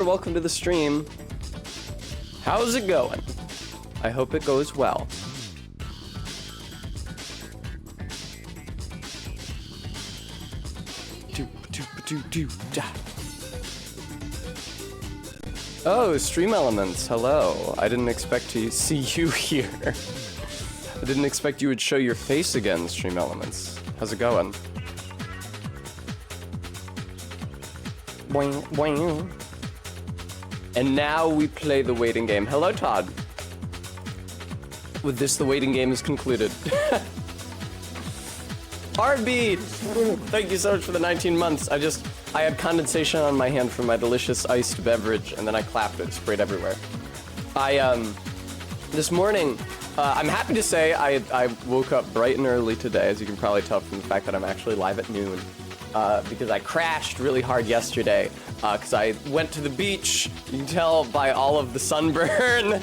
Welcome to the stream. How's it going? I hope it goes well. Oh, Stream Elements, hello. I didn't expect to see you here. I didn't expect you would show your face again, Stream Elements. How's it going? Boing, boing. And now we play the waiting game. Hello, Todd. With this, the waiting game is concluded. Heartbeat! Thank you so much for the 19 months. I had condensation on my hand from my delicious iced beverage, and then I clapped it, sprayed everywhere. This morning, I'm happy to say I woke up bright and early today, as you can probably tell from the fact that I'm actually live at noon. Because I crashed really hard yesterday, because I went to the beach. You can tell by all of the sunburn.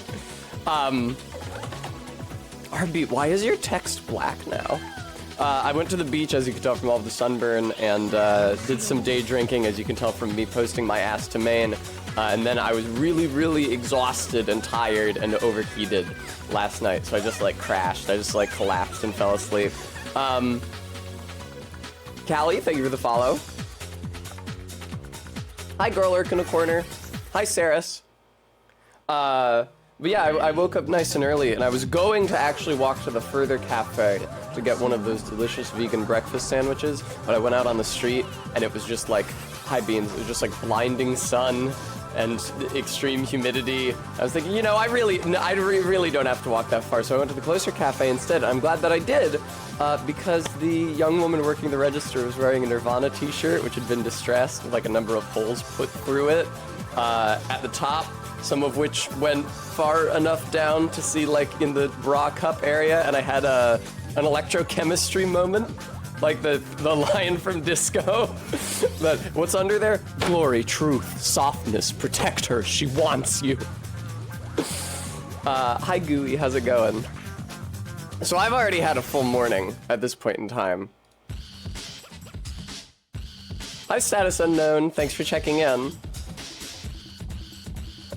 Heartbeat, why is your text black now? I went to the beach, as you can tell from all of the sunburn, and did some day drinking, as you can tell from me posting my ass to Maine. And then I was really, really exhausted and tired and overheated last night, so I just crashed. I just collapsed and fell asleep. Callie, thank you for the follow. Hi, Girl Lurk in a Corner. Hi, Saris. But yeah, I woke up nice and early, and I was going to actually walk to the further cafe to get one of those delicious vegan breakfast sandwiches, but I went out on the street, and it was just high beans. It was just blinding sun and extreme humidity. I was thinking, you know, I really don't have to walk that far, so I went to the closer cafe instead. I'm glad that I did, because the young woman working the register was wearing a Nirvana t-shirt, which had been distressed, with a number of holes put through it at the top, some of which went far enough down to see in the bra cup area, and I had an electrochemistry moment. Like the line from Disco. But what's under there? Glory, truth, softness, protect her, she wants you. Hi Gooey, how's it going? So I've already had a full morning at this point in time. Hi Status Unknown, thanks for checking in.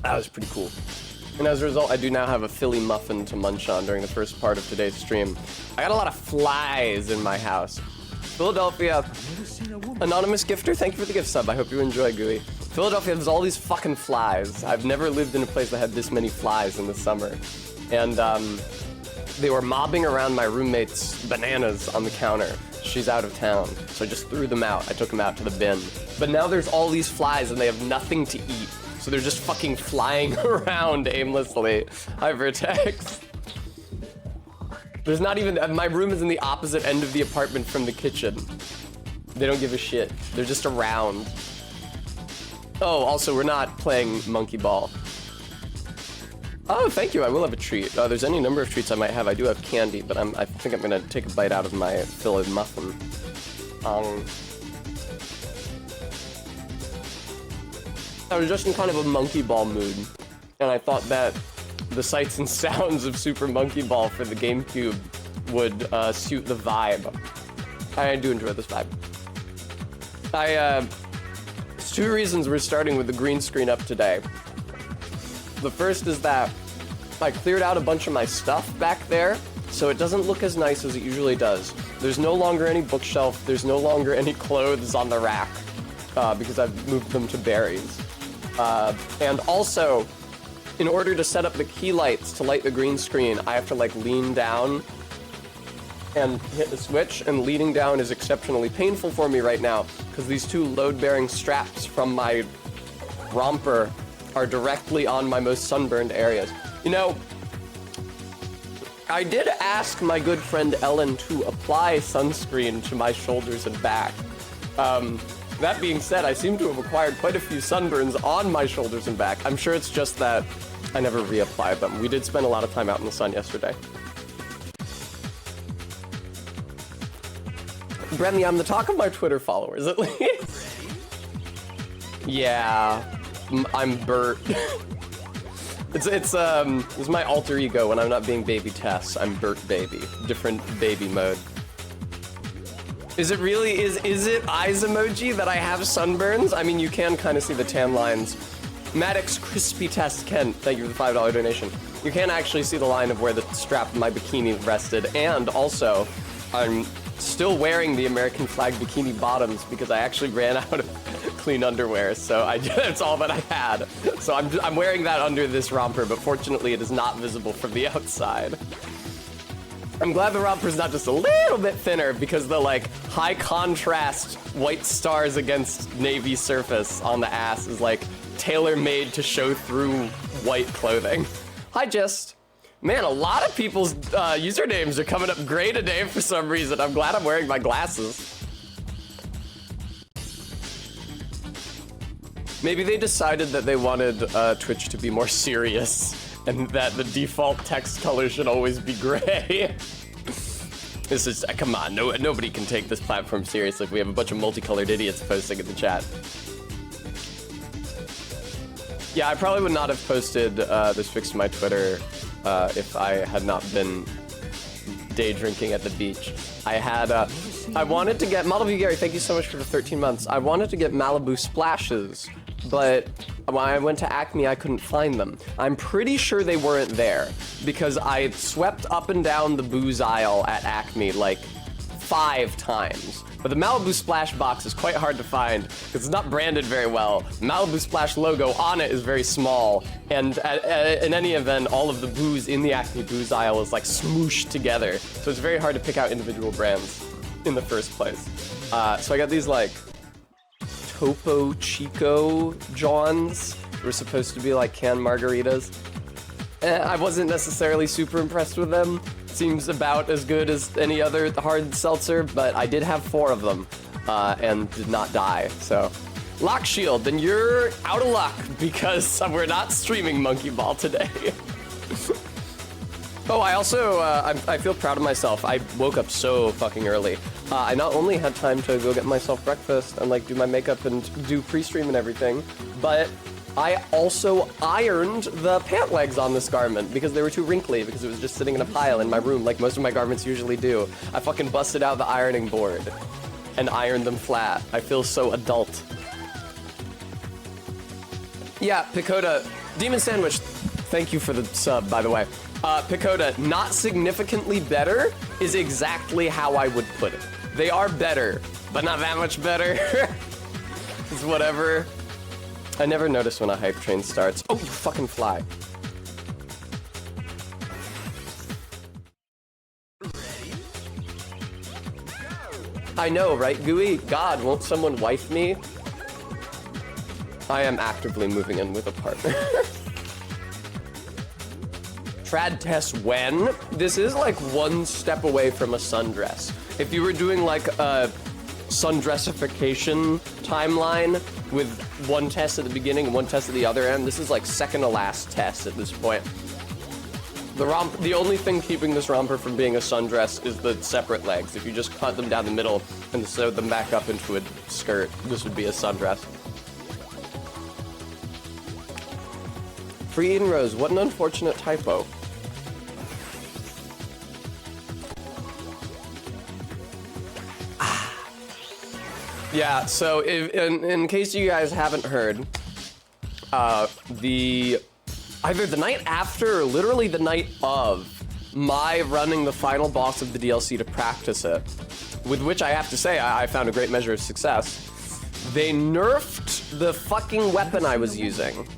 That was pretty cool. And as a result, I do now have a Philly muffin to munch on during the first part of today's stream. I got a lot of flies in my house. Philadelphia, anonymous gifter, thank you for the gift sub. I hope you enjoy, Gooey. Philadelphia has all these fucking flies. I've never lived in a place that had this many flies in the summer. And they were mobbing around my roommate's bananas on the counter. She's out of town, so I just threw them out. I took them out to the bin. But now there's all these flies and they have nothing to eat. So they're just fucking flying around aimlessly. Hi, Vertex. There's not even, my room is in the opposite end of the apartment from the kitchen. They don't give a shit. They're just around. Oh, also, we're not playing Monkey Ball. Oh, thank you, I will have a treat. There's any number of treats I might have. I do have candy, but I think I'm gonna take a bite out of my Philly muffin. I was just in kind of a Monkey Ball mood, and I thought that the sights and sounds of Super Monkey Ball for the GameCube would suit the vibe. I do enjoy this vibe. There's two reasons we're starting with the green screen up today. The first is that I cleared out a bunch of my stuff back there, so it doesn't look as nice as it usually does. There's no longer any bookshelf, there's no longer any clothes on the rack, because I've moved them to berries. And also, in order to set up the key lights to light the green screen, I have to lean down and hit the switch, and leaning down is exceptionally painful for me right now, because these two load-bearing straps from my romper are directly on my most sunburned areas. You know, I did ask my good friend Ellen to apply sunscreen to my shoulders and back. That being said, I seem to have acquired quite a few sunburns on my shoulders and back. I'm sure it's just that I never reapplied them. We did spend a lot of time out in the sun yesterday. Bremy, I'm the talk of my Twitter followers, at least. Yeah, I'm Bert. It's my alter ego when I'm not being baby Tess. I'm Bert Baby. Different baby mode. Is it really, is it eyes emoji that I have sunburns? I mean, you can kind of see the tan lines Maddox Crispy Test Kent, thank you for the $5 donation. You can't actually see the line of where the strap of my bikini rested, and also, I'm still wearing the American flag bikini bottoms because I actually ran out of clean underwear, so that's all that I had. So I'm wearing that under this romper, but fortunately it is not visible from the outside. I'm glad the romper's not just a little bit thinner because the like high contrast white stars against navy surface on the ass is like tailor-made to show through white clothing. Hi, Just. Man, a lot of people's usernames are coming up gray today for some reason. I'm glad I'm wearing my glasses. Maybe they decided that they wanted Twitch to be more serious and that the default text color should always be gray. This is, come on, nobody can take this platform seriously if we have a bunch of multicolored idiots posting in the chat. Yeah, I probably would not have posted this fix to my Twitter if I had not been day drinking at the beach. I wanted to get, Model View Gary, thank you so much for the 13 months. I wanted to get Malibu splashes, but when I went to Acme, I couldn't find them. I'm pretty sure they weren't there because I swept up and down the booze aisle at Acme like 5 times. But the Malibu Splash box is quite hard to find because it's not branded very well. Malibu Splash logo on it is very small, and in any event, all of the booze in the Acme booze aisle is like smooshed together. So it's very hard to pick out individual brands in the first place. So I got these like Topo Chico Johns. Were supposed to be like canned margaritas. I wasn't necessarily super impressed with them. Seems about as good as any other hard seltzer, but I did have 4 of them and did not die. So, Lock Shield, then you're out of luck because we're not streaming Monkey Ball today. Oh, I also, I feel proud of myself. I woke up so fucking early. I not only had time to go get myself breakfast and like do my makeup and do pre-stream and everything, but I also ironed the pant legs on this garment because they were too wrinkly because it was just sitting in a pile in my room like most of my garments usually do. I fucking busted out the ironing board and ironed them flat. I feel so adult. Yeah, Picoda, Demon Sandwich, thank you for the sub, by the way. Picoda, not significantly better is exactly how I would put it. They are better, but not that much better. It's whatever. I never notice when a hype train starts. Oh, you fucking fly. I know, right, Gooey? God, won't someone wife me? I am actively moving in with a partner. Trad test when? This is like one step away from a sundress. If you were doing like a sundressification timeline with one test at the beginning and one test at the other end, this is like second to last test at this point. The only thing keeping this romper from being a sundress is the separate legs. If you just cut them down the middle and sewed them back up into a skirt, this would be a sundress. Free Eden Rose, what an unfortunate typo. Yeah, so in case you guys haven't heard, either the night after or literally the night of my running the final boss of the DLC to practice it, with which I have to say I found a great measure of success, they nerfed the fucking weapon I was using.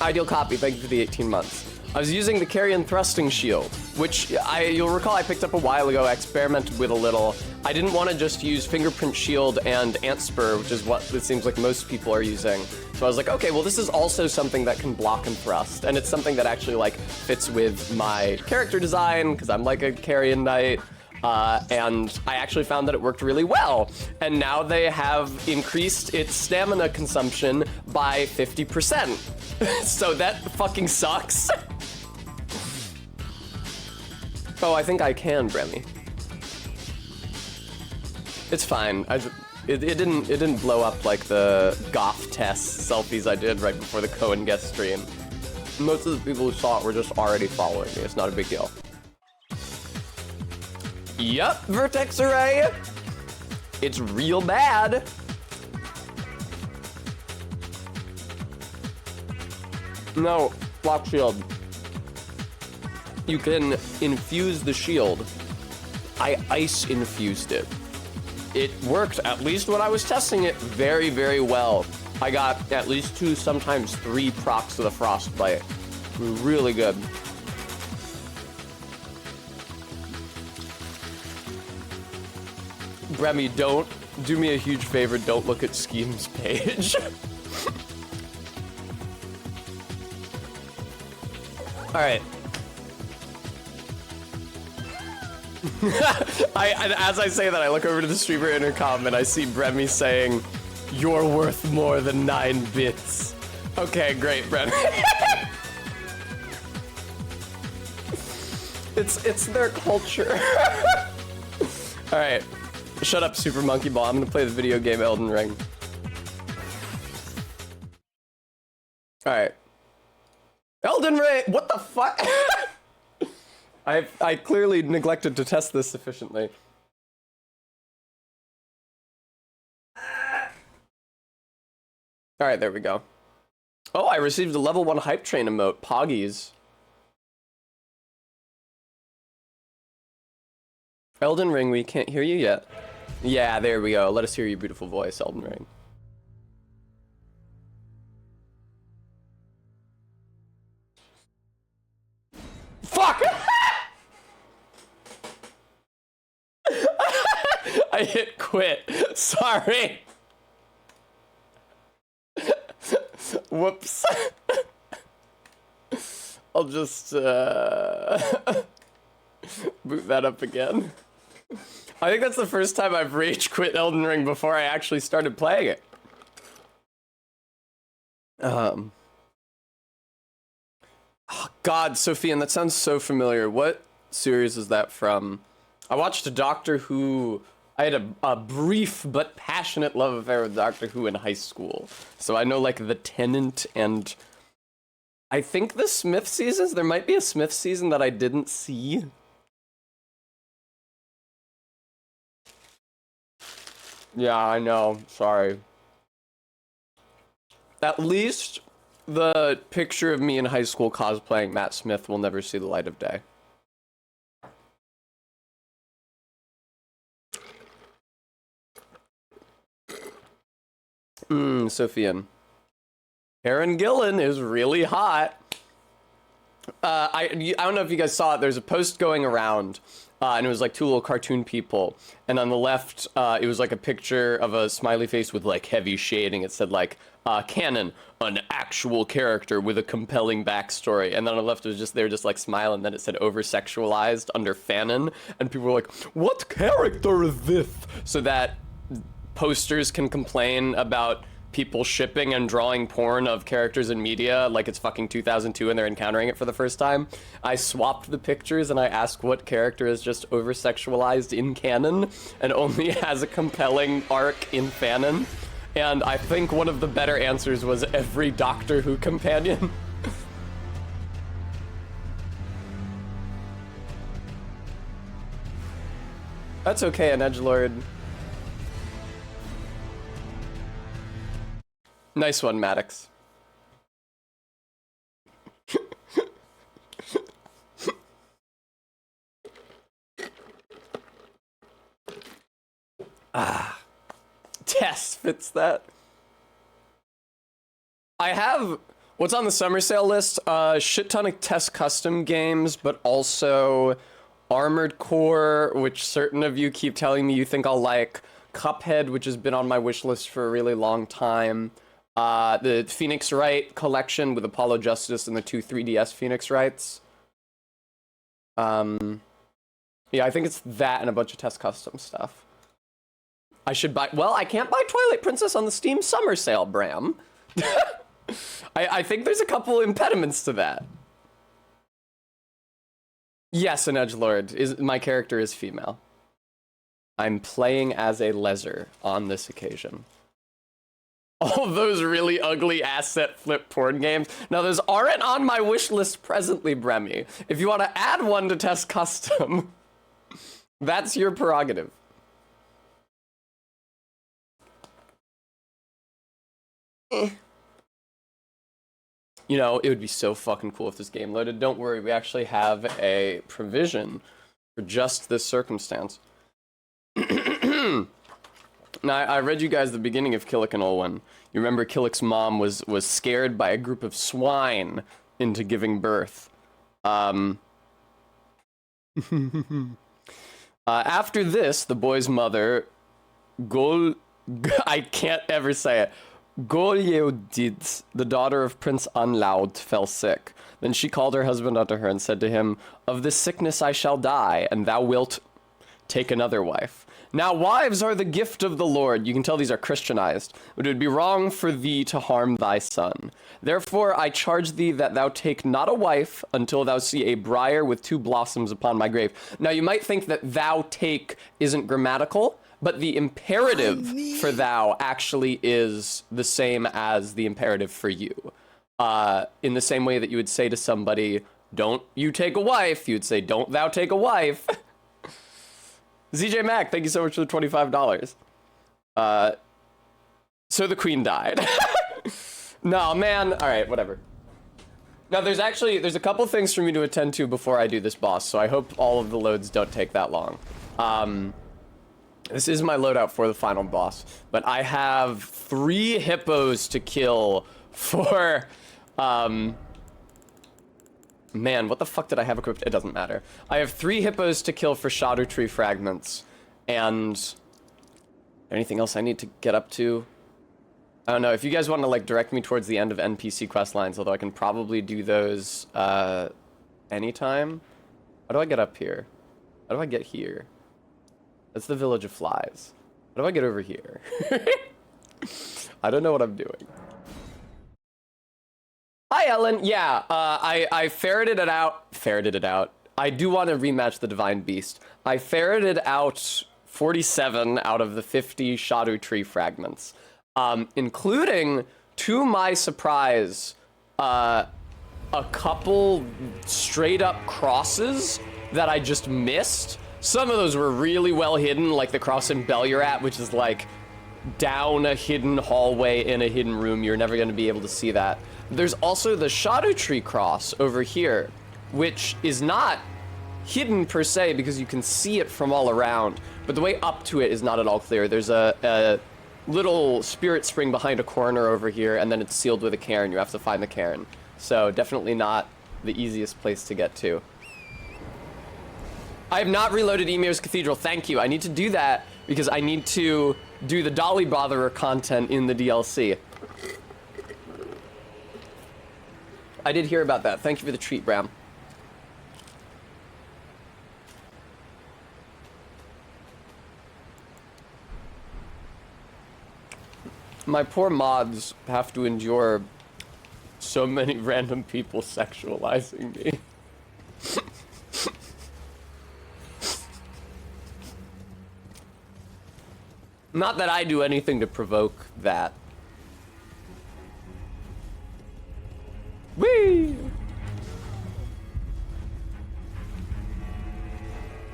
Ideal copy, thank you for the 18 months. I was using the Carrion Thrusting Shield, which you'll recall I picked up a while ago, experimented with a little. I didn't want to just use Fingerprint Shield and Ant Spur, which is what it seems like most people are using. So I was like, okay, well this is also something that can block and thrust, and it's something that actually like fits with my character design, because I'm like a Carrion Knight. And I actually found that it worked really well. And now they have increased its stamina consumption by 50%. So that fucking sucks. Oh, I think I can, Bremy. It's fine. It didn't blow up like the goth test selfies I did right before the Cohen guest stream. Most of the people who saw it were just already following me. It's not a big deal. Yup, Vertex Array. It's real bad. No, block shield. You can infuse the shield. I ice infused it. It worked, at least when I was testing it, very, very well. I got at least 2, sometimes 3 procs of the frostbite. Really good. Bremy, don't do me a huge favor. Don't look at Scheme's page. All right. As I say that, I look over to the streamer intercom and I see Bremy saying, "You're worth more than 9 bits." Okay, great, Bremy. It's their culture. All right. Shut up, Super Monkey Ball. I'm gonna play the video game Elden Ring. Alright. Elden Ring! What the fuck? I clearly neglected to test this sufficiently. Alright, there we go. Oh, I received a level 1 hype train emote. Poggies. Elden Ring, we can't hear you yet. Yeah, there we go. Let us hear your beautiful voice, Elden Ring. Fuck! I hit quit. Sorry. Whoops. I'll just boot that up again. I think that's the first time I've rage quit Elden Ring before I actually started playing it. Oh God, Sophia, that sounds so familiar. What series is that from? I watched Doctor Who. I had a brief but passionate love affair with Doctor Who in high school. So I know like the Tennant and I think the Smith seasons. There might be a Smith season that I didn't see. Yeah, I know. Sorry. At least the picture of me in high school cosplaying Matt Smith will never see the light of day. Sophian. Karen Gillan is really hot. I don't know if you guys saw it. There's a post going around, and it was like 2 little cartoon people. And on the left, it was like a picture of a smiley face with like heavy shading. It said like, canon, an actual character with a compelling backstory. And then on the left, it was just, they were just like smiling. Then it said over-sexualized under Fanon. And people were like, what character is this? So that posters can complain about people shipping and drawing porn of characters in media like it's fucking 2002 and they're encountering it for the first time. I swapped the pictures and I asked what character is just over-sexualized in canon and only has a compelling arc in Fanon. And I think one of the better answers was every Doctor Who companion. That's okay, an edgelord. Nice one, Maddox. Tess fits that. I have what's on the summer sale list, shit ton of Tess custom games, but also Armored Core, which certain of you keep telling me you think I'll like, Cuphead, which has been on my wish list for a really long time. The Phoenix Wright collection with Apollo Justice and the 2 3DS Phoenix Wrights. Yeah, I think it's that and a bunch of Test Custom stuff. I should buy, well, I can't buy Twilight Princess on the Steam summer sale, Bram. I think there's a couple impediments to that. Yes, an edgelord. My character is female. I'm playing as a lezer on this occasion. All those really ugly asset flip porn games. Now, those aren't on my wish list presently, Bremy. If you want to add one to Test Custom, that's your prerogative. You know, it would be so fucking cool if this game loaded. Don't worry, we actually have a provision for just this circumstance. Now, I read you guys the beginning of Killick and Olwen. You remember Killick's mom was scared by a group of swine into giving birth. After this, the boy's mother, I can't ever say it. Golyeodid, the daughter of Prince Anlaud, fell sick. Then she called her husband unto her and said to him, "Of this sickness I shall die, and thou wilt take another wife. Now wives are the gift of the Lord." You can tell these are Christianized. "But it would be wrong for thee to harm thy son. Therefore I charge thee that thou take not a wife until thou see a briar with 2 blossoms upon my grave." Now you might think that thou take isn't grammatical, but the imperative for thou actually is the same as the imperative for you. In the same way that you would say to somebody, "Don't you take a wife," you'd say, "Don't thou take a wife." ZJ Mac, thank you so much for the $25. So the queen died. No, man. All right, whatever. Now, there's a couple things for me to attend to before I do this boss, so I hope all of the loads don't take that long. This is my loadout for the final boss, but I have 3 hippos to kill for, man, what the fuck did I have equipped? It doesn't matter. I have 3 hippos to kill for Erdtree fragments, and anything else I need to get up to? I don't know. If you guys want to, like, direct me towards the end of NPC quest lines, although I can probably do those, anytime. How do I get up here? How do I get here? That's the Village of Flies. How do I get over here? I don't know what I'm doing. Hi, Ellen. Yeah, I ferreted it out. I do want to rematch the Divine Beast. I ferreted out 47 out of the 50 Erdtree fragments, including, to my surprise, a couple straight-up crosses that I just missed. Some of those were really well hidden, like the cross in Bellurat, which is like down a hidden hallway in a hidden room. You're never going to be able to see that. There's also the Erdtree cross over here, which is not hidden per se because you can see it from all around, but the way up to it is not at all clear. There's a little spirit spring behind a corner over here, and then it's sealed with a cairn. You have to find the cairn. So definitely not the easiest place to get to. I have not reloaded Emir's Cathedral. Thank you. I need to do that because I need to do the Dolly Botherer content in the DLC. I did hear about that. Thank you for the treat, Bram. My poor mods have to endure so many random people sexualizing me. Not that I do anything to provoke that. Whee!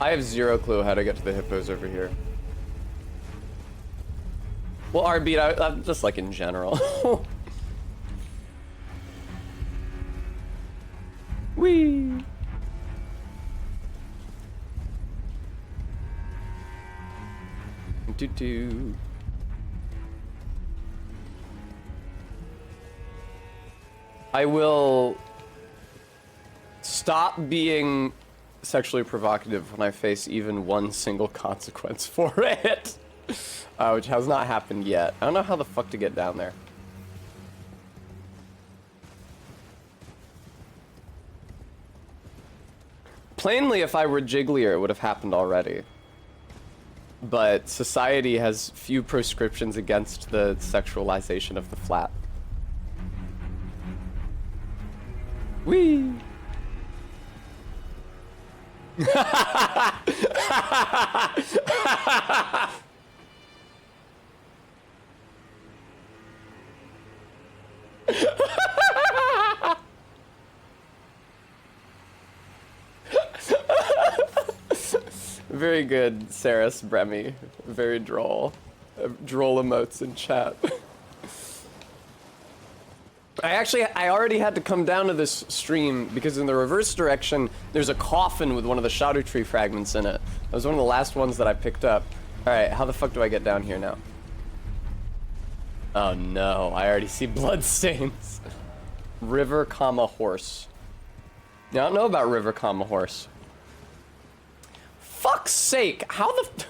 I have 0 clue how to get to the hippos over here. Well, RB, I'm just like in general. Whee! Do-do. I will stop being sexually provocative when I face even one single consequence for it. Which has not happened yet. I don't know how the fuck to get down there. Plainly, if I were jigglier, it would have happened already. But society has few prescriptions against the sexualization of the flat. Whee! Very good, Saris Bremy. Very droll. Droll emotes in chat. I already had to come down to this stream because in the reverse direction, there's a coffin with one of the Erdtree fragments in it. That was one of the last ones that I picked up. Alright, how the fuck do I get down here now? Oh no, I already see bloodstains. River, horse. Yeah, I don't know about river, horse. Fuck's sake, how the...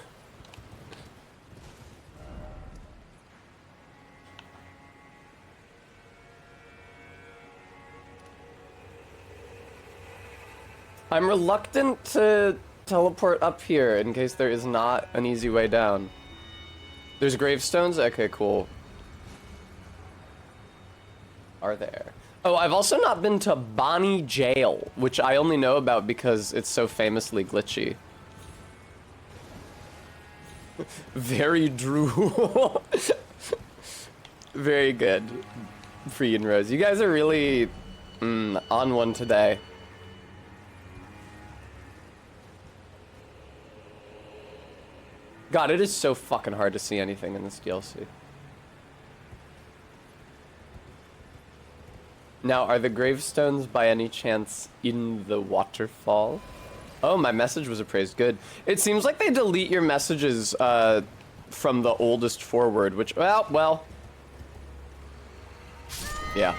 I'm reluctant to teleport up here in case there is not an easy way down. There's gravestones? Okay, cool. Are there? Oh, I've also not been to Bonnie Jail, which I only know about because it's so famously glitchy. Very Drew. Very good. Free and Rose. You guys are really on one today. God, it is so fucking hard to see anything in this DLC. Now, are the gravestones by any chance in the waterfall? Oh, my message was appraised. Good. It seems like they delete your messages from the oldest forward, which, well. Yeah.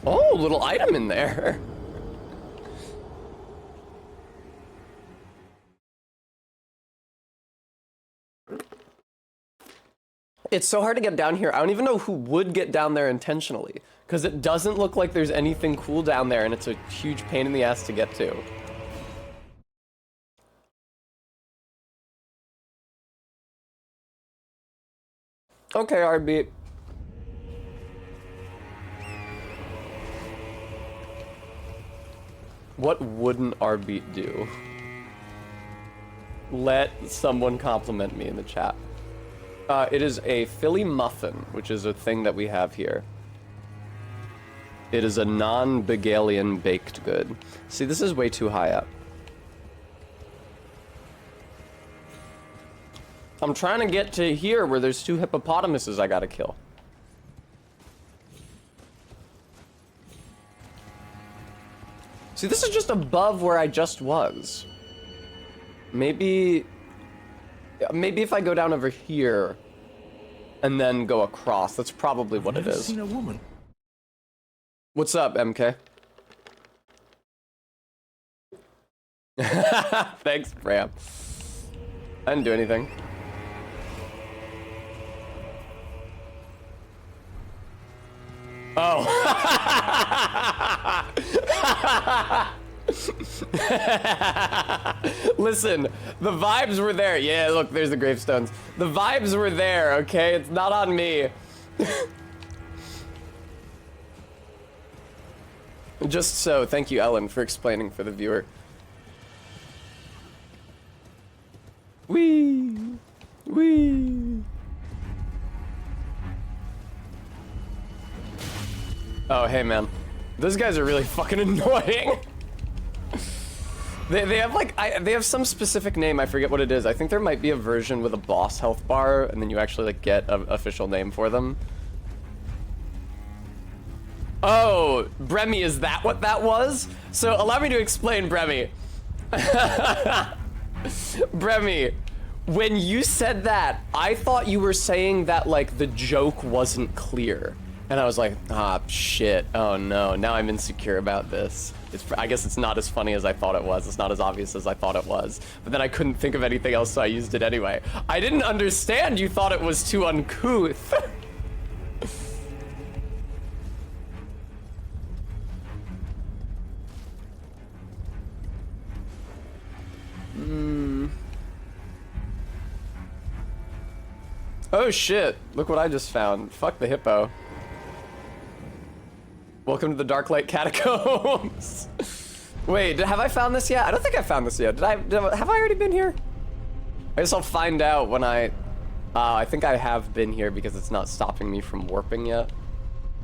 Oh, little item in there. It's so hard to get down here. I don't even know who would get down there intentionally, because it doesn't look like there's anything cool down there, and it's a huge pain in the ass to get to. Okay, RB. What wouldn't RB do? Let someone compliment me in the chat. It is a Philly muffin, which is a thing that we have here. It is a non-Begalian baked good. See, this is way too high up. I'm trying to get to here where there's 2 hippopotamuses I gotta kill. See, this is just above where I just was. Maybe if I go down over here and then go across, that's probably what it is. Seen a woman. What's up, MK? Thanks, Bram. I didn't do anything. Oh. Listen, the vibes were there. Yeah, look, there's the gravestones. The vibes were there, okay? It's not on me. Just so, thank you, Ellen, for explaining for the viewer. Wee! Wee! Oh, hey, man. Those guys are really fucking annoying. They have like, they have some specific name, I forget what it is. I think there might be a version with a boss health bar, and then you actually like get an official name for them. Oh, Bremy, is that what that was? So allow me to explain, Bremy. Bremy, when you said that, I thought you were saying that like the joke wasn't clear. And I was like, ah, shit, oh no, now I'm insecure about this. I guess it's not as funny as I thought it was. It's not as obvious as I thought it was. But then I couldn't think of anything else, so I used it anyway. I didn't understand you thought it was too uncouth. Oh shit, look what I just found. Fuck the hippo. Welcome to the Darklight Catacombs. Wait, have I found this yet? I don't think I found this yet. Have I already been here? I guess I'll find out when I think I have been here because it's not stopping me from warping yet.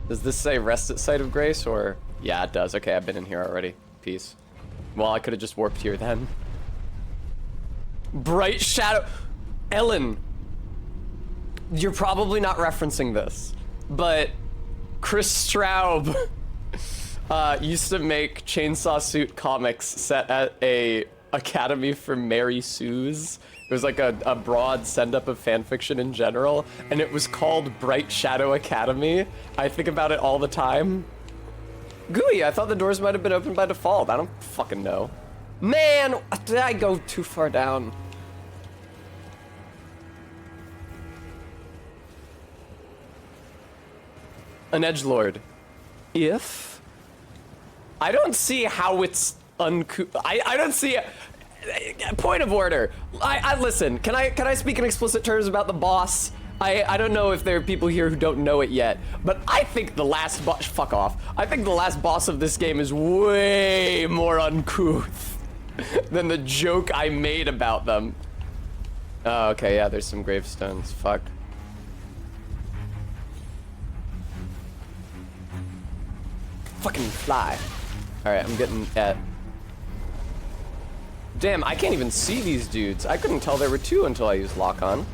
Does this say rest at Site of Grace or? Yeah, it does. Okay, I've been in here already. Peace. Well, I could have just warped here then. Bright Shadow. Ellen, you're probably not referencing this, but Chris Straub used to make Chainsaw Suit comics set at a academy for Mary Sue's. It was like a broad send-up of fanfiction in general, and it was called Bright Shadow Academy. I think about it all the time. Gooey, I thought the doors might have been open by default. I don't fucking know. Man, did I go too far down? An edgelord. If? I don't see how it's uncouth. I don't see it. Point of order. I listen. Can I speak in explicit terms about the boss? I don't know if there are people here who don't know it yet, but I think the last boss. Fuck off. I think the last boss of this game is way more uncouth than the joke I made about them. Oh, okay. Yeah, there's some gravestones. Fuck. Fucking fly. All right, I'm getting at. Damn, I can't even see these dudes. I couldn't tell there were two until I used lock-on.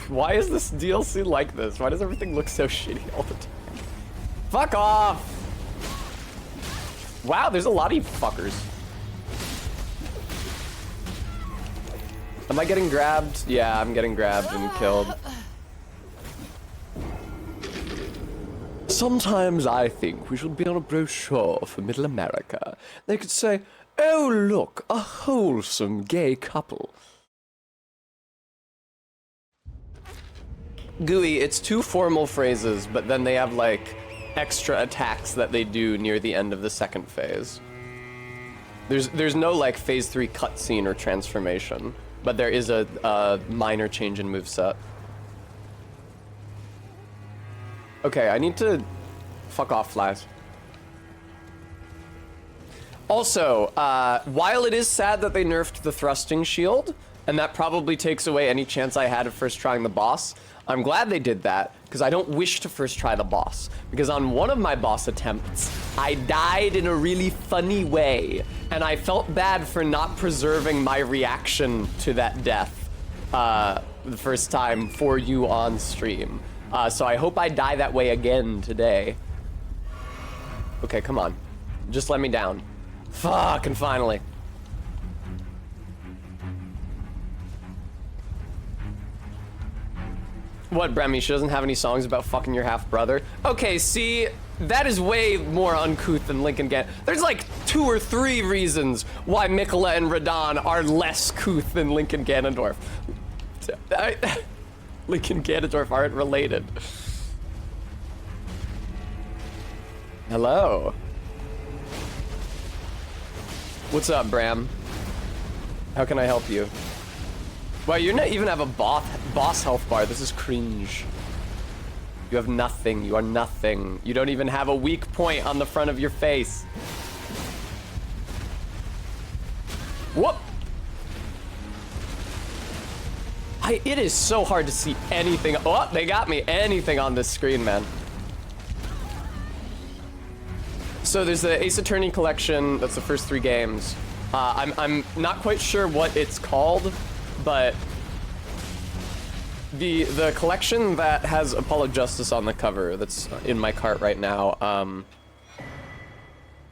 Why is this DLC like this? Why does everything look so shitty all the time? Fuck off! Wow, there's a lot of you fuckers. Am I getting grabbed? Yeah, I'm getting grabbed and killed. Sometimes I think we should be on a brochure for Middle America. They could say, "Oh, look, a wholesome gay couple." Gooey, it's two formal phrases, but then they have, like, extra attacks that they do near the end of the second phase. There's no, like, phase 3 cutscene or transformation, but there is a minor change in moveset. Okay, I need to fuck off, flies. Also, while it is sad that they nerfed the thrusting shield, and that probably takes away any chance I had of first trying the boss, I'm glad they did that, because I don't wish to first try the boss. Because on one of my boss attempts, I died in a really funny way, and I felt bad for not preserving my reaction to that death the first time for you on stream. So I hope I die that way again today. Okay, come on. Just let me down. Fucking finally. What, Bremy? She doesn't have any songs about fucking your half-brother? Okay, see, that is way more uncouth than Lincoln Gan. There's like 2 or 3 reasons why Mikola and Radon are less couth than Lincoln Ganondorf. Lincoln Ganondorf aren't related. Hello. What's up, Bram? How can I help you? Wow, you don't even have a boss health bar. This is cringe. You have nothing. You are nothing. You don't even have a weak point on the front of your face. Whoop! It is so hard to see anything. Oh, they got me. Anything on this screen, man. So there's the Ace Attorney collection. That's the first 3 games. I'm not quite sure what it's called, but the collection that has Apollo Justice on the cover that's in my cart right now.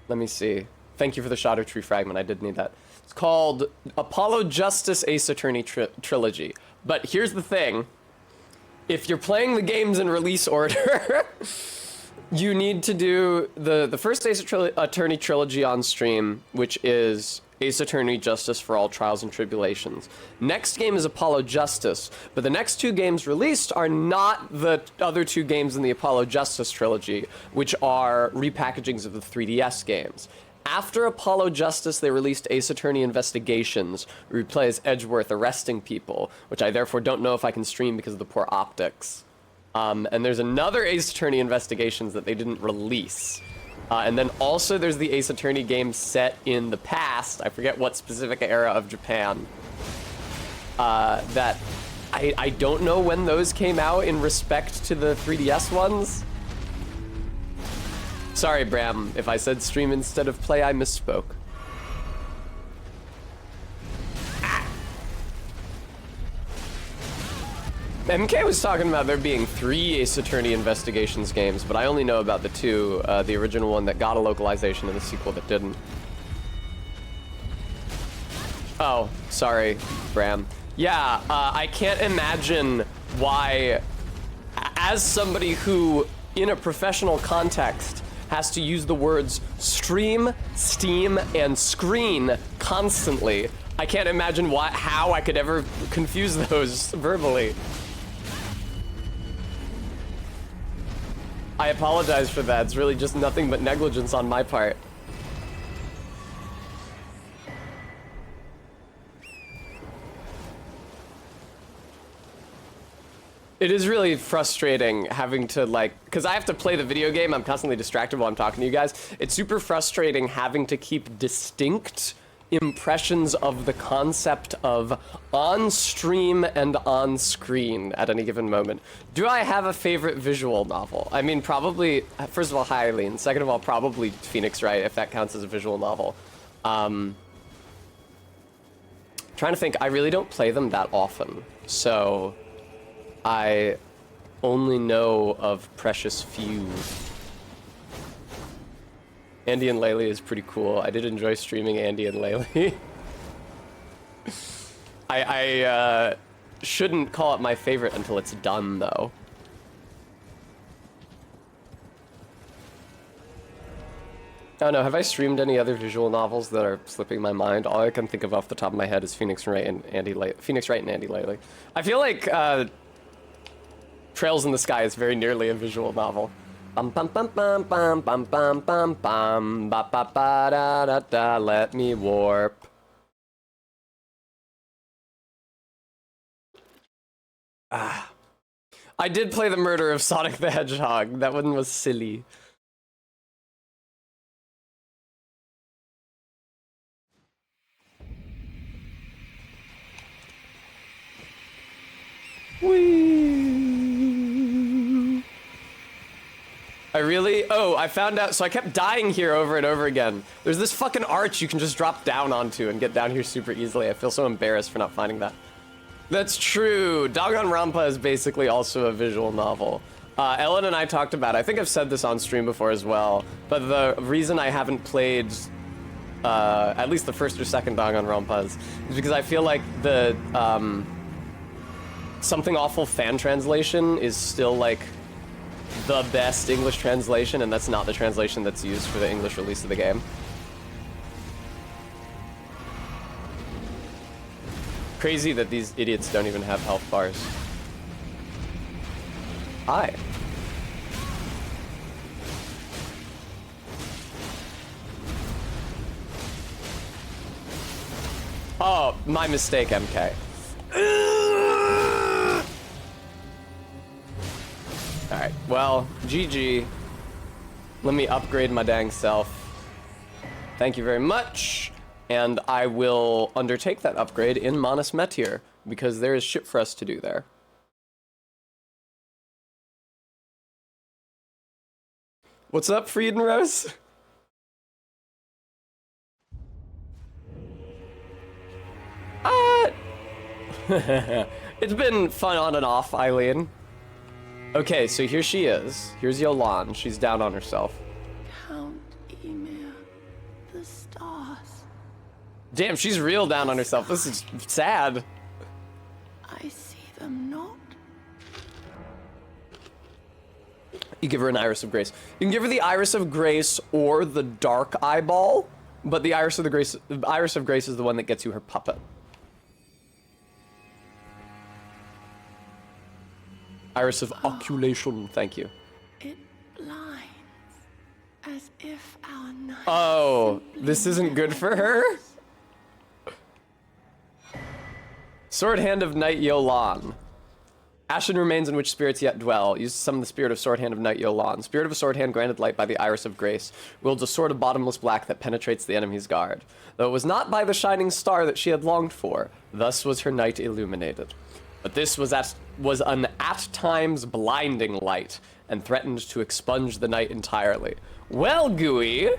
Let me see. Thank you for the Erdtree fragment. I did need that. It's called Apollo Justice Ace Attorney Trilogy. But here's the thing. If you're playing the games in release order, you need to do the first Ace Attorney Trilogy on stream, which is Ace Attorney Justice for All Trials and Tribulations. Next game is Apollo Justice, but the next 2 games released are not the other 2 games in the Apollo Justice trilogy, which are repackagings of the 3DS games. After Apollo Justice, they released Ace Attorney Investigations, where you play as Edgeworth arresting people, which I therefore don't know if I can stream because of the poor optics. And there's another Ace Attorney Investigations that they didn't release. And then also there's the Ace Attorney game set in the past, I forget what specific era of Japan, that I don't know when those came out in respect to the 3DS ones. Sorry, Bram, if I said stream instead of play, I misspoke. MK was talking about there being 3 Ace Attorney Investigations games, but I only know about the 2. The original one that got a localization and the sequel that didn't. Oh, sorry, Bram. Yeah, I can't imagine why, as somebody who, in a professional context, has to use the words stream, steam, and screen constantly, I can't imagine how I could ever confuse those verbally. I apologize for that. It's really just nothing but negligence on my part. It is really frustrating having to, like, because I have to play the video game, I'm constantly distracted while I'm talking to you guys. It's super frustrating having to keep distinct impressions of the concept of on stream and on screen at any given moment. Do I have a favorite visual novel? I mean, probably, first of all, hi Eileen. Second of all, probably Phoenix Wright, if that counts as a visual novel. Trying to think, I really don't play them that often, so I only know of precious few. Andy and Laylee is pretty cool. I did enjoy streaming Andy and Laylee. I shouldn't call it my favorite until it's done, though. Oh no, have I streamed any other visual novels that are slipping my mind? All I can think of off the top of my head is Phoenix Wright and Andy Laylee. I feel like Trails in the Sky is very nearly a visual novel. Bum bum bum bum bum bum bum bum bum ba ba ba da da da. Let me warp. Ah, I did play the Murder of Sonic the Hedgehog. That one was silly. Whee! I found out, so I kept dying here over and over again. There's this fucking arch you can just drop down onto and get down here super easily. I feel so embarrassed for not finding that. That's true. Danganronpa is basically also a visual novel. Ellen and I talked about it. I think I've said this on stream before as well, but the reason I haven't played at least the first or second Danganronpas is because I feel like the Something Awful fan translation is still like the best English translation, and that's not the translation that's used for the English release of the game. Crazy that these idiots don't even have health bars. Hi. Oh, my mistake, MK. Alright, well, GG. Let me upgrade my dang self. Thank you very much. And I will undertake that upgrade in Manus Meteor, because there is shit for us to do there. What's up, Frieden Rose? It's been fun on and off, Eileen. Okay, so here she is. Here's Yolan. She's down on herself. Count Emir, the stars. Damn, she's real down on herself. This is sad. I see them not. You give her an Iris of Grace. You can give her the Iris of Grace or the Dark Eyeball, but the Iris of Grace is the one that gets you her puppet. Iris of Oculation, thank you. It blinds, as if our night. Oh, this isn't good for her? Sword Hand of Night Yolan. Ashen remains in which spirits yet dwell. Use to summon the spirit of Sword Hand of Night Yolan. Spirit of a sword hand granted light by the Iris of Grace. Wields a sword of bottomless black that penetrates the enemy's guard. Though it was not by the shining star that she had longed for, thus was her night illuminated. But this was an at times blinding light, and threatened to expunge the night entirely. Well, Gooey,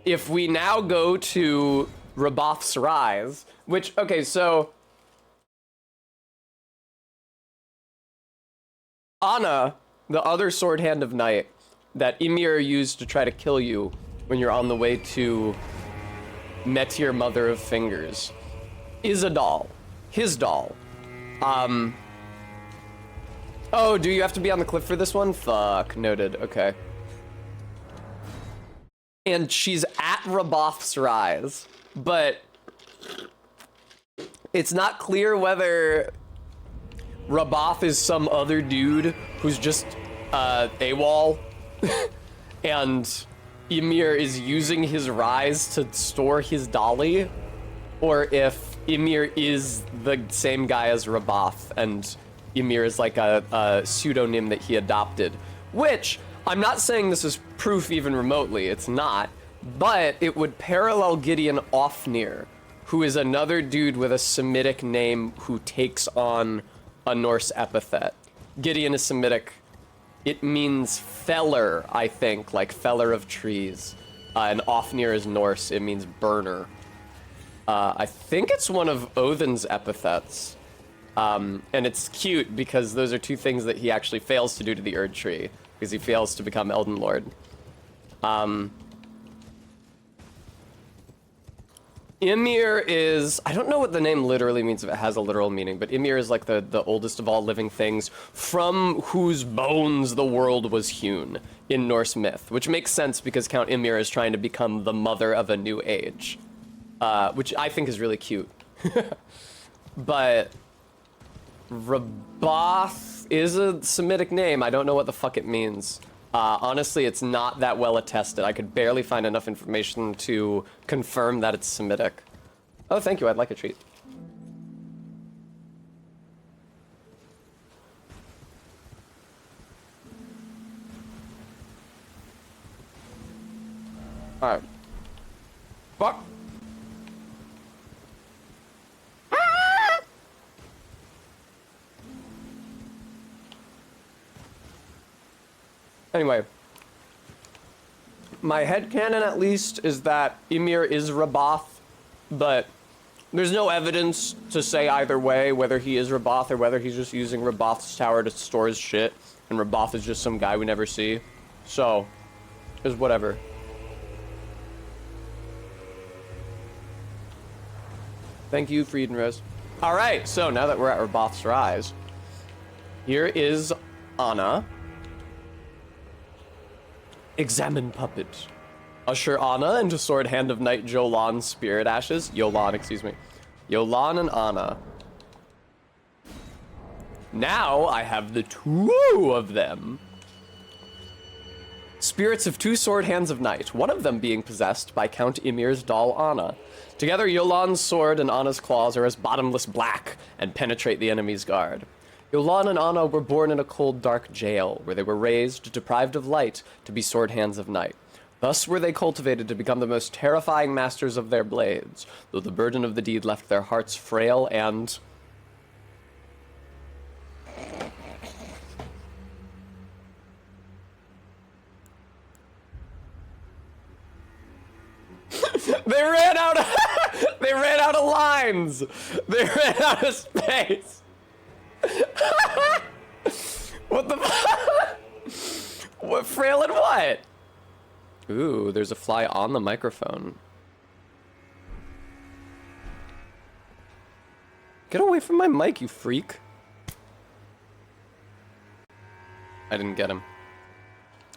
if we now go to Raboth's Rise, which, okay, so Anna, the other sword hand of night that Ymir used to try to kill you when you're on the way to Metyr, Mother of Fingers, is a doll. His doll. Oh, do you have to be on the cliff for this one? Fuck, noted, okay. And she's at Raboth's Rise, but it's not clear whether Raboth is some other dude who's just AWOL and Ymir is using his Rise to store his dolly, or if Ymir is the same guy as Raboth and Ymir is like a pseudonym that he adopted, which I'm not saying this is proof even remotely, it's not, but it would parallel Gideon Ofnir, who is another dude with a Semitic name who takes on a Norse epithet. Gideon is Semitic. It means feller, I think, like feller of trees. And Ofnir is Norse, it means burner. I think it's one of Odin's epithets. And it's cute because those are two things that he actually fails to do to the Erdtree, because he fails to become Elden Lord. Ymir is, I don't know what the name literally means if it has a literal meaning, but Ymir is like the oldest of all living things, from whose bones the world was hewn in Norse myth, which makes sense because Count Ymir is trying to become the mother of a new age, which I think is really cute. But Raboth is a Semitic name. I don't know what the fuck it means. Honestly, it's not that well attested. I could barely find enough information to confirm that it's Semitic. Oh, thank you. I'd like a treat. Alright. Fuck. Anyway, my headcanon at least is that Ymir is Raboth, but there's no evidence to say either way, whether he is Raboth or whether he's just using Raboth's tower to store his shit, and Raboth is just some guy we never see. So, it's whatever. Thank you, Fried and Rose. Alright, so now that we're at Raboth's Rise, here is Anna. Examine puppet. Usher Anna into Sword Hand of Night Jolan's Spirit Ashes. Yolan, excuse me. Yolan and Anna. Now I have the two of them. Spirits of two Sword Hands of Night, one of them being possessed by Count Ymir's doll Anna. Together, Yolan's sword and Anna's claws are as bottomless black and penetrate the enemy's guard. Yolan and Anna were born in a cold, dark jail, where they were raised, deprived of light, to be sword hands of night. Thus were they cultivated to become the most terrifying masters of their blades, though the burden of the deed left their hearts frail and... They ran out of... They ran out of lines! They ran out of space! What the fuck? What, frail and what? Ooh, there's a fly on the microphone. Get away from my mic, you freak. I didn't get him.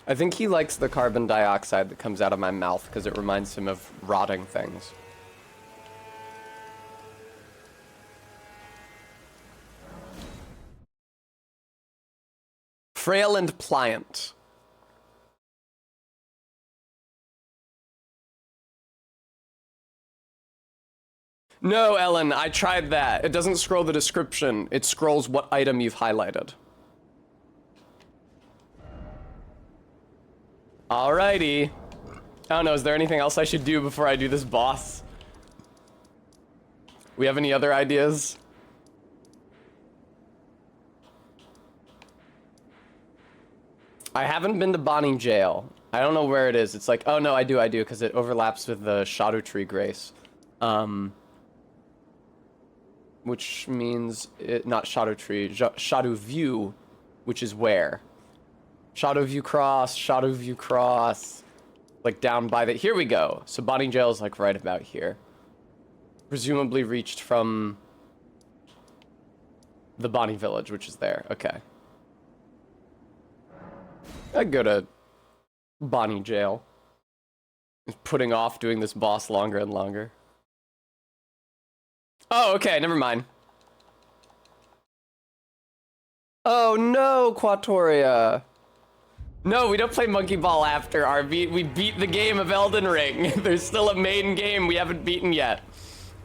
I think he likes the carbon dioxide that comes out of my mouth because it reminds him of rotting things. Frail and pliant. No, Ellen, I tried that. It doesn't scroll the description. It scrolls what item you've highlighted. Alrighty. I don't know, is there anything else I should do before I do this boss? We have any other ideas? I haven't been to Bonnie Jail. I don't know where it is. It's like, oh no, I do, because it overlaps with the Erdtree Grace. Which means, not Erdtree, Shadow View, which is where? Shadow View Cross. Like down by the, here we go. So Bonnie Jail is like right about here. Presumably reached from the Bonnie Village, which is there. Okay. I'd go to Bonnie Jail. Putting off doing this boss longer and longer. Oh, okay, never mind. Oh no, Quatoria. No, we don't play Monkey Ball after our beat. We beat the game of Elden Ring. There's still a main game we haven't beaten yet.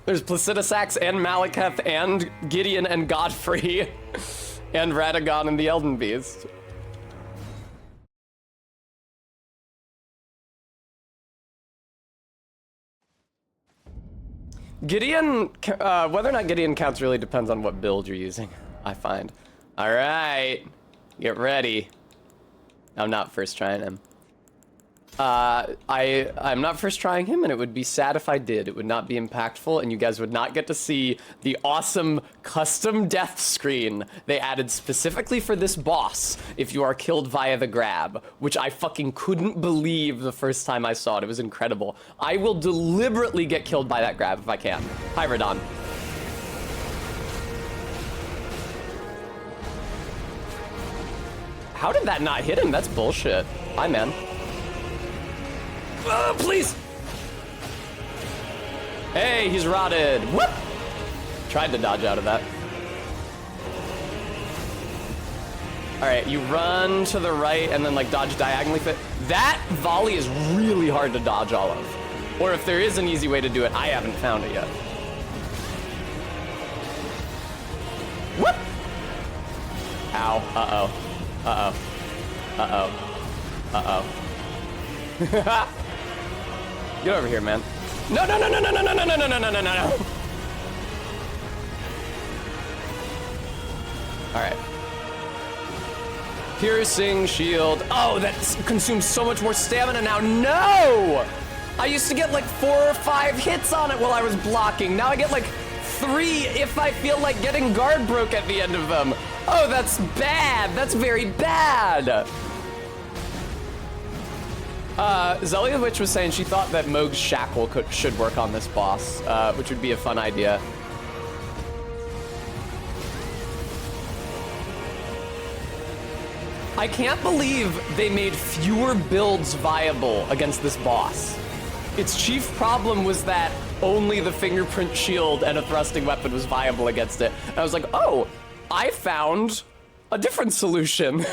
There's Placidusax and Malekith and Gideon and Godfrey and Radagon and the Elden Beast. Gideon, whether or not Gideon counts really depends on what build you're using, I find. All right, get ready. I'm not first trying him. I'm not first trying him, and it would be sad if I did. It would not be impactful, and you guys would not get to see the awesome custom death screen they added specifically for this boss if you are killed via the grab, which I fucking couldn't believe the first time I saw it. It was incredible. I will deliberately get killed by that grab if I can. Hi, Radon. How did that not hit him? That's bullshit. Hi, man. Please! Hey, he's rotted. Whoop! Tried to dodge out of that. Alright, you run to the right and then like dodge diagonally. That volley is really hard to dodge all of. Or if there is an easy way to do it, I haven't found it yet. Whoop! Ow. Uh-oh. Uh-oh. Uh-oh. Uh-oh. Get over here, man. No, no, no, no, no, no, no, no, no, no, no, no, no, no. Alright. Piercing shield. Oh, that consumes so much more stamina now. No! I used to get like 4 or 5 hits on it while I was blocking. Now I get like 3 if I feel like getting guard broke at the end of them. Oh, that's bad. That's very bad. Zelia Witch was saying she thought that Moog's Shackle should work on this boss, which would be a fun idea. I can't believe they made fewer builds viable against this boss. Its chief problem was that only the fingerprint shield and a thrusting weapon was viable against it. And I was like, oh, I found a different solution.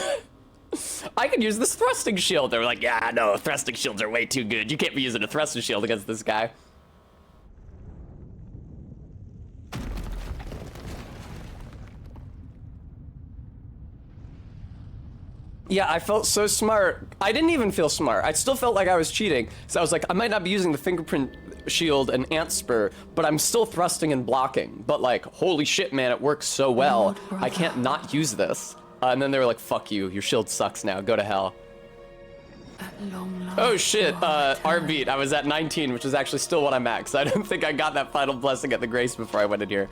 I could use this thrusting shield. They were like, yeah, no, thrusting shields are way too good. You can't be using a thrusting shield against this guy. Yeah, I felt so smart. I didn't even feel smart. I still felt like I was cheating. So I was like, I might not be using the fingerprint shield and ant spur, but I'm still thrusting and blocking. But like, holy shit, man, it works so well. I can't not use this. And then they were like, fuck you, your shield sucks now, go to hell. Oh shit, R-beat, I was at 19, which is actually still what I'm at, because I don't think I got that final blessing at the Grace before I went in here.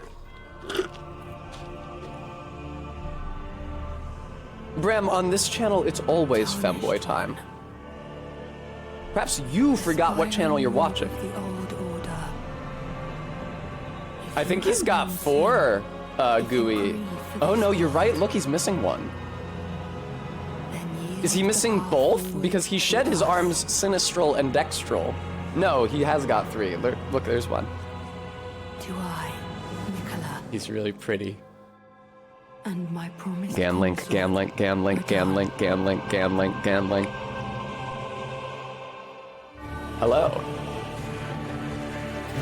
Bram, on this channel, it's always femboy time. Perhaps you forgot what channel you're watching. I think he's got 4, Gooey. Oh no, you're right. Look, he's missing one. Is he missing both? Because he shed his arms sinistral and dextral. No, he has got 3. Look, there's one. Do I, Nicola? He's really pretty. And my promise. Ganlink, Ganlink, Ganlink, Ganlink, Ganlink, Ganlink, Ganlink. Hello.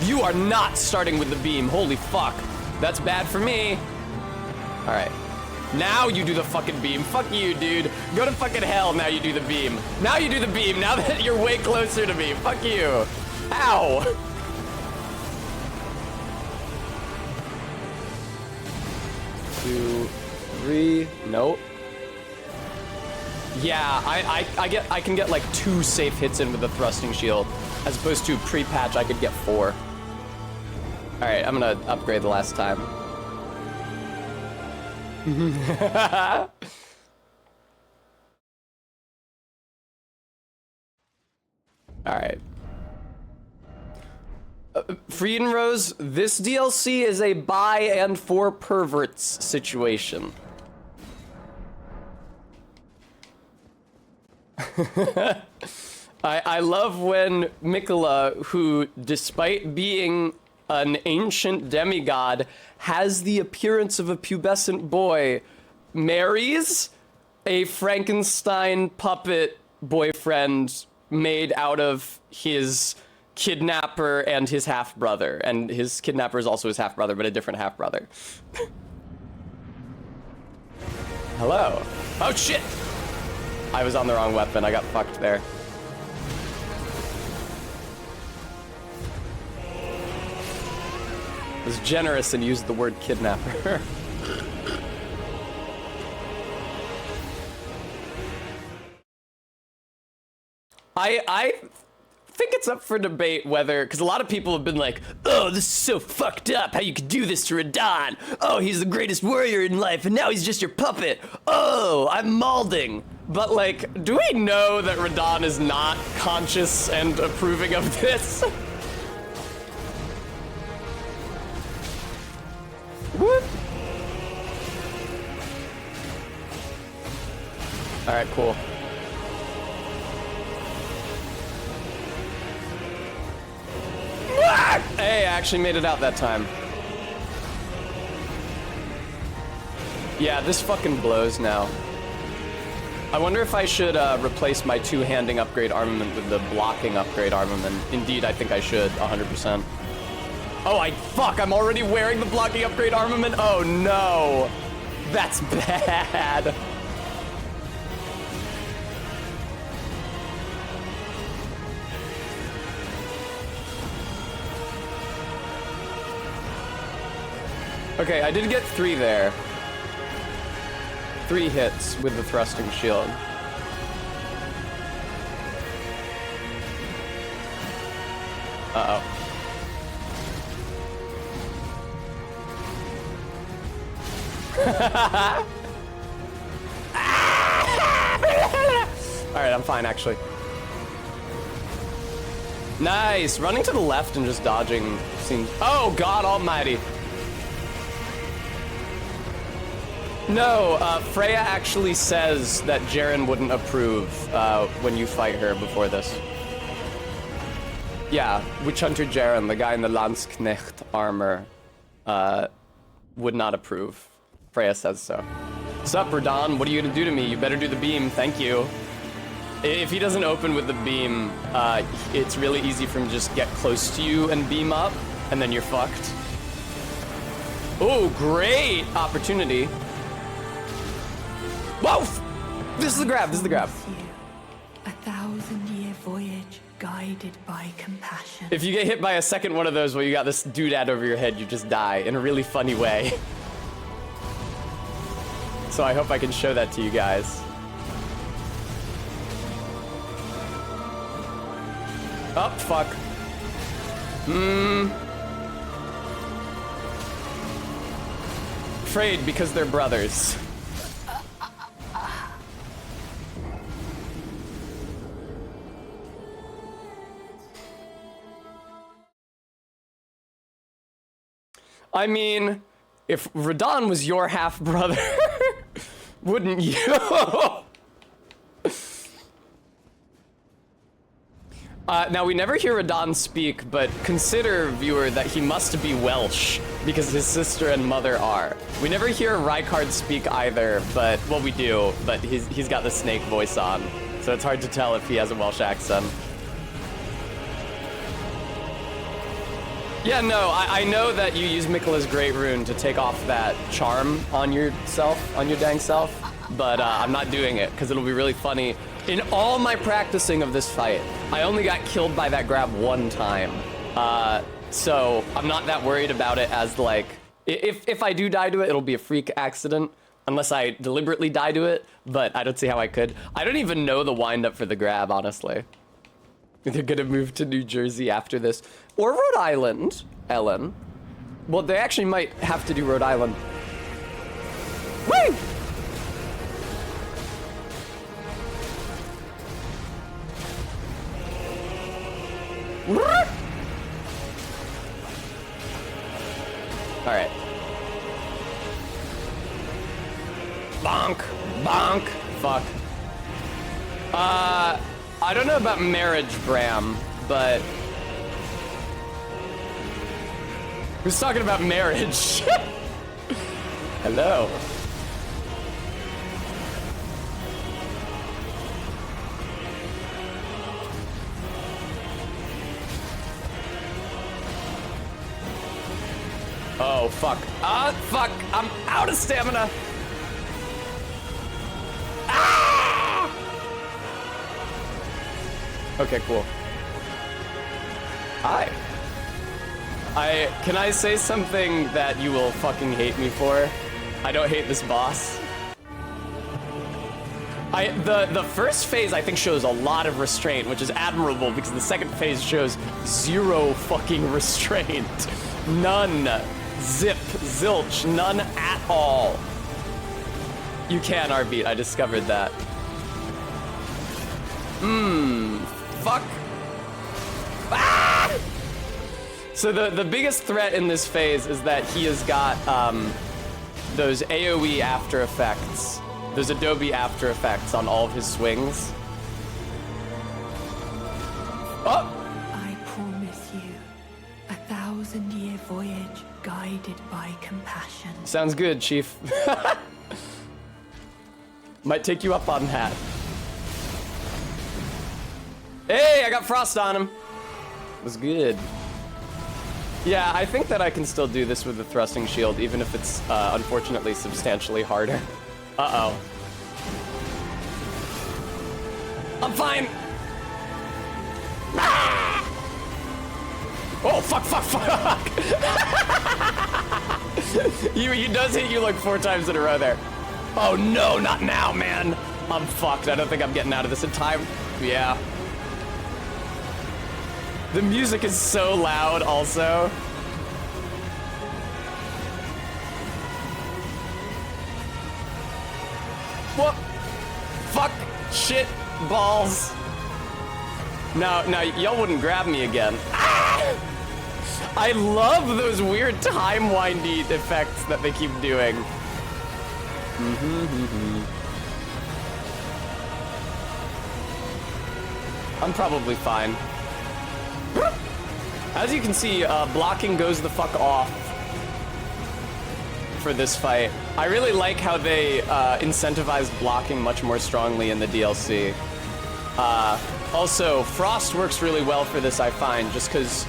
You are not starting with the beam. Holy fuck. That's bad for me. All right. Now you do the fucking beam. Fuck you, dude. Go to fucking hell. Now you do the beam. Now you do the beam. Now that you're way closer to me. Fuck you. Ow. Two, 3. Nope. Yeah, I can get like 2 safe hits in with the thrusting shield, as opposed to pre-patch I could get 4. All right, I'm gonna upgrade the last time. Alright. Frieden Rose, this DLC is a by and for perverts situation. I love when Mikola, who, despite being an ancient demigod, has the appearance of a pubescent boy, marries a Frankenstein puppet boyfriend made out of his kidnapper and his half-brother. And his kidnapper is also his half-brother, but a different half-brother. Hello. Oh, shit! I was on the wrong weapon. I got fucked there. I was generous and used the word kidnapper. I think it's up for debate whether, because a lot of people have been like, oh, this is so fucked up, how you could do this to Radahn. Oh, he's the greatest warrior in life, and now he's just your puppet. Oh, I'm malding. But, like, do we know that Radahn is not conscious and approving of this? Whoop. Alright, cool. Hey, I actually made it out that time. Yeah, this fucking blows now. I wonder if I should replace my two-handing upgrade armament with the blocking upgrade armament. Indeed, I think I should, 100%. Oh, fuck, I'm already wearing the blocking upgrade armament? Oh, no. That's bad. Okay, I did get 3 there. 3 hits with the thrusting shield. Uh-oh. Alright, I'm fine, actually. Nice! Running to the left and just dodging seems... Oh, God almighty! No, Freya actually says that Jaren wouldn't approve when you fight her before this. Yeah, Witch Hunter Jaren, the guy in the Landsknecht armor, would not approve. Freya says so. What's up, Radahn? What are you gonna do to me? You better do the beam, thank you. If he doesn't open with the beam, it's really easy for him to just get close to you and beam up, and then you're fucked. Oh, great opportunity. Whoa! This is the grab, this is the grab. A 1,000-year voyage guided by compassion. If you get hit by a second one of those where you got this doodad over your head, you just die in a really funny way. So I hope I can show that to you guys. Oh, fuck. Afraid because they're brothers. I mean, if Radahn was your half-brother, wouldn't you? Now, we never hear Radahn speak, but consider, viewer, that he must be Welsh, because his sister and mother are. We never hear Rykard speak either, but, well, we do, but he's got the snake voice on, so it's hard to tell if he has a Welsh accent. Yeah, no, I know that you use Mikola's Great Rune to take off that charm on yourself, on your dang self, but I'm not doing it, because it'll be really funny. In all my practicing of this fight, I only got killed by that grab one time. So I'm not that worried about it as, like, if I do die to it, it'll be a freak accident, unless I deliberately die to it, but I don't see how I could. I don't even know the wind-up for the grab, honestly. They're gonna move to New Jersey after this. Or Rhode Island, Ellen. Well, they actually might have to do Rhode Island. Woo! Alright. Bonk. Bonk. Fuck. I don't know about marriage, Bram, but... Who's talking about marriage? Hello. Oh, fuck. Fuck. I'm out of stamina. Ah! Okay, cool. Hi. Can I say something that you will fucking hate me for? I don't hate this boss. The first phase I think shows a lot of restraint, which is admirable because the second phase shows zero fucking restraint. None. Zip. Zilch. None at all. You can, Arbeat. I discovered that. Fuck. Ah! So the biggest threat in this phase is that he has got those AoE After Effects, those Adobe After Effects on all of his swings. Oh! I promise you, 1,000-year voyage guided by compassion. Sounds good, Chief. Might take you up on that. Hey, I got frost on him. Was good. Yeah, I think that I can still do this with the thrusting shield, even if it's unfortunately substantially harder. Uh-oh. I'm fine. Ah! Oh, fuck, fuck, fuck. He does hit you like 4 times in a row there. Oh no, not now, man. I'm fucked. I don't think I'm getting out of this in time. Yeah. The music is so loud also. Whoop. Fuck. Shit. Balls. No, y'all wouldn't grab me again. Ah! I love those weird time-windy effects that they keep doing. I'm probably fine. As you can see, blocking goes the fuck off for this fight. I really like how they incentivized blocking much more strongly in the DLC. Also, Frost works really well for this, I find, just because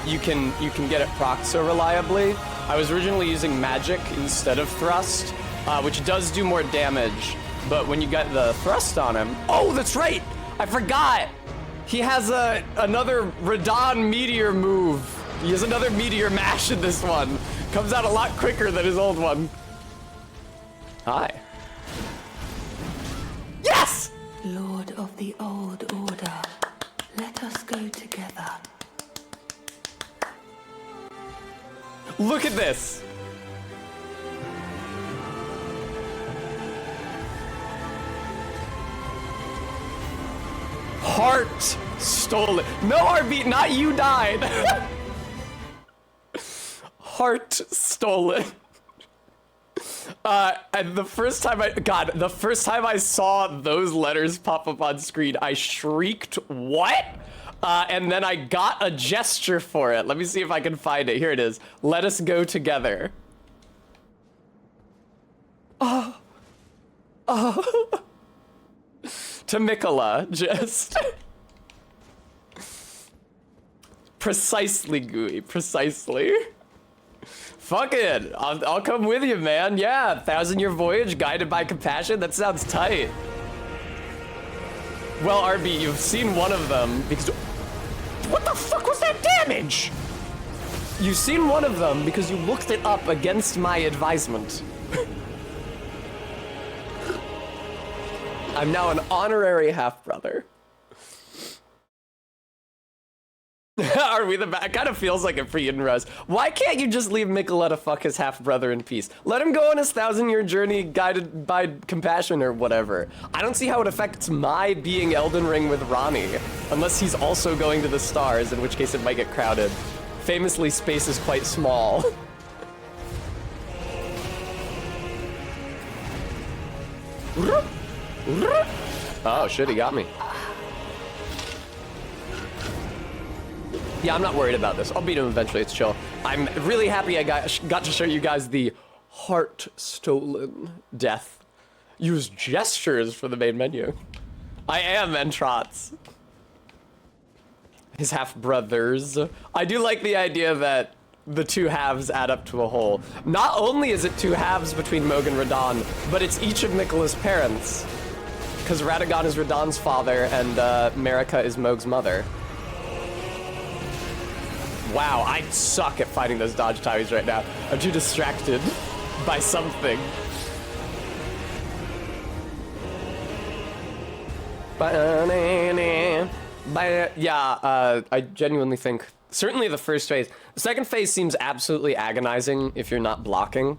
you can get it procced so reliably. I was originally using Magic instead of Thrust, which does do more damage, but when you get the Thrust on him... Oh, that's right! I forgot! He has another Radon Meteor move. He has another Meteor Mash in this one. Comes out a lot quicker than his old one. Hi. Yes! Lord of the Old Order, let us go together. Look at this. Heart stolen. No, Arbeat, not you died. Heart stolen. And the first time I saw those letters pop up on screen, I shrieked, what? And then I got a gesture for it. Let me see if I can find it. Here it is. Let us go together. Oh. To Mikola, just. Precisely, Gooey, precisely. Fuck it, I'll come with you, man. Yeah, 1,000-year voyage guided by compassion. That sounds tight. Well, RB, you've seen one of them because. What the fuck was that damage? You've seen one of them because you looked it up against my advisement. I'm now an honorary half-brother. Are we the bad? It kind of feels like it for you and Rose. Why can't you just leave Mikoleta fuck his half-brother in peace? Let him go on his 1,000-year journey guided by compassion or whatever. I don't see how it affects my being Elden Ring with Ronnie. Unless he's also going to the stars, in which case it might get crowded. Famously, space is quite small. Oh shit, he got me. Yeah, I'm not worried about this. I'll beat him eventually, it's chill. I'm really happy I got to show you guys the heart-stolen death. Use gestures for the main menu. I am Entrots. His half-brothers. I do like the idea that the two halves add up to a whole. Not only is it two halves between Mohg and Radahn, but it's each of Mikola's parents. Because Radagon is Radahn's father, and Marika is Mohg's mother. Wow, I suck at fighting those dodge timings right now. I'm too distracted by something. Yeah, I genuinely think, certainly the first phase. The second phase seems absolutely agonizing if you're not blocking.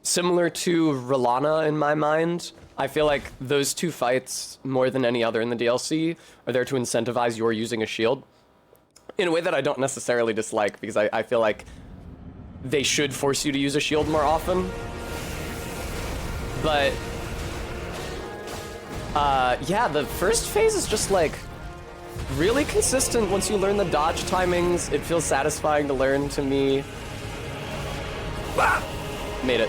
Similar to R'Lana in my mind. I feel like those two fights, more than any other in the DLC, are there to incentivize your using a shield. In a way that I don't necessarily dislike, because I feel like they should force you to use a shield more often. But, yeah, the first phase is just, like, really consistent once you learn the dodge timings. It feels satisfying to learn to me. Ah! Made it.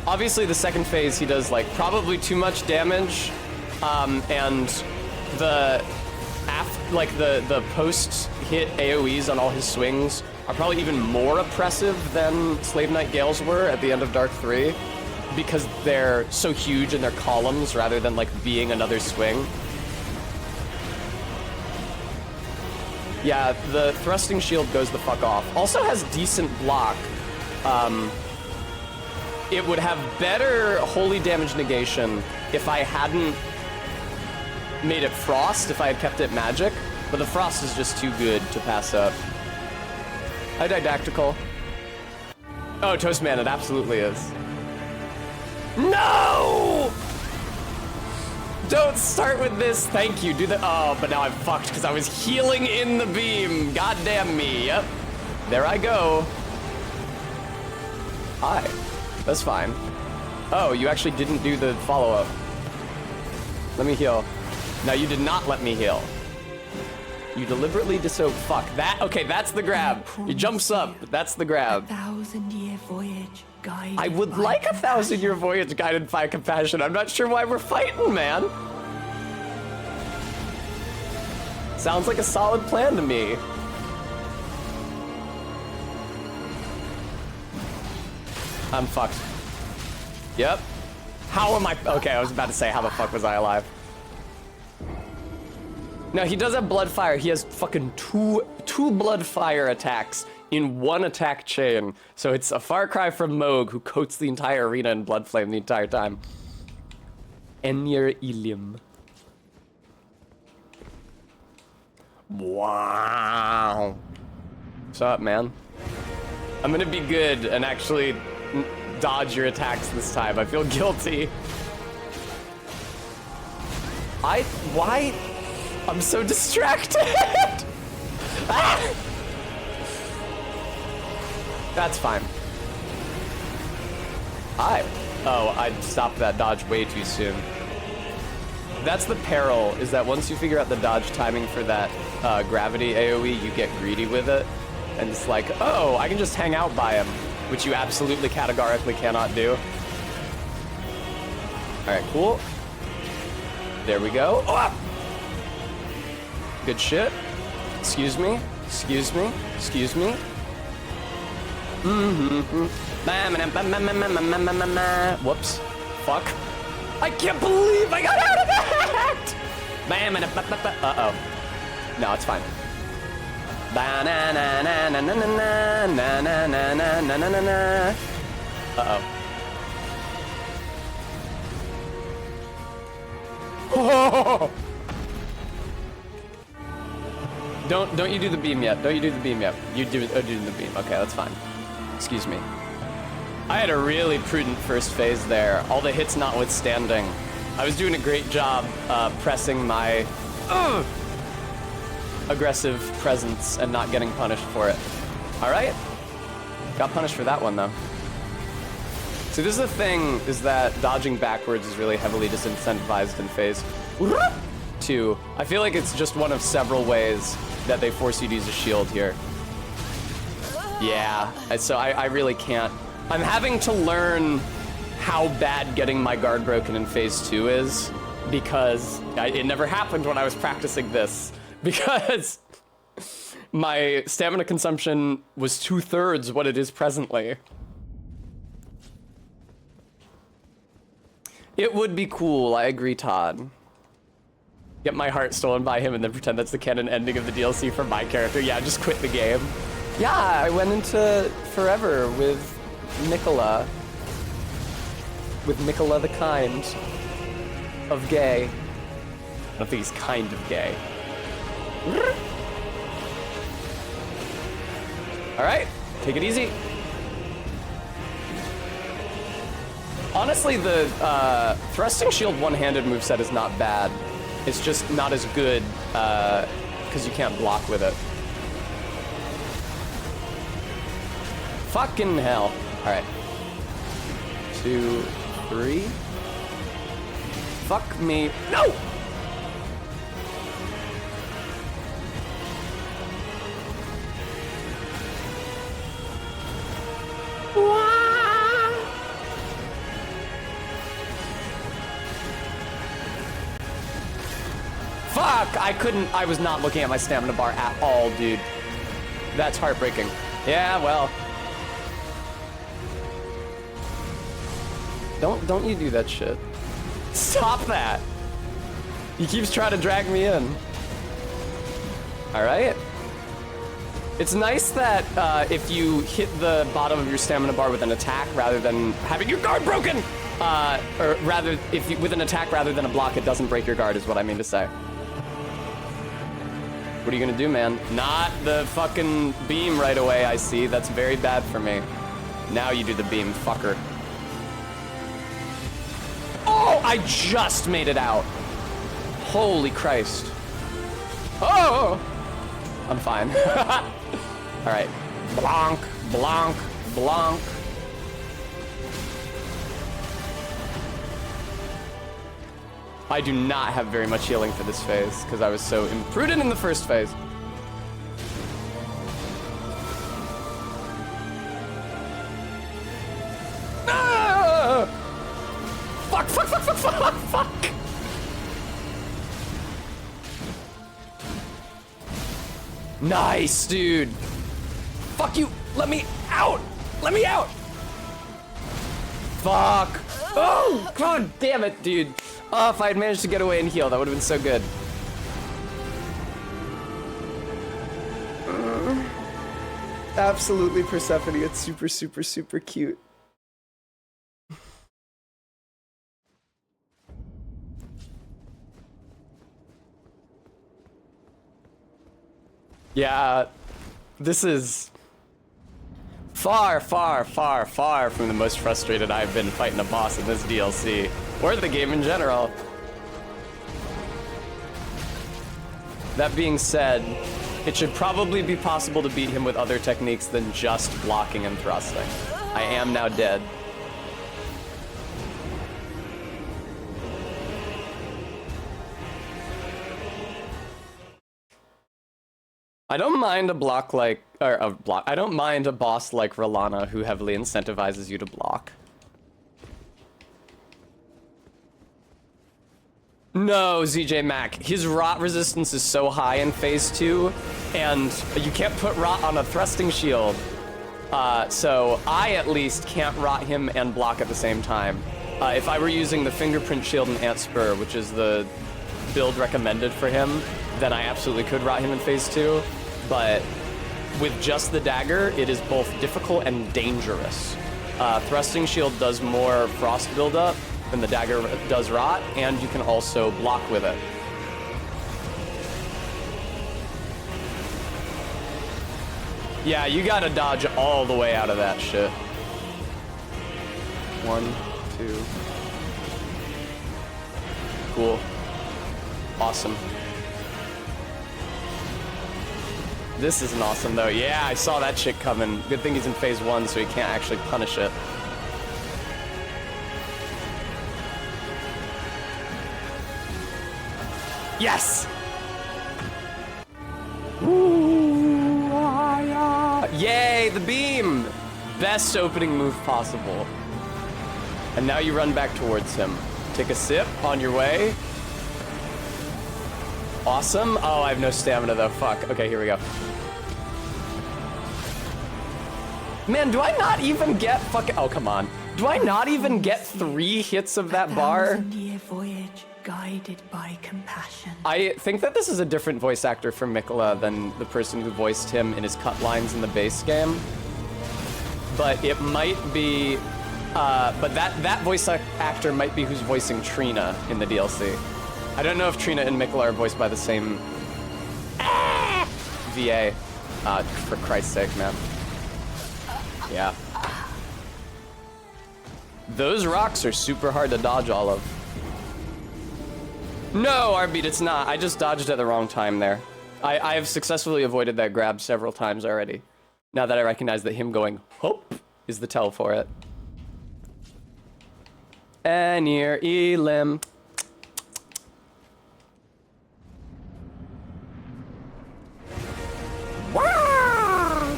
Obviously, the second phase, he does, like, probably too much damage. And the post-hit AoEs on all his swings are probably even more oppressive than Slave Knight Gale's were at the end of Dark 3, because they're so huge in their columns rather than like being another swing. Yeah, the thrusting shield goes the fuck off. Also has decent block. It would have better holy damage negation if I hadn't made it frost, if I had kept it magic, but the frost is just too good to pass up. Hi, Didactical. Oh, Toastman, it absolutely is. No! Don't start with this. Thank you. Do the. Oh, but now I'm fucked because I was healing in the beam. God damn me. Yep. There I go. Hi. That's fine. Oh, you actually didn't do the follow-up. Let me heal. No, you did not let me heal. You deliberately fuck that. Okay, that's the grab. He jumps up. That's the grab. 1,000-year voyage guided. I would like a 1,000-year voyage guided by compassion. I'm not sure why we're fighting, man. Sounds like a solid plan to me. I'm fucked. Yep. How am I? Okay, I was about to say, how the fuck was I alive? No, he does have blood fire. He has fucking two blood fire attacks in one attack chain. So it's a far cry from Mohg, who coats the entire arena in blood flame the entire time. Enyer Ilim. Wow. What's up, man? I'm gonna be good and actually dodge your attacks this time. I feel guilty. Why? I'm so distracted. Ah! That's fine. Oh, I stopped that dodge way too soon. That's the peril, is that once you figure out the dodge timing for that gravity AoE, you get greedy with it. And it's like, oh, I can just hang out by him, which you absolutely categorically cannot do. All right, cool. There we go. Oh! Good shit. Excuse me. Excuse me. Excuse me. Whoops. Fuck. I can't believe I got out of that! Uh-oh. No, it's fine. Uh-oh. Don't you do the beam yet. Don't you do the beam yet. You do the beam. Okay, that's fine. Excuse me. I had a really prudent first phase there, all the hits notwithstanding. I was doing a great job pressing my aggressive presence and not getting punished for it. All right? Got punished for that one, though. See, this is the thing, is that dodging backwards is really heavily disincentivized in phase 2. I feel like it's just one of several ways that they force you to use a shield here. Yeah, so I really can't. I'm having to learn how bad getting my guard broken in phase 2 is, because it never happened when I was practicing this, because my stamina consumption was 2/3 what it is presently. It would be cool, I agree, Todd. Get my heart stolen by him and then pretend that's the canon ending of the DLC for my character. Yeah, just quit the game. Yeah, I went into Forever with Nicola. With Nicola the kind of gay. I don't think he's kind of gay. All right, take it easy. Honestly, the thrusting shield one-handed moveset is not bad. It's just not as good because you can't block with it. Fucking hell. All right. 2, 3. Fuck me. No! Fuck! I was not looking at my stamina bar at all, dude. That's heartbreaking. Yeah, well. Don't you do that shit. Stop that! He keeps trying to drag me in. Alright. It's nice that if you hit the bottom of your stamina bar with an attack rather than having your guard broken, or rather, if you, with an attack rather than a block, it doesn't break your guard, is what I mean to say. What are you gonna do, man? Not the fucking beam right away, I see. That's very bad for me. Now you do the beam, fucker. Oh, I just made it out. Holy Christ. Oh! I'm fine. All right. Blanc, blanc, blanc. I do not have very much healing for this phase because I was so imprudent in the first phase. Ah! Fuck, fuck, fuck, fuck, fuck, fuck! Nice, dude. Fuck you. Let me out. Let me out. Fuck. Oh, god damn it, dude. Oh, if I had managed to get away and heal, that would have been so good. Absolutely, Persephone. It's super, super, super cute. Yeah, this is far, far, far, far from the most frustrated I've been fighting a boss in this DLC, or the game in general. That being said, it should probably be possible to beat him with other techniques than just blocking and thrusting. I am now dead. I don't mind a block like, or a block, I don't mind a boss like Rolana who heavily incentivizes you to block. No, ZJ Mac, his rot resistance is so high in phase 2, and you can't put rot on a thrusting shield. So I at least can't rot him and block at the same time. If I were using the fingerprint shield and ant spur, which is the build recommended for him, then I absolutely could rot him in phase 2. But with just the dagger, it is both difficult and dangerous. Thrusting shield does more frost buildup, then the dagger does rot, and you can also block with it. Yeah, you gotta dodge all the way out of that shit. 1, 2. Cool. Awesome. This isn't awesome though. Yeah, I saw that shit coming. Good thing he's in phase 1, so he can't actually punish it. Yes! Ooh, ah, yeah. Yay, the beam! Best opening move possible. And now you run back towards him. Take a sip on your way. Awesome. Oh, I have no stamina though. Fuck. Okay, here we go. Man, do I not even get fucking... Oh, come on. Do I not even get 3 hits of that bar? 1,000-year voyage guided by compassion. I think that this is a different voice actor for Mikola than the person who voiced him in his cut lines in the base game. But it might be... but that voice actor might be who's voicing Trina in the DLC. I don't know if Trina and Mikola are voiced by the same VA. For Christ's sake, man. Yeah. Those rocks are super hard to dodge all of. No, Arbeat, it's not. I just dodged at the wrong time there. I have successfully avoided that grab several times already. Now that I recognize that him going, hope, is the tell for it. Anir Elim. Wow!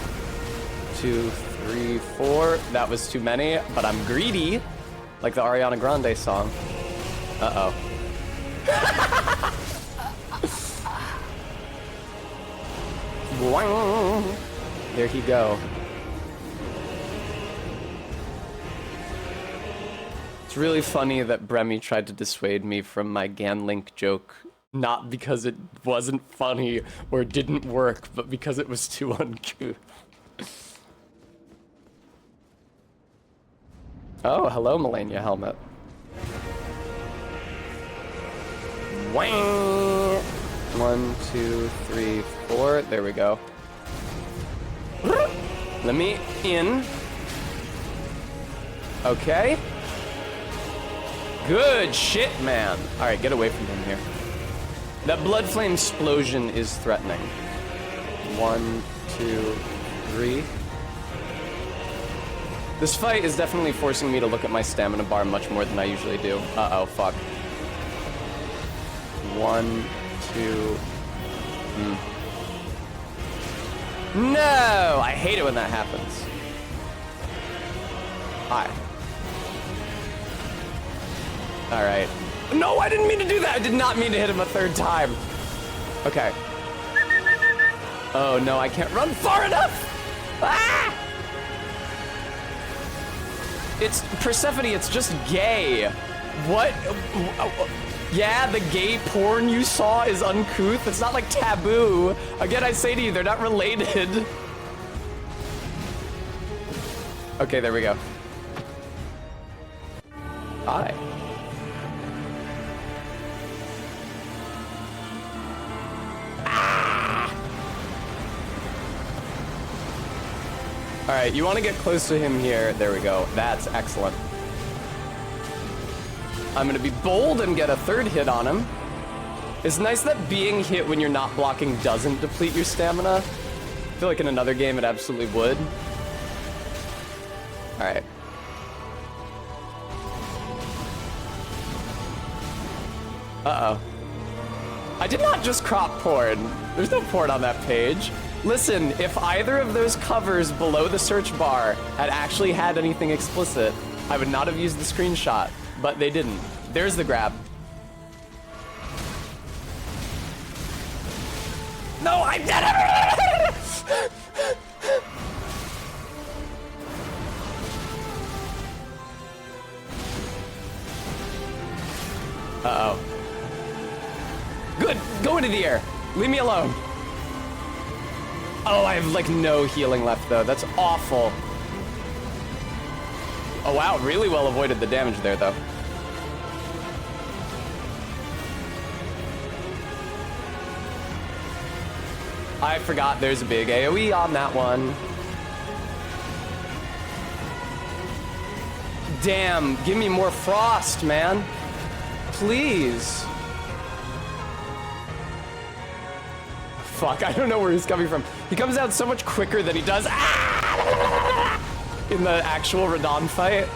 2, 3, 4. That was too many, but I'm greedy. Like the Ariana Grande song. Uh-oh. There he go. It's really funny that Bremy tried to dissuade me from my Ganlink joke, not because it wasn't funny or didn't work, but because it was too uncouth. Oh, hello, Melania Helmet. Wang! 1, 2, 3, 4. There we go. Let me in. Okay. Good shit, man. All right, get away from him here. That blood flame explosion is threatening. 1, 2, 3. This fight is definitely forcing me to look at my stamina bar much more than I usually do. Uh-oh, fuck. 1, 2... No! I hate it when that happens. Hi. Alright. No, I didn't mean to do that! I did not mean to hit him a 3rd time. Okay. Oh no, I can't run far enough! Ah! It's Persephone, it's just gay. What? Yeah, the gay porn you saw is uncouth. It's not like taboo. Again, I say to you, they're not related. Okay, there we go. Hi. All right, you want to get close to him here. There we go. That's excellent. I'm going to be bold and get a 3rd hit on him. It's nice that being hit when you're not blocking doesn't deplete your stamina. I feel like in another game it absolutely would. All right. Uh-oh. I did not just crop porn. There's no porn on that page. Listen, if either of those covers below the search bar had actually had anything explicit, I would not have used the screenshot, but they didn't. There's the grab. No, I did it! Uh-oh. Good, go into the air. Leave me alone. Oh, I have like no healing left though. That's awful. Oh wow, really well avoided the damage there though. I forgot there's a big AoE on that one. Damn, give me more frost, man. Please. Fuck, I don't know where he's coming from. He comes out so much quicker than he does in the actual Radon fight.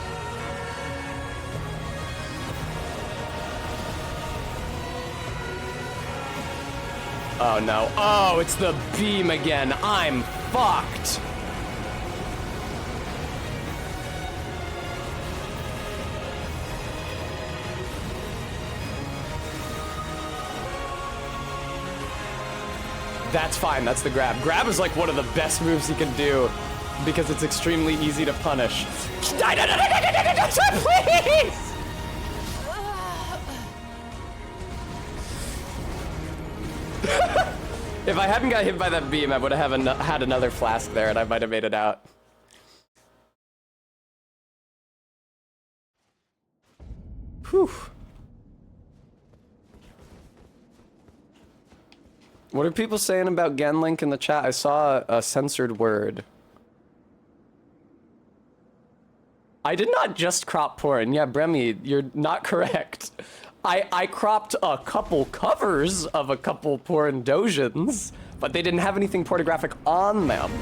Oh no. Oh, it's the beam again. I'm fucked. That's fine, that's the grab. Grab is like one of the best moves he can do because it's extremely easy to punish. Please! If I hadn't got hit by that beam, I would have had another flask there and I might have made it out. Whew. What are people saying about Genlink in the chat? I saw a censored word. I did not just crop porn. Yeah, Bremy, you're not correct. I cropped a couple covers of a couple porn dojins, but they didn't have anything pornographic on them.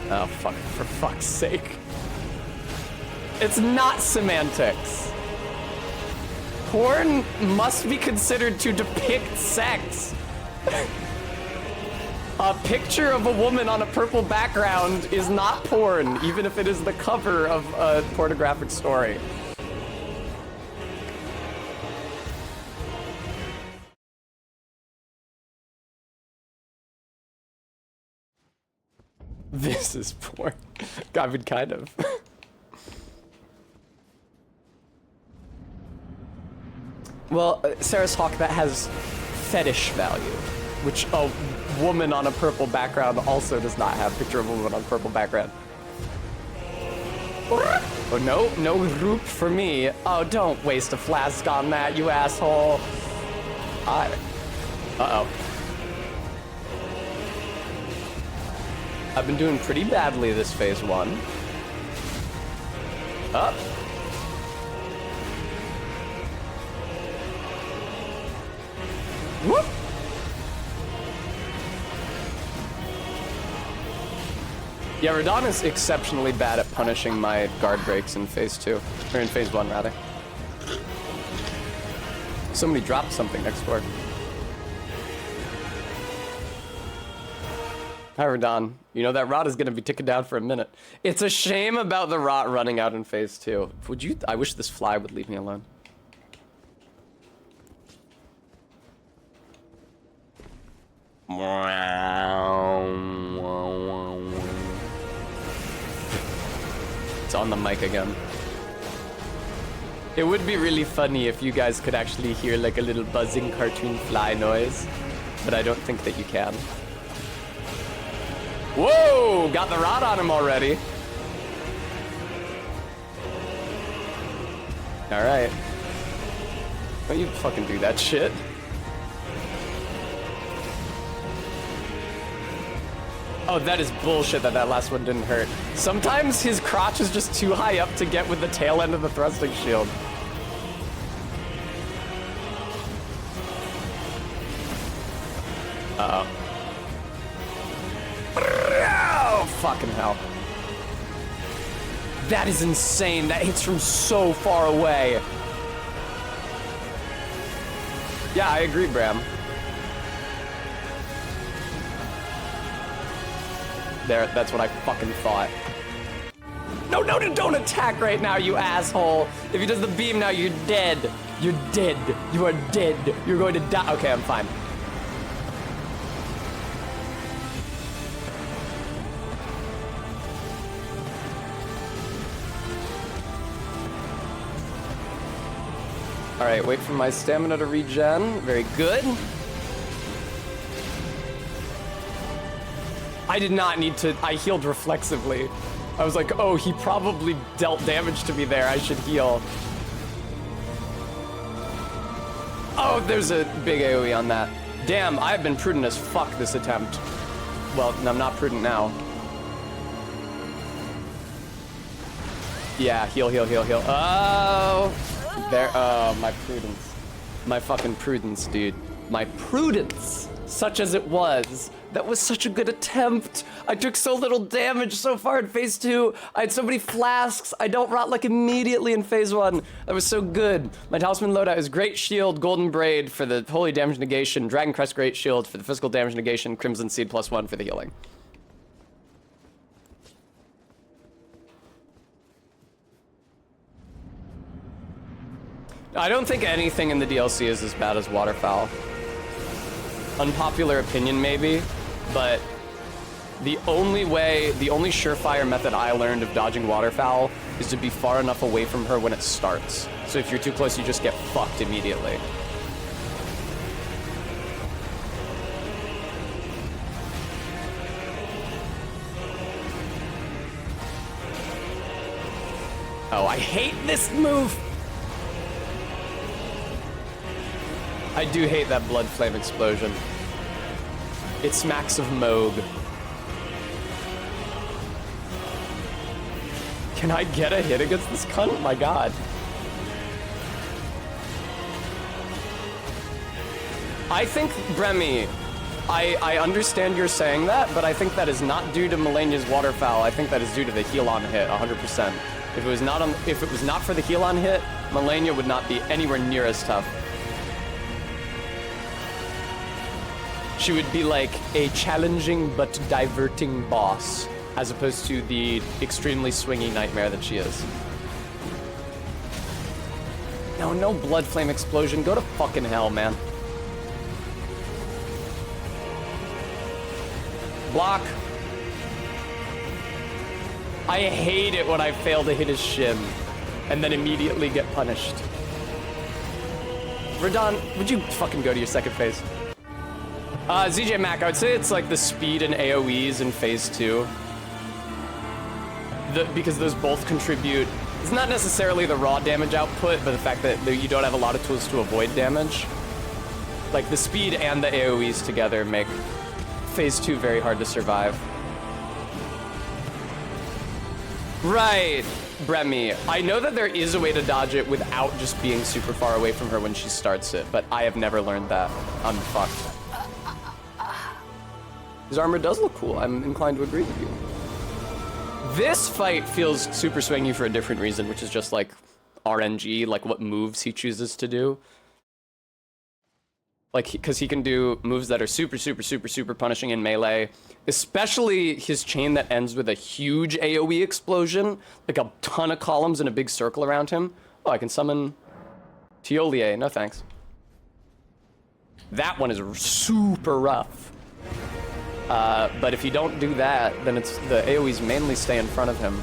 Oh, fuck, for fuck's sake. It's not semantics. Porn must be considered to depict sex. A picture of a woman on a purple background is not porn, even if it is the cover of a pornographic story. This is porn. I mean, kind of. Well, Sarah's Hawk, that has fetish value, which a woman on a purple background also does not have. Picture of a woman on a purple background. Oh, no, no roop for me. Oh, don't waste a flask on that, you asshole. Uh-oh. I've been doing pretty badly this phase 1. Up. Whoop! Yeah, Radon is exceptionally bad at punishing my guard breaks in phase 2. Or in phase 1, rather. Somebody dropped something next door. Hi, Radon. You know, that rot is gonna be ticking down for a minute. It's a shame about the rot running out in phase 2. Would you? I wish this fly would leave me alone. It's on the mic again. It would be really funny if you guys could actually hear like a little buzzing cartoon fly noise, but I don't think that you can. Whoa! Got the rod on him already. Alright. Don't you fucking do that shit. Oh, that is bullshit that last one didn't hurt. Sometimes his crotch is just too high up to get with the tail end of the thrusting shield. Uh-oh. Oh, fucking hell. That is insane. That hits from so far away. Yeah, I agree, Bram. There, that's what I fucking thought. No, no, don't attack right now, you asshole. If he does the beam now, you're dead. You're dead. You are dead. You're going to die. Okay, I'm fine. All right, wait for my stamina to regen. Very good. I did not need to, I healed reflexively. I was like, oh, he probably dealt damage to me there. I should heal. Oh, there's a big AoE on that. Damn, I've been prudent as fuck this attempt. Well, I'm not prudent now. Yeah, heal, heal, heal, heal. Oh! There, oh, my prudence. My fucking prudence, dude. My prudence, such as it was. That was such a good attempt. I took so little damage so far in phase 2. I had so many flasks. I don't rot like immediately in phase 1. That was so good. My talisman loadout is Great Shield, Golden Braid for the holy damage negation, Dragon Crest Great Shield for the physical damage negation, Crimson Seed +1 for the healing. I don't think anything in the DLC is as bad as Waterfowl. Unpopular opinion, maybe, but the only surefire method I learned of dodging Waterfowl is to be far enough away from her when it starts. So if you're too close, you just get fucked immediately. Oh, I hate this move! I do hate that blood flame explosion. It smacks of Moog. Can I get a hit against this cunt? Oh my god. I think, Bremy, I understand you're saying that, but I think that is not due to Malenia's Waterfowl. I think that is due to the heal-on hit, 100%. If it was not for the heal-on hit, Malenia would not be anywhere near as tough. She would be like a challenging but diverting boss, as opposed to the extremely swingy nightmare that she is. No blood flame explosion. Go to fucking hell, man. Block. I hate it when I fail to hit his shin and then immediately get punished. Radon, would you fucking go to your second phase? ZJ Mac, I would say it's like the speed and AoEs in phase 2. Because those both contribute. It's not necessarily the raw damage output, but the fact that you don't have a lot of tools to avoid damage. Like the speed and the AoEs together make phase 2 very hard to survive. Right, Bremy. I know that there is a way to dodge it without just being super far away from her when she starts it, but I have never learned that. I'm fucked. His armor does look cool. I'm inclined to agree with you. This fight feels super swingy for a different reason, which is just like RNG, like what moves he chooses to do. Like, because he can do moves that are super punishing in melee, especially his chain that ends with a huge AoE explosion, like a ton of columns and a big circle around him. Oh, I can summon Tiolier. No thanks. That one is super rough. But if you don't do that, then it's the AoEs mainly stay in front of him.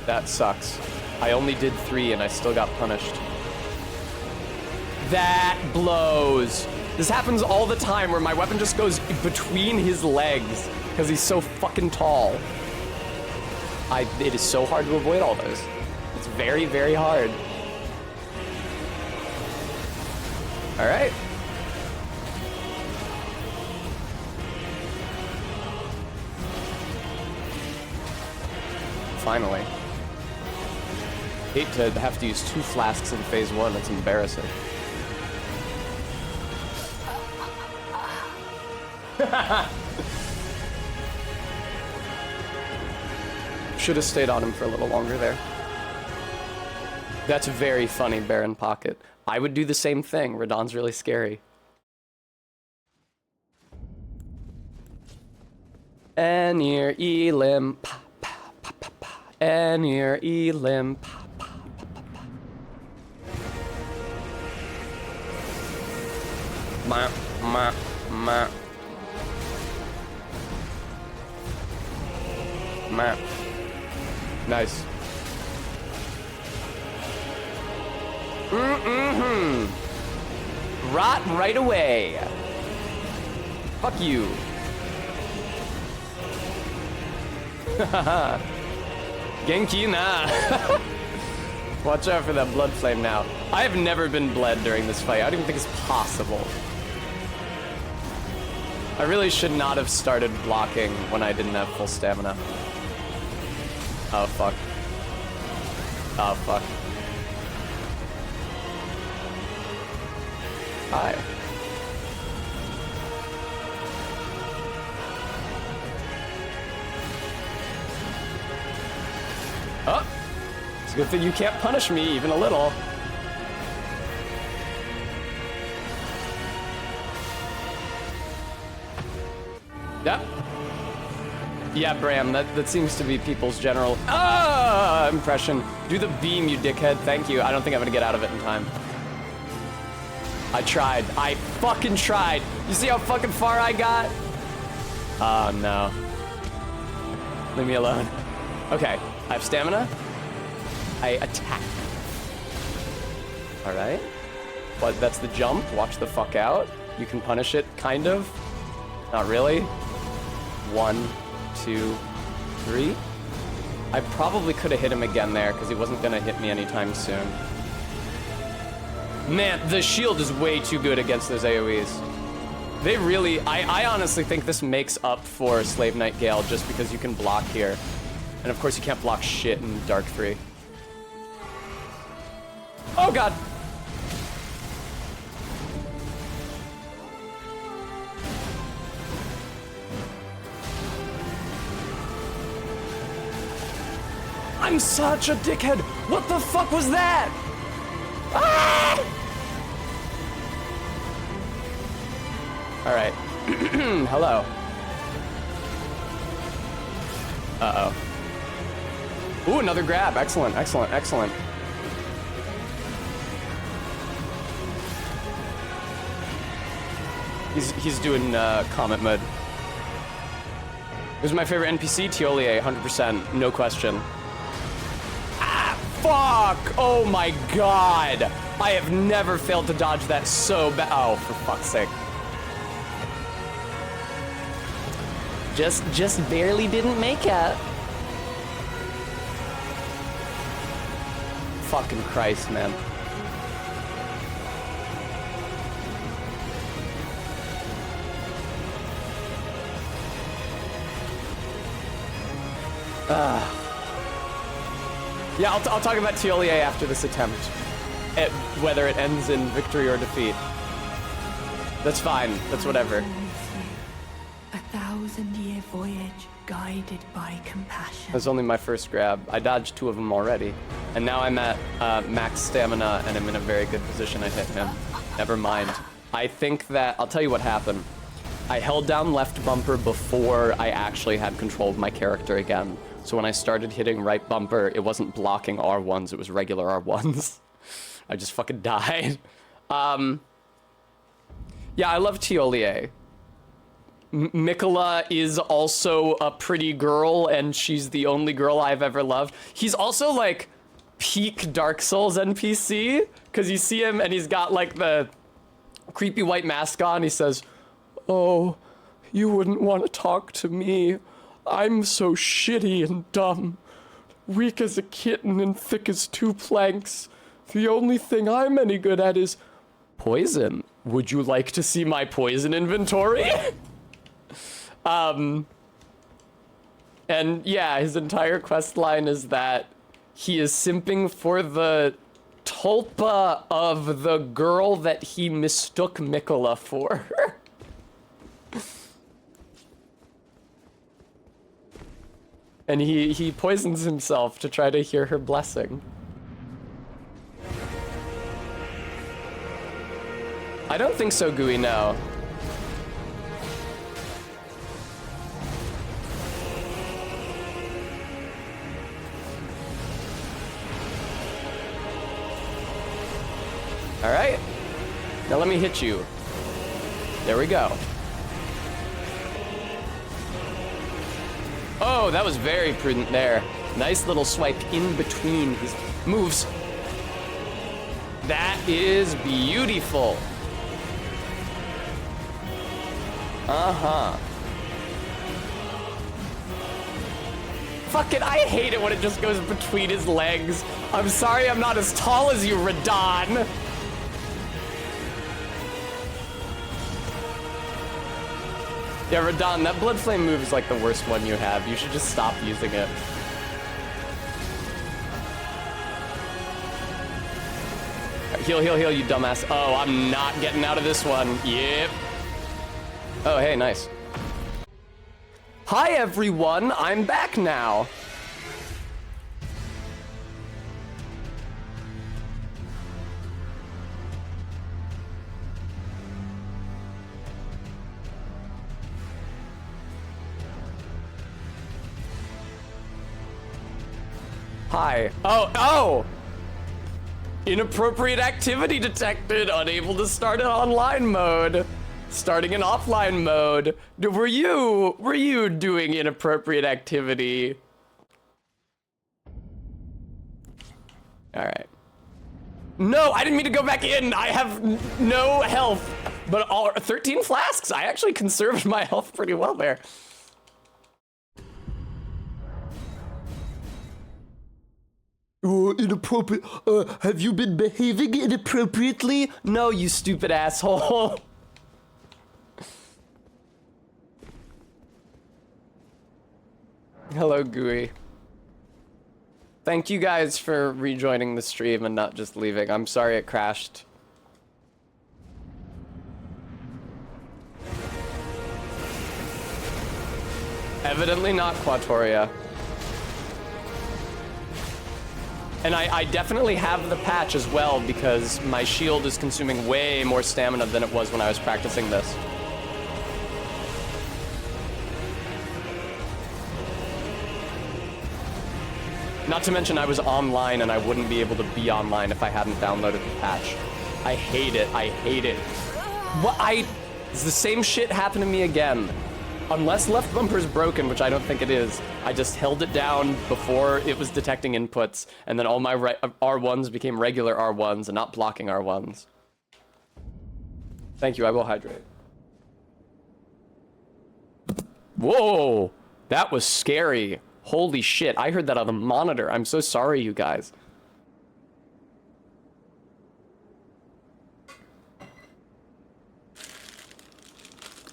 That sucks. I only did 3 and I still got punished. That blows. This happens all the time where my weapon just goes between his legs because he's so fucking tall. It is so hard to avoid all those. It's very, very hard. All right. Finally. Hate to have to use 2 flasks in phase 1. That's embarrassing. Should have stayed on him for a little longer there. That's very funny, Baron Pocket. I would do the same thing. Radon's really scary. Enir Elim, pa pa pa pa pa. Enir Elim, pa pa pa pa pa. Ma ma ma ma. Nice. rot right away. Fuck you. Genki na. Watch out for that blood flame now. I have never been bled during this fight. I don't even think it's possible. I really should not have started blocking when I didn't have full stamina. Oh, fuck. Oh, fuck. Hi. Oh! It's a good thing you can't punish me even a little. Yep. Yeah, Bram, that seems to be people's general impression. Do the beam, you dickhead. Thank you. I don't think I'm gonna get out of it in time. I tried. I fucking tried. You see how fucking far I got? Oh, no. Leave me alone. Okay, I have stamina. I attack. All right. But that's the jump. Watch the fuck out. You can punish it, kind of. Not really. 1, 2, 3. I probably could have hit him again there because he wasn't gonna hit me anytime soon. Man, the shield is way too good against those AoEs. They really, I honestly think this makes up for Slave Knight Gale just because you can block here. And of course you can't block shit in Erdtree. Oh god! I'm such a dickhead! What the fuck was that? Ah! All right. Hello. Uh-oh. Ooh, another grab. Excellent, excellent, excellent. He's doing comment mode. Who's my favorite NPC? Tiolier, 100%, no question. Ah, fuck! Oh my god! I have never failed to dodge that so bad. Oh, for fuck's sake. Just barely didn't make it. Fucking Christ, man. Yeah, I'll talk about Tiolier after this attempt. Whether it ends in victory or defeat. That's fine. That's whatever. 1,000-year voyage guided by compassion. That's only my first grab. I dodged 2 of them already. And now I'm at max stamina and I'm in a very good position to hit him. Never mind. I think that, I'll tell you what happened. I held down left bumper before I actually had control of my character again. So when I started hitting right bumper, it wasn't blocking R1s, it was regular R1s. I just fucking died. Yeah, I love Tiolier. Mikola is also a pretty girl, and she's the only girl I've ever loved. He's also, like, peak Dark Souls NPC, because you see him, and he's got, like, the creepy white mask on. He says, "Oh, you wouldn't want to talk to me. I'm so shitty and dumb. Weak as a kitten and thick as 2 planks. The only thing I'm any good at is poison. Would you like to see my poison inventory?" And yeah, his entire quest line is that he is simping for the tulpa of the girl that he mistook Mikola for. And he poisons himself to try to hear her blessing. I don't think so, Gooey, no. All right, now let me hit you. There we go. Oh, that was very prudent there. Nice little swipe in between his moves. That is beautiful. Uh-huh. Fuck it, I hate it when it just goes between his legs. I'm sorry I'm not as tall as you, Radon. Yeah, Radon, that Blood Flame move is like the worst one you have. You should just stop using it. Heal, heal, heal, you dumbass. Oh, I'm not getting out of this one. Yep. Oh, hey, nice. Hi, everyone. I'm back now. Hi. Oh! Inappropriate activity detected. Unable to start in online mode. Starting in offline mode. Were you doing inappropriate activity? All right. No, I didn't mean to go back in. I have no health. But 13 flasks. I actually conserved my health pretty well there. Oh, inappropriate. Have you been behaving inappropriately? No, you stupid asshole. Hello, Gooey. Thank you guys for rejoining the stream and not just leaving. I'm sorry it crashed. Evidently not Quatoria. And I definitely have the patch as well because my shield is consuming way more stamina than it was when I was practicing this. Not to mention I was online and I wouldn't be able to be online if I hadn't downloaded the patch. I hate it. I hate it. What it's the same shit happened to me again. Unless left bumper's broken, which I don't think it is, I just held it down before it was detecting inputs, and then all my R1s became regular R1s and not blocking R1s. Thank you, I will hydrate. Whoa! That was scary. Holy shit, I heard that on the monitor. I'm so sorry, you guys.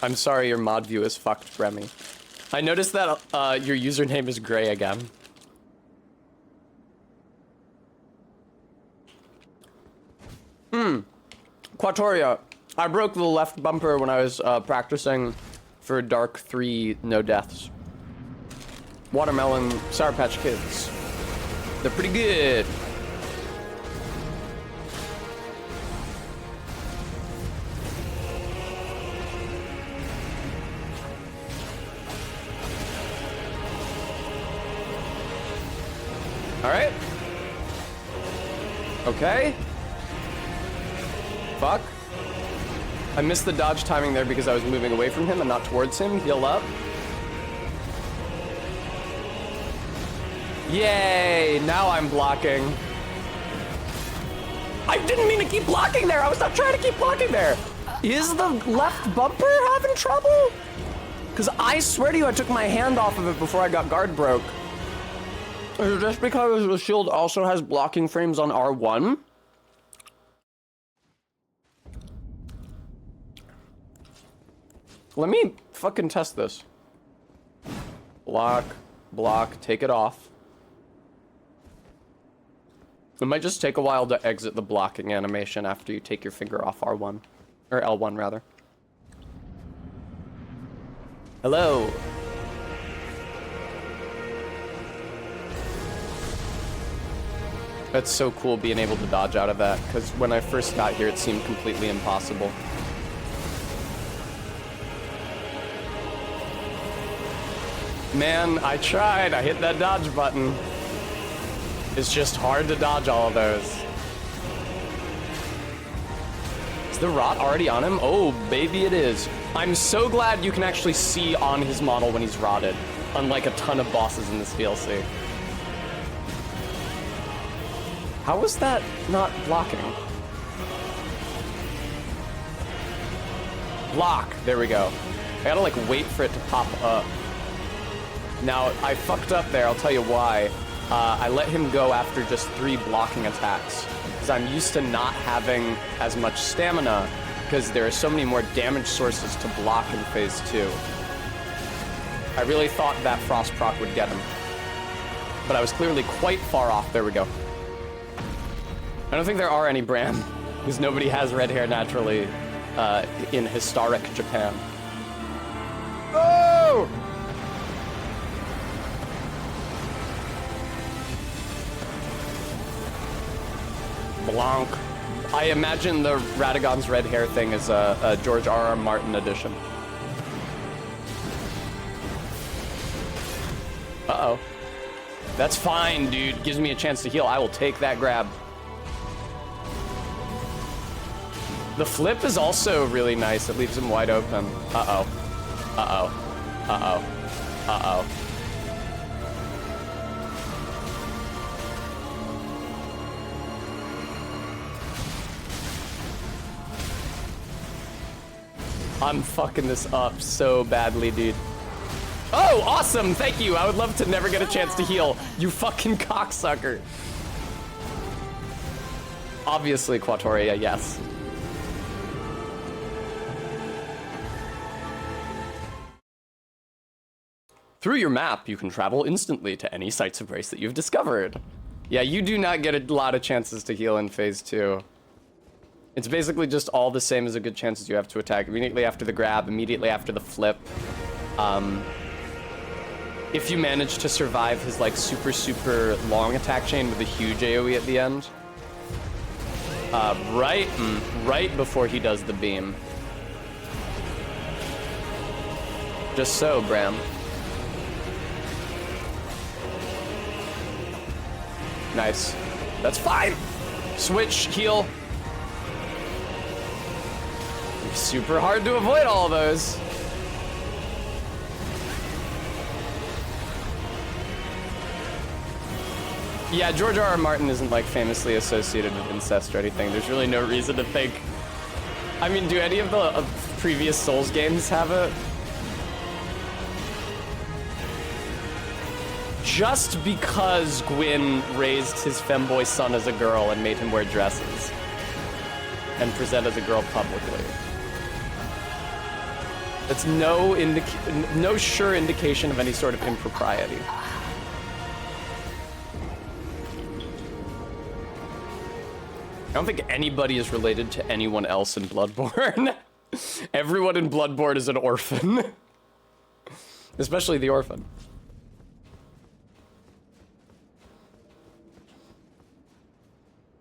I'm sorry your mod view is fucked, Remy. I noticed that your username is gray again. Quatoria, I broke the left bumper when I was practicing for Dark 3 No Deaths. Watermelon Sour Patch Kids. They're pretty good. All right. Okay. Fuck. I missed the dodge timing there because I was moving away from him and not towards him. Heal up. Yay! Now I'm blocking. I didn't mean to keep blocking there. I was not trying to keep blocking there. Is the left bumper having trouble? Because I swear to you, I took my hand off of it before I got guard broke. Is it just because the shield also has blocking frames on R1? Let me fucking test this. Block, block, take it off. It might just take a while to exit the blocking animation after you take your finger off R1. Or L1, rather. Hello. That's so cool being able to dodge out of that, because when I first got here, it seemed completely impossible. Man, I tried. I hit that dodge button. It's just hard to dodge all of those. Is the rot already on him? Oh, baby it is. I'm so glad you can actually see on his model when he's rotted, unlike a ton of bosses in this DLC. How was that not blocking? Block. There we go. I gotta like wait for it to pop up. Now, I fucked up there, I'll tell you why. I let him go after just 3 blocking attacks. Because I'm used to not having as much stamina, because there are so many more damage sources to block in phase 2. I really thought that Frost proc would get him. But I was clearly quite far off. There we go. I don't think there are any Bram, because nobody has red hair naturally in historic Japan. Oh! Blanc. I imagine the Radagon's red hair thing is a George R.R. Martin edition. Uh-oh. That's fine, dude. Gives me a chance to heal. I will take that grab. The flip is also really nice. It leaves him wide open. Uh-oh. Uh-oh. Uh-oh. Uh-oh. I'm fucking this up so badly, dude. Oh, awesome! Thank you! I would love to never get a chance to heal. You fucking cocksucker. Obviously, Quatoria, yes. Through your map, you can travel instantly to any sites of grace that you've discovered. Yeah, you do not get a lot of chances to heal in phase 2. It's basically just all the same as a good chances you have to attack. Immediately after the grab, immediately after the flip. If you manage to survive his like super long attack chain with a huge AoE at the end. Right before he does the beam. Just so, Bram. Nice. That's fine. Switch, heal. Super hard to avoid all those. Yeah, George R.R. Martin isn't like famously associated with incest or anything. There's really no reason to think. I mean, do any of the previous Souls games have it? Just because Gwyn raised his femboy son as a girl and made him wear dresses and present as a girl publicly. That's no sure indication of any sort of impropriety. I don't think anybody is related to anyone else in Bloodborne. Everyone in Bloodborne is an orphan. Especially the orphan.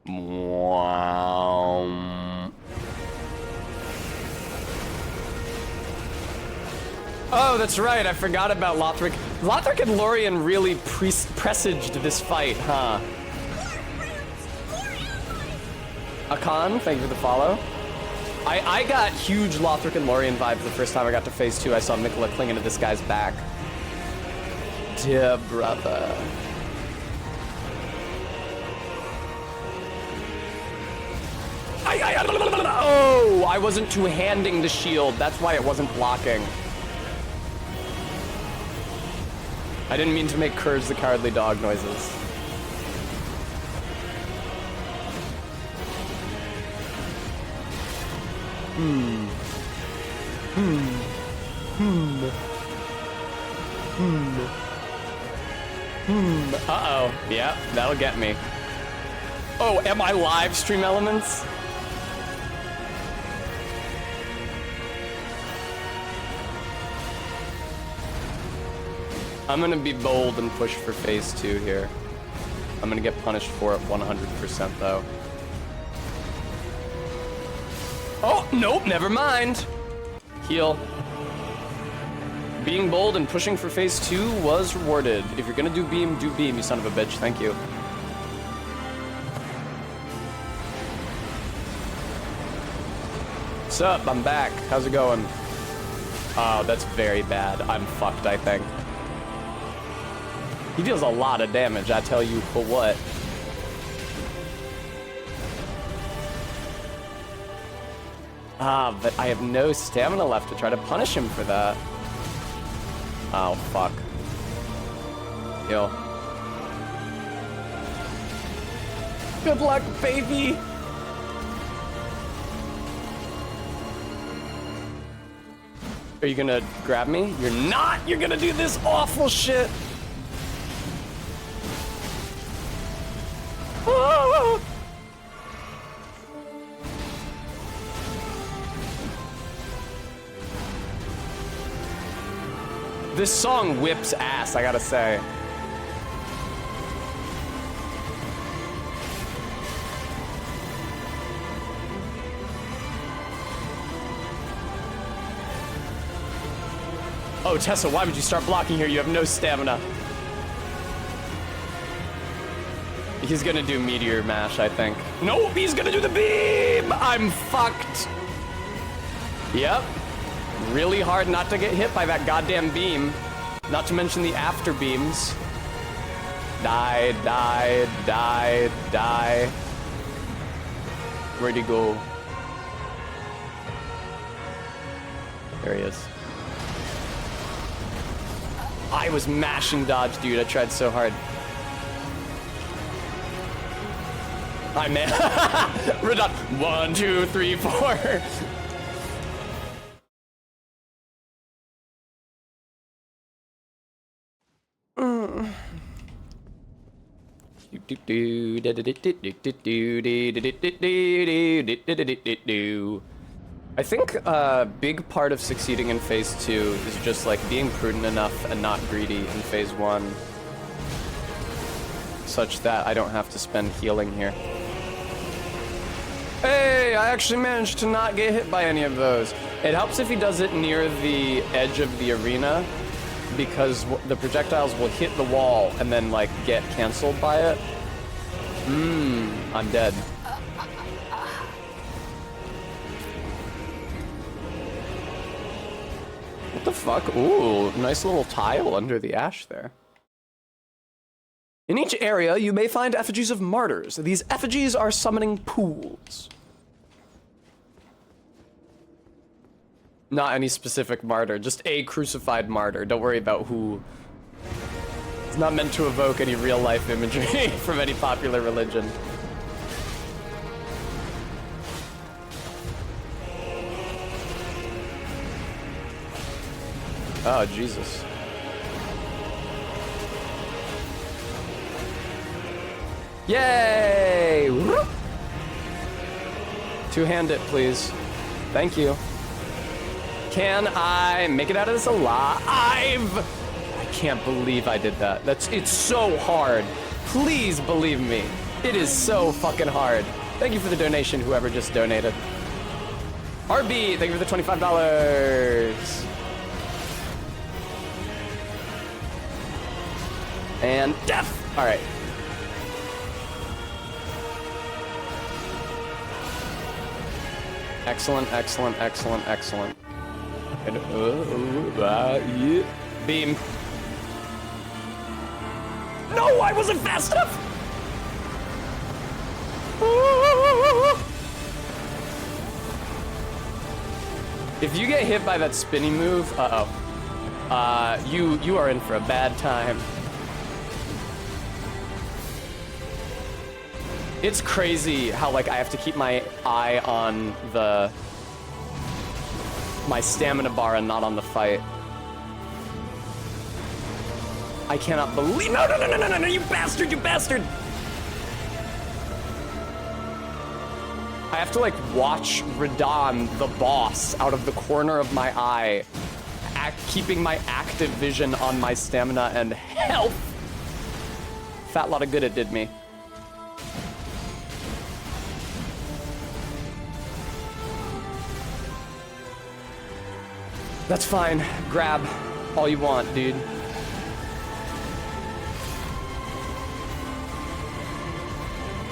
Wow. Oh, that's right. I forgot about Lothric. Lothric and Lorien really presaged this fight, huh? Akan, thank you for the follow. I got huge Lothric and Lorien vibes the first time I got to phase 2. I saw Mikola clinging to this guy's back. Dear brother. Oh, I wasn't two-handing the shield. That's why it wasn't blocking. I didn't mean to make Courage the Cowardly Dog noises. Uh-oh. Yeah, that'll get me. Oh, am I live stream elements? I'm gonna be bold and push for phase 2 here. I'm gonna get punished for it 100% though. Oh, nope, never mind. Heal. Being bold and pushing for phase 2 was rewarded. If you're gonna do beam, you son of a bitch. Thank you. What's up? I'm back. How's it going? Oh, that's very bad. I'm fucked, I think. He deals a lot of damage, I tell you for what. Ah, but I have no stamina left to try to punish him for that. Oh, fuck. Yo. Good luck, baby! Are you gonna grab me? You're not! You're gonna do this awful shit! Ah! This song whips ass, I gotta say. Oh, Tessa, why would you start blocking here? You have no stamina. He's gonna do Meteor Mash, I think. Nope, he's gonna do the beam! I'm fucked. Yep. Really hard not to get hit by that goddamn beam. Not to mention the after beams. Die, die, die, die. Where'd he go? There he is. I was mashing dodge, dude. I tried so hard. Hi, man. Redon. 1, 2, 3, 4. I think a big part of succeeding in phase 2 is just like being prudent enough and not greedy in phase 1, such that I don't have to spend healing here. Hey, I actually managed to not get hit by any of those. It helps if he does it near the edge of the arena, because the projectiles will hit the wall and then like get canceled by it. I'm dead. What the fuck? Ooh, nice little tile under the ash there. In each area, you may find effigies of martyrs. These effigies are summoning pools. Not any specific martyr, just a crucified martyr. Don't worry about who. It's not meant to evoke any real-life imagery from any popular religion. Oh, Jesus. Yay! Two-hand it, please. Thank you. Can I make it out of this alive? I can't believe I did that. It's so hard. Please believe me. It is so fucking hard. Thank you for the donation, whoever just donated. RB, thank you for the $25. And death! Alright. Excellent, excellent, excellent, excellent. And, yeah. Beam. No, I wasn't fast enough! If you get hit by that spinny move, you are in for a bad time. It's crazy how like I have to keep my eye on my stamina bar and not on the fight. I cannot believe— no, you bastard, you bastard! I have to like watch Radon, the boss, out of the corner of my eye, keeping my active vision on my stamina and health. Fat lot of good it did me. That's fine. Grab all you want, dude.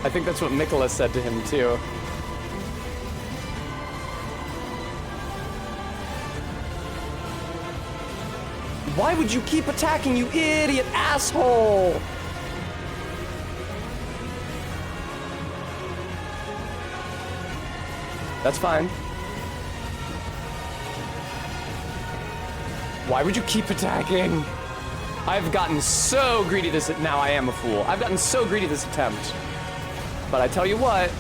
I think that's what Nicholas said to him, too. Why would you keep attacking, you idiot asshole? That's fine. Why would you keep attacking? I've gotten so greedy this... Now I am a fool. I've gotten so greedy this attempt. But I tell you what,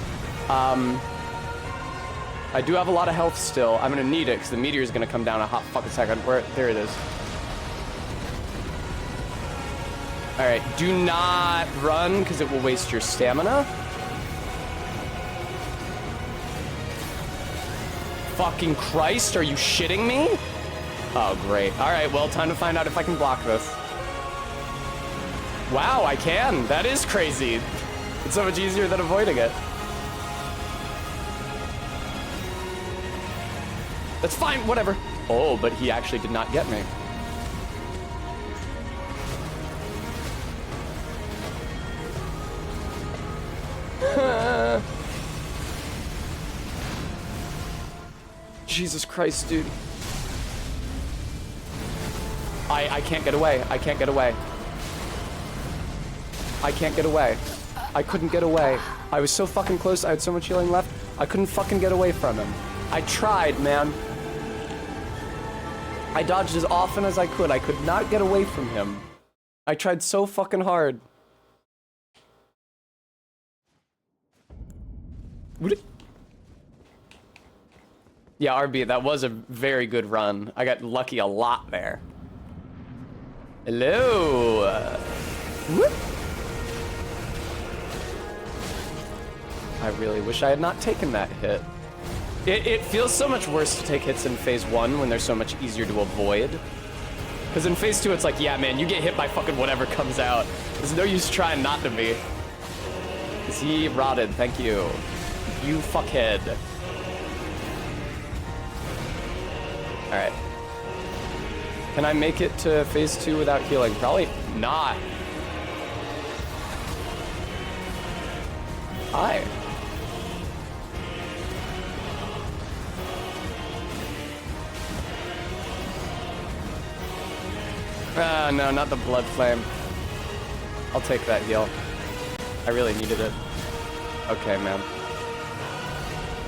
I do have a lot of health still. I'm gonna need it, because the meteor is gonna come down a hot fucking second. Where? There it is. Alright, do not run, because it will waste your stamina. Fucking Christ, are you shitting me? Oh, great. Alright, well, time to find out if I can block this. Wow, I can. That is crazy. It's so much easier than avoiding it. That's fine, whatever. Oh, but he actually did not get me. Jesus Christ, dude. I can't get away. I can't get away. I can't get away. I couldn't get away. I was so fucking close. I had so much healing left. I couldn't fucking get away from him. I tried, man. I dodged as often as I could. I could not get away from him. I tried so fucking hard. Yeah, RB, that was a very good run. I got lucky a lot there. Hello. Whoop. I really wish I had not taken that hit. It feels so much worse to take hits in phase 1 when they're so much easier to avoid. Because in phase 2, it's like, yeah, man, you get hit by fucking whatever comes out. There's no use trying not to be. Is he rotted? Thank you. You fuckhead. Alright. Can I make it to phase 2 without healing? Probably not. Hi. No, not the blood flame. I'll take that heal. I really needed it. Okay, man.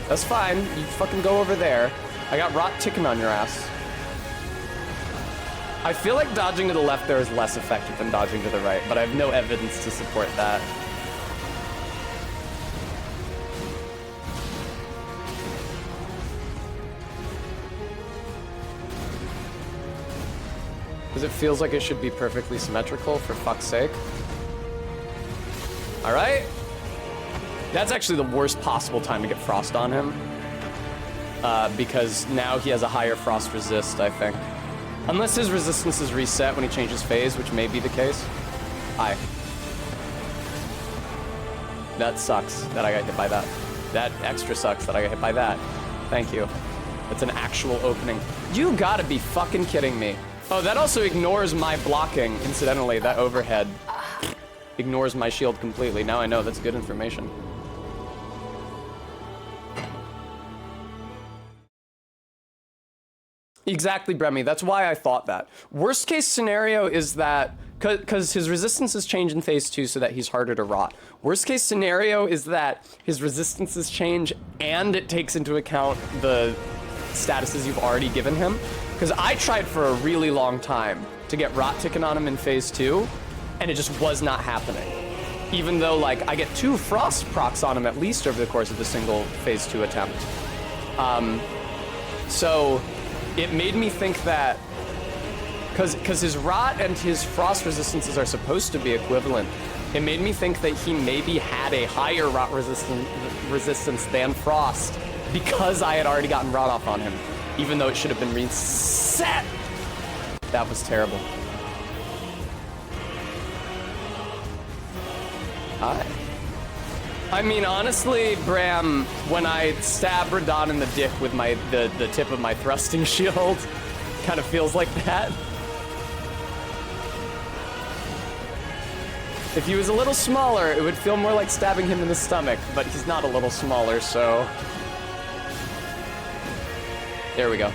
That's fine. You fucking go over there. I got rot ticking on your ass. I feel like dodging to the left there is less effective than dodging to the right, but I have no evidence to support that. Because it feels like it should be perfectly symmetrical, for fuck's sake. Alright. That's actually the worst possible time to get frost on him. Because now he has a higher frost resist, I think. Unless his resistance is reset when he changes phase, which may be the case. Hi. That sucks that I got hit by that. That extra sucks that I got hit by that. Thank you. That's an actual opening. You gotta be fucking kidding me. Oh, that also ignores my blocking, incidentally. That overhead ignores my shield completely. Now I know, that's good information. Exactly, Bremy. That's why I thought that. Worst case scenario is that, because his resistances change in phase 2 so that he's harder to rot. Worst case scenario is that his resistances change and it takes into account the statuses you've already given him. Because I tried for a really long time to get rot ticking on him in phase 2, and it just was not happening. Even though, like, I get 2 frost procs on him at least over the course of the single phase 2 attempt. So it made me think that, because his rot and his frost resistances are supposed to be equivalent, it made me think that he maybe had a higher rot resistance than frost because I had already gotten rot off on him, even though it should have been reset. That was terrible. Hi. I mean, honestly, Bram, when I stab Radon in the dick with the tip of my thrusting shield, kind of feels like that. If he was a little smaller, it would feel more like stabbing him in the stomach, but he's not a little smaller, so... There we go.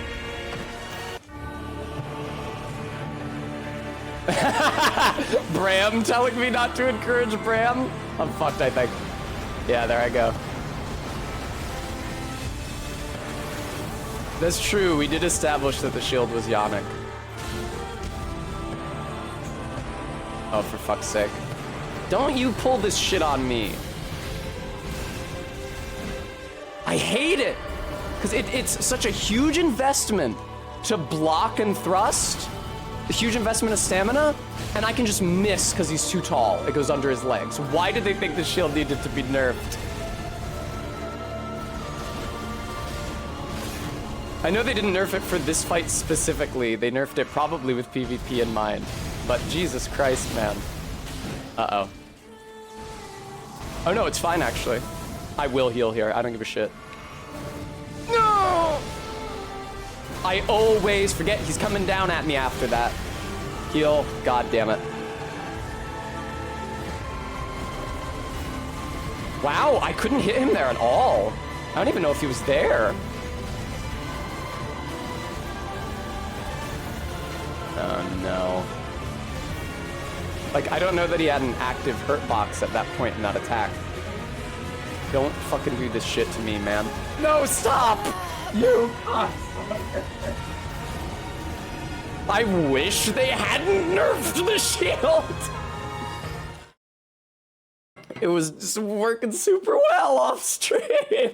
Bram telling me not to encourage Bram? I'm fucked, I think. Yeah, there I go. That's true, we did establish that the shield was Yannick. Oh, for fuck's sake. Don't you pull this shit on me. I hate it. Because it's such a huge investment to block and thrust. A huge investment of stamina. And I can just miss because he's too tall. It goes under his legs. Why did they think the shield needed to be nerfed? I know they didn't nerf it for this fight specifically. They nerfed it probably with PvP in mind. But Jesus Christ, man. Uh-oh. Oh no, it's fine actually. I will heal here. I don't give a shit. No! I always forget he's coming down at me after that. Heal. God damn it. Wow, I couldn't hit him there at all. I don't even know if he was there. Oh no. Like, I don't know that he had an active hurt box at that point in that attack. Don't fucking do this shit to me, man. No, stop! You... I wish they hadn't nerfed the shield! It was just working super well off stream.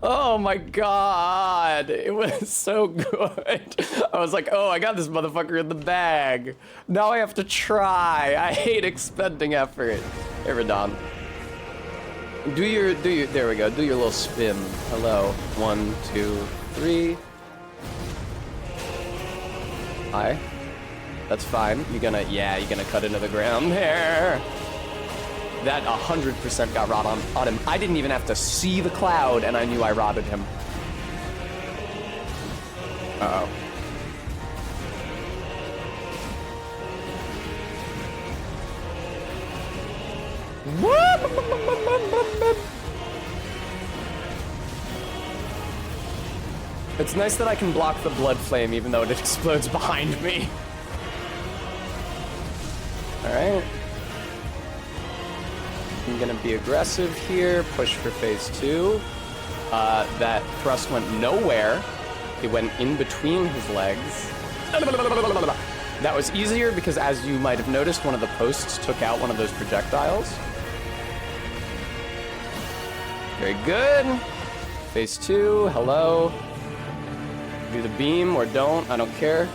Oh my god, it was so good. I was like, oh, I got this motherfucker in the bag. Now I have to try. I hate expending effort. Hey, Radon. Do your, there we go, do your little spin. Hello. 1, 2, 3. Hi. That's fine. You're gonna cut into the ground there. That 100% got rot on him. I didn't even have to see the cloud, and I knew I rotted him. Uh-oh. It's nice that I can block the blood flame, even though it explodes behind me. All right. I'm gonna be aggressive here, push for phase 2. That thrust went nowhere. It went in between his legs. That was easier because, as you might have noticed, one of the posts took out one of those projectiles. Very good. Phase 2, hello. Do the beam or don't, I don't care.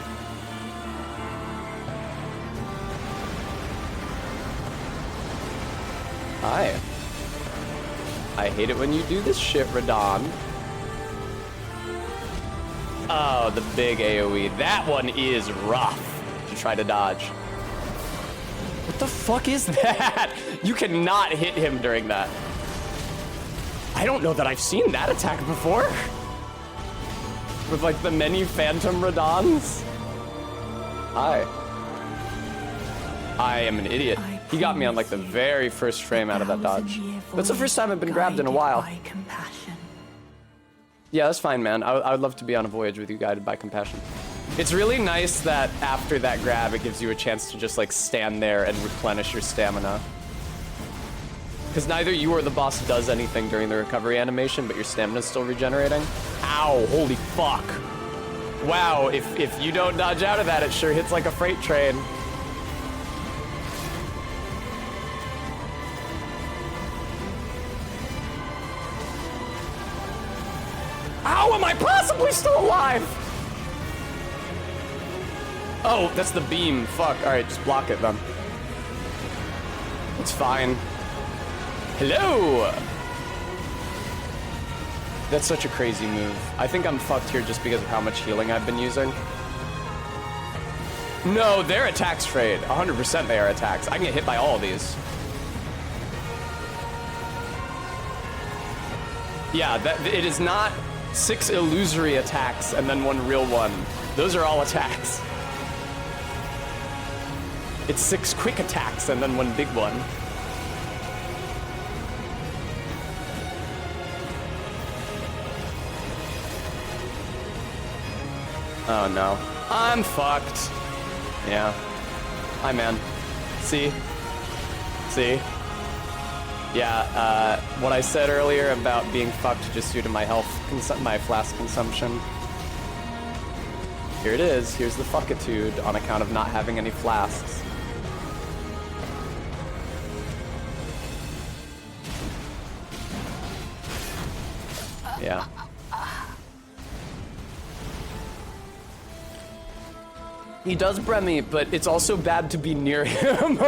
Hi. I hate it when you do this shit, Radon. Oh, the big AoE. That one is rough to try to dodge. What the fuck is that? You cannot hit him during that. I don't know that I've seen that attack before. With like the many phantom Radons. Hi. I am an idiot. He got me on like the very first frame out of that dodge. That's the first time I've been grabbed in a while. Yeah, that's fine, man. I would love to be on a voyage with you, guided by compassion. It's really nice that after that grab, it gives you a chance to just like stand there and replenish your stamina. Because neither you or the boss does anything during the recovery animation, but your stamina's still regenerating. Ow, holy fuck. Wow, if you don't dodge out of that, it sure hits like a freight train. How am I possibly still alive? Oh, that's the beam. Fuck. All right, just block it then. It's fine. Hello! That's such a crazy move. I think I'm fucked here just because of how much healing I've been using. No, they're attacks, Frayed. 100% they are attacks. I can get hit by all of these. Yeah, it is not 6 illusory attacks and then 1 real one. Those are all attacks. It's 6 quick attacks and then 1 big one. Oh no. I'm fucked. Yeah. Hi, man. See? See? Yeah, what I said earlier about being fucked just due to my health, my flask consumption. Here it is. Here's the fuckitude on account of not having any flasks. Yeah. He does Bremy, but it's also bad to be near him.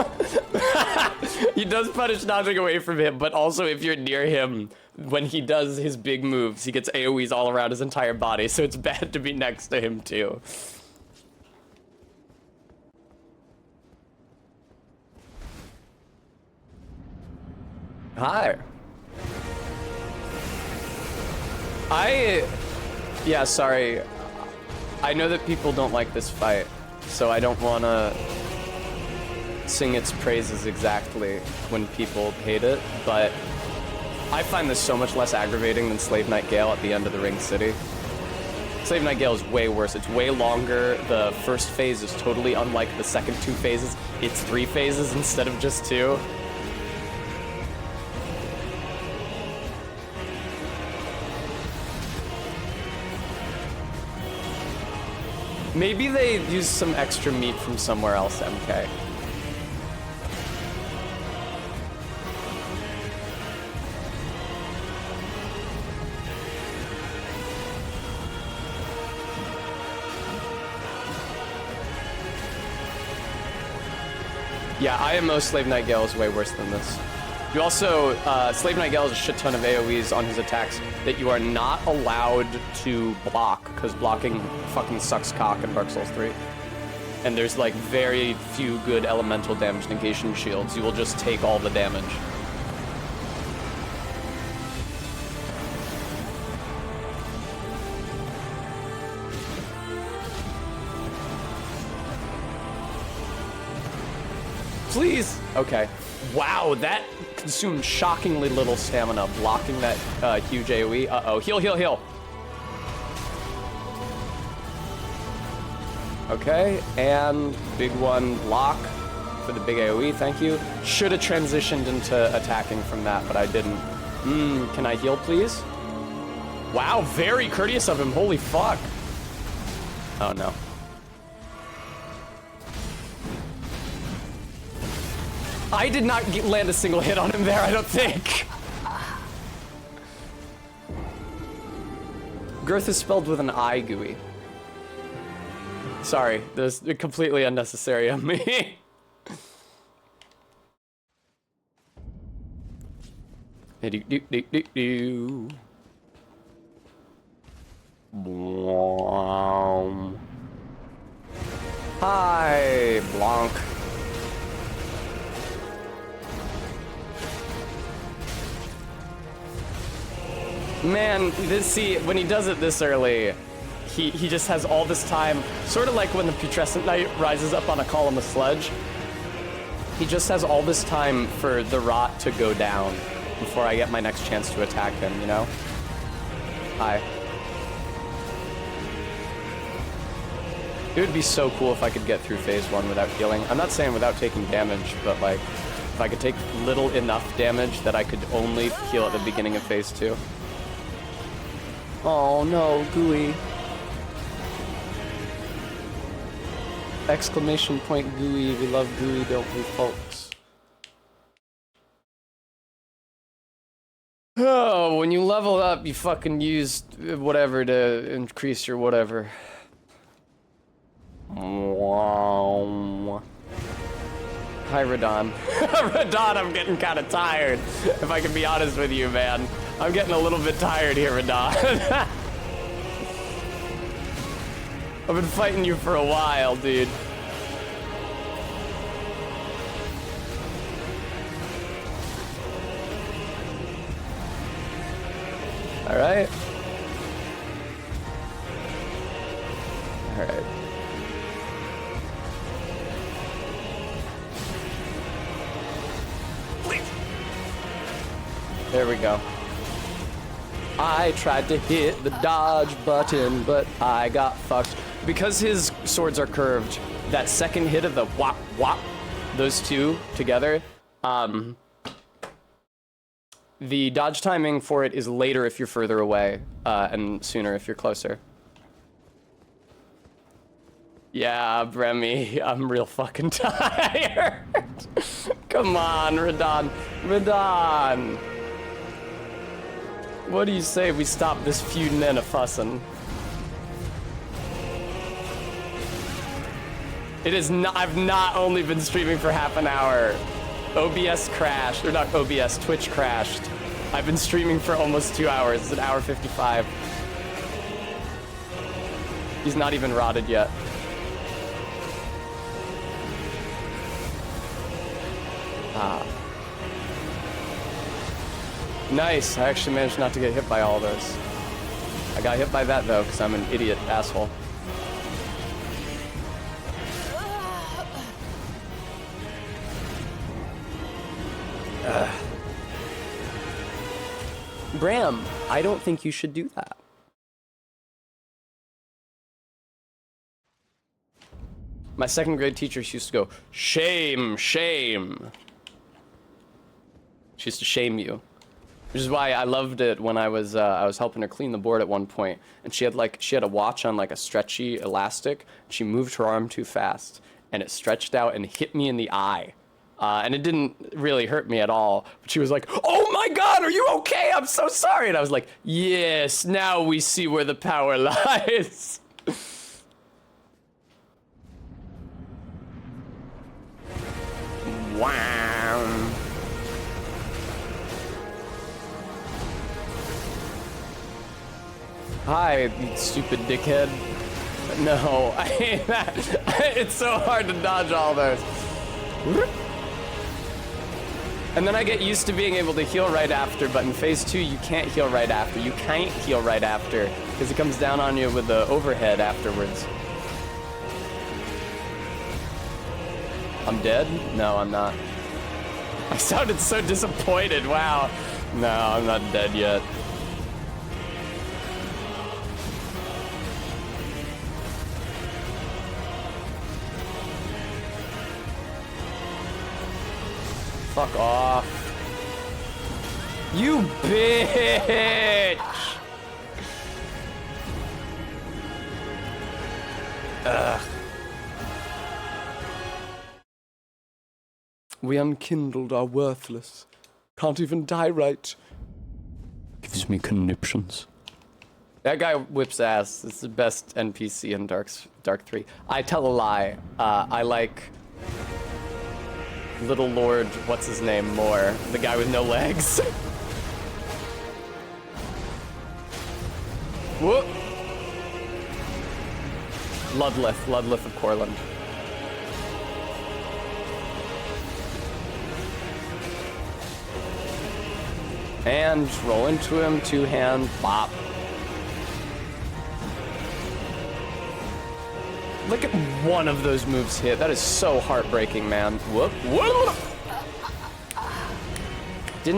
He does punish dodging away from him, but also if you're near him, when he does his big moves, he gets AoEs all around his entire body, so it's bad to be next to him too. Hi. Yeah, sorry. I know that people don't like this fight, so I don't want to sing its praises exactly when people hate it, but I find this so much less aggravating than Slave Knight Gale at the end of the Ring City. Slave Knight Gale is way worse. It's way longer. The first phase is totally unlike the second 2 phases. It's 3 phases instead of just 2. Maybe they used some extra meat from somewhere else, MK. Yeah, IMO Slave Knight Gale is way worse than this. You also, Slave Knight Gale has a shit ton of AoEs on his attacks that you are not allowed to block, because blocking fucking sucks cock in Dark Souls 3. And there's like very few good elemental damage negation shields. You will just take all the damage. Please! Okay. Wow, that consumed shockingly little stamina, blocking that huge AoE. Uh-oh, heal, heal, heal. Okay, and big one, block for the big AoE, thank you. Should have transitioned into attacking from that, but I didn't. Can I heal, please? Wow, very courteous of him, holy fuck. Oh no. I did not land a single hit on him there, I don't think. Girth is spelled with an I, Gooey. Sorry, that's completely unnecessary on me. Hi, Blanc. Man, see, when he does it this early, he just has all this time, sort of like when the Putrescent Knight rises up on a column of sludge. He just has all this time for the rot to go down before I get my next chance to attack him, you know? Hi. It would be so cool if I could get through phase 1 without healing. I'm not saying without taking damage, but like, if I could take little enough damage that I could only heal at the beginning of phase 2. Oh no, Gooey. Exclamation point Gooey, we love Gooey, don't we, folks? Oh, when you level up, you fucking use whatever to increase your whatever. Wow. Hi, Radon. Radon, I'm getting kind of tired, if I can be honest with you, man. I'm getting a little bit tired here, Radon. I've been fighting you for a while, dude. All right. All right. There we go. I tried to hit the dodge button, but I got fucked. Because his swords are curved, that second hit of the whop whop, those two together, the dodge timing for it is later if you're further away, and sooner if you're closer. Yeah, Bremy, I'm real fucking tired. Come on, Radon. Radon. What do you say we stop this feuding and a fussin'? It is not, I've not only been streaming for half an hour. OBS crashed, or not OBS, Twitch crashed. I've been streaming for almost 2 hours. It's an hour 55. He's not even rotted yet. Ah. Nice, I actually managed not to get hit by all those. I got hit by that though, because I'm an idiot asshole. Bram, I don't think you should do that. My second grade teacher, she used to go, shame, shame. She used to shame you. Which is why I loved it when I was helping her clean the board at one point, and she had a watch on like a stretchy elastic. She moved her arm too fast, and it stretched out and hit me in the eye. And it didn't really hurt me at all. But she was like, oh my God, are you okay? I'm so sorry. And I was like, yes, now we see where the power lies. Wow. Hi, you stupid dickhead. No, I hate that. It's so hard to dodge all those. And then I get used to being able to heal right after, but in phase 2, you can't heal right after. You can't heal right after, because it comes down on you with the overhead afterwards. I'm dead? No, I'm not. I sounded so disappointed, wow. No, I'm not dead yet. Fuck off. You bitch! Ugh. We unkindled are worthless. Can't even die right. Gives me conniptions. That guy whips ass. It's the best NPC in Dark 3. I tell a lie. I like Little Lord, what's his name, more. The guy with no legs. Whoop! Ludleth of Corland. And roll into him, two-hand, bop. Look at one of those moves hit. That is so heartbreaking, man. Whoop, whoop. Did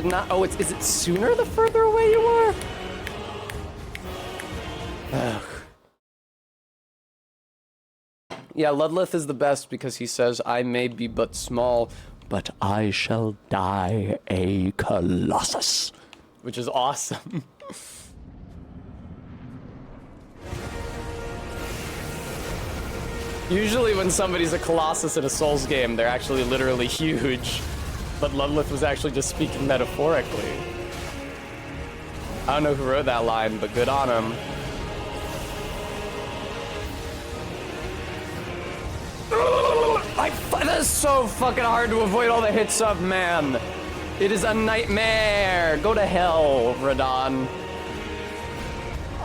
not, oh, is it sooner the further away you are? Ugh. Yeah, Ludleth is the best because he says, I may be but small, but I shall die a colossus. Which is awesome. Usually when somebody's a Colossus in a Souls game, they're actually literally huge. But Ludleth was actually just speaking metaphorically. I don't know who wrote that line, but good on him. That is so fucking hard to avoid all the hits of, man. It is a nightmare. Go to hell, Radon.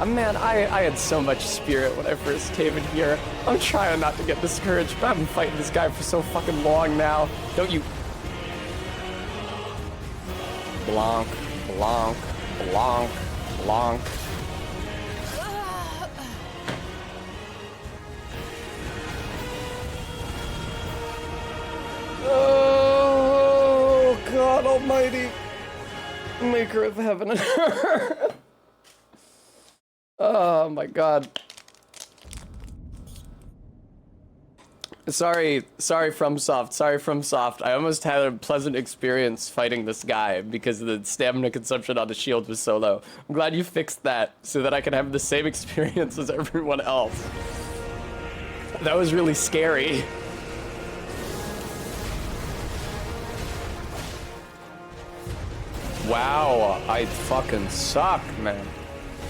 Man, I had so much spirit when I first came in here. I'm trying not to get discouraged, but I've been fighting this guy for so fucking long now. Don't you... Blanc, blanc, blanc, blanc. Oh, God almighty. Maker of heaven and earth. Oh my God. Sorry FromSoft. I almost had a pleasant experience fighting this guy because the stamina consumption on the shield was so low. I'm glad you fixed that so that I can have the same experience as everyone else. That was really scary. Wow, I fucking suck, man.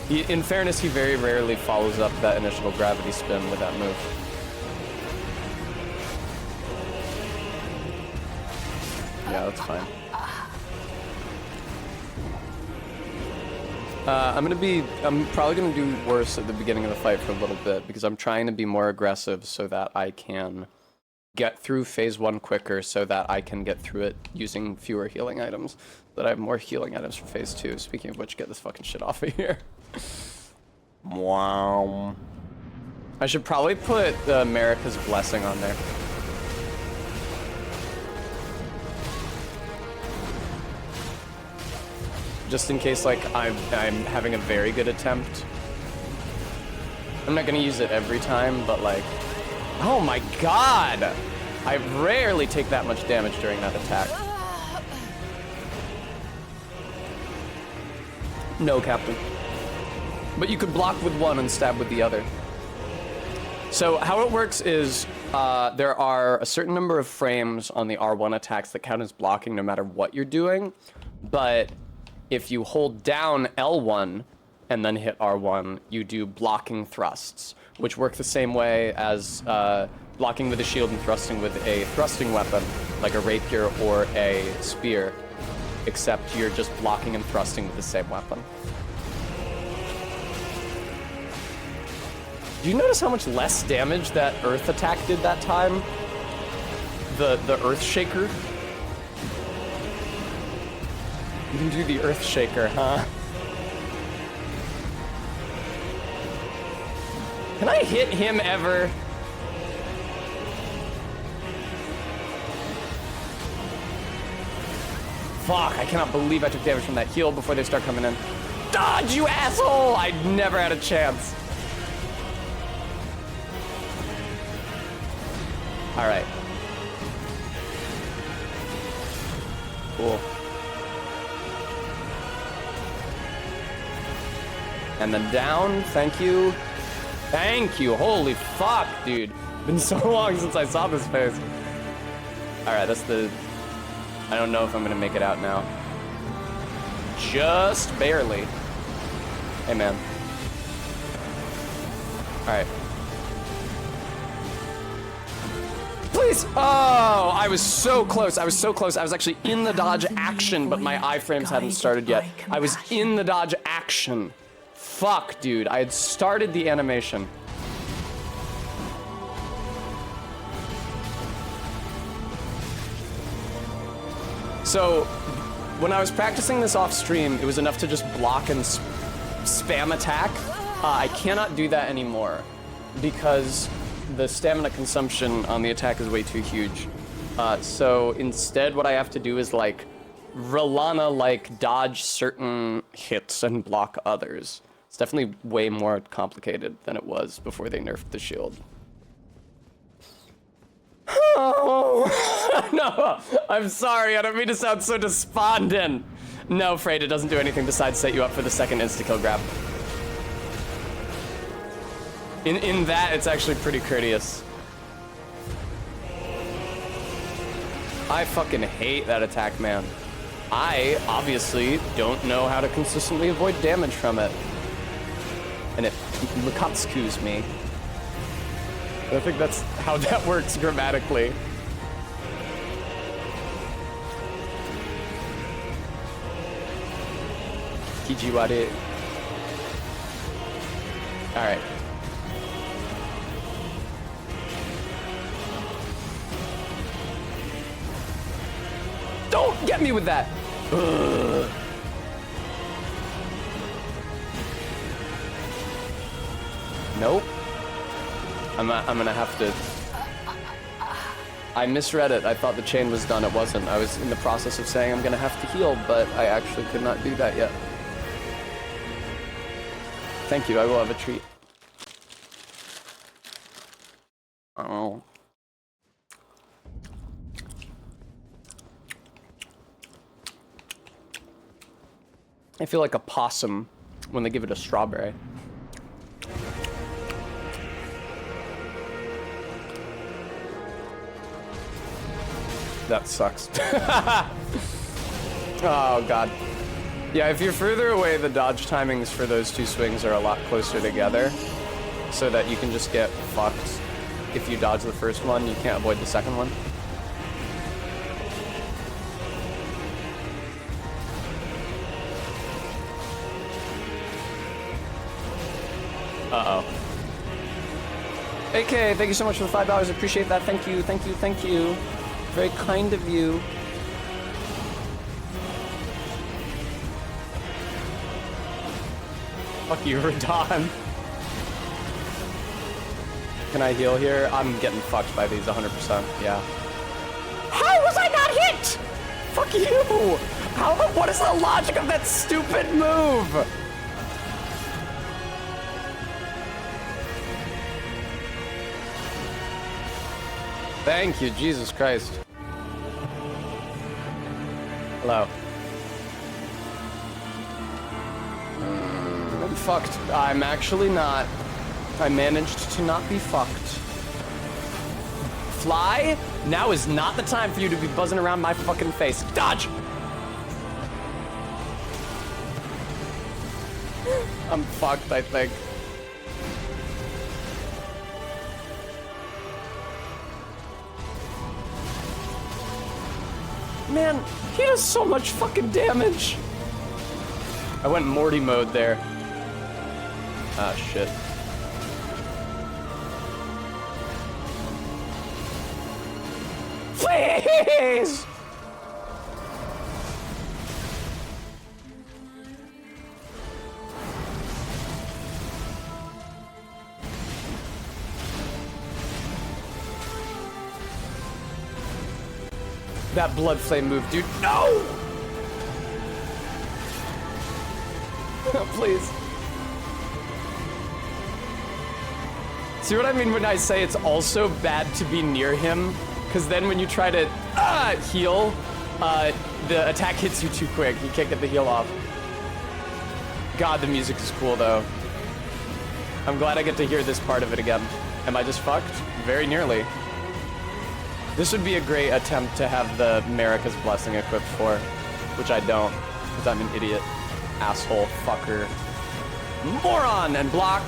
In fairness, he very rarely follows up that initial gravity spin with that move. Yeah, that's fine. I'm probably gonna do worse at the beginning of the fight for a little bit because I'm trying to be more aggressive so that I can get through phase 1 quicker so that I can get through it using fewer healing items. That I have more healing items for phase 2. Speaking of which, get this fucking shit off of here. Wow. I should probably put America's Blessing on there. Just in case, like, I'm having a very good attempt. I'm not gonna use it every time, but like, oh my god! I rarely take that much damage during that attack. No, Captain. But you could block with one and stab with the other. So how it works is there are a certain number of frames on the R1 attacks that count as blocking no matter what you're doing, but if you hold down L1 and then hit R1, you do blocking thrusts, which work the same way as blocking with a shield and thrusting with a thrusting weapon, like a rapier or a spear, except you're just blocking and thrusting with the same weapon. Do you notice how much less damage that Earth attack did that time? The Earth Shaker? You can do the Earth Shaker, huh? Can I hit him ever? Fuck, I cannot believe I took damage from that heal before they start coming in. Dodge, you asshole! I never had a chance. Alright. Cool. And then down, thank you. Thank you, holy fuck, dude. Been so long since I saw this face. Alright, that's the... I don't know if I'm gonna make it out now. Just barely. Hey, man. Alright. Please! Oh, I was so close. I was so close. I was actually in the dodge action, but my iframes hadn't started yet. I was in the dodge action. Fuck, dude. I had started the animation. So, when I was practicing this off stream, it was enough to just block and spam attack. I cannot do that anymore because the stamina consumption on the attack is way too huge. So instead what I have to do is like Rolana like dodge certain hits and block others. It's definitely way more complicated than it was before they nerfed the shield. Oh, no, I'm sorry, I don't mean to sound so despondent. No, Freyed, it doesn't do anything besides set you up for the second insta-kill grab. In that, it's actually pretty courteous. I fucking hate that attack, man. I, obviously, don't know how to consistently avoid damage from it. And it Lukatsuku's me. I think that's how that works grammatically. Kijiware. Alright. Don't get me with that! Ugh. Nope. I'm gonna have to... I misread it. I thought the chain was done. It wasn't. I was in the process of saying I'm gonna have to heal, but I actually could not do that yet. Thank you. I will have a treat. Oh. I feel like a possum when they give it a strawberry. That sucks. Oh, God. Yeah, if you're further away, the dodge timings for those two swings are a lot closer together, so that you can just get fucked. If you dodge the first one, you can't avoid the second one. Uh-oh. AK, thank you so much for the $5. Appreciate that. Thank you, thank you, thank you. Very kind of you. Fuck you, Radon. Can I heal here? I'm getting fucked by these 100%, yeah. How was I not hit? Fuck you! What is the logic of that stupid move? Thank you, Jesus Christ. Hello. I'm fucked. I'm actually not. I managed to not be fucked. Fly? Now is not the time for you to be buzzing around my fucking face. Dodge! I'm fucked, I think. Man, he does so much fucking damage. I went Morty mode there. Ah, shit. Please! That blood flame move, dude. No! Please. See what I mean when I say it's also bad to be near him? Because then when you try to heal, the attack hits you too quick. You can't get the heal off. God, the music is cool, though. I'm glad I get to hear this part of it again. Am I just fucked? Very nearly. This would be a great attempt to have the America's Blessing equipped for, which I don't, because I'm an idiot, asshole, fucker, moron, and block.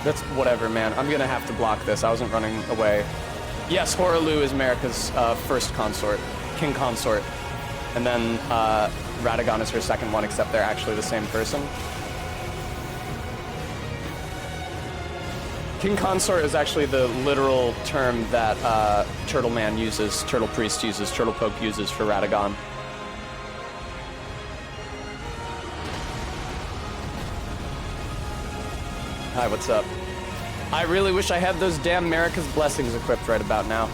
That's whatever, man. I'm gonna have to block this. I wasn't running away. Yes, Horalu is America's first consort, king consort, and then Radagon is her second one, except they're actually the same person. King Consort is actually the literal term that Turtle Man uses, Turtle Priest uses, Turtle Poke uses for Radagon. Hi, what's up? I really wish I had those damn America's Blessings equipped right about now.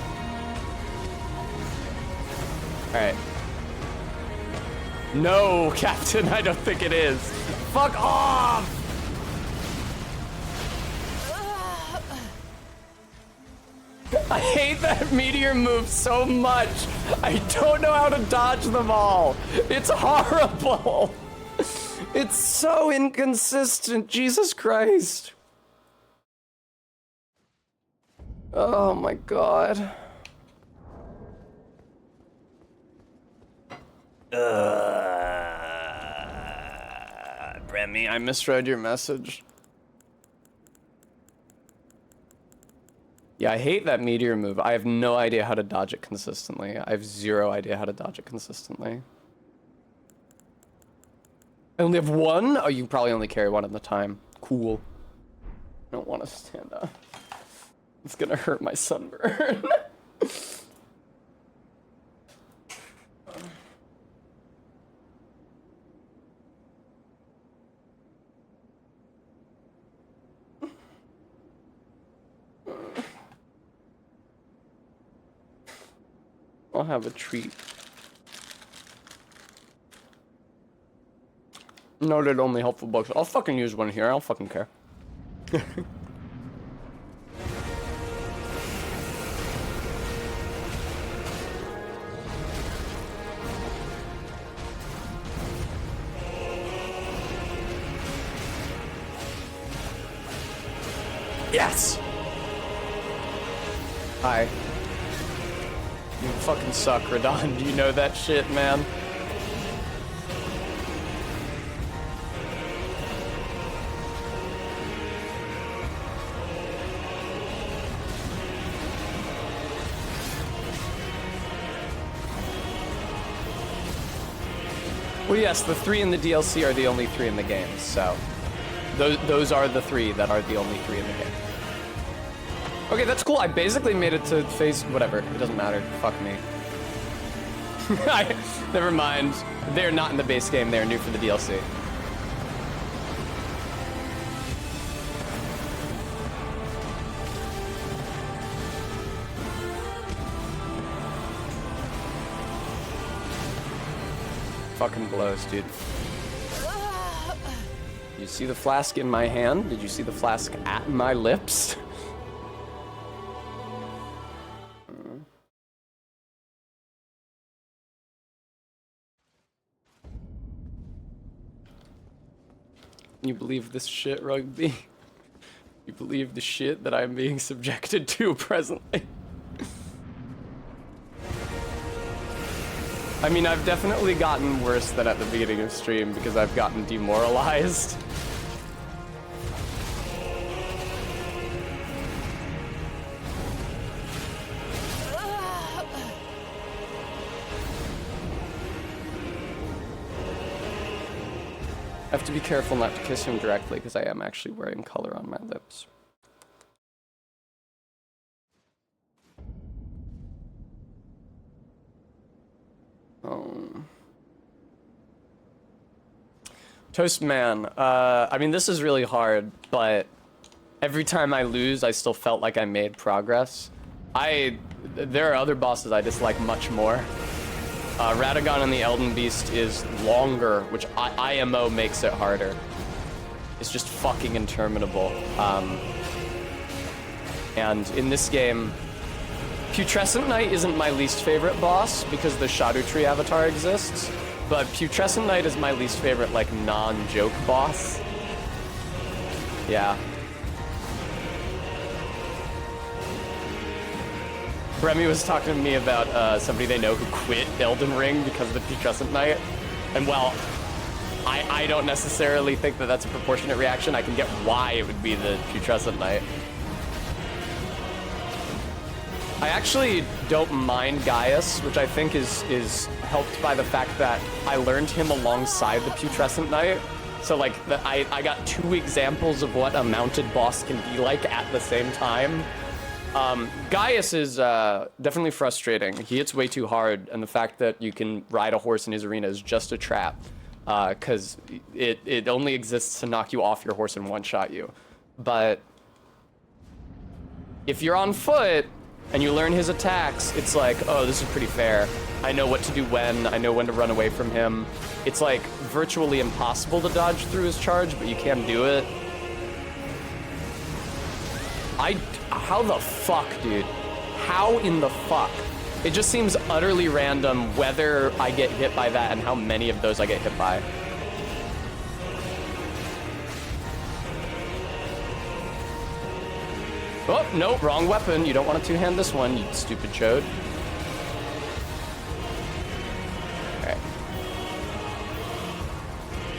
Alright. No, Captain, I don't think it is. Fuck off! I hate that meteor move so much. I don't know how to dodge them all. It's horrible. It's so inconsistent. Jesus Christ. Oh my God. Remy, I misread your message. Yeah, I hate that meteor move. I have no idea how to dodge it consistently. I have zero idea how to dodge it consistently. I only have one? Oh, you probably only carry one at the time. Cool. I don't want to stand up. It's gonna hurt my sunburn. I'll have a treat. Noted only helpful books. I'll fucking use one here. I don't fucking care. Yes! Hi. You fucking suck, Radon. Do you know that shit, man? Well, yes, the 3 in the DLC are the only 3 in the game, so those are the 3 that are the only 3 in the game. Okay, that's cool. I basically made it to phase whatever. It doesn't matter. Fuck me. Never mind. They're not in the base game. They're new for the DLC. Fucking blows, dude. You see the flask in my hand? Did you see the flask at my lips? You believe this shit, Rugby? You believe the shit that I'm being subjected to presently? I mean, I've definitely gotten worse than at the beginning of stream because I've gotten demoralized. I have to be careful not to kiss him directly because I am actually wearing color on my lips. Toastman, I mean, this is really hard, but every time I lose, I still felt like I made progress. There are other bosses I dislike much more. Radagon and the Elden Beast is longer, which IMO makes it harder. It's just fucking interminable. And in this game, Putrescent Knight isn't my least favorite boss because the Erdtree avatar exists, but Putrescent Knight is my least favorite, like, non-joke boss. Yeah. Remy was talking to me about somebody they know who quit Elden Ring because of the Putrescent Knight. And while I don't necessarily think that that's a proportionate reaction, I can get why it would be the Putrescent Knight. I actually don't mind Gaius, which I think is helped by the fact that I learned him alongside the Putrescent Knight. So like, I got 2 examples of what a mounted boss can be like at the same time. Gaius is definitely frustrating. He hits way too hard, and the fact that you can ride a horse in his arena is just a trap, because it only exists to knock you off your horse and one-shot you. But if you're on foot and you learn his attacks, it's like, oh, this is pretty fair. I know what to do when, I know when to run away from him. It's like virtually impossible to dodge through his charge, but you can do it. How the fuck, dude? How in the fuck? It just seems utterly random whether I get hit by that and how many of those I get hit by. Oh, no, wrong weapon. You don't want to two-hand this one, you stupid chode. Alright.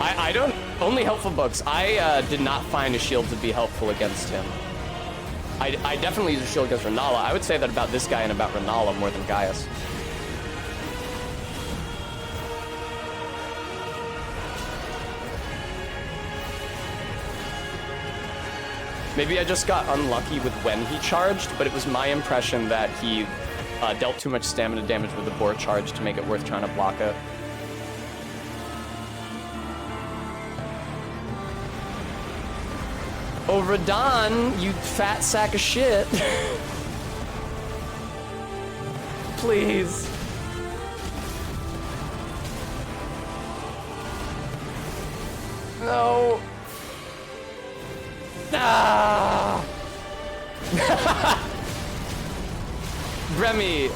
I don't... Only helpful books. I did not find a shield to be helpful against him. I definitely use a shield against Renala. I would say that about this guy and about Renala more than Gaius. Maybe I just got unlucky with when he charged, but it was my impression that he dealt too much stamina damage with the boar charge to make it worth trying to block it. Oh, Radon, you fat sack of shit. Please. No. Ah! Remy,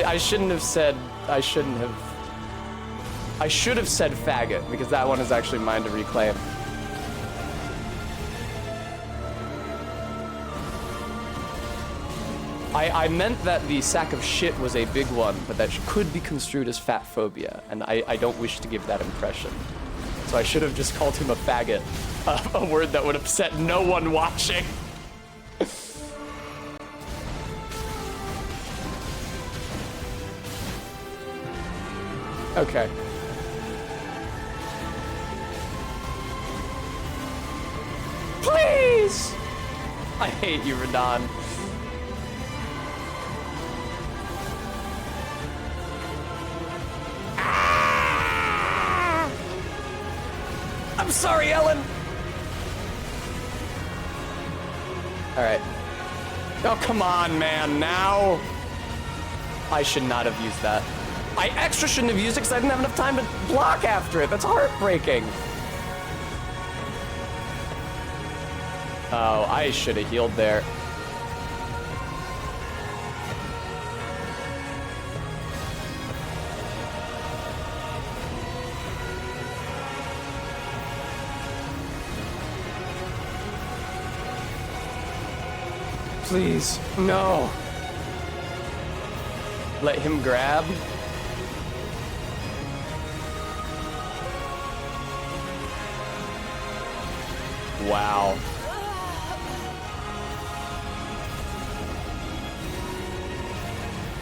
I shouldn't have said, I should have said faggot, because that one is actually mine to reclaim. I meant that the sack of shit was a big one, but that could be construed as fat phobia, and I don't wish to give that impression. So I should have just called him a faggot, a word that would upset no one watching. Okay. Please! I hate you, Radon. Ah! I'm sorry, Ellen. All right. Oh, come on, man. Now. I should not have used that. I extra shouldn't have used it because I didn't have enough time to block after it. That's heartbreaking. Oh, I should have healed there. Please, no. Let him grab. Wow.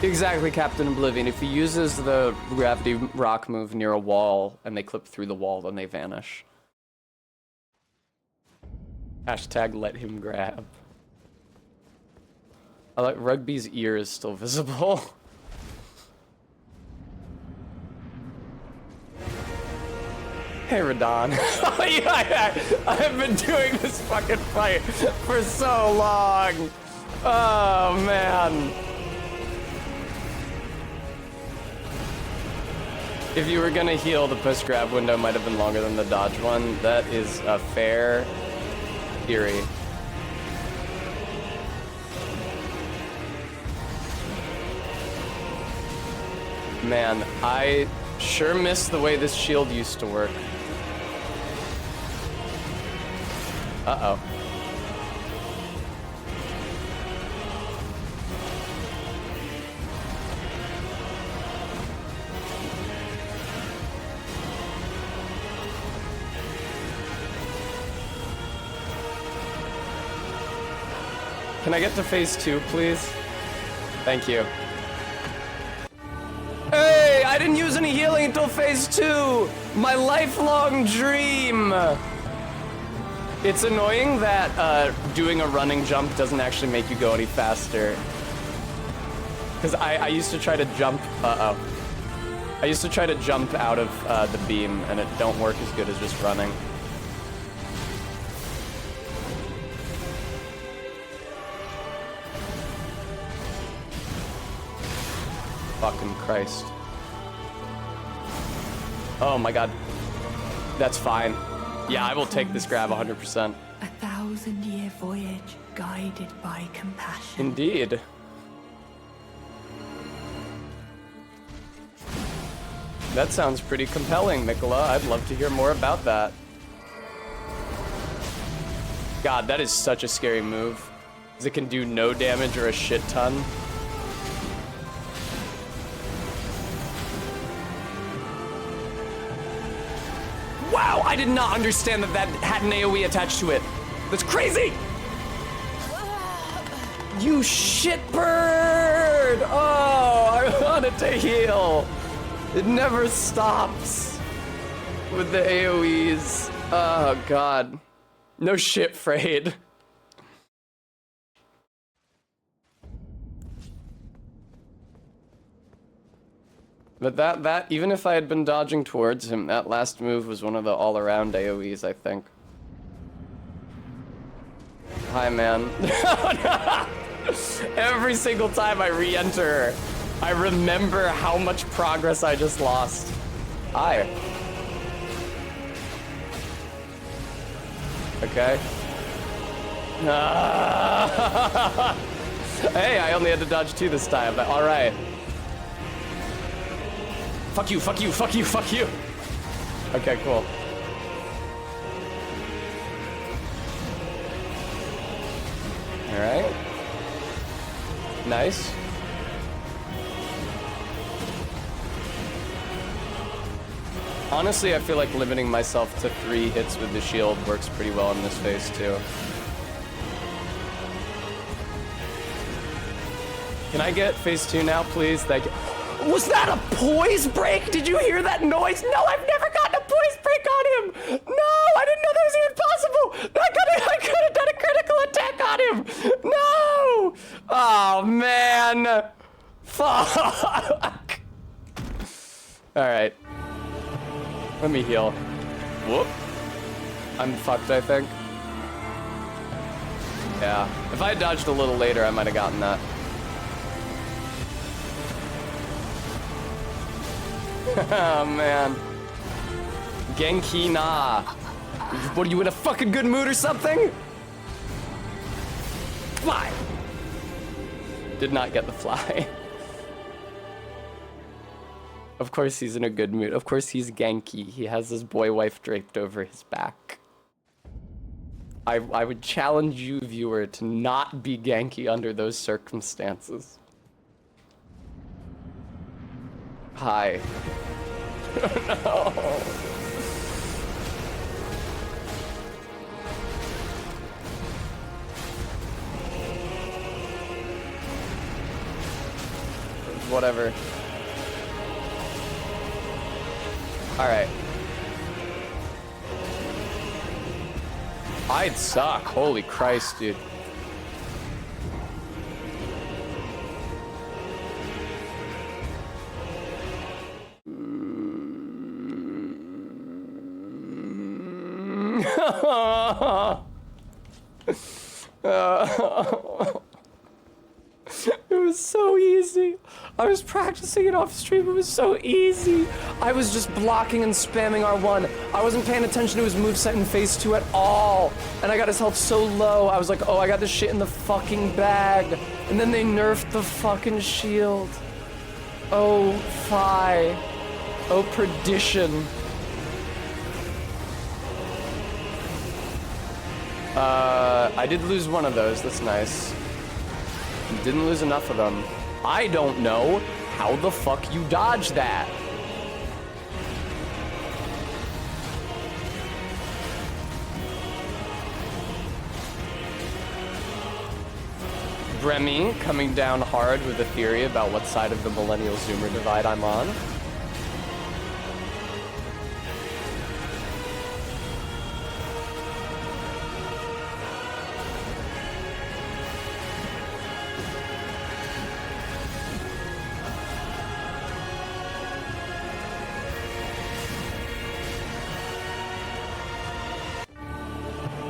Exactly, Captain Oblivion. If he uses the gravity rock move near a wall and they clip through the wall, then they vanish. Hashtag let him grab. I like Rugby's ear is still visible. Hey, Radon. Oh, yeah, I've been doing this fucking fight for so long. Oh, man. If you were gonna heal, the push grab window might have been longer than the dodge one. That is a fair theory. Man, I sure miss the way this shield used to work. Uh-oh. Can I get to phase 2, please? Thank you. Hey, I didn't use any healing until phase 2! My lifelong dream! It's annoying that doing a running jump doesn't actually make you go any faster. Because I used to try to jump, I used to try to jump out of the beam, and it don't work as good as just running. Fucking Christ. Oh my god. That's fine. Yeah, I will take this grab 100%. 1,000-year voyage guided by compassion. Indeed. That sounds pretty compelling, Mikola. I'd love to hear more about that. God, that is such a scary move. 'Cause it can do no damage or a shit ton. Wow, I did not understand that that had an AoE attached to it. That's crazy! You shitbird! Oh, I wanted to heal. It never stops with the AoEs. Oh, God. No shit, Frayed. But that, even if I had been dodging towards him, that last move was one of the all-around AoEs, I think. Hi, man. Every single time I re-enter, I remember how much progress I just lost. Hi. Okay. Hey, I only had to dodge 2 this time, but alright. Fuck you, fuck you, fuck you, fuck you. Okay, cool. Alright. Nice. Honestly, I feel like limiting myself to 3 hits with the shield works pretty well in this phase too. Can I get phase 2 now, please? Thank you. Was that a poise break? Did you hear that noise? No, I've never gotten a poise break on him. No, I didn't know that was even possible. I could have done a critical attack on him. No. Oh, man. Fuck. All right. Let me heal. Whoop. I'm fucked, I think. Yeah. If I had dodged a little later, I might have gotten that. Oh, man. Genki na. What, are you in a fucking good mood or something? Fly. Did not get the fly. Of course he's in a good mood. Of course he's Genki. He has his boy wife draped over his back. I would challenge you, viewer, to not be Genki under those circumstances. Hi. No. Whatever. All right. I'd suck. Holy Christ, dude. It was so easy. I was practicing it off stream. It was so easy. I was just blocking and spamming R1. I wasn't paying attention to his moveset in phase 2 at all. And I got his health so low. I was like, oh, I got this shit in the fucking bag. And then they nerfed the fucking shield. Oh, fie. Oh, perdition. I did lose one of those. That's nice. Didn't lose enough of them. I don't know how the fuck you dodge that. Bremy coming down hard with a theory about what side of the millennial zoomer divide I'm on.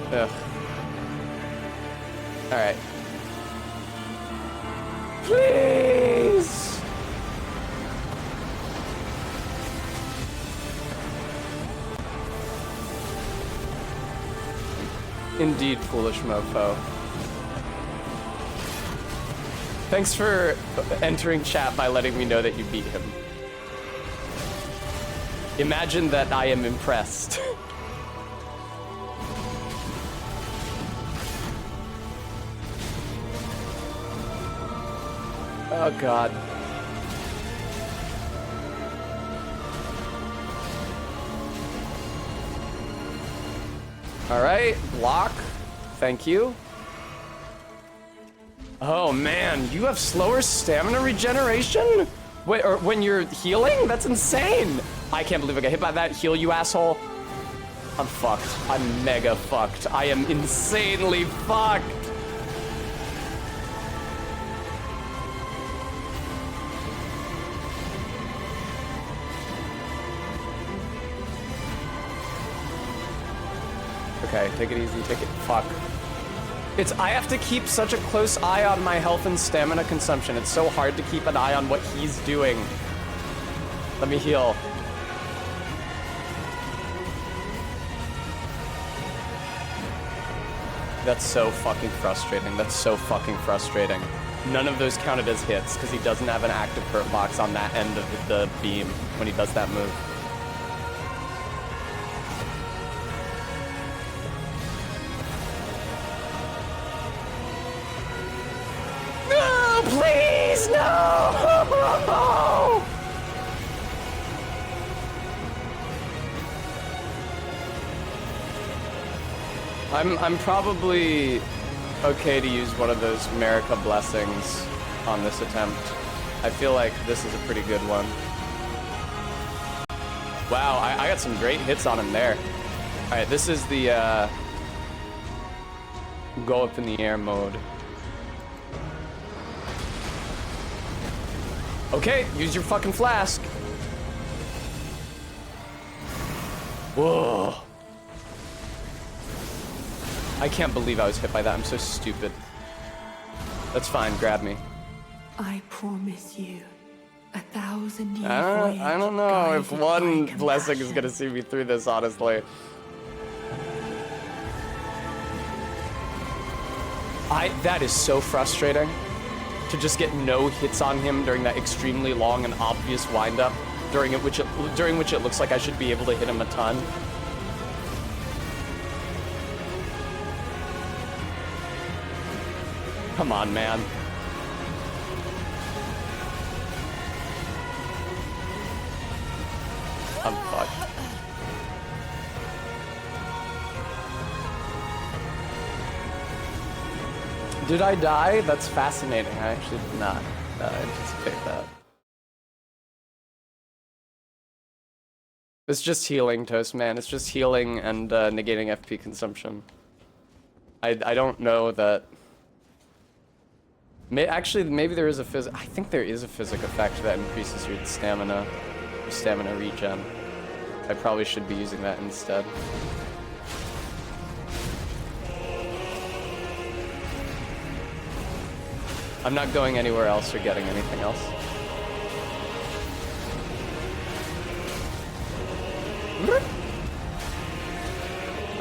Ugh. All right. Please. Indeed, foolish mofo. Thanks for entering chat by letting me know that you beat him. Imagine that I am impressed. Oh, God. All right, block. Thank you. Oh, man, you have slower stamina regeneration? Wait, or when you're healing? That's insane. I can't believe I got hit by that. Heal, you asshole. I'm fucked. I'm mega fucked. I am insanely fucked. Okay, take it easy, take it, fuck. I have to keep such a close eye on my health and stamina consumption. It's so hard to keep an eye on what he's doing. Let me heal. That's so fucking frustrating. That's so fucking frustrating. None of those counted as hits because he doesn't have an active perk box on that end of the beam when he does that move. Please, no! I'm probably okay to use one of those America blessings on this attempt. I feel like this is a pretty good one. Wow, I got some great hits on him there. All right, this is the go up in the air mode. Okay, use your fucking flask. Whoa. I can't believe I was hit by that. I'm so stupid. That's fine, grab me. I promise you, 1,000-year voyage. I don't know if guided one by blessing is compassion. gonna see me through this, honestly. That is so frustrating. To just get no hits on him during that extremely long and obvious windup, during which it looks like I should be able to hit him a ton. Come on, man. I'm fucked. Did I die? That's fascinating. I actually did not anticipate that. It's just healing, Toast Man. It's just healing and negating FP consumption. I don't know that... Actually, maybe there is a I think there is a physic effect that increases your stamina regen. I probably should be using that instead. I'm not going anywhere else or getting anything else.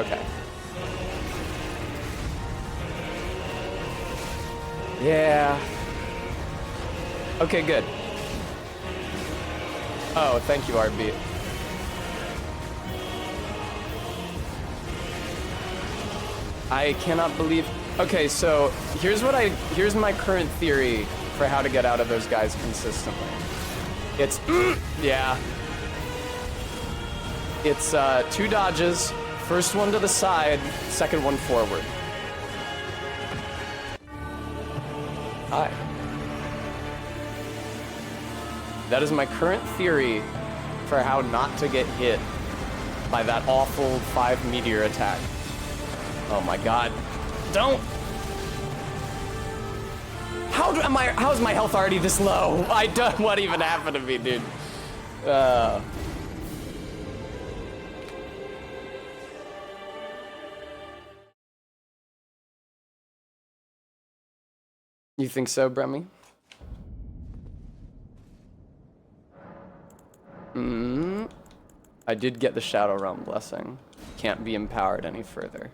Okay. Yeah. Okay, good. Oh, thank you, RB. I cannot believe... Okay, so here's my current theory for how to get out of those guys consistently. It's... yeah. It's 2 dodges, first one to the side, second one forward. Hi. That is my current theory for how not to get hit by that awful 5 meteor attack. Oh my god. Don't! How is my health already this low? What even happened to me, dude? You think so, Bremy? I did get the Shadow Realm blessing. Can't be empowered any further.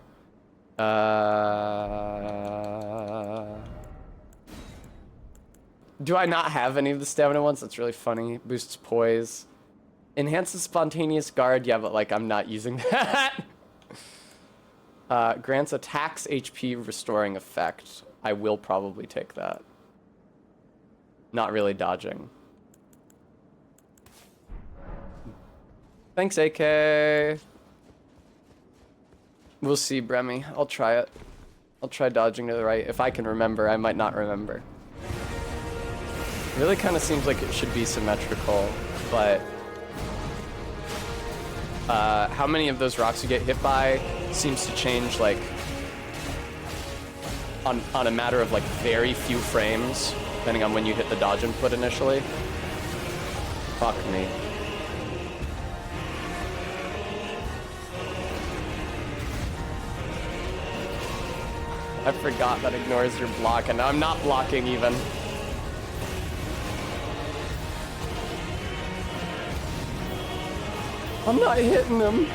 Do I not have any of the stamina ones? That's really funny. Boosts poise. Enhances spontaneous guard. Yeah, but like I'm not using that. Grants attacks HP restoring effect. I will probably take that. Not really dodging. Thanks, AK. We'll see, Bremy. I'll try it. I'll try dodging to the right. If I can remember, I might not remember. Really kind of seems like it should be symmetrical, but... how many of those rocks you get hit by seems to change, like... on a matter of, like, very few frames, depending on when you hit the dodge input initially. Fuck me. I forgot that ignores your block, and I'm not blocking even. I'm not hitting him.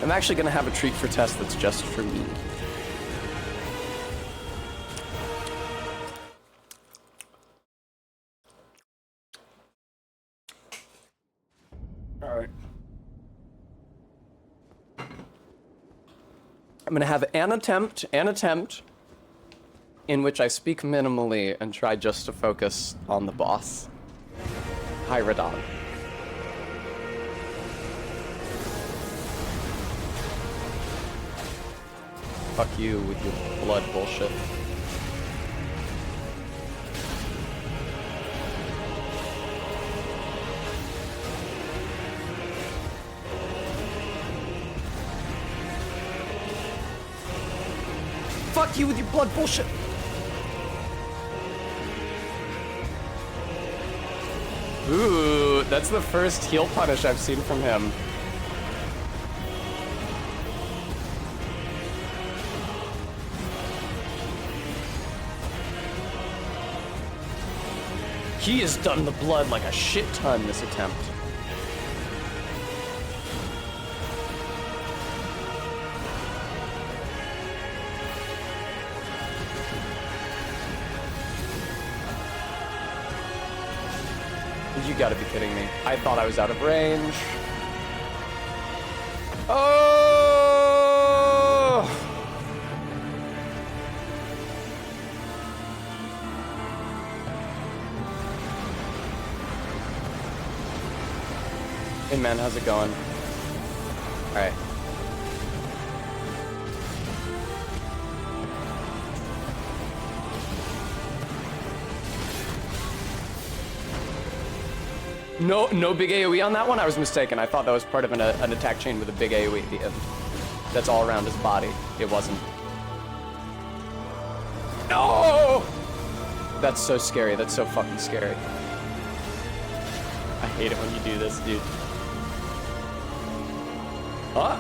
I'm actually gonna have a treat for Tess that's just for me. All right. I'm gonna have an attempt in which I speak minimally and try just to focus on the boss. Hierodon. Fuck you with your blood bullshit. Fuck you with your blood bullshit. Ooh, that's the first heal punish I've seen from him. He has done the blood like a shit ton this attempt. You gotta be kidding me. I thought I was out of range. Oh! Hey man, how's it going? Alright. No big AoE on that one? I was mistaken. I thought that was part of an attack chain with a big AoE at the end. That's all around his body. It wasn't. No! That's so scary. That's so fucking scary. I hate it when you do this, dude. Huh?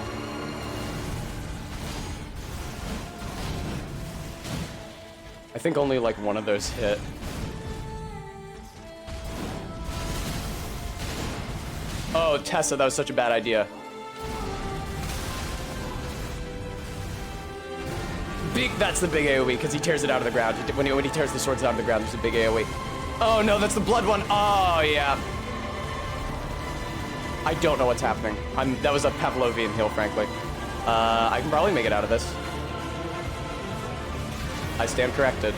I think only like one of those hit. Oh, Tessa, that was such a bad idea. That's the big AoE, because he tears it out of the ground. When he tears the swords out of the ground, there's a big AoE. Oh no, that's the blood one. Oh yeah. I don't know what's happening. That was a Pavlovian heal, frankly. I can probably make it out of this. I stand corrected.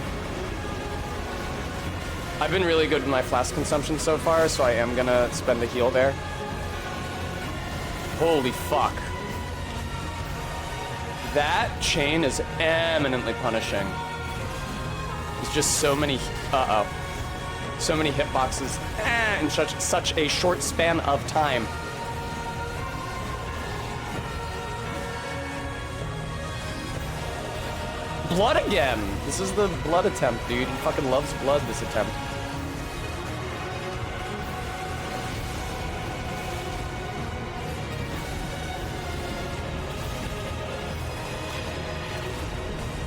I've been really good with my flask consumption so far, so I am gonna spend the heal there. Holy fuck. That chain is eminently punishing. There's just so many, so many hitboxes in such a short span of time. Blood again! This is the blood attempt, dude. He fucking loves blood, this attempt.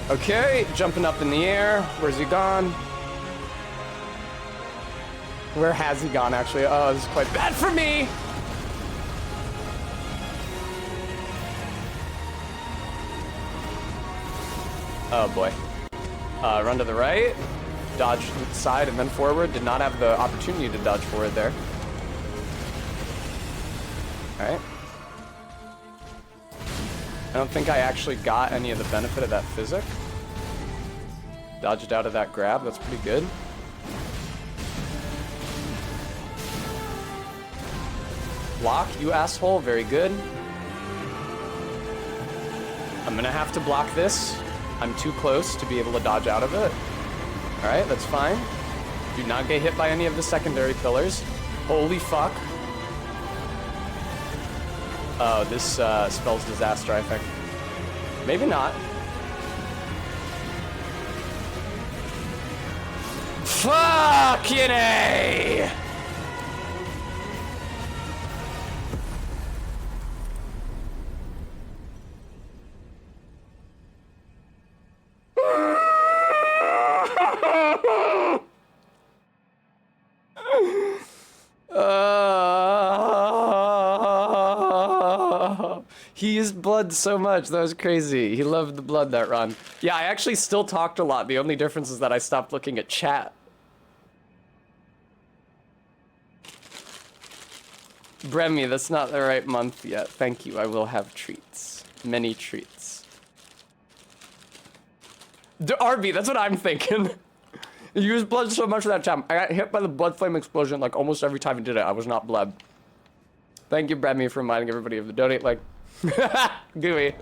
Okay, jumping up in the air. Where's he gone? Where has he gone, actually? Oh, this is quite bad for me! Oh, boy. Run to the right. Dodge to the side and then forward. Did not have the opportunity to dodge forward there. Alright. I don't think I actually got any of the benefit of that physic. Dodged out of that grab, that's pretty good. Block, you asshole, very good. I'm gonna have to block this. I'm too close to be able to dodge out of it. Alright, that's fine. Do not get hit by any of the secondary pillars. Holy fuck. Oh, this spells disaster, I think. Maybe not. Fucking A! He used blood so much, that was crazy. He loved the blood that run. Yeah, I actually still talked a lot. The only difference is that I stopped looking at chat. Bremy, that's not the right month yet. Thank you, I will have treats. Many treats. RB, that's what I'm thinking. You used blood so much of that time. I got hit by the blood flame explosion like almost every time he did it. I was not bled. Thank you, Brad, me, for reminding everybody of the donate like. Gooey.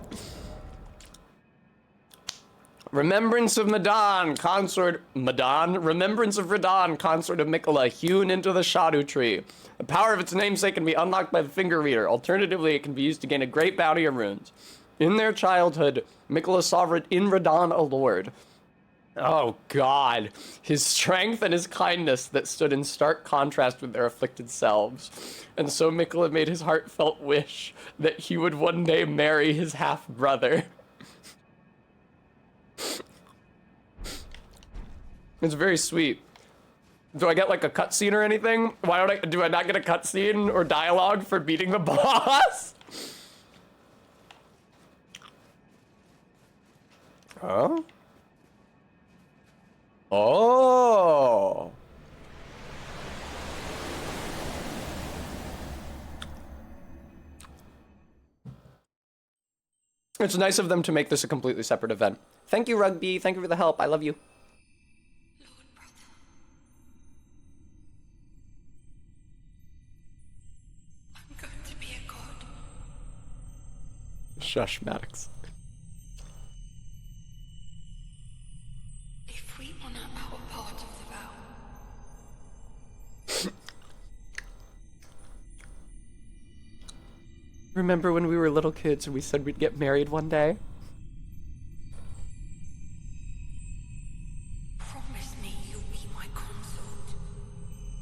Remembrance of Madan, consort Madan. Remembrance of Radon, consort of Mikola, hewn into the Erdtree. The power of its namesake can be unlocked by the finger reader. Alternatively, it can be used to gain a great bounty of runes. In their childhood, Mikola saw in Radon a lord. Oh God, his strength and his kindness that stood in stark contrast with their afflicted selves. And so Mikola made his heartfelt wish that he would one day marry his half-brother. It's very sweet. Do I get like a cutscene or anything? Do I not get a cutscene or dialogue for beating the boss? Huh? Oh. It's nice of them to make this a completely separate event. Thank you, Rugby. Thank you for the help. I love you. Lord brother. I'm going to be a god. Shush, Maddox. If we honor our part of the vow. Remember when we were little kids and we said we'd get married one day? Promise me you'll be my consort.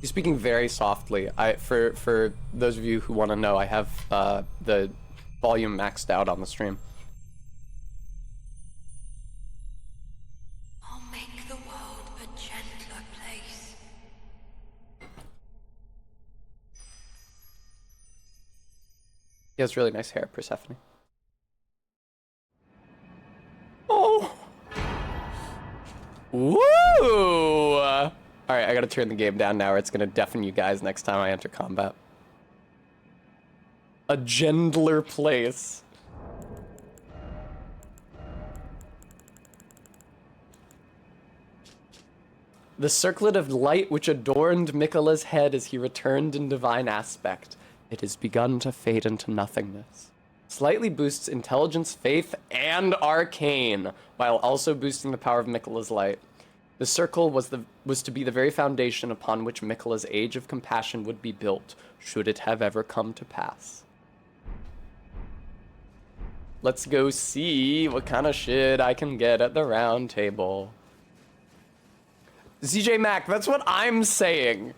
He's speaking very softly. For those of you who want to know, I have the volume maxed out on the stream. I'll make the world a gentler place. He has really nice hair, Persephone. Oh! Woo! Alright, I gotta turn the game down now or it's gonna deafen you guys next time I enter combat. A gentler place. The circlet of light which adorned Mikola's head as he returned in divine aspect. It has begun to fade into nothingness. Slightly boosts intelligence, faith, and arcane, while also boosting the power of Mikola's light. The circle was to be the very foundation upon which Mikola's age of compassion would be built, should it have ever come to pass. Let's go see what kind of shit I can get at the round table. ZJ Mac, that's what I'm saying.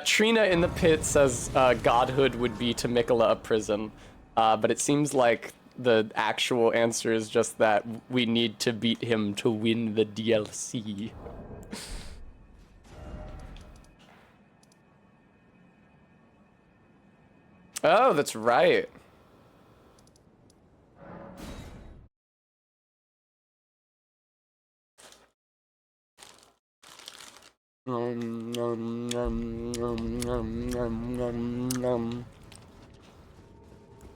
Trina in the pit says godhood would be to Mikola a prison, but it seems like the actual answer is just that we need to beat him to win the DLC. Oh, that's right.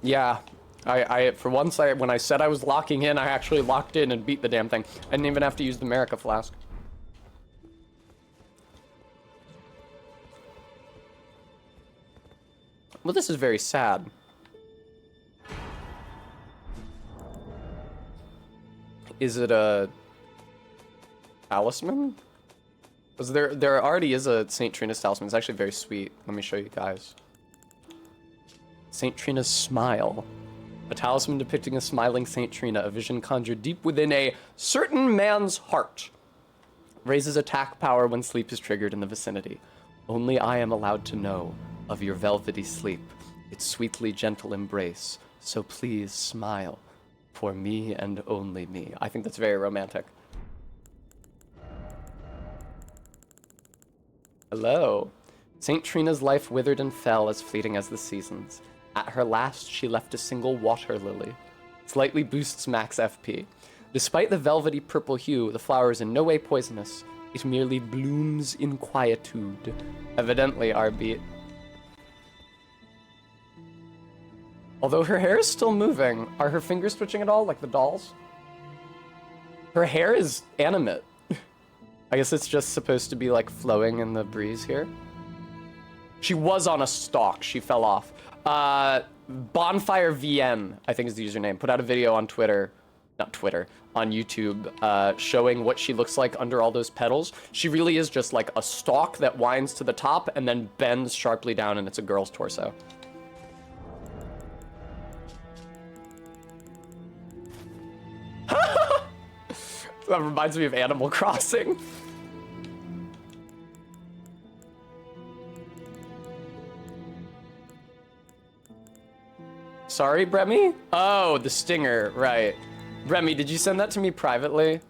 Yeah, I for once, when I said I was locking in, I actually locked in and beat the damn thing. I didn't even have to use the America flask. Well, this is very sad. Is it a talisman? Because there already is a St. Trina's talisman. It's actually very sweet. Let me show you guys. St. Trina's smile. A talisman depicting a smiling St. Trina, a vision conjured deep within a certain man's heart. Raises attack power when sleep is triggered in the vicinity. Only I am allowed to know of your velvety sleep, its sweetly gentle embrace. So please smile for me and only me. I think that's very romantic. Hello. St. Trina's life withered and fell as fleeting as the seasons. At her last, she left a single water lily. Slightly boosts max FP. Despite the velvety purple hue, the flower is in no way poisonous. It merely blooms in quietude. Evidently, RB. Although her hair is still moving, are her fingers twitching at all, like the doll's? Her hair is animate. I guess it's just supposed to be like flowing in the breeze here. She was on a stalk. She fell off. Bonfire VN, I think is the username, put out a video on Twitter, not Twitter, on YouTube, showing what she looks like under all those petals. She really is just like a stalk that winds to the top and then bends sharply down, and it's a girl's torso. That reminds me of Animal Crossing. Sorry, Bremy? Oh, the stinger, right. Bremy, did you send that to me privately?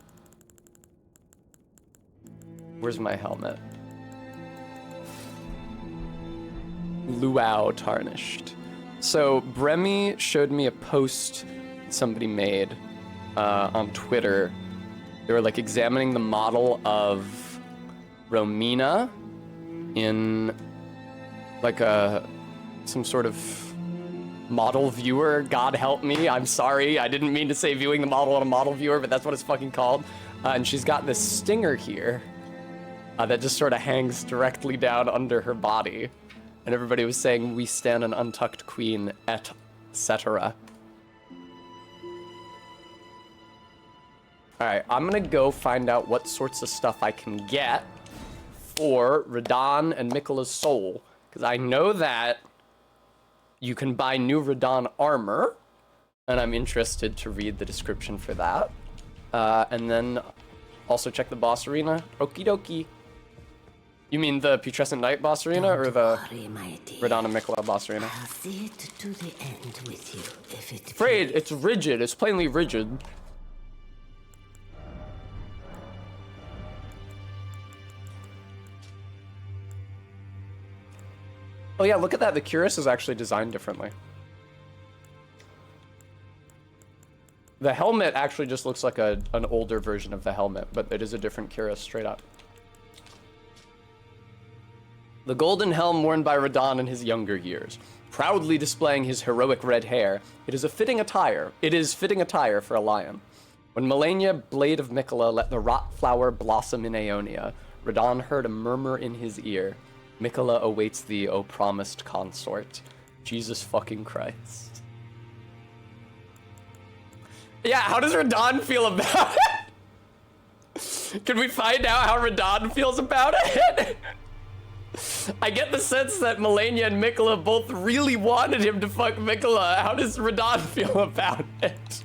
Where's my helmet? Luau tarnished. So Bremy showed me a post somebody made on Twitter. They were like examining the model of Romina in like some sort of model viewer. God help me, I'm sorry. I didn't mean to say viewing the model on a model viewer, but that's what it's fucking called. And she's got this stinger here that just sort of hangs directly down under her body. And everybody was saying, we stand an untucked queen, et cetera. All right, I'm gonna go find out what sorts of stuff I can get for Radahn and Miquella's soul, because I know that you can buy new Radahn armor, and I'm interested to read the description for that. And then also check the boss arena. Okie dokie. You mean the Putrescent Knight boss arena or the Radahn and Miquella boss arena? I'll see it to the end with you if it Afraid, it's rigid. It's plainly rigid. Oh yeah, look at that. The cuirass is actually designed differently. The helmet actually just looks like an older version of the helmet, but it is a different cuirass straight up. The golden helm worn by Radahn in his younger years, proudly displaying his heroic red hair, it is fitting attire for a lion. When Malenia, blade of Miquella, let the rot flower blossom in Aeonia, Radahn heard a murmur in his ear. Miquella awaits thee, O promised consort. Jesus fucking Christ. Yeah, how does Radahn feel about it? Can we find out how Radahn feels about it? I get the sense that Malenia and Miquella both really wanted him to fuck Miquella. How does Radahn feel about it?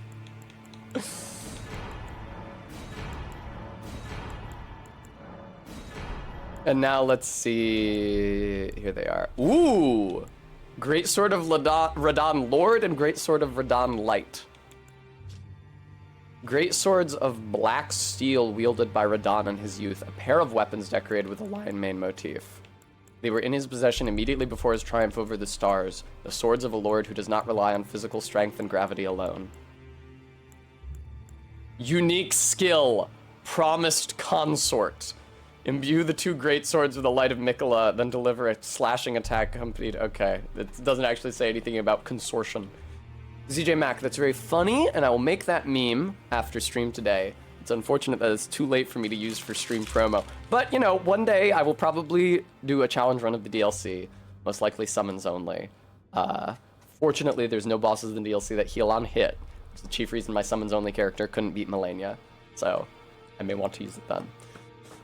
And now let's see. Here they are. Ooh! Great Sword of Radahn Lord and Great Sword of Radahn Light. Great swords of black steel wielded by Radahn in his youth, a pair of weapons decorated with a lion mane motif. They were in his possession immediately before his triumph over the stars, the swords of a lord who does not rely on physical strength and gravity alone. Unique skill, promised consort. Imbue the two great swords with the light of Miquella, then deliver a slashing attack accompanied. Okay, it doesn't actually say anything about consortium. ZJ Mac, that's very funny, and I will make that meme after stream today. It's unfortunate that it's too late for me to use for stream promo. But, you know, one day I will probably do a challenge run of the DLC, most likely summons only. Fortunately, there's no bosses in the DLC that heal on hit, which is the chief reason my summons only character couldn't beat Malenia. So, I may want to use it then.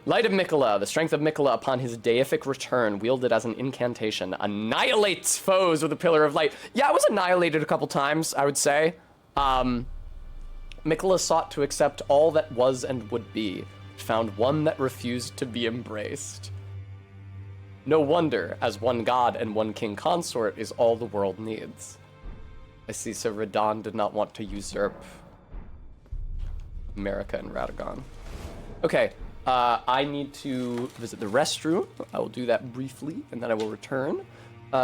Light of Miquella, the strength of Miquella upon his deific return, wielded as an incantation, annihilates foes with a pillar of light. Yeah, I was annihilated a couple times, I would say. Miquella sought to accept all that was and would be, found one that refused to be embraced. No wonder, as one god and one king consort is all the world needs. I see, so Radahn did not want to usurp America and Radagon. Okay. I need to visit the restroom. I will do that briefly, and then I will return.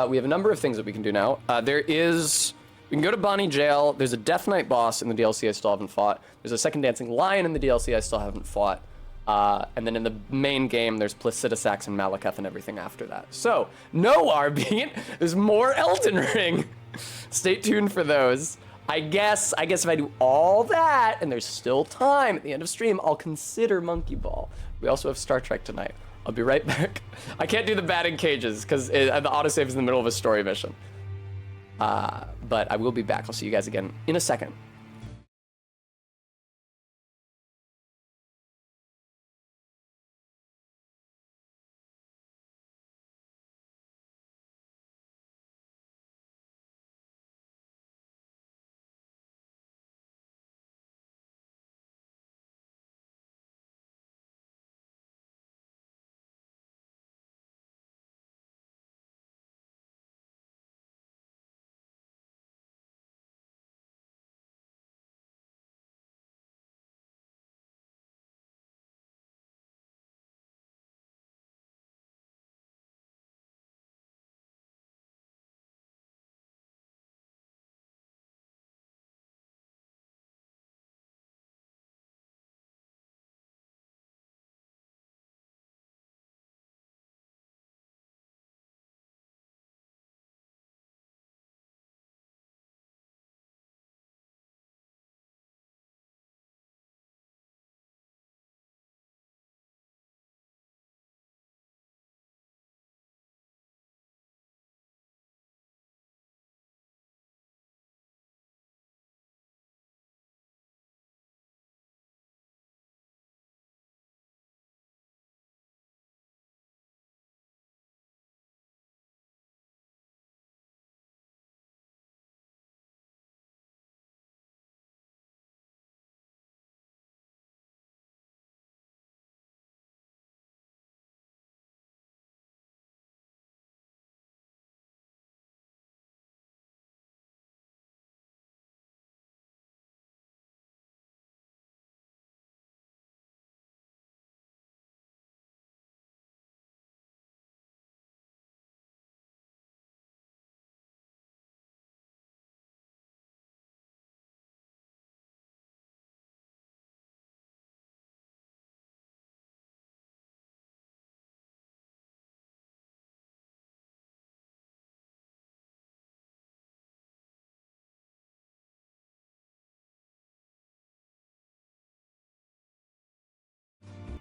We have a number of things that we can do now. We can go to Bonnie Jail. There's a Death Knight boss in the DLC I still haven't fought. There's a second Dancing Lion in the DLC I still haven't fought. And then in the main game, there's Placidusax and Malekith and everything after that. So, no Arbeat. There's more Elden Ring. Stay tuned for those. I guess if I do all that and there's still time at the end of stream, I'll consider Monkey Ball. We also have Star Trek tonight. I'll be right back. I can't do the batting cages because the autosave is in the middle of a story mission. But I will be back. I'll see you guys again in a second.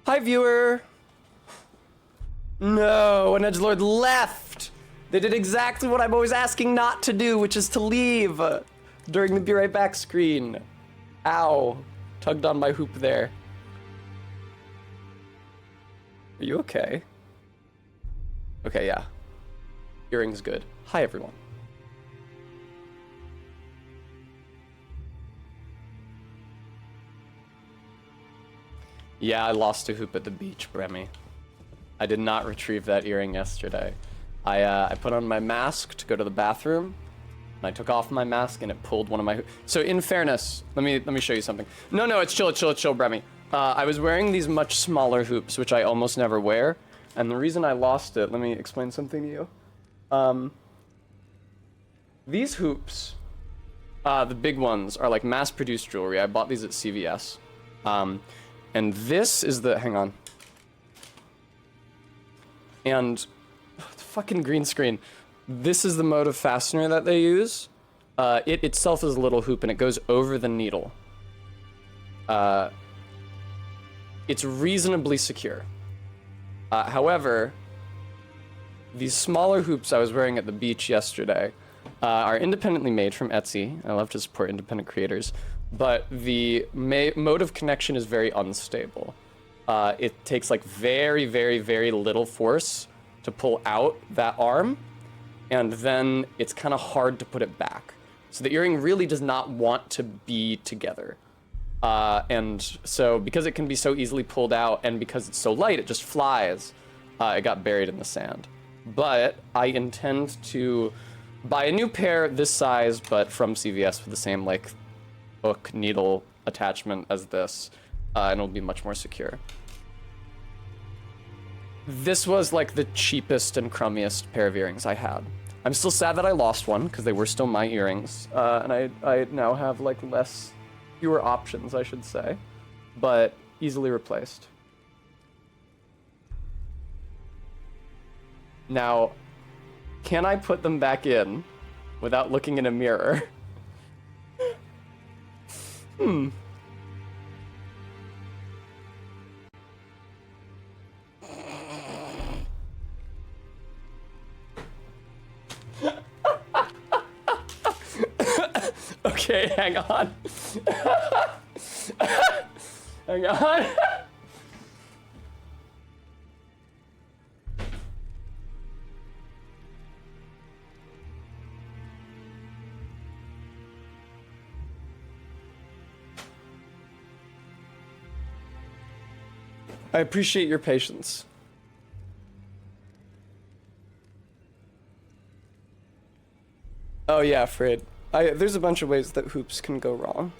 Hi, viewer. No, an edgelord left. They did exactly what I'm always asking not to do, which is to leave during the be right back screen. Ow, tugged on my hoop there. Are you okay? Okay, yeah. Earring's good. Hi, everyone. Yeah, I lost a hoop at the beach, Bremy. I did not retrieve that earring yesterday. I put on my mask to go to the bathroom, and I took off my mask, and it pulled one of my So in fairness, let me show you something. No, it's chill, Bremy. I was wearing these much smaller hoops, which I almost never wear, and the reason I lost it, let me explain something to you. These hoops, the big ones, are like mass-produced jewelry. I bought these at CVS. And this is the, hang on. And, the fucking green screen. This is the motive fastener that they use. It itself is a little hoop and it goes over the needle. It's reasonably secure. However, these smaller hoops I was wearing at the beach yesterday are independently made from Etsy. I love to support independent creators. But the mode of connection is very unstable. It takes like very, very, very little force to pull out that arm, and then it's kind of hard to put it back. So the earring really does not want to be together. And so because it can be so easily pulled out, and because it's so light, it just flies, it got buried in the sand. But I intend to buy a new pair this size, but from CVS with the same like hook needle attachment as this, and it'll be much more secure. This was like the cheapest and crummiest pair of earrings I had. I'm still sad that I lost one because they were still my earrings, and I now have like fewer options, I should say, but easily replaced. Now, can I put them back in without looking in a mirror? Okay, hang on. Hang on. I appreciate your patience. Oh yeah, Fred. There's a bunch of ways that hoops can go wrong.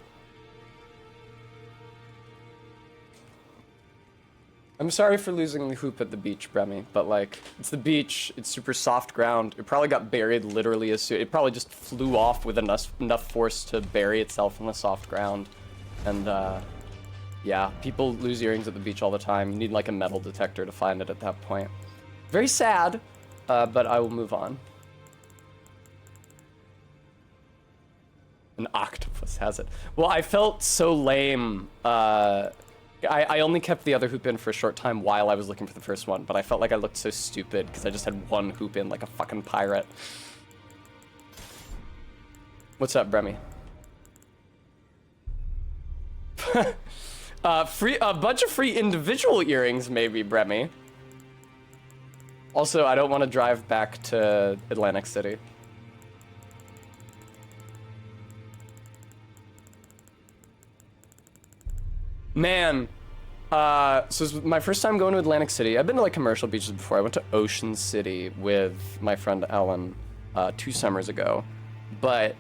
I'm sorry for losing the hoop at the beach, Bremy, but like, it's the beach, it's super soft ground. It probably got buried literally as soon, it probably just flew off with enough force to bury itself in the soft ground. And yeah, people lose earrings at the beach all the time. You need like a metal detector to find it at that point. Very sad, but I will move on. An octopus has it. Well, I felt so lame. I only kept the other hoop in for a short time while I was looking for the first one, but I felt like I looked so stupid because I just had one hoop in like a fucking pirate. What's up, Bremy? A bunch of free individual earrings, maybe, Bremy. Also, I don't want to drive back to Atlantic City. Man, so this was my first time going to Atlantic City. I've been to like commercial beaches before. I went to Ocean City with my friend Ellen 2 summers ago, but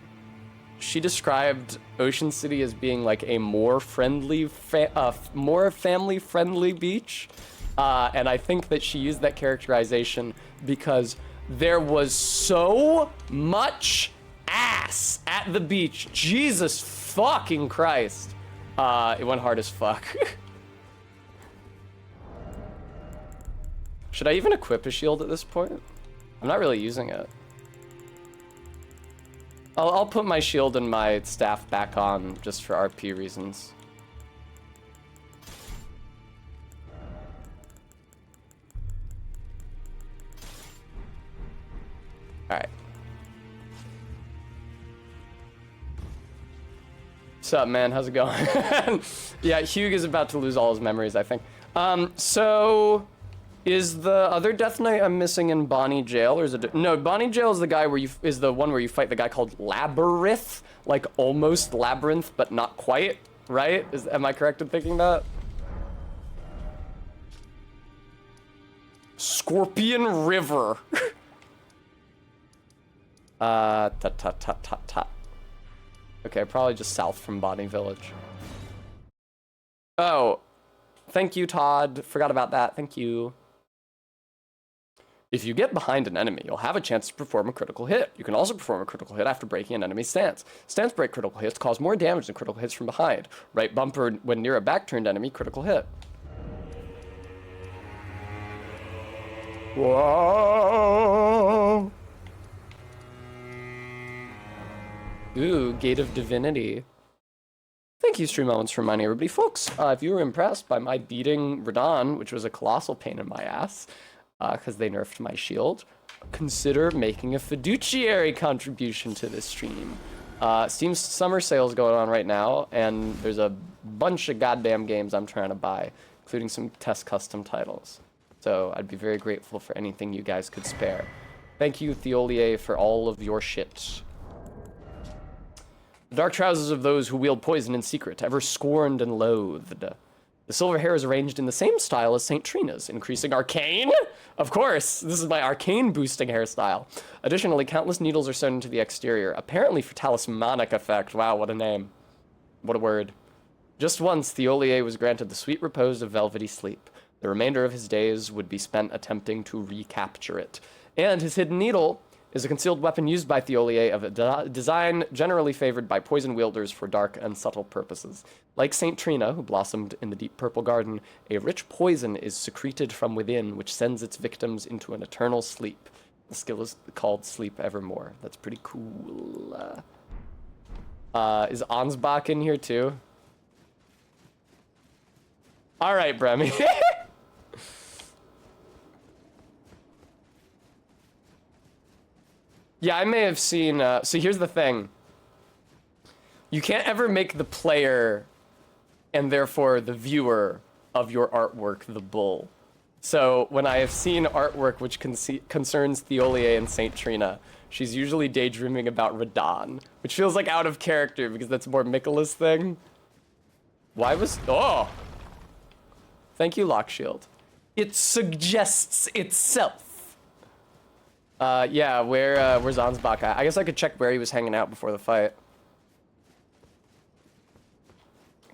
she described Ocean City as being like a more friendly, more family-friendly beach, and I think that she used that characterization because there was so much ass at the beach. Jesus fucking Christ. It went hard as fuck. Should I even equip a shield at this point? I'm not really using it. I'll put my shield and my staff back on just for RP reasons. Alright. What's up, man? How's it going? Yeah, Hugh is about to lose all his memories, I think. So is the other Death Knight I'm missing in Bonnie Jail, or is it? No, Bonnie Jail is the guy where is the one where you fight the guy called Labyrinth, like almost Labyrinth, but not quite, right? Am I correct in thinking that? Scorpion River. Okay, probably just south from Bonnie Village. Oh, thank you, Todd. Forgot about that. Thank you. If you get behind an enemy, you'll have a chance to perform a critical hit. You can also perform a critical hit after breaking an enemy's stance. Stance break critical hits cause more damage than critical hits from behind. Right bumper when near a back-turned enemy, critical hit. Whoa! Ooh, Gate of Divinity. Thank you, Stream Elements, for reminding everybody. Folks, if you were impressed by my beating Radon, which was a colossal pain in my ass, because they nerfed my shield, consider making a fiduciary contribution to this stream. Steam summer sale's going on right now, and there's a bunch of goddamn games I'm trying to buy, including some test custom titles. So I'd be very grateful for anything you guys could spare. Thank you, Theolier, for all of your shit. The dark trousers of those who wield poison in secret, ever scorned and loathed. The silver hair is arranged in the same style as St. Trina's, increasing arcane? Of course, this is my arcane boosting hairstyle. Additionally, countless needles are sewn into the exterior, apparently for talismanic effect. Wow, what a name. What a word. Just once, Theolier was granted the sweet repose of velvety sleep. The remainder of his days would be spent attempting to recapture it. And his hidden needle is a concealed weapon used by Theolier of a design generally favored by poison wielders for dark and subtle purposes. Like St. Trina, who blossomed in the deep purple garden, a rich poison is secreted from within, which sends its victims into an eternal sleep. The skill is called Sleep Evermore. That's pretty cool. Is Ansbach in here too? All right, Bremy. Yeah, I may have seen, so here's the thing. You can't ever make the player, and therefore the viewer, of your artwork the bull. So when I have seen artwork which concerns Theolia and Saint Trina, she's usually daydreaming about Radon, which feels like out of character because that's a more Mikola's thing. Why was, oh! Thank you, Lockshield. It suggests itself. Yeah, where's Ansbach at? I guess I could check where he was hanging out before the fight.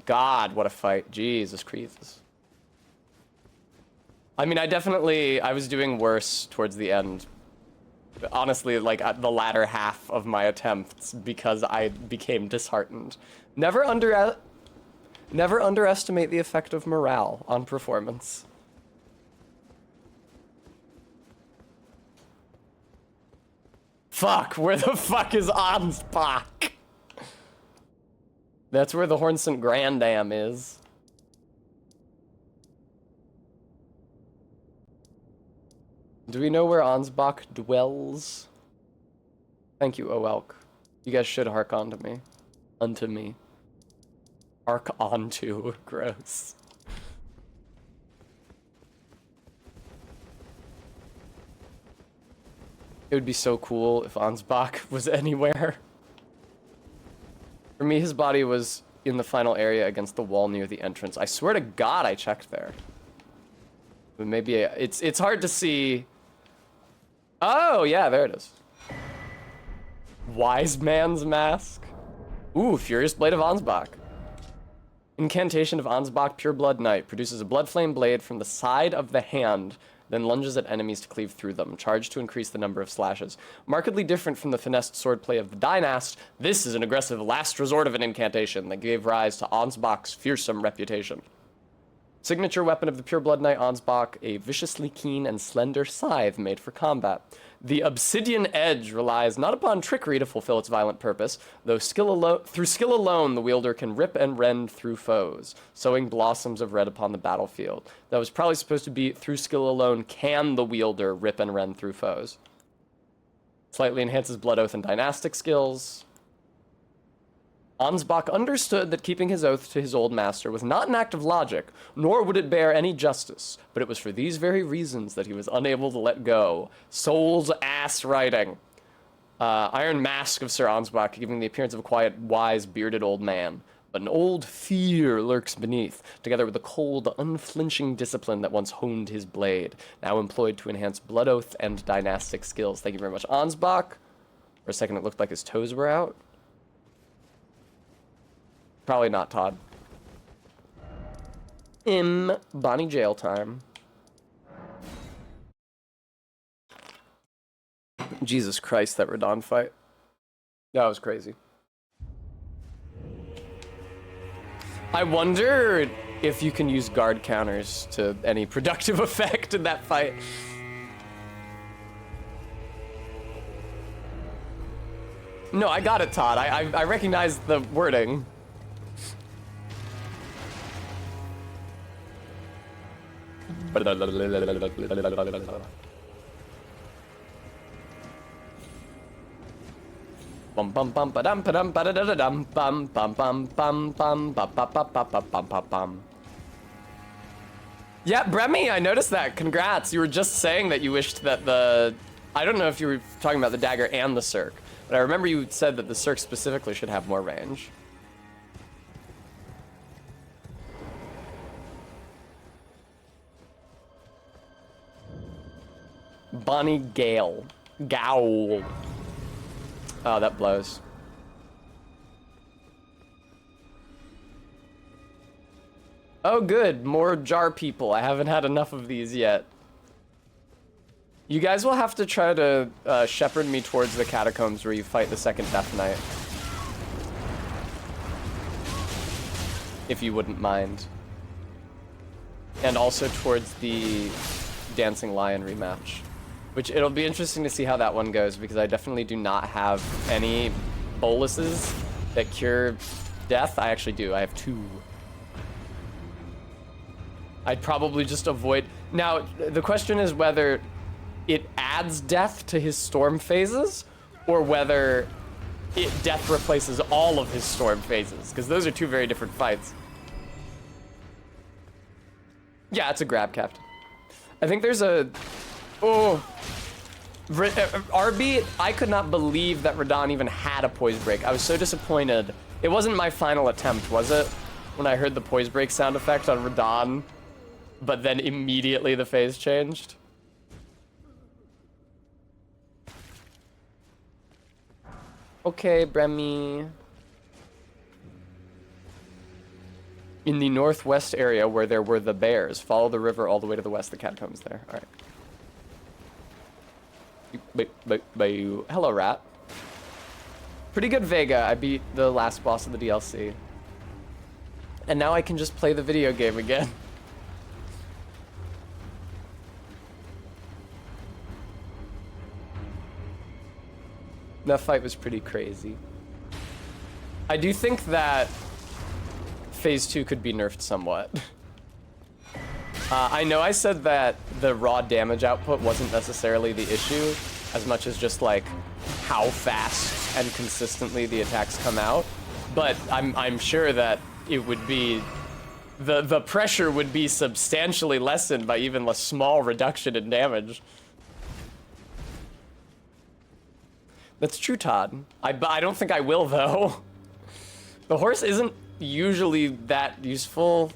God, what a fight. Jesus Christ. I mean, I was doing worse towards the end. Honestly, like, at the latter half of my attempts because I became disheartened. Never underestimate the effect of morale on performance. Fuck, where the fuck is Ansbach? That's where the Hornsent Grandam is. Do we know where Ansbach dwells? Thank you, O Elk. You guys should hark onto me. Unto me. Hark onto. Gross. It would be so cool if Ansbach was anywhere. For me, his body was in the final area against the wall near the entrance. I swear to God I checked there. But maybe it's hard to see. Oh, yeah, there it is. Wise Man's Mask. Ooh, Furious Blade of Ansbach. Incantation of Ansbach Pureblood Knight produces a blood flame blade from the side of the hand, then lunges at enemies to cleave through them, charged to increase the number of slashes. Markedly different from the finessed swordplay of the Dynast, this is an aggressive last resort of an incantation that gave rise to Ansbach's fearsome reputation. Signature weapon of the Pureblood Knight Ansbach, a viciously keen and slender scythe made for combat. The Obsidian Edge relies not upon trickery to fulfill its violent purpose, though through skill alone the wielder can rip and rend through foes, sowing blossoms of red upon the battlefield. That was probably supposed to be, through skill alone can the wielder rip and rend through foes. Slightly enhances Blood Oath and Dynastic skills. Ansbach understood that keeping his oath to his old master was not an act of logic, nor would it bear any justice, but it was for these very reasons that he was unable to let go. Soul's ass writing. Iron Mask of Sir Ansbach, giving the appearance of a quiet, wise, bearded old man. But an old fear lurks beneath, together with the cold, unflinching discipline that once honed his blade, now employed to enhance Blood Oath and Dynastic skills. Thank you very much, Ansbach. For a second, it looked like his toes were out. Probably not, Todd. Bonnie jail time. Jesus Christ, that Radon fight. That was crazy. I wonder if you can use guard counters to any productive effect in that fight. No, I got it, Todd. I recognize the wording. Bum bum bum ba dum ba dum ba da da dum bum bum bum bum bum ba ba ba ba ba bum bum bum. Yeah, Bremy, I noticed that. Congrats. You were just saying that you wished that the... I don't know if you were talking about the dagger and the circ, but I remember you said that the circ specifically should have more range. Bonnie Gale. Gowl. Oh, that blows. Oh, good. More jar people. I haven't had enough of these yet. You guys will have to try to shepherd me towards the catacombs where you fight the second Death Knight. If you wouldn't mind. And also towards the Dancing Lion rematch. Which it'll be interesting to see how that one goes, because I definitely do not have any boluses that cure death? I actually do. I have 2. I'd probably just avoid. Now, the question is whether it adds death to his storm phases or whether death replaces all of his storm phases, because those are 2 very different fights. Yeah, it's a grab, Captain. I think there's a... Oh. RB, I could not believe that Radahn even had a poise break. I was so disappointed. It wasn't my final attempt, was it? When I heard the poise break sound effect on Radahn, but then immediately the phase changed. Okay, Bremy. In the northwest area where there were the bears. Follow the river all the way to the west. The catacombs there. All right. Hello, rat. Pretty good Vega. I beat the last boss of the DLC. And now I can just play the video game again. That fight was pretty crazy. I do think that Phase 2 could be nerfed somewhat. I know I said that the raw damage output wasn't necessarily the issue, as much as just like how fast and consistently the attacks come out, but I'm sure that it would be, the pressure would be substantially lessened by even a small reduction in damage. That's true, Todd. I don't think I will, though. The horse isn't usually that useful.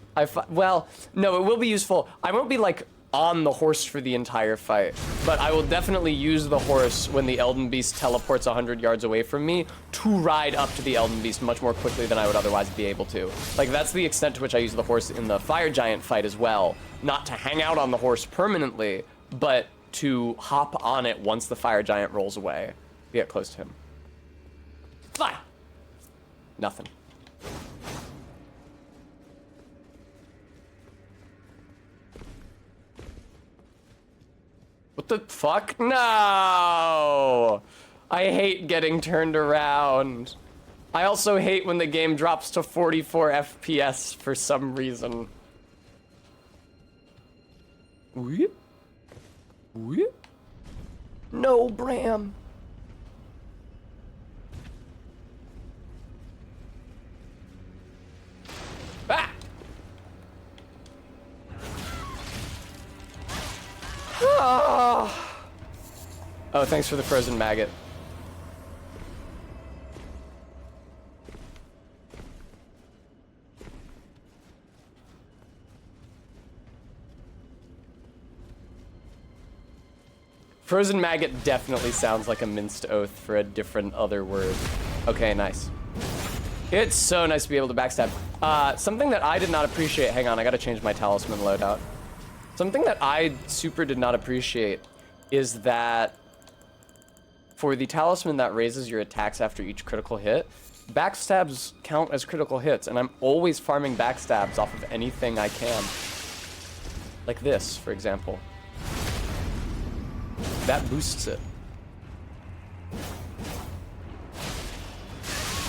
Well, no, it will be useful. I won't be, like, on the horse for the entire fight, but I will definitely use the horse when the Elden Beast teleports 100 yards away from me to ride up to the Elden Beast much more quickly than I would otherwise be able to. Like, that's the extent to which I use the horse in the Fire Giant fight as well. Not to hang out on the horse permanently, but to hop on it once the Fire Giant rolls away. Get close to him. Fly! Nothing. What the fuck? No! I hate getting turned around. I also hate when the game drops to 44 FPS for some reason. Whoop. Whoop. No, Bram. Ah! Oh, thanks for the frozen maggot. Frozen maggot definitely sounds like a minced oath for a different other word. Okay, nice. It's so nice to be able to backstab. Something that I did not appreciate, hang on, I gotta change my talisman loadout. Something that I super did not appreciate is that for the talisman that raises your attacks after each critical hit, backstabs count as critical hits, and I'm always farming backstabs off of anything I can. Like this, for example. That boosts it.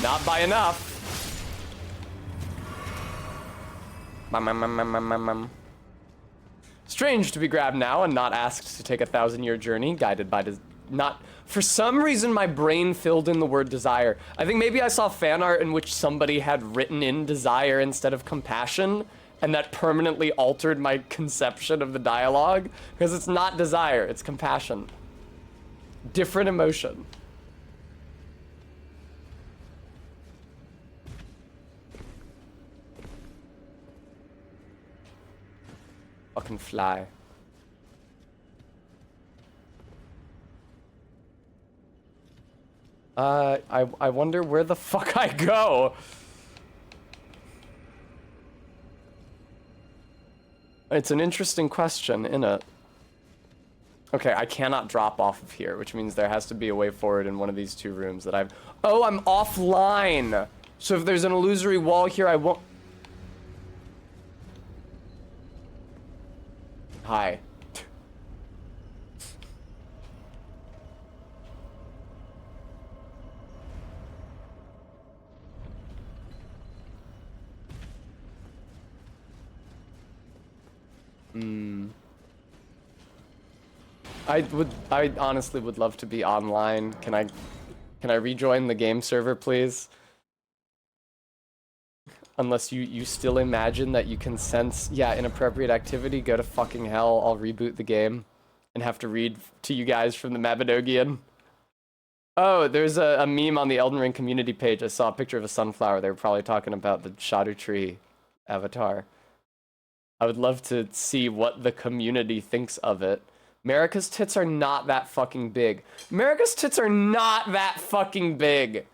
Not by enough. Strange to be grabbed now and not asked to take a 1,000-year journey, guided by not. For some reason, my brain filled in the word desire. I think maybe I saw fan art in which somebody had written in desire instead of compassion, and that permanently altered my conception of the dialogue, because it's not desire, it's compassion. Different emotion. Fucking fly. I wonder where the fuck I go. It's an interesting question, innit? Okay, I cannot drop off of here, which means there has to be a way forward in one of these 2 rooms that I've... Oh, I'm offline! So if there's an illusory wall here, I won't... Hi. I honestly would love to be online. Can I rejoin the game server, please? Unless you still imagine that you can sense, yeah, inappropriate activity, go to fucking hell. I'll reboot the game and have to read to you guys from the Mabinogion. Oh, there's a meme on the Elden Ring community page. I saw a picture of a sunflower. They were probably talking about the Erdtree avatar. I would love to see what the community thinks of it. Marika's tits are not that fucking big. Marika's tits are not that fucking big.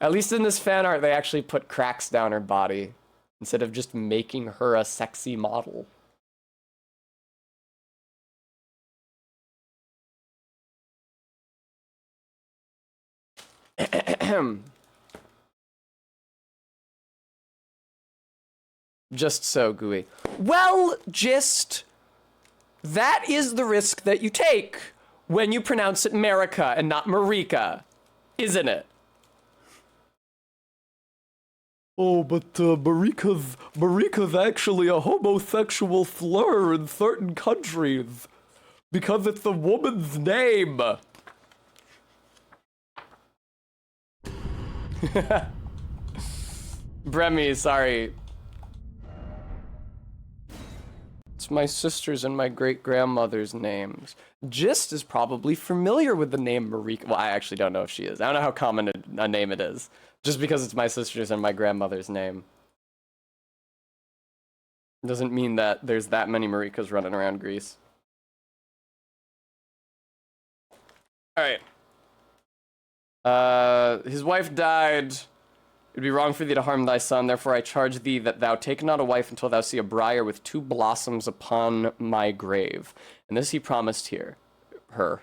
At least in this fan art, they actually put cracks down her body instead of just making her a sexy model. Just so gooey. Well, just that is the risk that you take when you pronounce it Marika and not Marika, isn't it? Oh, but Marika's actually a homosexual slur in certain countries because it's a woman's name. Bremy, sorry. It's my sister's and my great-grandmother's names. Gist is probably familiar with the name Marika. Well, I actually don't know if she is. I don't know how common a name it is. Just because it's my sister's and my grandmother's name doesn't mean that there's that many Marikas running around Greece. Alright. His wife died. It would be wrong for thee to harm thy son, therefore I charge thee that thou take not a wife until thou see a briar with 2 blossoms upon my grave. And this he promised her.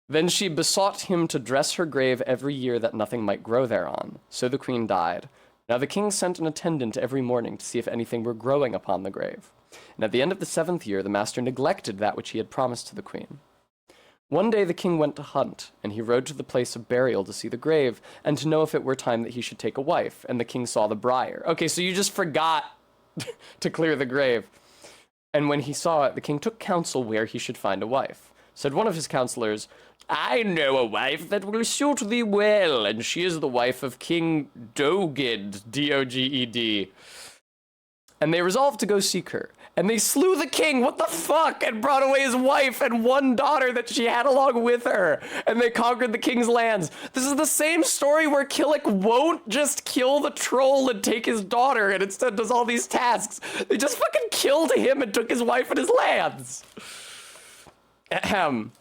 Then she besought him to dress her grave every year that nothing might grow thereon. So the queen died. Now the king sent an attendant every morning to see if anything were growing upon the grave. And at the end of the 7th year, the master neglected that which he had promised to the queen. One day the king went to hunt, and he rode to the place of burial to see the grave, and to know if it were time that he should take a wife, and the king saw the briar. Okay, so you just forgot to clear the grave. And when he saw it, the king took counsel where he should find a wife. Said one of his counselors, I know a wife that will suit thee well, and she is the wife of King Doged, D-O-G-E-D. And they resolved to go seek her. And they slew the king, what the fuck, and brought away his wife and one daughter that she had along with her. And they conquered the king's lands. This is the same story where Killick won't just kill the troll and take his daughter and instead does all these tasks. They just fucking killed him and took his wife and his lands. Ahem.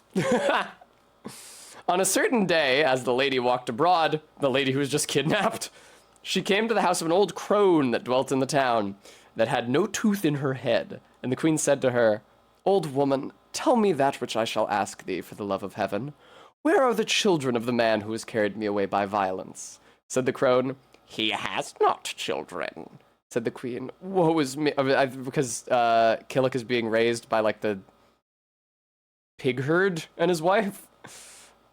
On a certain day, as the lady walked abroad, the lady who was just kidnapped, she came to the house of an old crone that dwelt in the town, that had no tooth in her head. And the queen said to her, Old woman, tell me that which I shall ask thee for the love of heaven. Where are the children of the man who has carried me away by violence? Said the crone, He has not children. Said the queen, woe is me, because Killick is being raised by like the pig herd and his wife.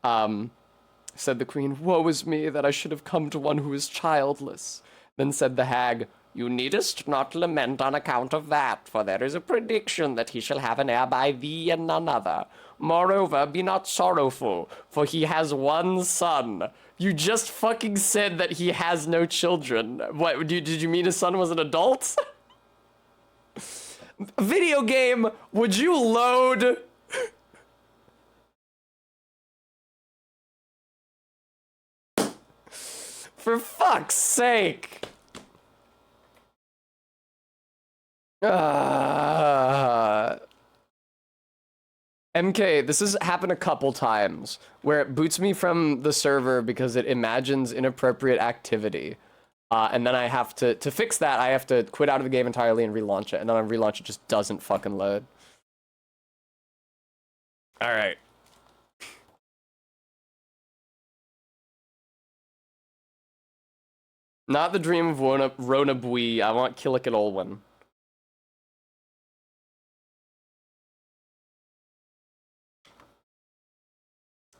Said the queen, woe is me that I should have come to one who is childless. Then said the hag, You needest not lament on account of that, for there is a prediction that he shall have an heir by thee and none other. Moreover, be not sorrowful, for he has one son. You just fucking said that he has no children. What, did you mean his son was an adult? Video game, would you load? For fuck's sake. MK, this has happened a couple times where it boots me from the server because it imagines inappropriate activity. And then I have to fix that, I have to quit out of the game entirely and relaunch it. And then on relaunch, it just doesn't fucking load. All right. Not the dream of Rona Bui. I want Killick and Olwen.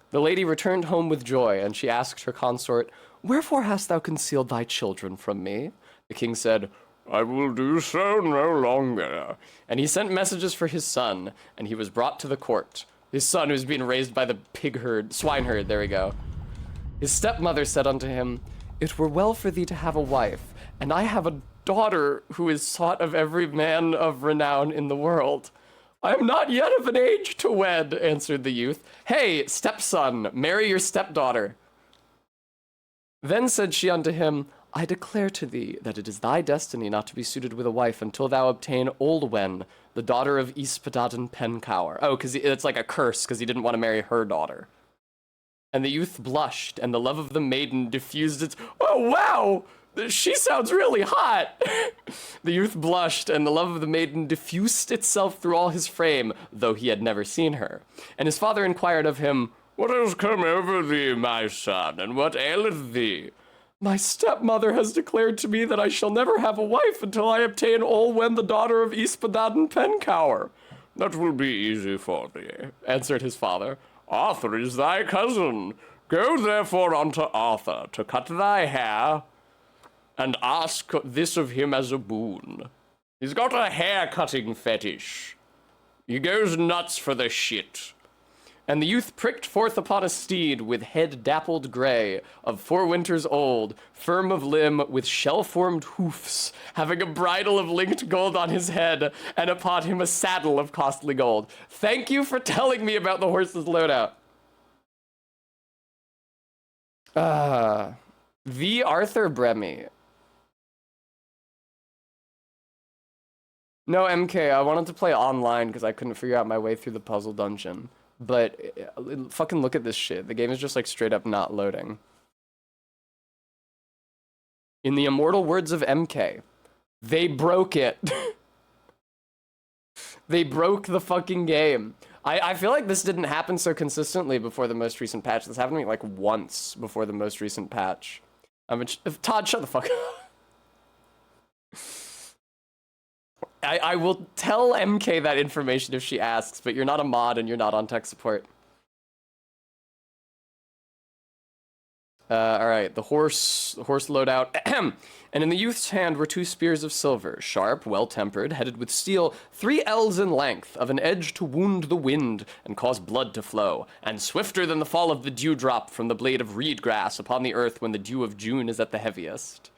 The lady returned home with joy, and she asked her consort, Wherefore hast thou concealed thy children from me? The king said, I will do so no longer. And he sent messages for his son, and he was brought to the court. His son, who's being raised by the swineherd, there we go. His stepmother said unto him, It were well for thee to have a wife, and I have a daughter who is sought of every man of renown in the world. I am not yet of an age to wed, answered the youth. Hey, stepson, marry your stepdaughter. Then said she unto him, I declare to thee that it is thy destiny not to be suited with a wife until thou obtain Oldwen, the daughter of Yspaddaden Pencower. Oh, because it's like a curse, because he didn't want to marry her daughter. And the youth blushed, and the love of the maiden diffused its... Oh, wow! She sounds really hot! The youth blushed, and the love of the maiden diffused itself through all his frame, though he had never seen her. And his father inquired of him, What has come over thee, my son, and what aileth thee? My stepmother has declared to me that I shall never have a wife until I obtain Olwen, the daughter of Yspaddaden Pencower. That will be easy for thee, answered his father. Arthur is thy cousin. Go therefore unto Arthur to cut thy hair, and ask this of him as a boon. He's got a hair-cutting fetish. He goes nuts for the shit. And the youth pricked forth upon a steed with head dappled gray, of 4 winters old, firm of limb, with shell-formed hoofs, having a bridle of linked gold on his head, and upon him a saddle of costly gold. Thank you for telling me about the horse's loadout. The Arthur Bremy. No, MK, I wanted to play online because I couldn't figure out my way through the puzzle dungeon. But fucking look at this shit. The game is just like straight up not loading. In the immortal words of MK, they broke it. They broke the fucking game. I feel like this didn't happen so consistently before the most recent patch. This happened to me like once before the most recent patch. Todd, shut the fuck up. I will tell MK that information if she asks, but you're not a mod and you're not on tech support. Alright, the horse loadout. And in the youth's hand were 2 spears of silver, sharp, well-tempered, headed with steel, 3 ells in length, of an edge to wound the wind and cause blood to flow, and swifter than the fall of the dewdrop from the blade of reed grass upon the earth when the dew of June is at the heaviest.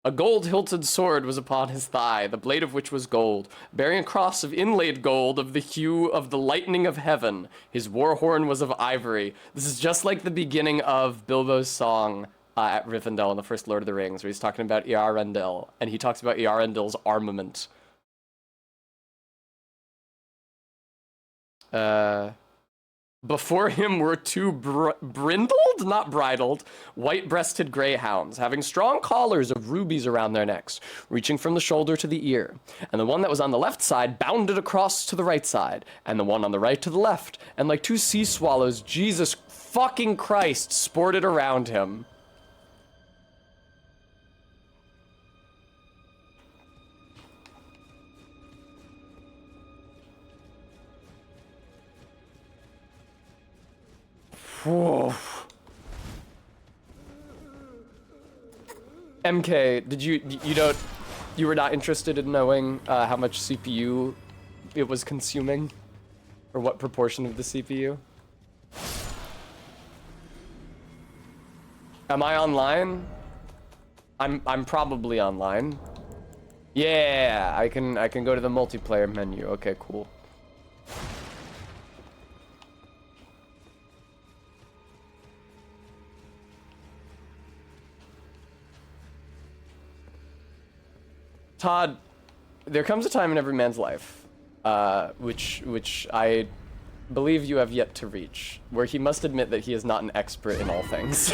A gold-hilted sword was upon his thigh, the blade of which was gold, bearing a cross of inlaid gold of the hue of the lightning of heaven. His war horn was of ivory. This is just like the beginning of Bilbo's song at Rivendell in the first Lord of the Rings, where he's talking about Earendil, and he talks about Earendil's armament. Before him were 2 brindled, not bridled, white-breasted greyhounds, having strong collars of rubies around their necks, reaching from the shoulder to the ear. And the one that was on the left side bounded across to the right side, and the one on the right to the left, and like 2 sea swallows, Jesus fucking Christ, sported around him. Whoa. MK, did you were not interested in knowing how much CPU it was consuming? Or what proportion of the CPU? Am I online? I'm probably online. Yeah, I can go to the multiplayer menu. Okay, cool. Todd, there comes a time in every man's life, which I believe you have yet to reach, where he must admit that he is not an expert in all things.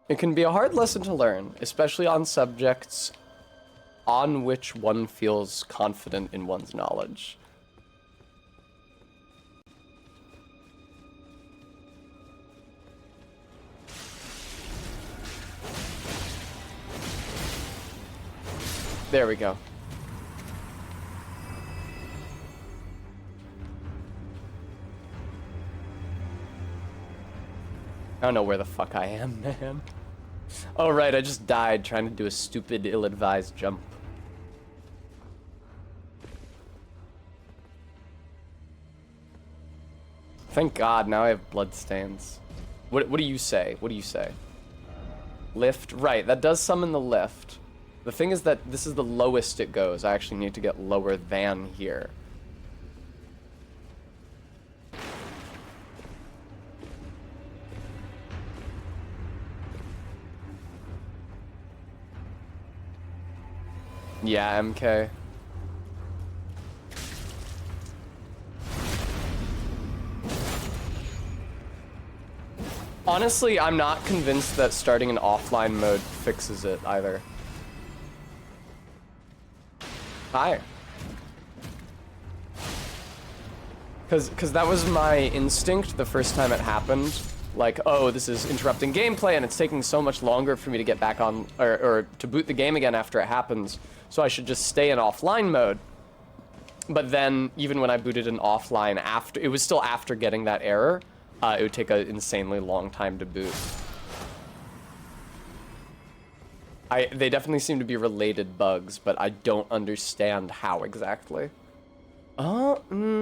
It can be a hard lesson to learn, especially on subjects on which one feels confident in one's knowledge. There we go. I don't know where the fuck I am, man. Oh, right, I just died trying to do a stupid, ill-advised jump. Thank God, now I have bloodstains. What do you say? What do you say? Lift? Right, that does summon the lift. The thing is that this is the lowest it goes. I actually need to get lower than here. Yeah, MK. Honestly, I'm not convinced that starting an offline mode fixes it either. Hi. Cause that was my instinct the first time it happened. Like, oh, this is interrupting gameplay and it's taking so much longer for me to get back on, or to boot the game again after it happens. So I should just stay in offline mode. But then, even when I booted in offline after, it was still after getting that error. It would take an insanely long time to boot. They definitely seem to be related bugs, but I don't understand how exactly. Do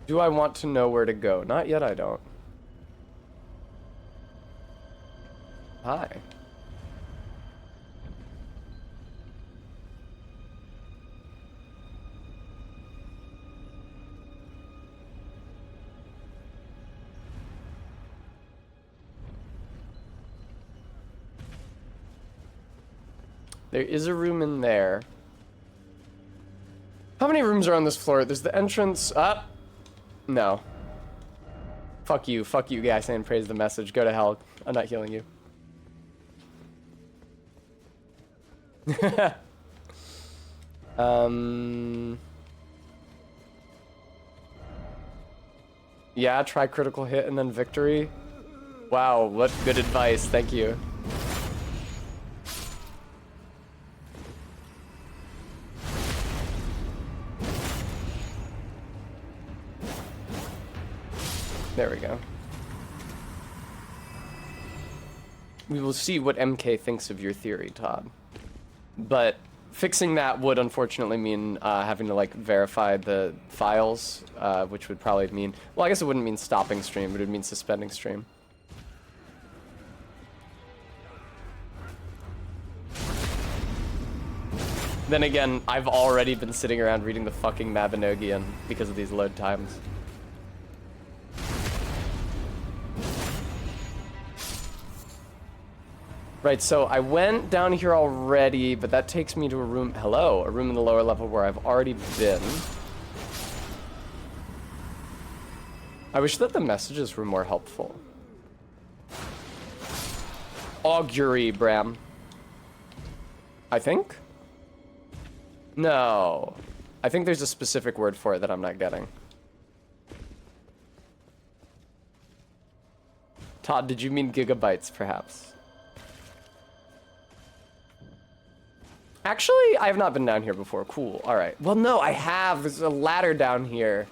I want to know where to go? Not yet, I don't. Hi. There is a room in there. How many rooms are on this floor? There's the entrance up. No. Fuck you, guy saying praise the message. Go to hell. I'm not healing you. Yeah, try critical hit and then victory. Wow, what good advice. Thank you. There we go. We will see what MK thinks of your theory, Todd. But fixing that would unfortunately mean having to like verify the files, which would probably mean, well, I guess it wouldn't mean stopping stream, but it would mean suspending stream. Then again, I've already been sitting around reading the fucking Mabinogion because of these load times. Right, so I went down here already, but that takes me to a room, hello, a room in the lower level where I've already been. I wish that the messages were more helpful. Augury, Bram. I think? No. I think there's a specific word for it that I'm not getting. Todd, did you mean gigabytes, perhaps? Actually, I have not been down here before. Cool. All right. Well, no, I have. There's a ladder down here.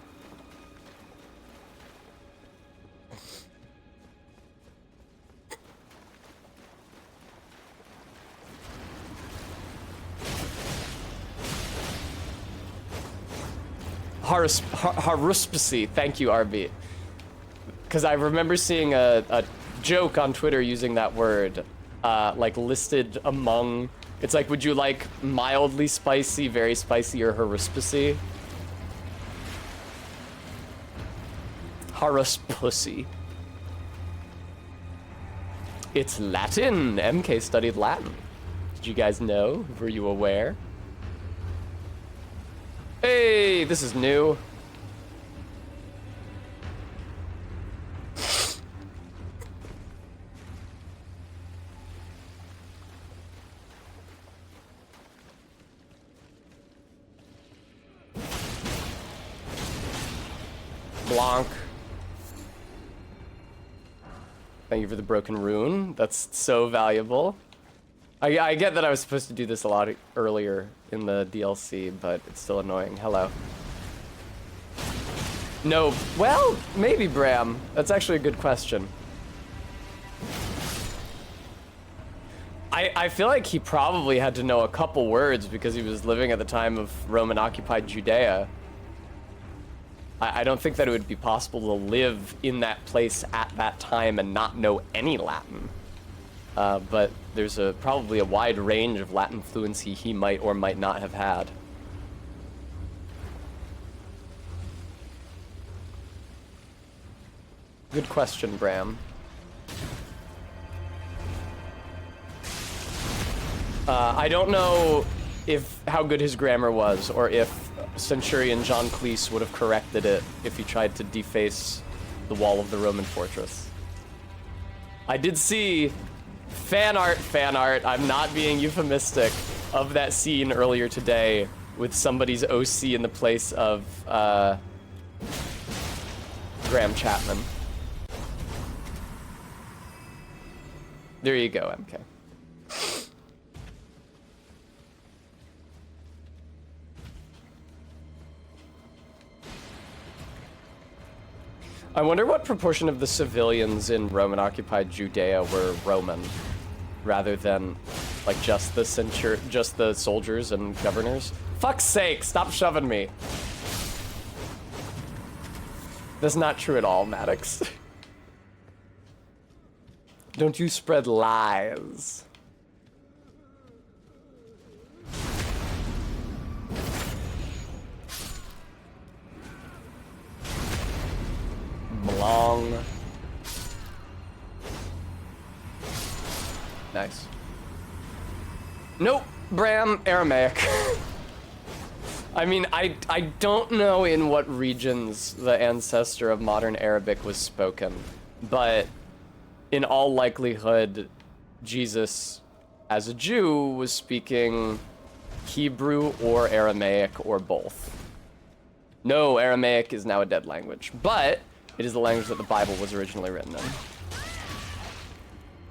Haruspicy. Thank you, RB. Because I remember seeing a joke on Twitter using that word, like listed among... It's like, would you like mildly spicy, very spicy, or haruspicy? Haruspussy. It's Latin. MK studied Latin. Did you guys know? Were you aware? Hey, this is new. Blanc. Thank you for the broken rune. That's so valuable. I get that I was supposed to do this a lot earlier in the DLC, but it's still annoying. Hello. No, well, maybe Bram. That's actually a good question. I feel like he probably had to know a couple words because he was living at the time of Roman-occupied Judea. I don't think that it would be possible to live in that place at that time and not know any Latin. But there's probably a wide range of Latin fluency he might or might not have had. Good question, Bram. I don't know how good his grammar was, or if Centurion John Cleese would have corrected it if he tried to deface the wall of the Roman fortress. I did see fan art, I'm not being euphemistic, of that scene earlier today with somebody's OC in the place of Graham Chapman. There you go, MK. I wonder what proportion of the civilians in Roman-occupied Judea were Roman, rather than like just the soldiers and governors. Fuck's sake! Stop shoving me. That's not true at all, Maddox. Don't you spread lies. Long. Nice. Nope, Bram, Aramaic. I mean, I don't know in what regions the ancestor of modern Arabic was spoken, but in all likelihood, Jesus, as a Jew, was speaking Hebrew or Aramaic or both. No, Aramaic is now a dead language, but it is the language that the Bible was originally written in.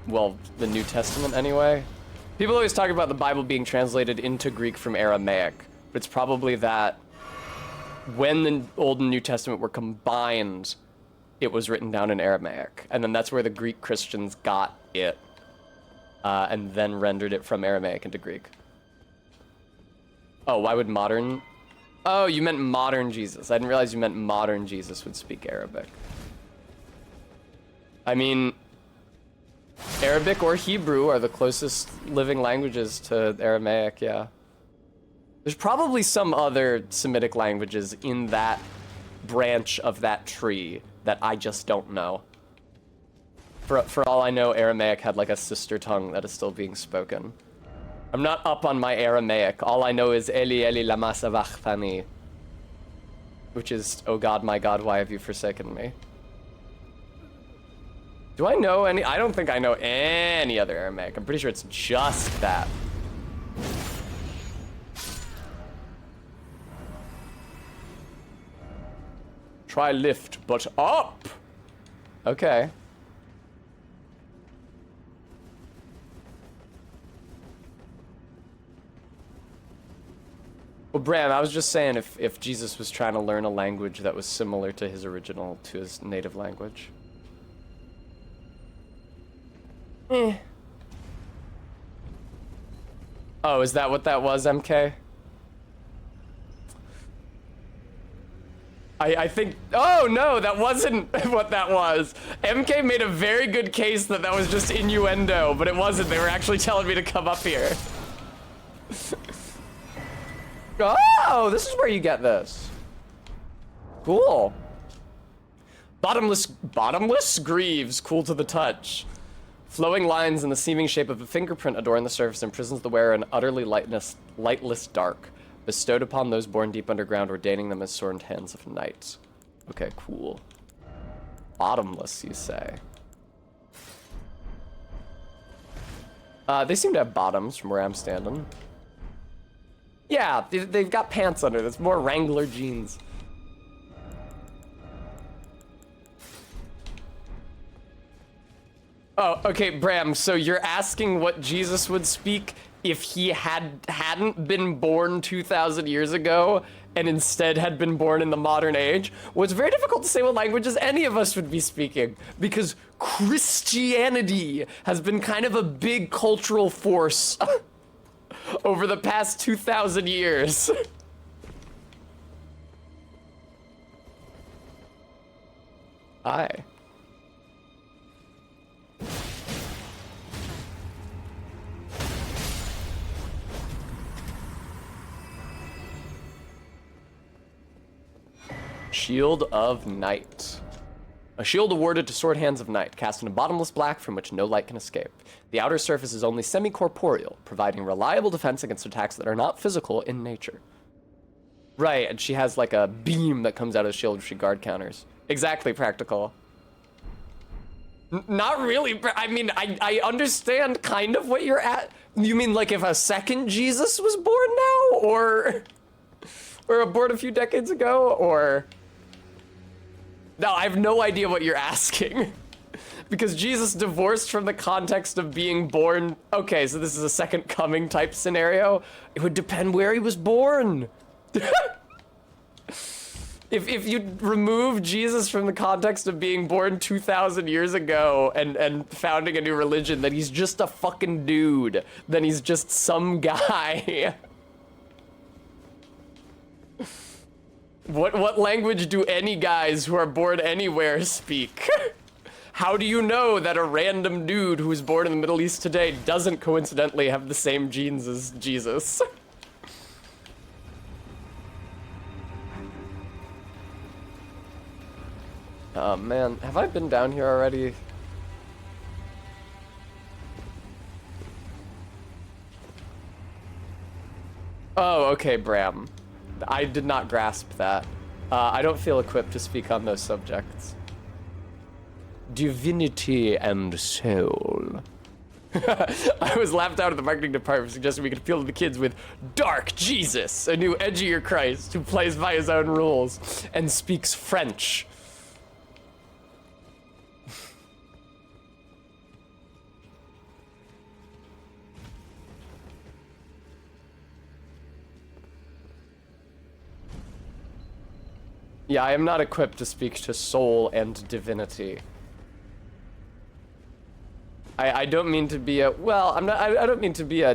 Well, the New Testament anyway. People always talk about the Bible being translated into Greek from Aramaic, but it's probably that when the Old and New Testament were combined, it was written down in Aramaic. And then that's where the Greek Christians got it, and then rendered it from Aramaic into Greek. Oh, why would modern... Oh, you meant modern Jesus. I didn't realize you meant modern Jesus would speak Arabic. I mean, Arabic or Hebrew are the closest living languages to Aramaic, yeah. There's probably some other Semitic languages in that branch of that tree that I just don't know. For all I know, Aramaic had like a sister tongue that is still being spoken. I'm not up on my Aramaic. All I know is Eli Eli lama sabachthani, which is, oh God, my God, why have you forsaken me? Do I know any? I don't think I know any other Aramaic. I'm pretty sure it's just that. Try lift, but up. Okay. Well, Bram, I was just saying if Jesus was trying to learn a language that was similar to his native language. Oh, is that what that was, MK? I think, oh no, that wasn't what that was. MK made a very good case that was just innuendo, but it wasn't. They were actually telling me to come up here. Oh, this is where you get this. Cool. Bottomless greaves, cool to the touch. Flowing lines in the seeming shape of a fingerprint adorn the surface, imprisons the wearer in utterly lightless dark, bestowed upon those born deep underground, ordaining them as sword hands of night. Okay, cool. Bottomless, you say? They seem to have bottoms from where I'm standing. Yeah, they've got pants under. That's more Wrangler jeans. Oh, okay, Bram, so you're asking what Jesus would speak if he hadn't been born 2,000 years ago and instead had been born in the modern age, well, it's very difficult to say what languages any of us would be speaking, because Christianity has been kind of a big cultural force over the past 2,000 years. Hi. Shield of Night. A shield awarded to Sword Hands of Night, cast in a bottomless black from which no light can escape. The outer surface is only semi-corporeal, providing reliable defense against attacks that are not physical in nature. Right, and she has like a beam that comes out of the shield if she guard counters. Exactly, practical. Not really, I mean, I understand kind of what you're at. You mean like if a second Jesus was born now? Or born a few decades ago? Or... No, I have no idea what you're asking. Because Jesus divorced from the context of being born... Okay, so this is a second coming type scenario. It would depend where he was born. If you remove Jesus from the context of being born 2,000 years ago and founding a new religion, then he's just a fucking dude. Then he's just some guy. What language do any guys who are born anywhere speak? How do you know that a random dude who's born in the Middle East today doesn't coincidentally have the same genes as Jesus? Oh man, have I been down here already? Oh, okay, Bram. I did not grasp that. I don't feel equipped to speak on those subjects. Divinity and soul. I was laughed out of the marketing department suggesting we could appeal to the kids with Dark Jesus, a new edgier Christ who plays by his own rules and speaks French. Yeah, I am not equipped to speak to soul and divinity. I don't mean to be a, well, I don't mean to be a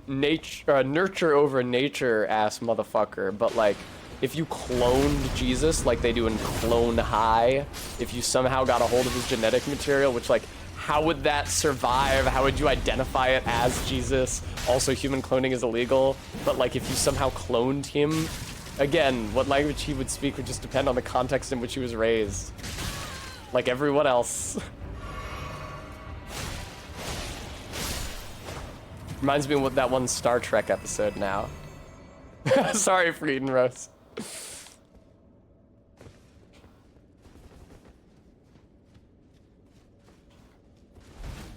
nurture over nature ass motherfucker, but like, if you cloned Jesus like they do in Clone High, if you somehow got a hold of his genetic material, which like, how would that survive? How would you identify it as Jesus? Also, human cloning is illegal, but like if you somehow cloned him, again, what language he would speak would just depend on the context in which he was raised. Like everyone else. Reminds me of that one Star Trek episode now. Sorry for eating roast.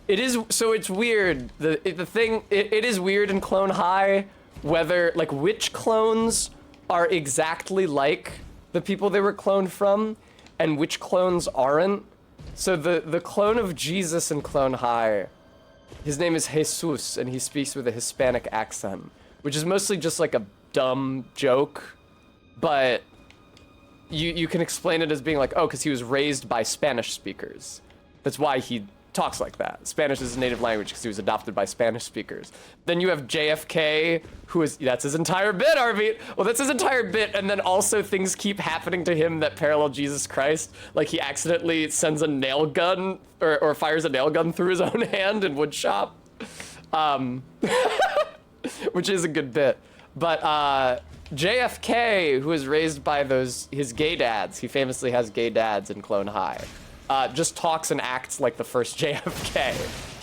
It is, so it's weird. It is weird in Clone High whether, like, which clones are exactly like the people they were cloned from and which clones aren't. So the clone of Jesus in Clone High, his name is Jesus, and he speaks with a Hispanic accent, which is mostly just like a dumb joke, but you can explain it as being like, oh, because he was raised by Spanish speakers. That's why he talks like that. Spanish is his native language because he was adopted by Spanish speakers. Then you have JFK, who is, that's his entire bit, Arby. Well, that's his entire bit, and then also things keep happening to him that parallel Jesus Christ. Like he accidentally sends a nail gun, or fires a nail gun through his own hand in woodshop. Which is a good bit. But JFK, who was raised by his gay dads, he famously has gay dads in Clone High, just talks and acts like the first JFK.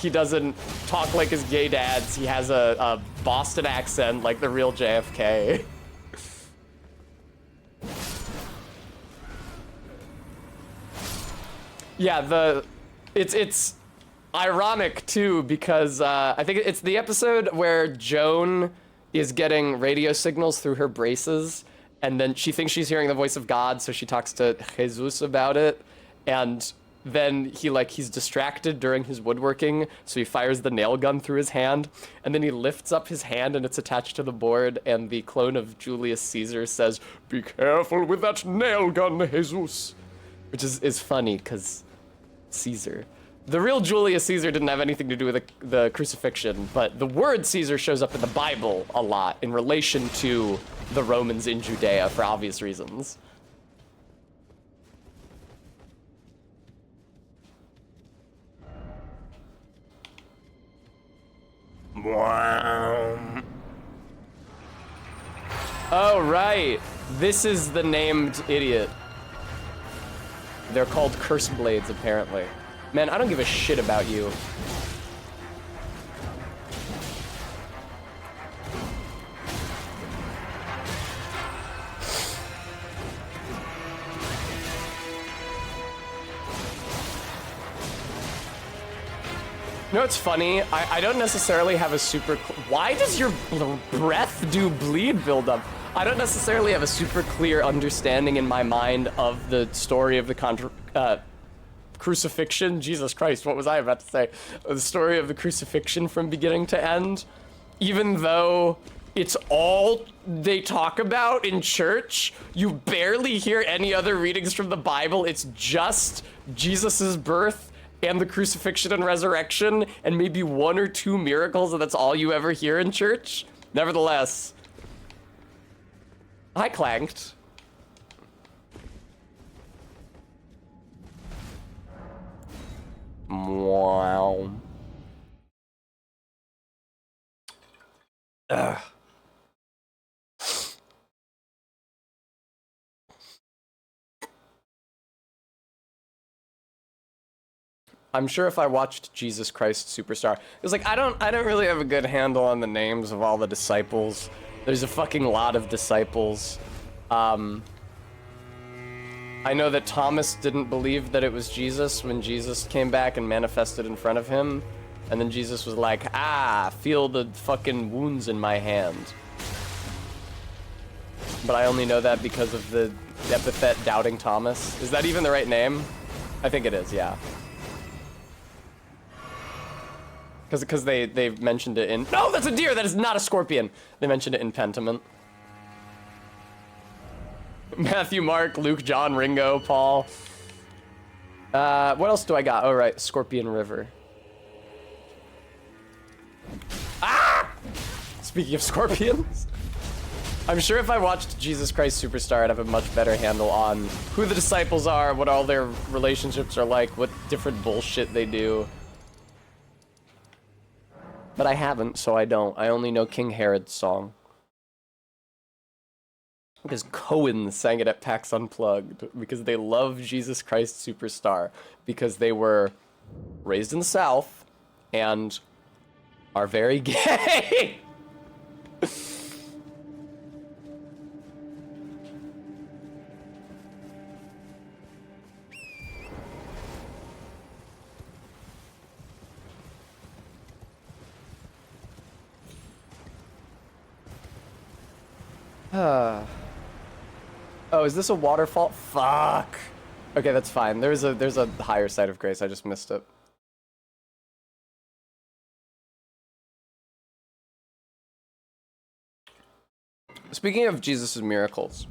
He doesn't talk like his gay dads. He has a Boston accent like the real JFK. Yeah, it's ironic too, because I think it's the episode where Joan is getting radio signals through her braces, and then she thinks she's hearing the voice of God, so she talks to Jesus about it. And then he's distracted during his woodworking, so he fires the nail gun through his hand, and then he lifts up his hand and it's attached to the board, and the clone of Julius Caesar says, "Be careful with that nail gun, Jesus," which is funny because Caesar. The real Julius Caesar didn't have anything to do with the crucifixion, but the word Caesar shows up in the Bible a lot in relation to the Romans in Judea for obvious reasons. Oh, right. This is the named idiot. They're called curse blades, apparently. Man, I don't give a shit about you. You know what's funny? I don't necessarily have a super... Why does your breath do bleed buildup? I don't necessarily have a super clear understanding in my mind of the story of the crucifixion. Jesus Christ, what was I about to say? The story of the crucifixion from beginning to end. Even though it's all they talk about in church, you barely hear any other readings from the Bible. It's just Jesus's birth and the crucifixion and resurrection, and maybe one or two miracles, and that's all you ever hear in church. Nevertheless, I clanked. Wow. Ugh. I'm sure if I watched Jesus Christ Superstar, it was like I don't really have a good handle on the names of all the disciples. There's a fucking lot of disciples. I know that Thomas didn't believe that it was Jesus when Jesus came back and manifested in front of him, and then Jesus was like, feel the fucking wounds in my hand. But I only know that because of the epithet Doubting Thomas. Is that even the right name? I think it is, yeah. Because they mentioned it in... No, that's a deer! That is not a scorpion! They mentioned it in Pentiment. Matthew, Mark, Luke, John, Ringo, Paul. What else do I got? Oh, right. Scorpion River. Speaking of scorpions. I'm sure if I watched Jesus Christ Superstar, I'd have a much better handle on who the disciples are, what all their relationships are like, what different bullshit they do. But I haven't, so I don't. I only know King Herod's song. Because Cohen sang it at PAX Unplugged. Because they love Jesus Christ Superstar. Because they were raised in the South and are very gay. Oh, is this a waterfall? Fuck. Okay, that's fine. There's a higher side of grace. I just missed it. Speaking of Jesus' miracles,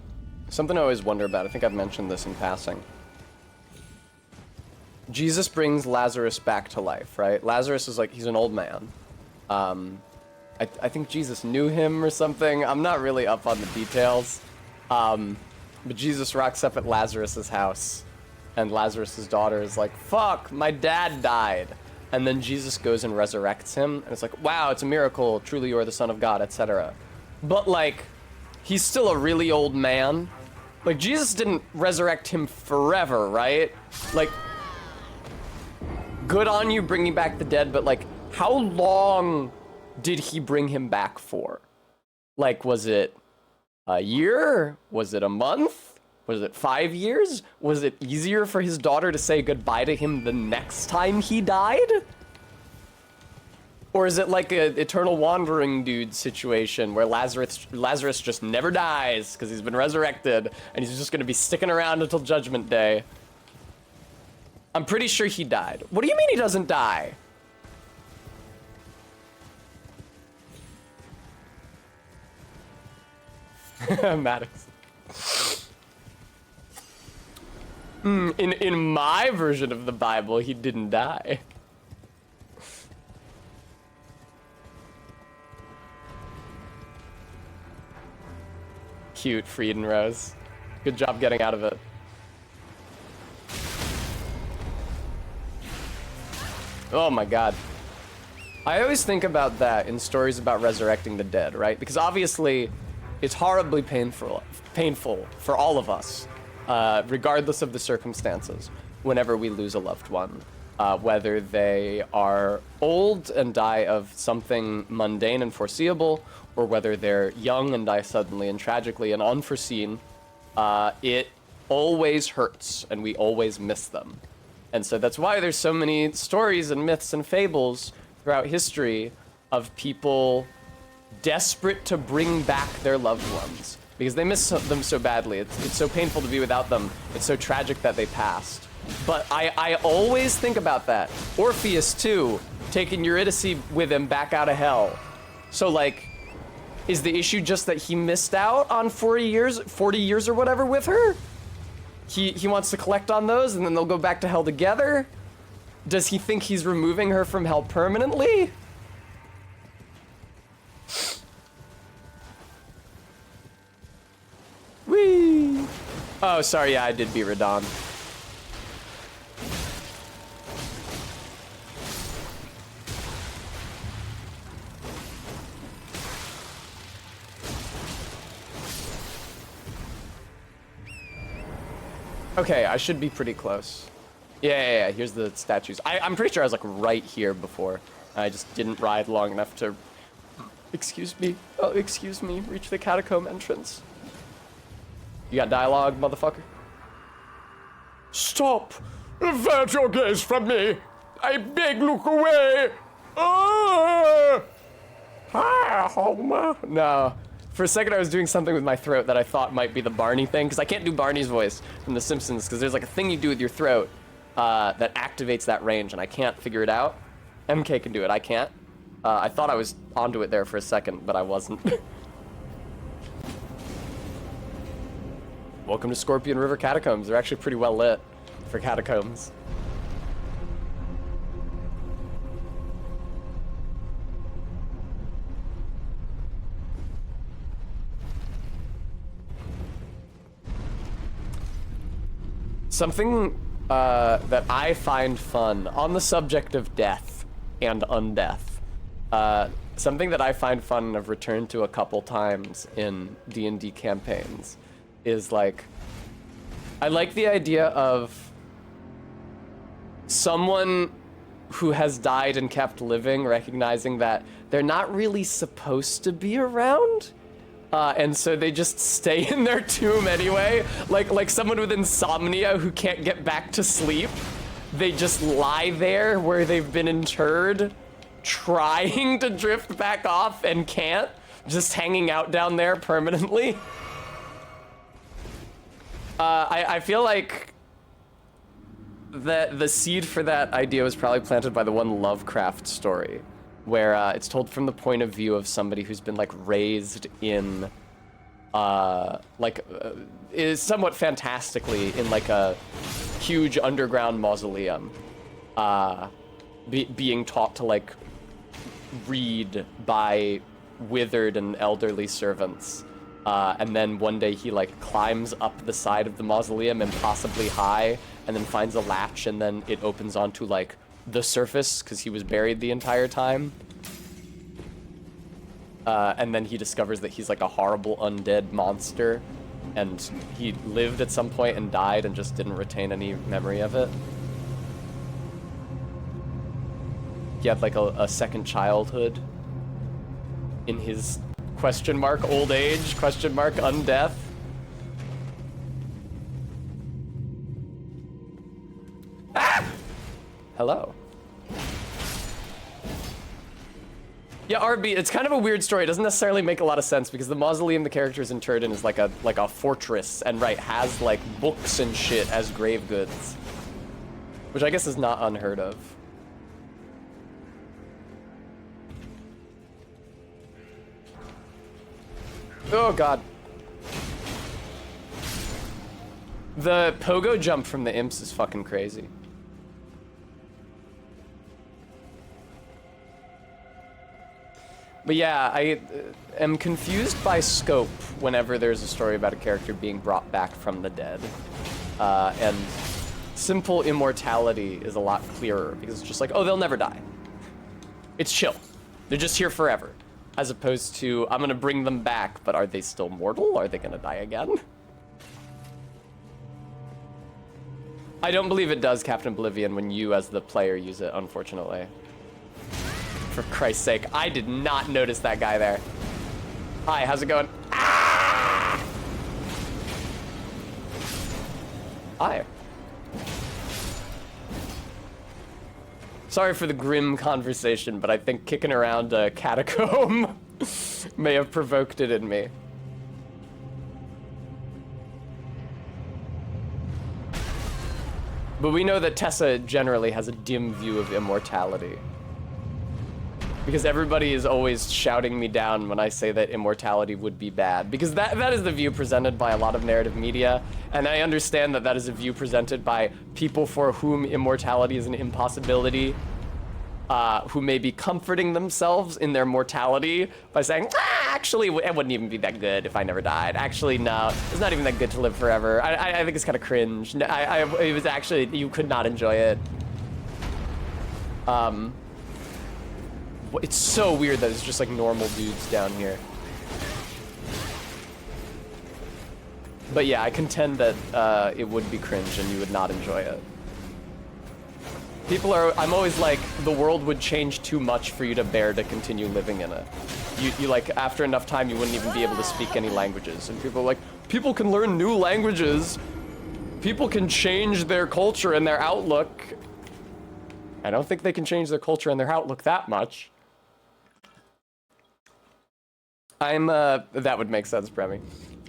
something I always wonder about, I think I've mentioned this in passing. Jesus brings Lazarus back to life, right? Lazarus is like, he's an old man. I think Jesus knew him or something. I'm not really up on the details. But Jesus rocks up at Lazarus's house, and Lazarus's daughter is like, fuck, my dad died. And then Jesus goes and resurrects him, and it's like, wow, it's a miracle, truly you are the Son of God, etc. But like, he's still a really old man. Like, Jesus didn't resurrect him forever, right? Like, good on you bringing back the dead, but like, how long did he bring him back for? Like, was it a year? Was it a month? Was it 5 years? Was it easier for his daughter to say goodbye to him the next time he died? Or is it like an eternal wandering dude situation where Lazarus just never dies because he's been resurrected and he's just going to be sticking around until Judgment Day? I'm pretty sure he died. What do you mean he doesn't die? Maddox. In my version of the Bible, he didn't die. Cute, Freed and Rose. Good job getting out of it. Oh my god. I always think about that in stories about resurrecting the dead, right? Because obviously, it's horribly painful for all of us, regardless of the circumstances, whenever we lose a loved one. Whether they are old and die of something mundane and foreseeable, or whether they're young and die suddenly and tragically and unforeseen, it always hurts, and we always miss them. And so that's why there's so many stories and myths and fables throughout history of people desperate to bring back their loved ones because they miss them so badly. It's so painful to be without them. It's so tragic that they passed. But I always think about that. Orpheus, too, taking Eurydice with him back out of hell. So, like, is the issue just that he missed out on 40 years or whatever with her? He wants to collect on those and then they'll go back to hell together? Does he think he's removing her from hell permanently? Whee! Oh, sorry, yeah, I did beat Radon. Okay, I should be pretty close. Yeah, here's the statues. I'm pretty sure I was like right here before. I just didn't ride long enough to, excuse me, reach the catacomb entrance. You got dialogue, motherfucker? Stop! Avert your gaze from me! I beg, look away! No. For a second, I was doing something with my throat that I thought might be the Barney thing, because I can't do Barney's voice from The Simpsons, because there's like a thing you do with your throat that activates that range, and I can't figure it out. MK can do it, I can't. I thought I was onto it there for a second, but I wasn't. Welcome to Scorpion River Catacombs. They're actually pretty well lit for catacombs. Something that I find fun on the subject of death and undeath. Something that I find fun and have returned to a couple times in D&D campaigns is like, I like the idea of someone who has died and kept living, recognizing that they're not really supposed to be around. And so they just stay in their tomb anyway. Like someone with insomnia who can't get back to sleep. They just lie there where they've been interred, trying to drift back off and can't. Just hanging out down there permanently. I feel like that the seed for that idea was probably planted by the one Lovecraft story, where it's told from the point of view of somebody who's been like raised in is somewhat fantastically in like a huge underground mausoleum, being taught to like read by withered and elderly servants. And then one day he like climbs up the side of the mausoleum impossibly high and then finds a latch and then it opens onto like the surface because he was buried the entire time. And then he discovers that he's like a horrible undead monster and he lived at some point and died and just didn't retain any memory of it. He had like a second childhood in his question mark old age, question mark undeath. Ah! Hello. Yeah, RB, it's kind of a weird story. It doesn't necessarily make a lot of sense because the mausoleum the character is interred in is like a fortress and right, has like books and shit as grave goods. which I guess is not unheard of. Oh god. The pogo jump from the imps is fucking crazy. But yeah, I am confused by scope whenever there's a story about a character being brought back from the dead. And simple immortality is a lot clearer because it's just like, oh, they'll never die. It's chill. They're just here forever. As opposed to, I'm gonna bring them back, but are they still mortal? Are they gonna die again? I don't believe it does, Captain Oblivion, when you as the player use it, unfortunately. For Christ's sake, I did not notice that guy there. Hi, how's it going? Ah! Hi. Sorry for the grim conversation, but I think kicking around a catacomb may have provoked it in me. But we know that Tessa generally has a dim view of immortality. Because everybody is always shouting me down when I say that immortality would be bad. Because that is the view presented by a lot of narrative media. And I understand that that is a view presented by people for whom immortality is an impossibility. Who may be comforting themselves in their mortality by saying, actually, it wouldn't even be that good if I never died. Actually, no, it's not even that good to live forever. I think it's kind of cringe. It was actually, you could not enjoy it. It's so weird that it's just like normal dudes down here. But yeah, I contend that it would be cringe and you would not enjoy it. I'm always like, the world would change too much for you to bear to continue living in it. You like, after enough time, you wouldn't even be able to speak any languages. And people are like, people can learn new languages. People can change their culture and their outlook. I don't think they can change their culture and their outlook that much. That would make sense, Premi.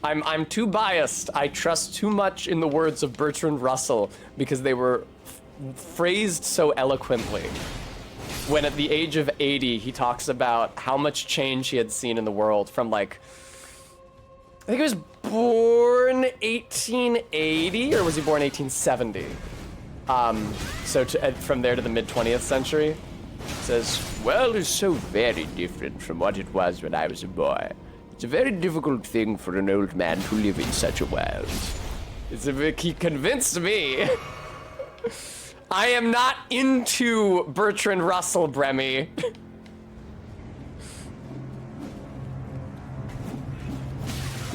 I'm too biased. I trust too much in the words of Bertrand Russell because they were phrased so eloquently. When at the age of 80, he talks about how much change he had seen in the world from like, I think he was born 1880 or was he born 1870? So from there to the mid 20th century. Says, well, it's so very different from what it was when I was a boy. It's a very difficult thing for an old man to live in such a world. He convinced me. I am not into Bertrand Russell, Bremy.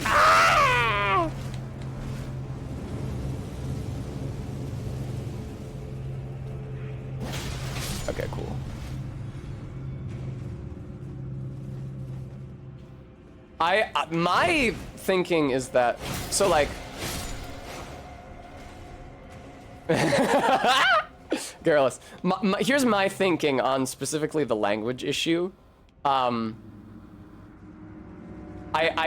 Ah! Okay, cool. My thinking is that, so like, Garrulous. Here's my thinking on specifically the language issue. I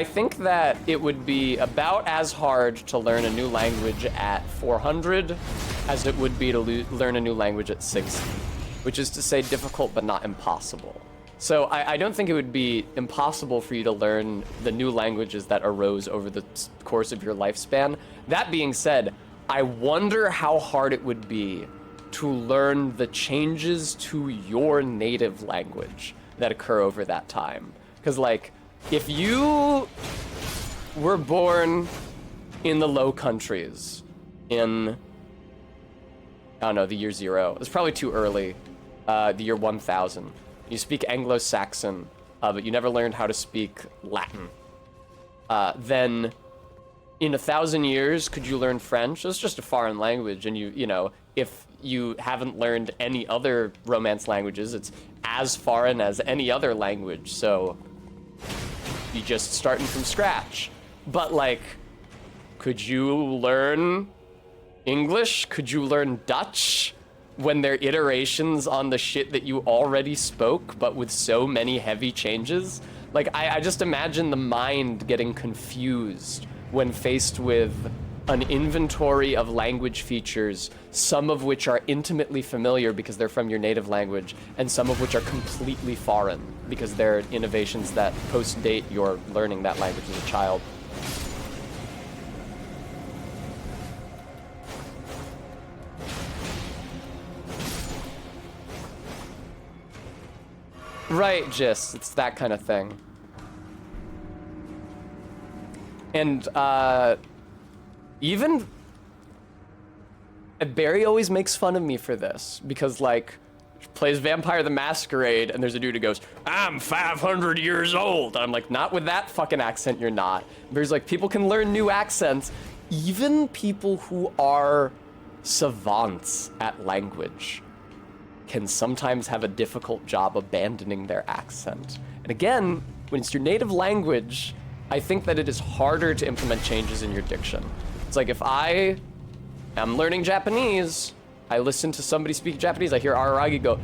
think that it would be about as hard to learn a new language at 400 as it would be to learn a new language at 60, which is to say difficult but not impossible. So I don't think it would be impossible for you to learn the new languages that arose over the course of your lifespan. That being said, I wonder how hard it would be to learn the changes to your native language that occur over that time. Because like, if you were born in the Low Countries in, I don't know, the year 0, it's probably too early, the year 1000. You speak Anglo-Saxon, but you never learned how to speak Latin. Then in 1,000 years, could you learn French? It's just a foreign language, and you know, if you haven't learned any other Romance languages, it's as foreign as any other language, so you just starting from scratch. But like, could you learn English? Could you learn Dutch? When they're iterations on the shit that you already spoke, but with so many heavy changes? Like, I just imagine the mind getting confused when faced with an inventory of language features, some of which are intimately familiar because they're from your native language, and some of which are completely foreign because they're innovations that post-date your learning that language as a child. Right, Gist. It's that kind of thing. And, even... Barry always makes fun of me for this, because, like, plays Vampire the Masquerade, and there's a dude who goes, I'm 500 years old! And I'm like, not with that fucking accent, you're not. Barry's like, people can learn new accents. Even people who are savants at language can sometimes have a difficult job abandoning their accent. And again, when it's your native language, I think that it is harder to implement changes in your diction. It's like if I am learning Japanese, I listen to somebody speak Japanese, I hear Araragi go,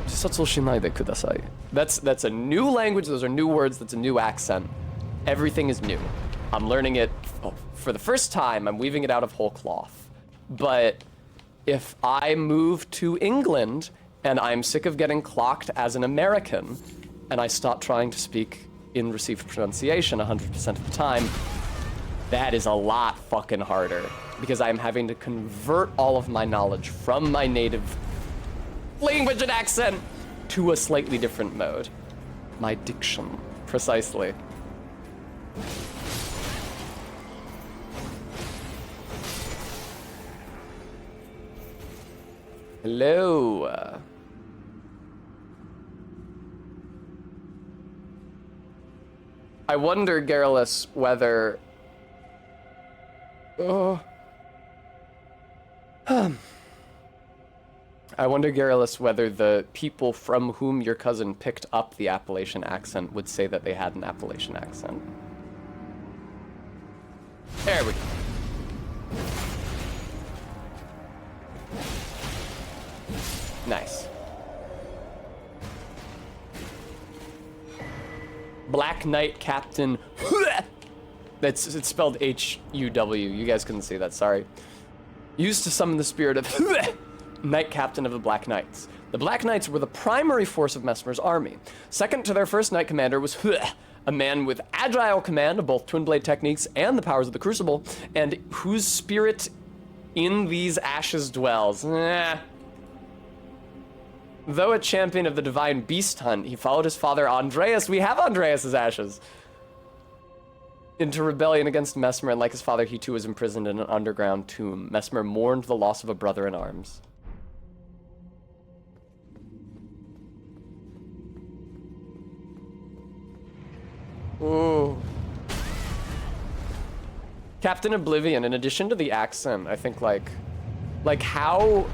"Jisatsu shinai de kudasai." That's a new language, those are new words, that's a new accent. Everything is new. I'm learning it for the first time, I'm weaving it out of whole cloth. But if I move to England and I'm sick of getting clocked as an American and I stop trying to speak in received pronunciation 100% of the time, that is a lot fucking harder because I'm having to convert all of my knowledge from my native language and accent to a slightly different mode. My diction, precisely. Hello. I wonder, Garrulus, whether... I wonder, Garrulus, whether the people from whom your cousin picked up the Appalachian accent would say that they had an Appalachian accent. There we go. Nice. Black Knight Captain. It's spelled H-U-W. You guys couldn't see that, sorry. Used to summon the spirit of Knight Captain of the Black Knights. The Black Knights were the primary force of Messmer's army. Second to their first Knight Commander was a man with agile command of both twin blade techniques and the powers of the Crucible, and whose spirit in these ashes dwells. Though a champion of the divine beast hunt, he followed his father Andreas, we have Andreas's ashes, into rebellion against Messmer, and like his father, he too was imprisoned in an underground tomb. Messmer mourned the loss of a brother in arms. Ooh. Captain Oblivion, in addition to the accent, I think like how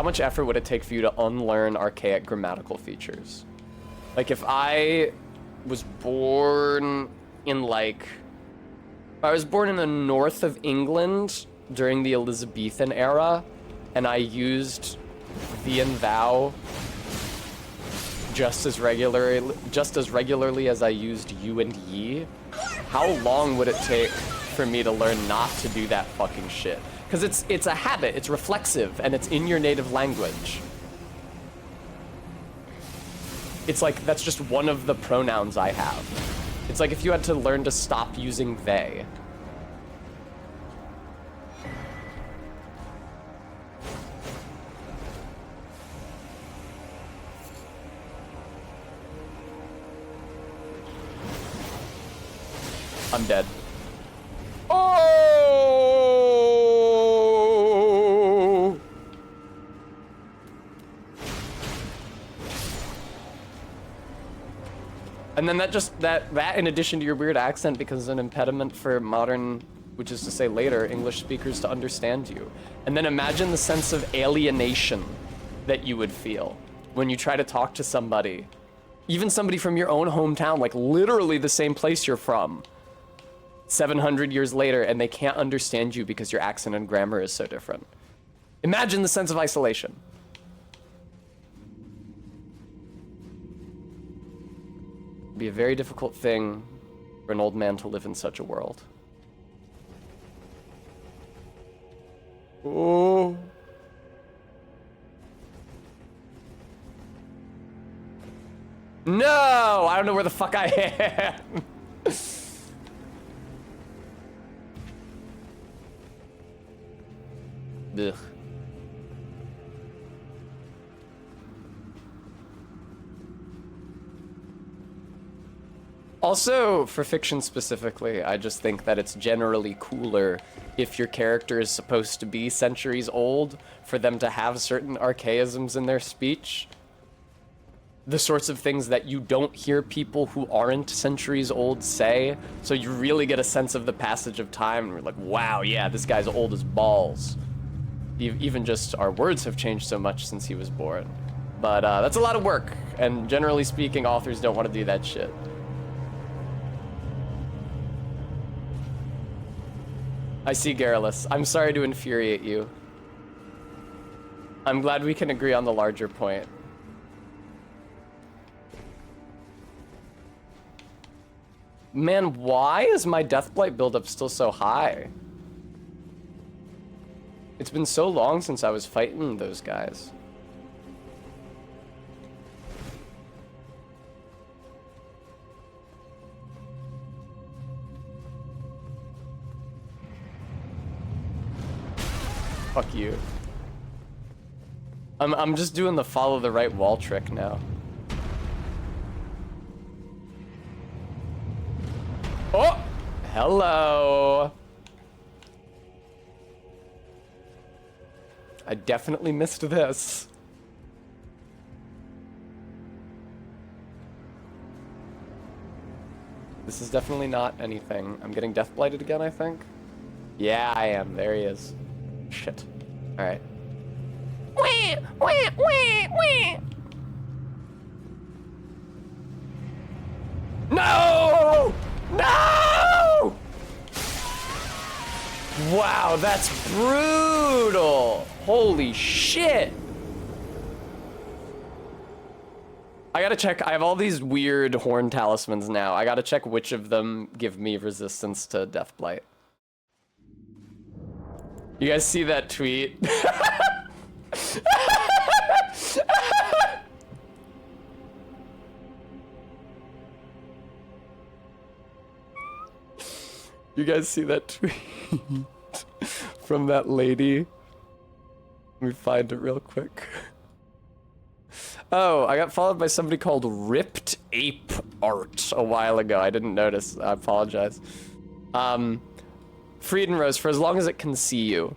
much effort would it take for you to unlearn archaic grammatical features? Like if I was born in if I was born in the north of England during the Elizabethan era and I used thee and thou just as regularly as I used you and ye, how long would it take for me to learn not to do that fucking shit? Because it's a habit, it's reflexive, and it's in your native language. It's like, that's just one of the pronouns I have. It's like if you had to learn to stop using they. I'm dead. Oh! And then that in addition to your weird accent becomes an impediment for modern, which is to say later, English speakers to understand you. And then imagine the sense of alienation that you would feel when you try to talk to somebody, even somebody from your own hometown, like literally the same place you're from, 700 years later, and they can't understand you because your accent and grammar is so different. Imagine the sense of isolation. It'd be a very difficult thing for an old man to live in such a world. Oh. No! I don't know where the fuck I am. Ugh. Also, for fiction specifically, I just think that it's generally cooler if your character is supposed to be centuries old for them to have certain archaisms in their speech. The sorts of things that you don't hear people who aren't centuries old say, so you really get a sense of the passage of time, and you're like, wow, yeah, this guy's old as balls. Even just our words have changed so much since he was born. But that's a lot of work, and generally speaking, authors don't want to do that shit. I see, Garrulus. I'm sorry to infuriate you. I'm glad we can agree on the larger point. Man, why is my Deathblight buildup still so high? It's been so long since I was fighting those guys. Fuck you. I'm just doing the follow the right wall trick now. Oh! Hello! I definitely missed this. This is definitely not anything. I'm getting death blighted again, I think. Yeah, I am. There he is. Shit. Alright. Wah, wah, wah, wah. No! No! Wow, that's brutal! Holy shit! I gotta check. I have all these weird horn talismans now. I gotta check which of them give me resistance to Deathblight. You guys see that tweet? You guys see that tweet from that lady? Let me find it real quick. Oh, I got followed by somebody called Ripped Ape Art a while ago. I didn't notice. I apologize. Friedenrose, for as long as it can see you.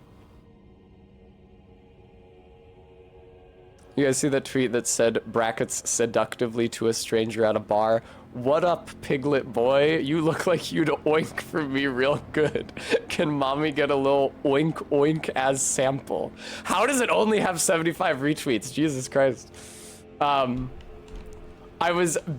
You guys see that tweet that said, brackets, seductively to a stranger at a bar? What up, piglet boy? You look like you'd oink for me real good. Can mommy get a little oink oink as sample? How does it only have 75 retweets? Jesus Christ.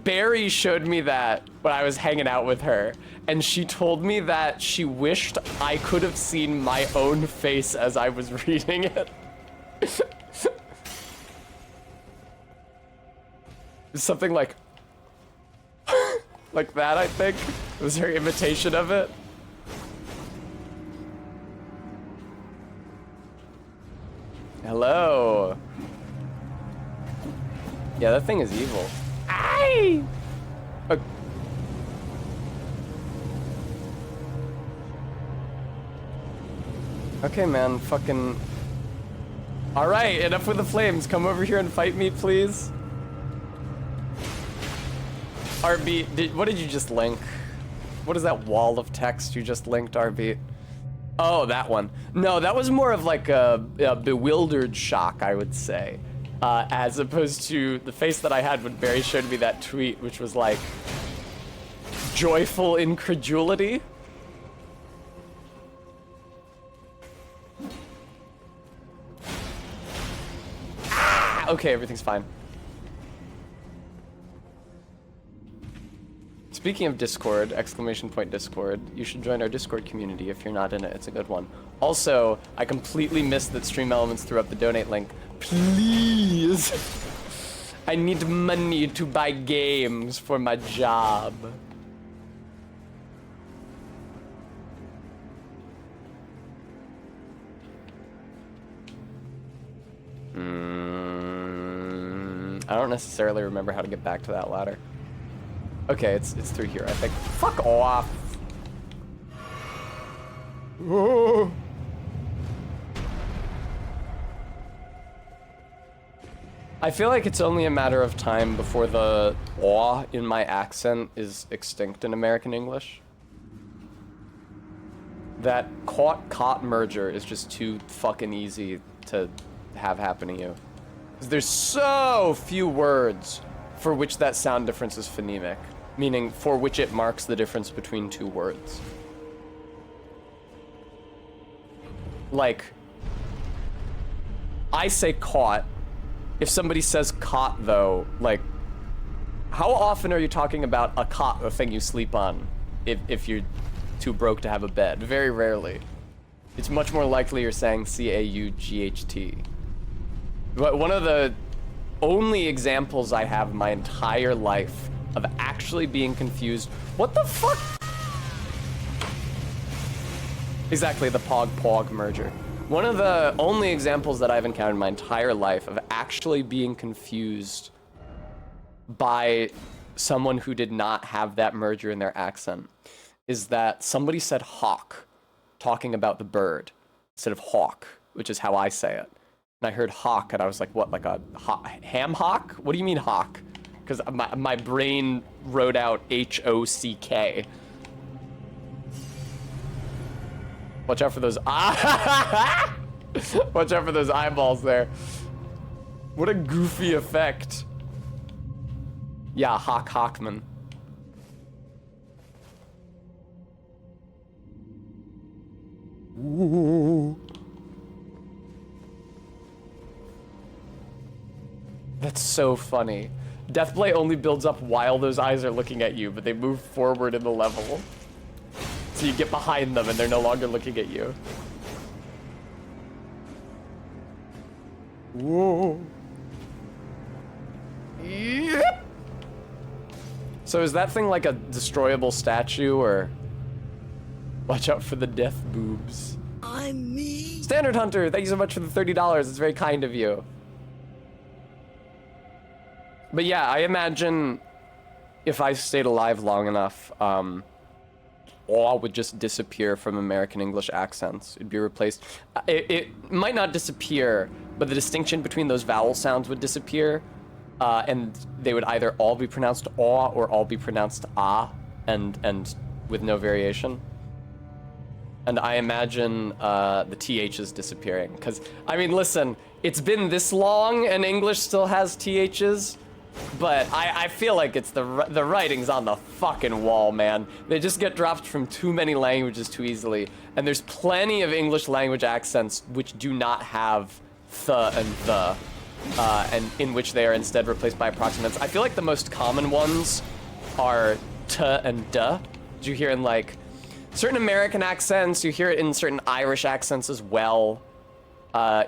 Barry showed me that when I was hanging out with her, and she told me that she wished I could have seen my own face as I was reading it. Something like like that, I think. It was her imitation of it. Hello. Yeah, that thing is evil. Aye! Okay, man, fucking... Alright, enough with the flames. Come over here and fight me, please. RB, what did you just link? What is that wall of text you just linked, RB? Oh, that one. No, that was more of like a bewildered shock, I would say. As opposed to the face that I had when Barry showed me that tweet, which was like joyful incredulity. Ah! Okay, everything's fine. Speaking of Discord, exclamation point Discord, you should join our Discord community if you're not in it. It's a good one. Also, I completely missed that Stream Elements threw up the donate link. Please! I need money to buy games for my job. necessarily remember how to get back to that ladder. Okay, it's through here, I think. Fuck off. Whoa. I feel like it's only a matter of time before the aw in my accent is extinct in American English. That caught merger is just too fucking easy to have happen to you. 'Cause there's so few words for which that sound difference is phonemic, meaning for which it marks the difference between two words. Like, I say caught. If somebody says cot, though, like, how often are you talking about a cot, a thing you sleep on, if you're too broke to have a bed? Very rarely. It's much more likely you're saying C-A-U-G-H-T. But one of the only examples I have in my entire life of actually being confused, what the fuck? Exactly, the pog-pog merger. One of the only examples that I've encountered in my entire life of actually being confused by someone who did not have that merger in their accent is that somebody said hawk, talking about the bird, instead of hawk, which is how I say it. And I heard hawk, and I was like, what, like a ham hock? What do you mean hawk? Because my brain wrote out H-O-C-K. Watch out for those watch out for those eyeballs there. What a goofy effect. Yeah, Hockman. Ooh. That's so funny. Deathblade only builds up while those eyes are looking at you, but they move forward in the level. So you get behind them and they're no longer looking at you. Whoa. Yep. So is that thing like a destroyable statue, or? Watch out for the death boobs. I'm me. Standard Hunter, thank you so much for the $30. It's very kind of you. But yeah, I imagine if I stayed alive long enough, awe would just disappear from American English accents. It'd be replaced. It might not disappear, but the distinction between those vowel sounds would disappear, and they would either all be pronounced aw or all be pronounced ah, and with no variation. And I imagine the THs disappearing, because, I mean, listen, it's been this long and English still has THs, but I feel like it's the writing's on the fucking wall, man. They just get dropped from too many languages too easily, and there's plenty of English language accents which do not have th and the, and in which they are instead replaced by approximants. I feel like the most common ones are t and duh. You hear in like certain American accents, you hear it in certain Irish accents as well.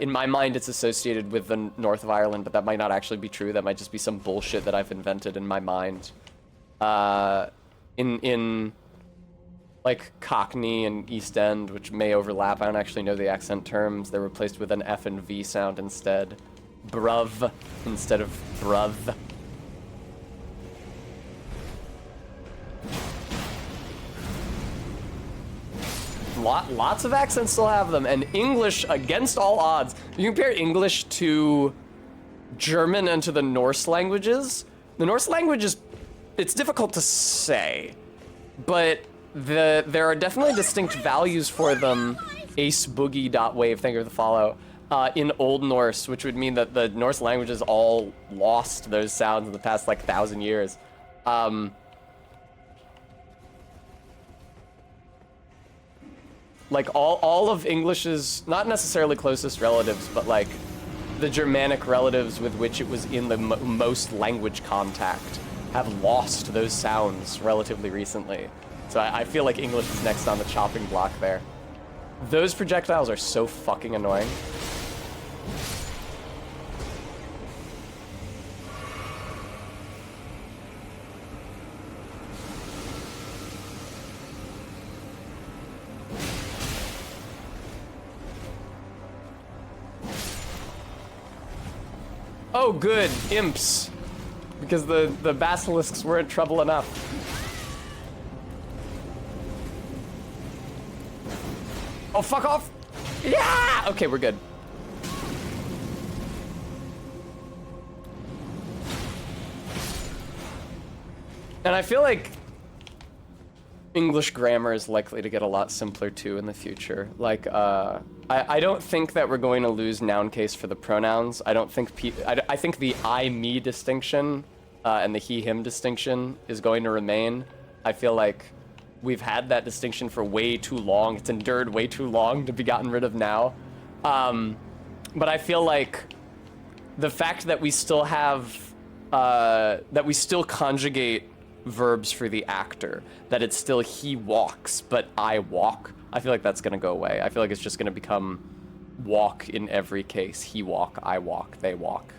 In my mind, it's associated with the north of Ireland, but that might not actually be true. That might just be some bullshit that I've invented in my mind. In like Cockney and East End, which may overlap, I don't actually know the accent terms. They're replaced with an F and V sound instead. Bruv instead of bruv. Lots of accents still have them, and English, against all odds, you compare English to German and to the Norse languages. The Norse language it's difficult to say, but there are definitely distinct values for them. Aceboogie.wave, thank you for the follow. In Old Norse, which would mean that the Norse languages all lost those sounds in the past like 1,000 years. Like all of English's, not necessarily closest relatives, but like the Germanic relatives with which it was in the most language contact have lost those sounds relatively recently. So I feel like English is next on the chopping block there. Those projectiles are so fucking annoying. Oh, good. Imps. because the basilisks weren't trouble enough. Oh, fuck off! Yeah! Okay, we're good. And I feel like English grammar is likely to get a lot simpler too in the future. Like, I don't think that we're going to lose noun case for the pronouns. I don't think I think the I, me distinction and the he, him distinction is going to remain. I feel like we've had that distinction for way too long. It's endured way too long to be gotten rid of now. But I feel like the fact that we still have, that we still conjugate verbs for the actor, that it's still he walks, but I walk, I feel like that's gonna go away. I feel like it's just gonna become walk in every case. He walk, I walk, they walk.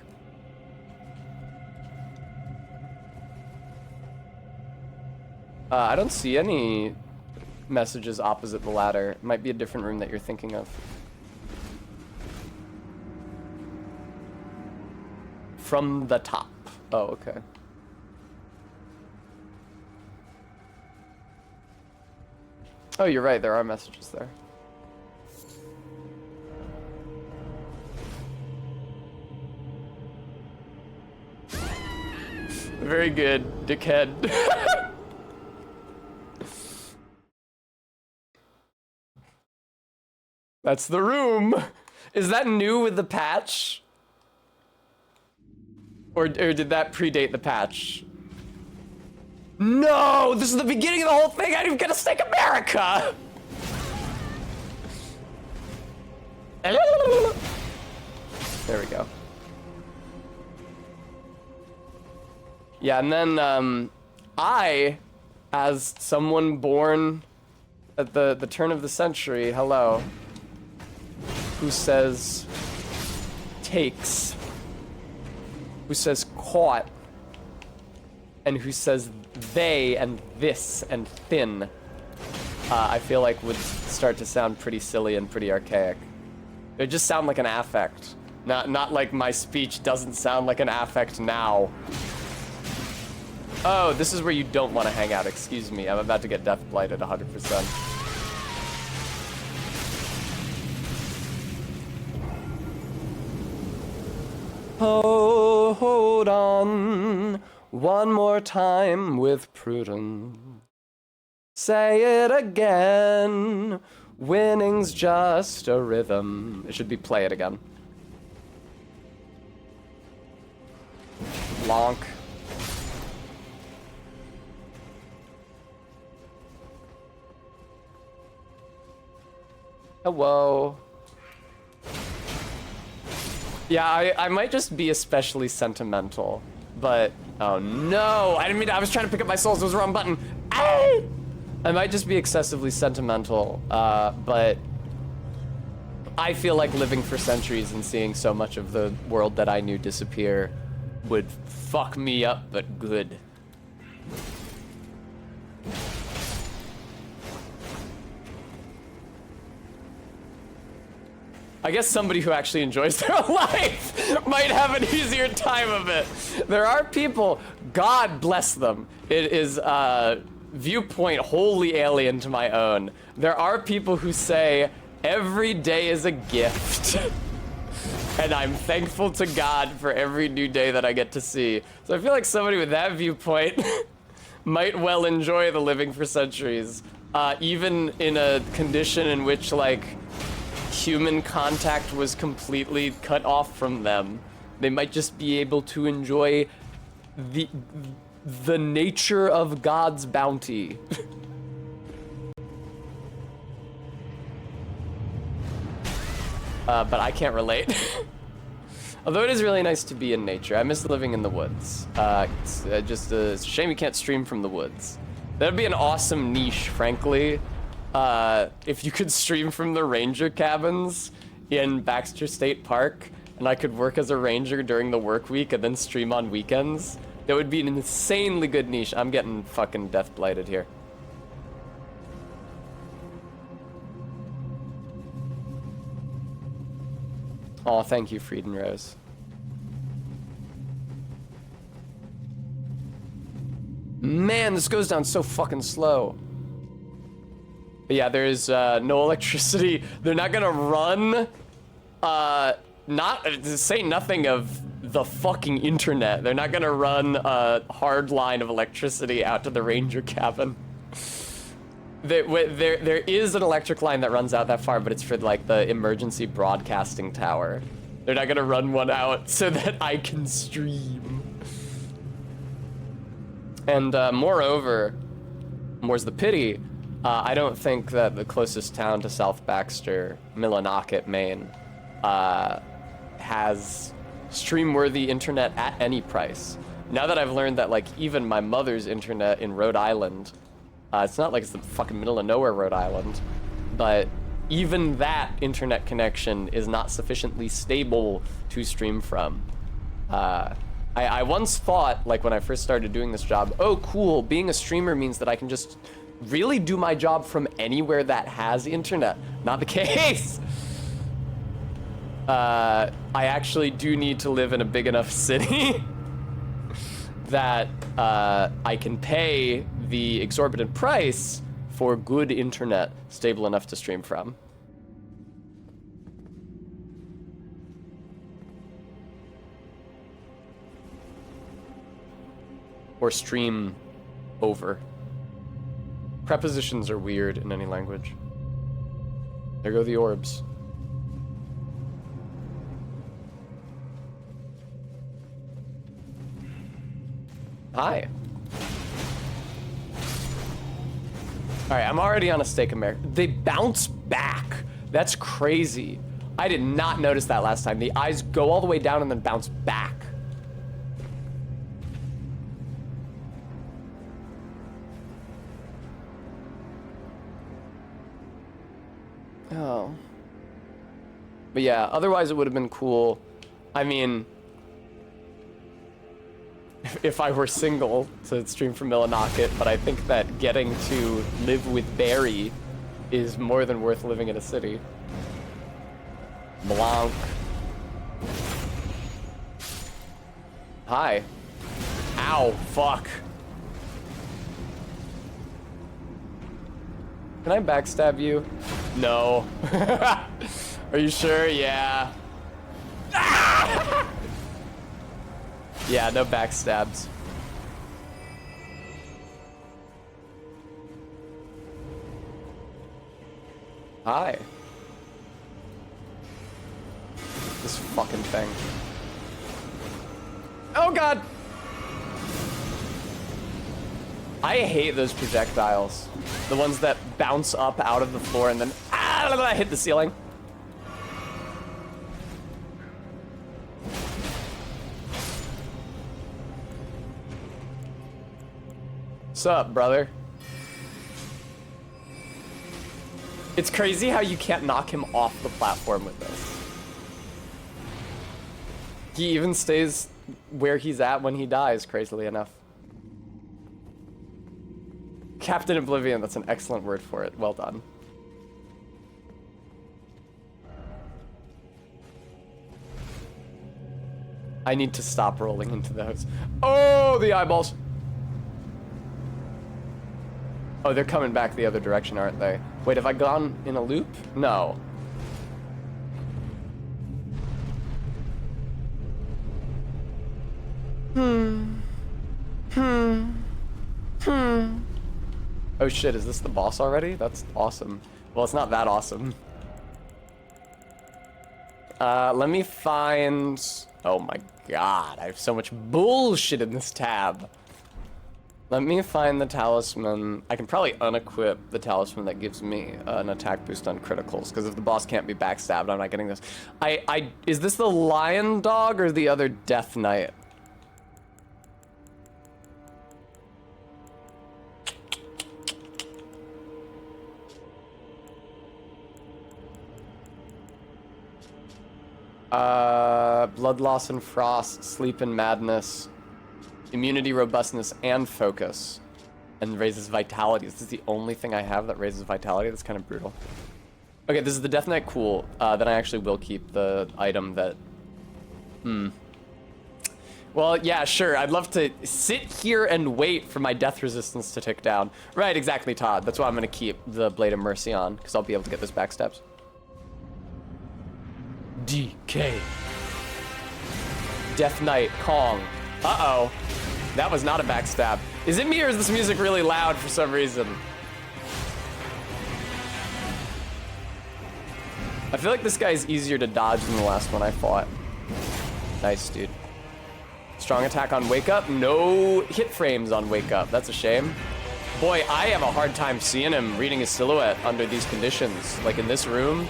I don't see any messages opposite the ladder. It might be a different room that you're thinking of. From the top. Oh, okay. Oh, you're right, there are messages there. Very good, dickhead. That's the room. Is that new with the patch? Or did that predate the patch? No, this is the beginning of the whole thing. I didn't even get to Snake America. There we go. Yeah, and then I, as someone born at the turn of the century, hello, who says takes, who says caught, and who says they and this and thin, I feel like would start to sound pretty silly and pretty archaic. It would just sound like an affect. Not like my speech doesn't sound like an affect now. Oh, this is where you don't want to hang out, excuse me. I'm about to get death blighted 100%. Oh, hold on. One more time with prudence. Say it again. Winning's just a rhythm. It should be play it again. Lonk. Hello. Yeah, I might just be especially sentimental, but oh no, I didn't mean to, I was trying to pick up my souls, it was the wrong button. Ah! I might just be excessively sentimental, but I feel like living for centuries and seeing so much of the world that I knew disappear would fuck me up, but good. I guess somebody who actually enjoys their life might have an easier time of it. There are people, God bless them. It is a viewpoint wholly alien to my own. There are people who say, every day is a gift. And I'm thankful to God for every new day that I get to see. So I feel like somebody with that viewpoint might well enjoy the living for centuries. Even in a condition in which, like, human contact was completely cut off from them. They might just be able to enjoy the nature of God's bounty. But I can't relate. Although it is really nice to be in nature. I miss living in the woods. It's just a shame you can't stream from the woods. That'd be an awesome niche, frankly. If you could stream from the ranger cabins in Baxter State Park, and I could work as a ranger during the work week and then stream on weekends, that would be an insanely good niche. I'm getting fucking death blighted here. Oh, thank you, Frieden Rose. Man, this goes down so fucking slow. But yeah, there's no electricity. They're not gonna run, to say nothing of the fucking internet. They're not gonna run a hard line of electricity out to the ranger cabin. There is an electric line that runs out that far, but it's for like the emergency broadcasting tower. They're not gonna run one out so that I can stream. And moreover, more's the pity, I don't think that the closest town to South Baxter, Millinocket, Maine, has stream-worthy internet at any price. Now that I've learned that like even my mother's internet in Rhode Island, it's not like it's the fucking middle of nowhere Rhode Island, but even that internet connection is not sufficiently stable to stream from. I once thought, like when I first started doing this job, oh cool, being a streamer means that I can just really do my job from anywhere that has internet. Not the case. I actually do need to live in a big enough city that I can pay the exorbitant price for good internet stable enough to stream from. Or stream over. Prepositions are weird in any language. There go the orbs. Hi. Alright, I'm already on a steak America. They bounce back. That's crazy. I did not notice that last time. The eyes go all the way down and then bounce back. Oh. But yeah, otherwise it would have been cool. I mean, if I were single to stream from Millinocket, but I think that getting to live with Barry is more than worth living in a city. Blanc. Hi. Ow, fuck. Can I backstab you? No. Are you sure? Yeah. Yeah, no backstabs. Hi. This fucking thing. Oh god! I hate those projectiles. The ones that bounce up out of the floor and then hit the ceiling. What's up, brother? It's crazy how you can't knock him off the platform with this. He even stays where he's at when he dies, crazily enough. Captain Oblivion, that's an excellent word for it. Well done. I need to stop rolling into those. Oh, the eyeballs. Oh, they're coming back the other direction, aren't they? Wait, have I gone in a loop? No. Oh shit, is this the boss already? That's awesome. Well, it's not that awesome. Let me find... Oh my god, I have so much bullshit in this tab. Let me find the talisman. I can probably unequip the talisman that gives me an attack boost on criticals, because if the boss can't be backstabbed, I'm not getting this. Is this the lion dog or the other death knight? Blood loss and frost, sleep and madness, immunity, robustness, and focus, and raises vitality. This is the only thing I have that raises vitality. That's kind of brutal. Okay, this is the Death Knight. Cool. Then I actually will keep the item that... Well, yeah, sure. I'd love to sit here and wait for my death resistance to tick down. Right, exactly, Todd. That's why I'm going to keep the Blade of Mercy on, because I'll be able to get those backstabs. DK. Death Knight, Kong. Uh-oh. That was not a backstab. Is it me, or is this music really loud for some reason? I feel like this guy is easier to dodge than the last one I fought. Nice, dude. Strong attack on Wake Up. No hit frames on Wake Up. That's a shame. Boy, I have a hard time seeing him reading his silhouette under these conditions. Like in this room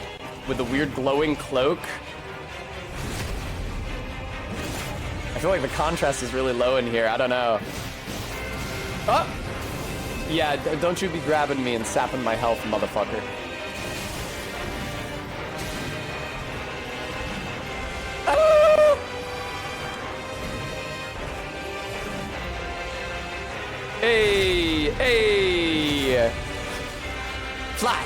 with the weird glowing cloak. I feel like the contrast is really low in here. I don't know. Oh! Yeah, don't you be grabbing me and sapping my health, motherfucker. Ah! Hey, hey! Fly!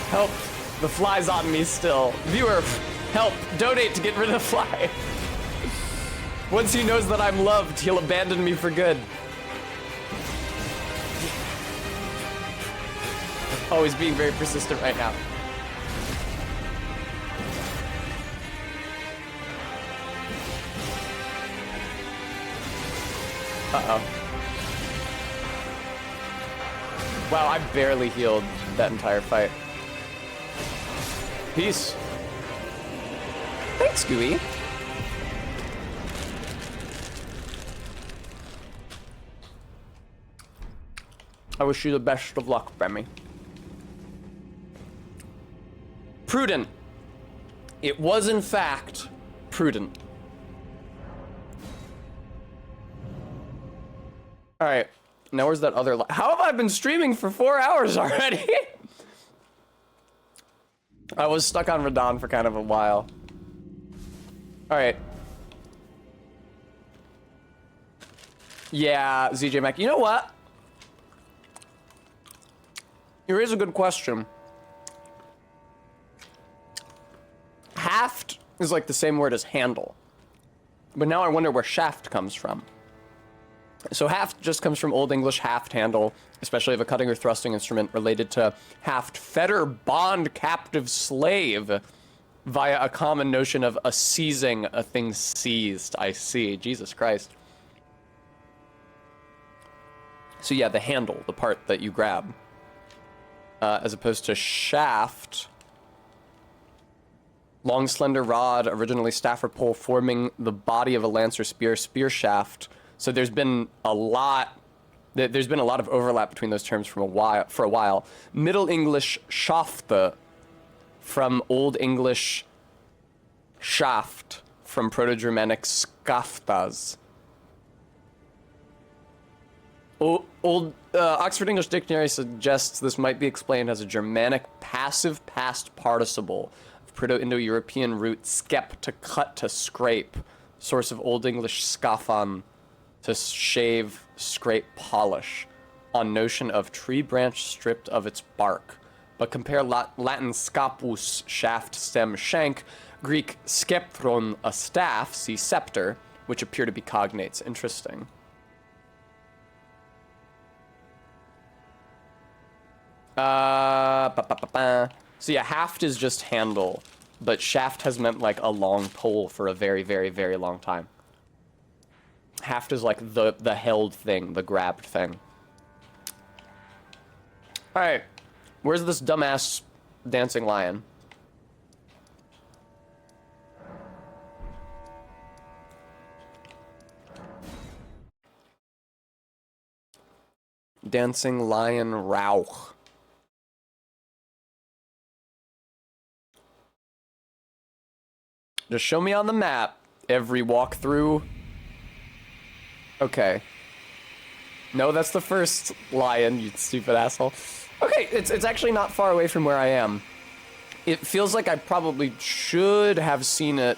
Help, the fly's on me still. Viewer, help, donate to get rid of the fly. Once he knows that I'm loved, he'll abandon me for good. Oh, he's being very persistent right now. Uh-oh. Wow, I barely healed that entire fight. Peace. Thanks, Gooey. I wish you the best of luck, Bemmy. Prudent. It was, in fact, prudent. All right, now where's that other how have I been streaming for 4 hours already? I was stuck on Radon for kind of a while. All right. Yeah, ZJ Mac. You know what? Here is a good question. Haft is like the same word as handle. But now I wonder where shaft comes from. So haft just comes from Old English haft handle, especially of a cutting or thrusting instrument related to haft, fetter, bond, captive, slave, via a common notion of a seizing, a thing seized. I see. Jesus Christ. So yeah, the handle, the part that you grab. As opposed to shaft. Long, slender rod, originally staff or pole, forming the body of a lance or spear, spear shaft. So there's been a lot of overlap between those terms for a while. Middle English schafte from Old English shaft from Proto-Germanic skaftas. Oxford English Dictionary suggests this might be explained as a Germanic passive past participle of Proto-Indo-European root skep, to cut, to scrape, source of Old English skafan, to shave, scrape, polish, on notion of tree branch stripped of its bark. But compare Latin scapus, shaft, stem, shank, Greek skeptron, a staff, see scepter, which appear to be cognates. Interesting. So yeah, haft is just handle, but shaft has meant like a long pole for a very, very, very long time. Haft is like the held thing, the grabbed thing. All right, where's this dumbass dancing lion? Dancing lion Rauch. Just show me on the map every walkthrough. Okay. No, that's the first lion, you stupid asshole. Okay, it's actually not far away from where I am. It feels like I probably should have seen it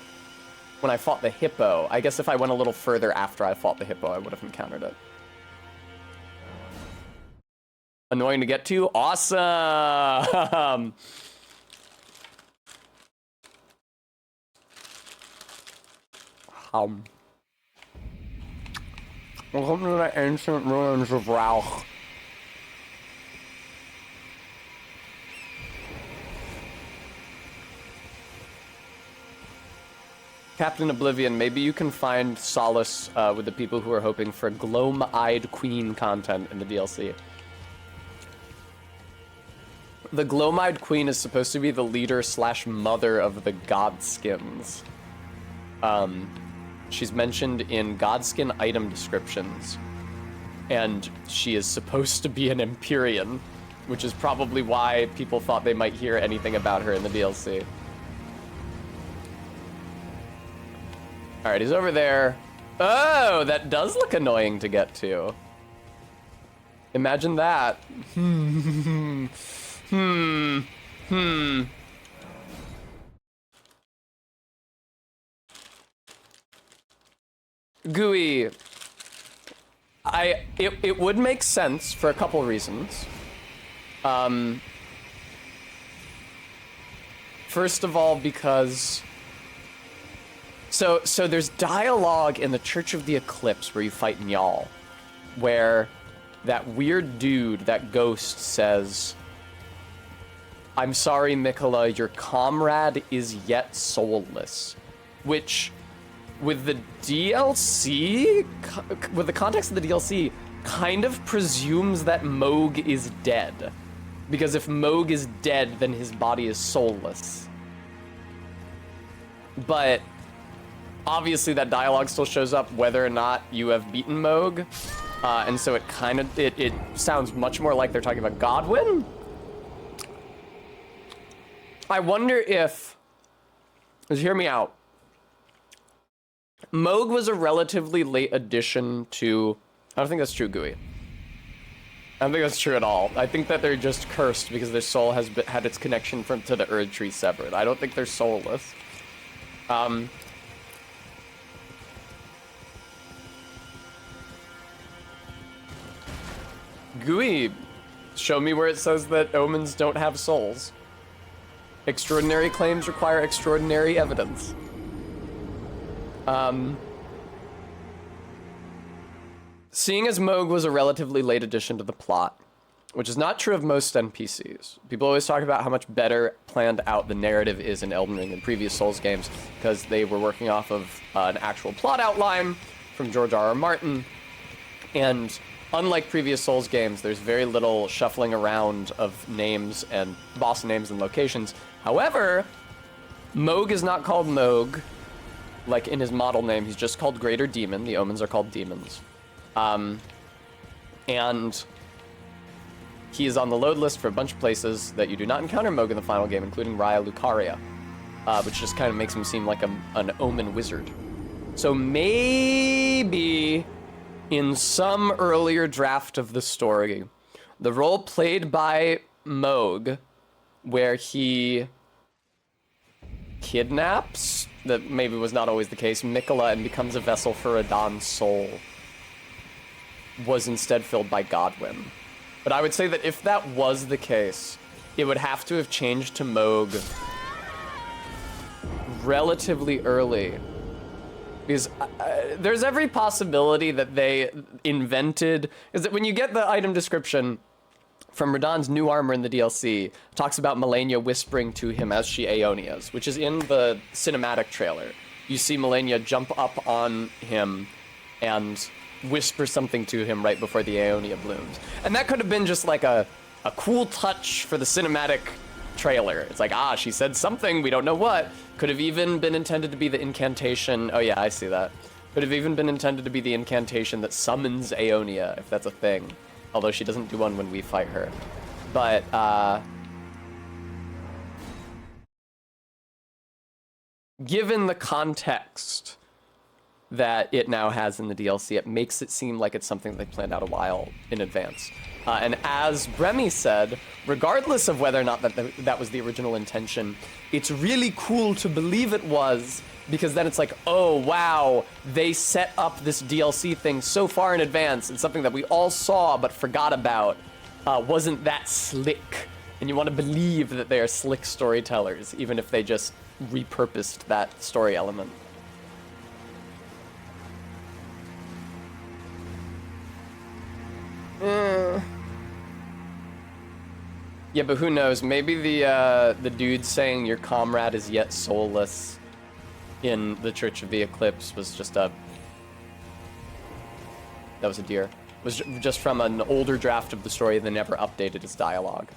when I fought the hippo. I guess if I went a little further after I fought the hippo, I would have encountered it. Annoying to get to? Awesome! Welcome to the ancient ruins of Rauch. Captain Oblivion, maybe you can find solace with the people who are hoping for Gloam-Eyed Queen content in the DLC. The Gloam-Eyed Queen is supposed to be the leader slash mother of the Godskins. She's mentioned in Godskin item descriptions. And she is supposed to be an Empyrean, which is probably why people thought they might hear anything about her in the DLC. Alright, he's over there. Oh, that does look annoying to get to. Imagine that. Gooey. It would make sense for a couple reasons. First of all, because so there's dialogue in the Church of the Eclipse where you fight Njal, where that weird dude, that ghost, says, "I'm sorry, Mikola, your comrade is yet soulless," which, with the DLC, with the context of the DLC, kind of presumes that Moog is dead. Because if Moog is dead, then his body is soulless. But obviously that dialogue still shows up whether or not you have beaten Moog. And so it kind of, it sounds much more like they're talking about Godwyn. I wonder if, just hear me out. Moog was a relatively late addition to, I don't think that's true, Gooey. I don't think that's true at all. I think that they're just cursed because their soul has had its connection to the Erdtree severed. I don't think they're soulless. Gooey, show me where it says that omens don't have souls. Extraordinary claims require extraordinary evidence. Seeing as Moog was a relatively late addition to the plot, which is not true of most NPCs. People always talk about how much better planned out the narrative is in Elden Ring than previous Souls games because they were working off of an actual plot outline from George R.R. Martin. And unlike previous Souls games, there's very little shuffling around of names and boss names and locations. However, Moog is not called Moog. Like in his model name, he's just called Greater Demon. The omens are called demons. And he is on the load list for a bunch of places that you do not encounter Moog in the final game, including Raya Lucaria, which just kind of makes him seem like an omen wizard. So maybe in some earlier draft of the story, the role played by Moog, where he kidnaps, that maybe was not always the case, Mikola and becomes a vessel for Radahn's soul, was instead filled by Godwyn. But I would say that if that was the case, it would have to have changed to Moog relatively early. Because there's every possibility that they invented, is that when you get the item description from Radahn's new armor in the DLC, it talks about Malenia whispering to him as she Aeonias, which is in the cinematic trailer. You see Malenia jump up on him and whisper something to him right before the Aeonia blooms. And that could have been just like a cool touch for the cinematic trailer. It's like, she said something, we don't know what. Could have even been intended to be the incantation. Oh yeah, I see that. Could have even been intended to be the incantation that summons Aeonia, if that's a thing. Although she doesn't do one when we fight her. But, given the context that it now has in the DLC, it makes it seem like it's something they planned out a while in advance. And as Bremy said, regardless of whether or not that was the original intention, it's really cool to believe it was, because then it's like, oh wow, they set up this DLC thing so far in advance, and something that we all saw but forgot about wasn't that slick. And you want to believe that they are slick storytellers, even if they just repurposed that story element. Yeah, but who knows? Maybe the dude saying your comrade is yet soulless in the Church of the Eclipse was just a... That was a deer. Was just from an older draft of the story that never updated its dialogue.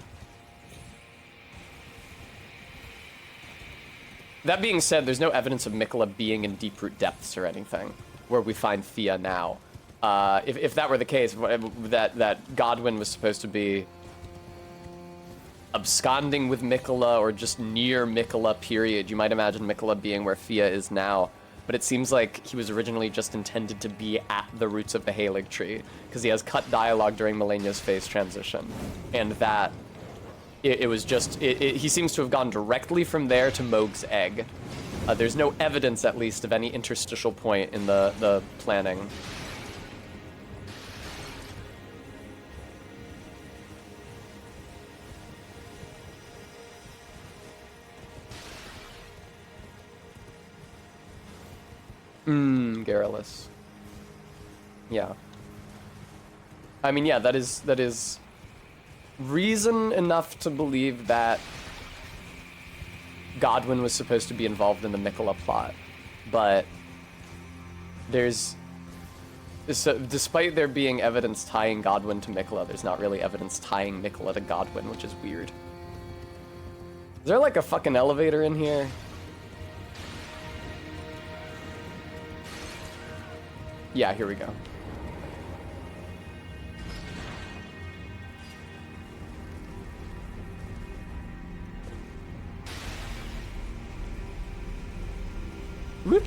That being said, there's no evidence of Mikola being in Deeproot Depths or anything, where we find Thea now. If that were the case, that Godwin was supposed to be absconding with Mikola or just near Mikola, period. You might imagine Mikola being where Thea is now, but it seems like he was originally just intended to be at the roots of the Erdtree, because he has cut dialogue during Malenia's phase transition, and that it was just, he seems to have gone directly from there to Moog's egg. There's no evidence, at least, of any interstitial point in the planning. Garrulous. Yeah. I mean, yeah, that is reason enough to believe that Godwin was supposed to be involved in the Mikola plot, but despite there being evidence tying Godwin to Mikola, there's not really evidence tying Mikola to Godwin, which is weird. Is there like a fucking elevator in here? Yeah, here we go. Whoop.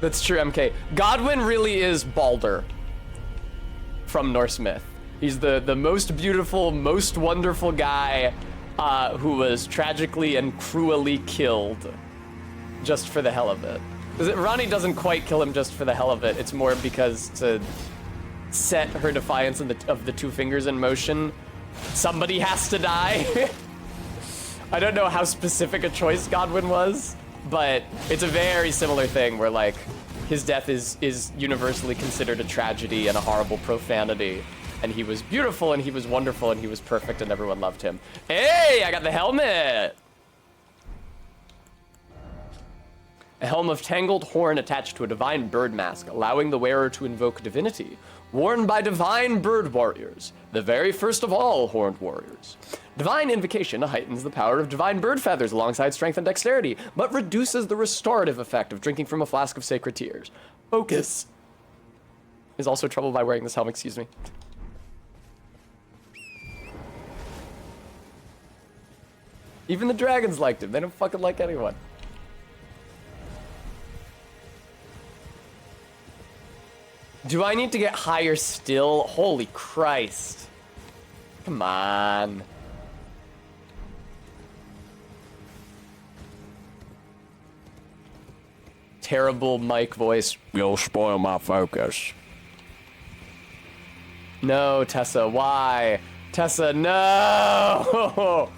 That's true, MK. Godwin really is Balder from Norse myth. He's the most beautiful, most wonderful guy who was tragically and cruelly killed just for the hell of it. Ronnie doesn't quite kill him just for the hell of it. It's more because to set her defiance of the two fingers in motion, somebody has to die. I don't know how specific a choice Godwin was, but it's a very similar thing where, like, his death is universally considered a tragedy and a horrible profanity. And he was beautiful, and he was wonderful, and he was perfect, and everyone loved him. Hey, I got the helmet! A helm of tangled horn attached to a divine bird mask, allowing the wearer to invoke divinity. Worn by divine bird warriors, the very first of all horned warriors. Divine invocation heightens the power of divine bird feathers alongside strength and dexterity, but reduces the restorative effect of drinking from a flask of sacred tears. Focus is also troubled by wearing this helm, excuse me. Even the dragons liked him. They don't fucking like anyone. Do I need to get higher still? Holy Christ. Come on. Terrible mic voice. You'll spoil my focus. No, Tessa, why? Tessa, no!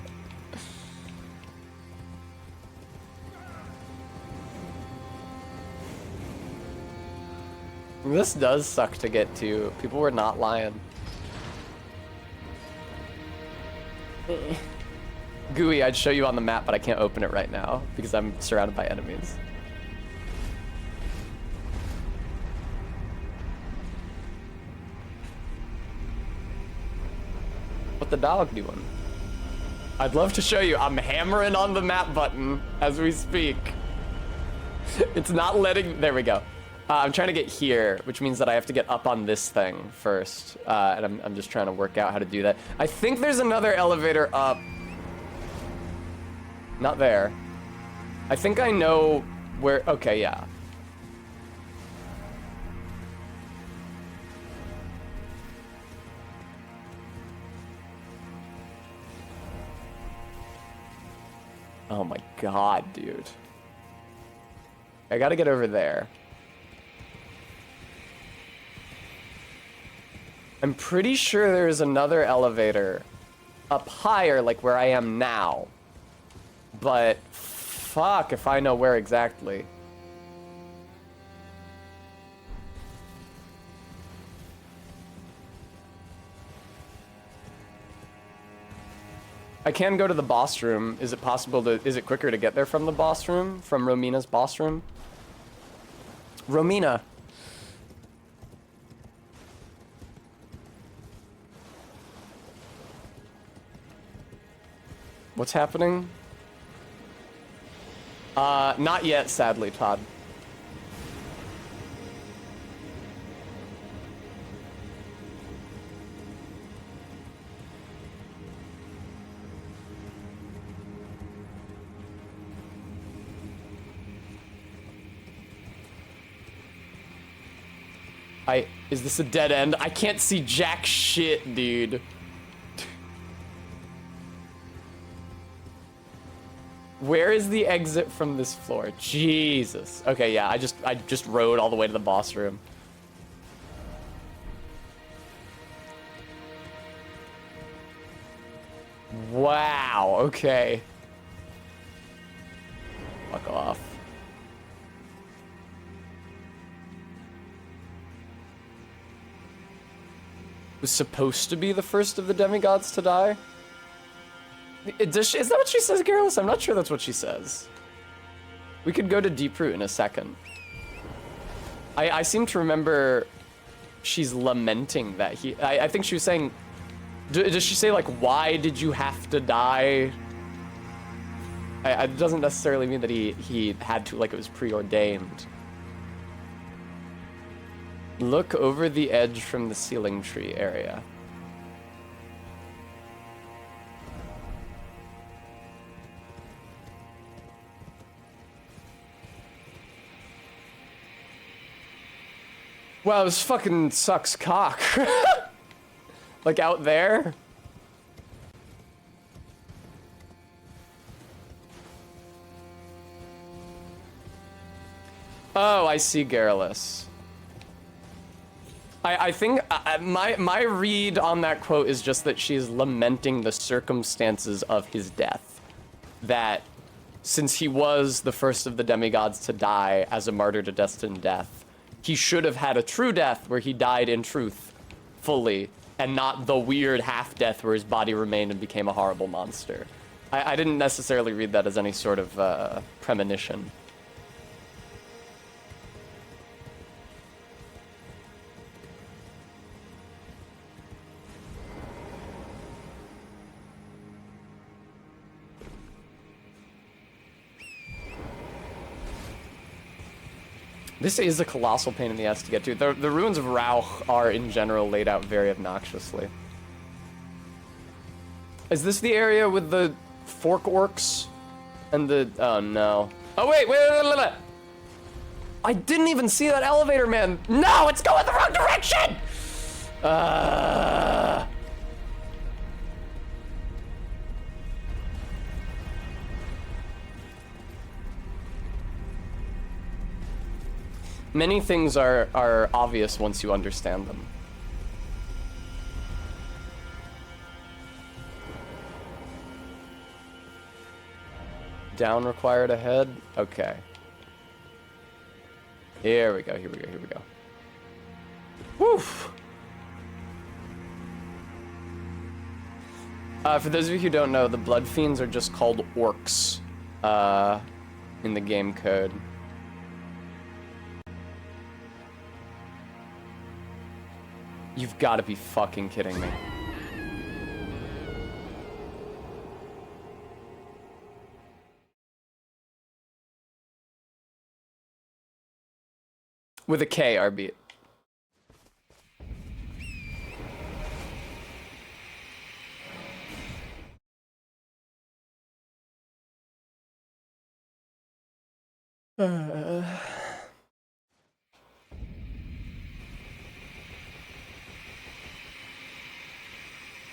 This does suck to get to. People were not lying. Gooey, I'd show you on the map, but I can't open it right now because I'm surrounded by enemies. What the dog doing? I'd love to show you. I'm hammering on the map button as we speak. It's not letting... There we go. I'm trying to get here, which means that I have to get up on this thing first. And I'm just trying to work out how to do that. I think there's another elevator up. Not there. I think I know where... Okay, yeah. Oh my god, dude. I gotta get over there. I'm pretty sure there's another elevator up higher, like where I am now. But fuck if I know where exactly. I can go to the boss room. Is it possible to... Is it quicker to get there from the boss room? From Romina's boss room? Romina. What's happening? Not yet, sadly, Todd. Is this a dead end? I can't see jack shit, dude. Where is the exit from this floor? Jesus. Okay, yeah, I just rode all the way to the boss room. Wow, okay. Fuck off. Was supposed to be the first of the demigods to die? Is that what she says, Garrulus? I'm not sure that's what she says. We could go to Deeproot in a second. I seem to remember she's lamenting that I think she was saying, does she say like, why did you have to die? It doesn't necessarily mean that he had to, like it was preordained. Look over the edge from the ceiling tree area. Wow, this fucking sucks cock. Like out there? Oh, I see, Garrulus. I think my read on that quote is just that she's lamenting the circumstances of his death. That since he was the first of the demigods to die as a martyr to destined death, he should have had a true death where he died in truth, fully, and not the weird half-death where his body remained and became a horrible monster. I didn't necessarily read that as any sort of premonition. This is a colossal pain in the ass to get to. The ruins of Rauch are, in general, laid out very obnoxiously. Is this the area with the fork orcs? And the... Oh, no. Oh, wait. I didn't even see that elevator, man. No, it's going the wrong direction! Many things are obvious once you understand them. Down required ahead? Okay. Here we go. Woof! For those of you who don't know, the Blood Fiends are just called orcs in the game code. You've got to be fucking kidding me. With a K, RB.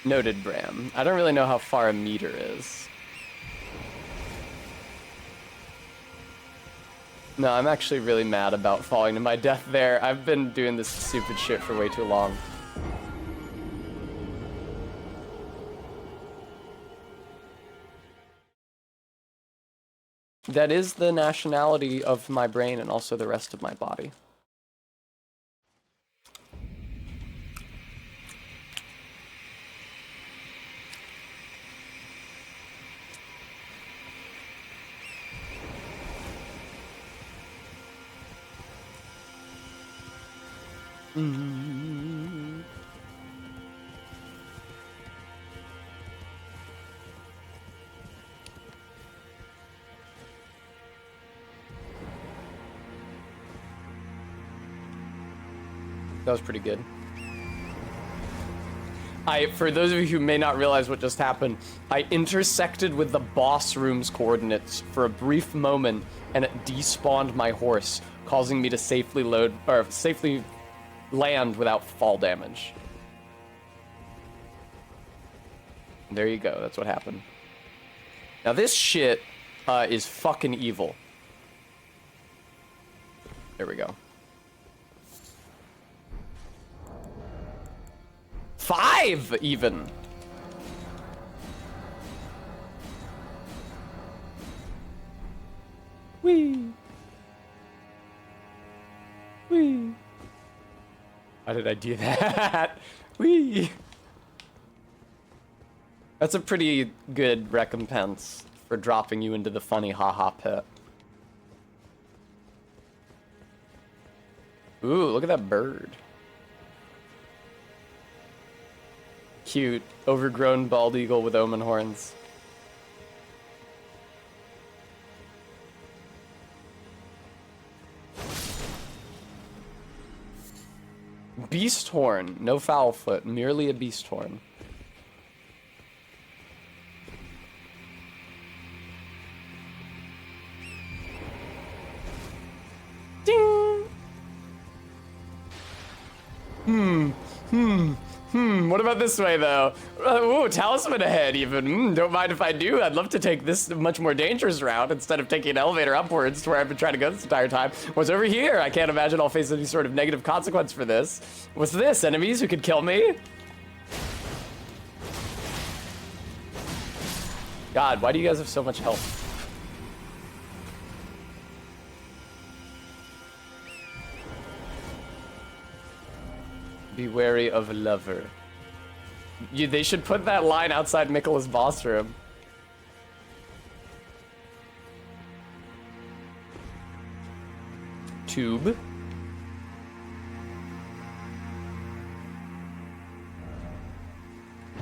Noted, Bram. I don't really know how far a meter is. No, I'm actually really mad about falling to my death there. I've been doing this stupid shit for way too long. That is the nationality of my brain and also the rest of my body. That was pretty good. For those of you who may not realize what just happened, I intersected with the boss room's coordinates for a brief moment, and it despawned my horse, causing me to safely land without fall damage. There you go, that's what happened. Now this shit is fucking evil. There we go. 5 even. Whee. Whee. How did I do that? Whee. That's a pretty good recompense for dropping you into the funny haha pit. Ooh, look at that bird. Cute, overgrown bald eagle with omen horns. Beast horn, no foul foot, merely a beast horn. Ding! What about this way, though? Ooh, talisman ahead, even. Don't mind if I do. I'd love to take this much more dangerous route instead of taking an elevator upwards to where I've been trying to go this entire time. What's over here? I can't imagine I'll face any sort of negative consequence for this. What's this? Enemies who could kill me? God, why do you guys have so much health? Be wary of a lover. They should put that line outside Mikkela's boss room. Tube.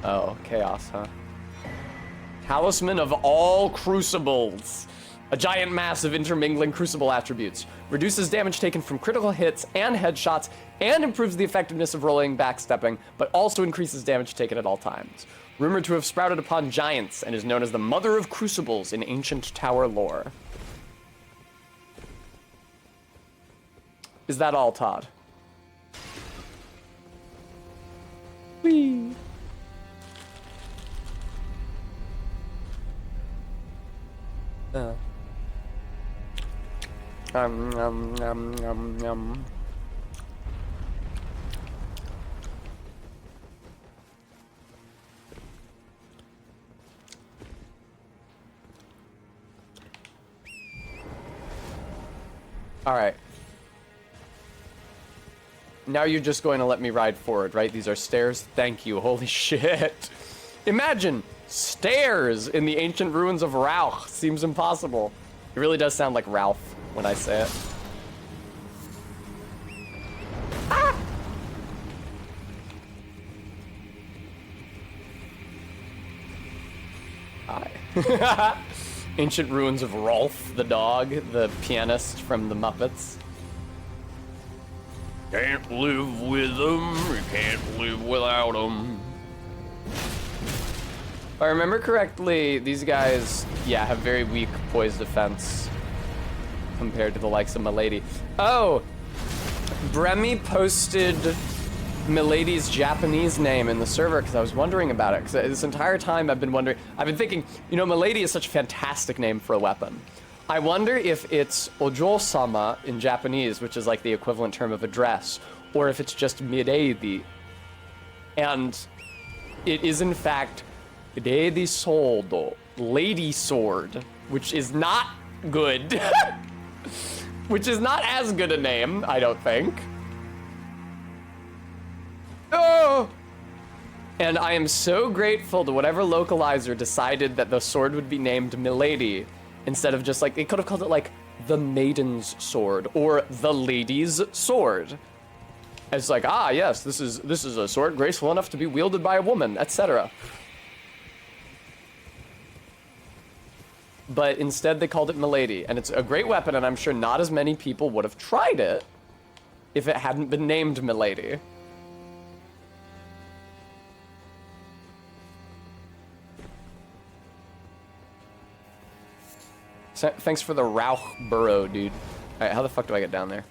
Oh, chaos, huh? Talisman of all crucibles. A giant mass of intermingling crucible attributes. Reduces damage taken from critical hits and headshots, and improves the effectiveness of rolling backstepping, but also increases damage taken at all times. Rumored to have sprouted upon giants, and is known as the Mother of Crucibles in ancient tower lore. Is that all, Todd? Whee! All right. Now you're just going to let me ride forward, right? These are stairs. Thank you. Holy shit. Imagine stairs in the ancient ruins of Rauch. Seems impossible. It really does sound like Ralph when I say it. Ah! Hi. Ancient ruins of Rolf, the dog, the pianist from the Muppets. Can't live with them, you can't live without them. If I remember correctly, these guys, yeah, have very weak poise defense compared to the likes of Milady. Oh, Bremy posted Milady's Japanese name in the server because I was wondering about it. Because this entire time I've been thinking, you know, Milady is such a fantastic name for a weapon. I wonder if it's Ojo-sama in Japanese, which is like the equivalent term of a dress, or if it's just Milady. And it is in fact Lady Sword, Lady Sword, which is not good. Which is not as good a name, I don't think. Oh! And I am so grateful to whatever localizer decided that the sword would be named Milady, instead of just like, they could have called it like the Maiden's Sword, or the Lady's Sword. It's like, ah, yes, this is a sword graceful enough to be wielded by a woman, etc. But instead they called it Milady, and it's a great weapon, and I'm sure not as many people would have tried it if it hadn't been named Milady. Thanks for the Rauch burrow, dude. Alright, how the fuck do I get down there?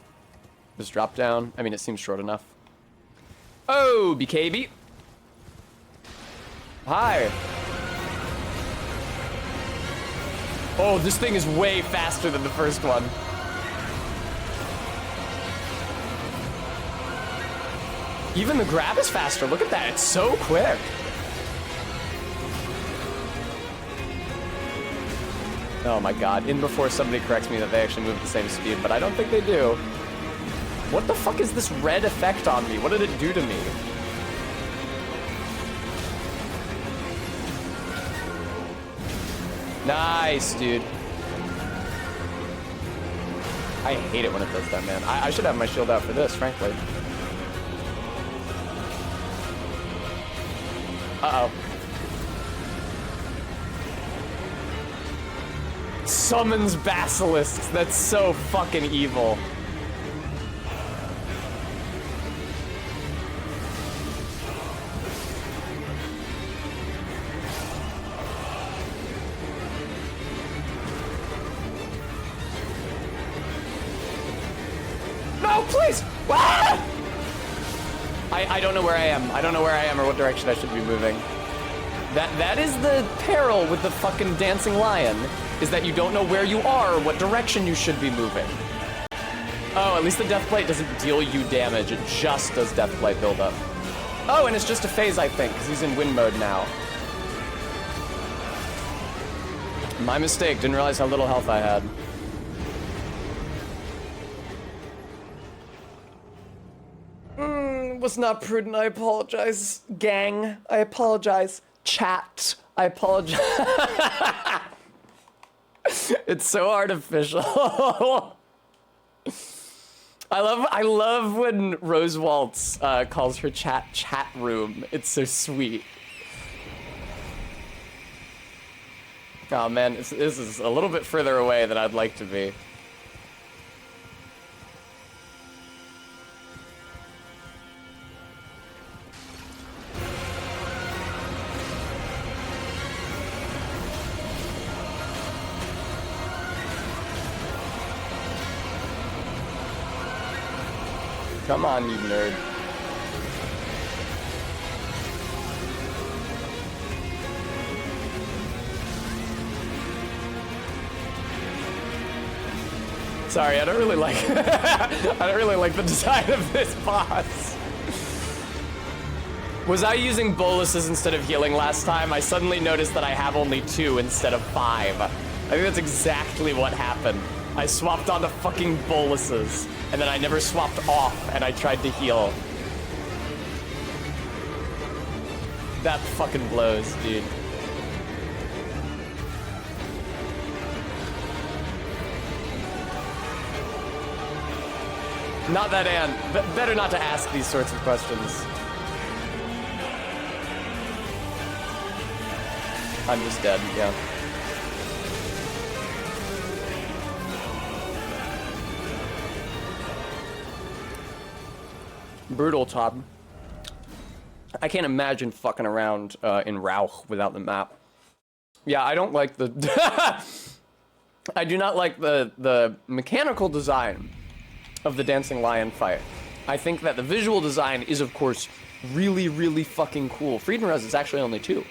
Just drop down? I mean, it seems short enough. Oh, BKB. Hi. Oh, this thing is way faster than the first one. Even the grab is faster. Look at that. It's so quick. Oh my god. In before somebody corrects me that they actually move at the same speed, but I don't think they do. What the fuck is this red effect on me? What did it do to me? Nice, dude. I hate it when it does that, man. I should have my shield out for this, frankly. Uh-oh. Summons basilisks. That's so fucking evil. No, please! Ah! I don't know where I am. I don't know where I am or what direction I should be moving. That is the peril with the fucking dancing lion, is that you don't know where you are or what direction you should be moving. Oh, at least the death plate doesn't deal you damage. It just does death plate buildup. Oh, and it's just a phase, I think, because he's in win mode now. My mistake. Didn't realize how little health I had. Was not prudent. I apologize, gang. I apologize, chat. I apologize. It's so artificial. I love when Rose Waltz calls her chat room. It's so sweet. Oh man, this is a little bit further away than I'd like to be. Come on, you nerd. Sorry, I don't really like I don't really like the design of this boss. Was I using boluses instead of healing last time? I suddenly noticed that I have only 2 instead of 5. I think that's exactly what happened. I swapped onto fucking boluses, and then I never swapped off, and I tried to heal. That fucking blows, dude. Not that, Anne. Better not to ask these sorts of questions. I'm just dead, yeah. Brutal, Todd. I can't imagine fucking around in Rauch without the map. Yeah, I don't like the... I do not like the mechanical design of the Dancing Lion fight. I think that the visual design is, of course, really, really fucking cool. Friedenrez is actually only 2.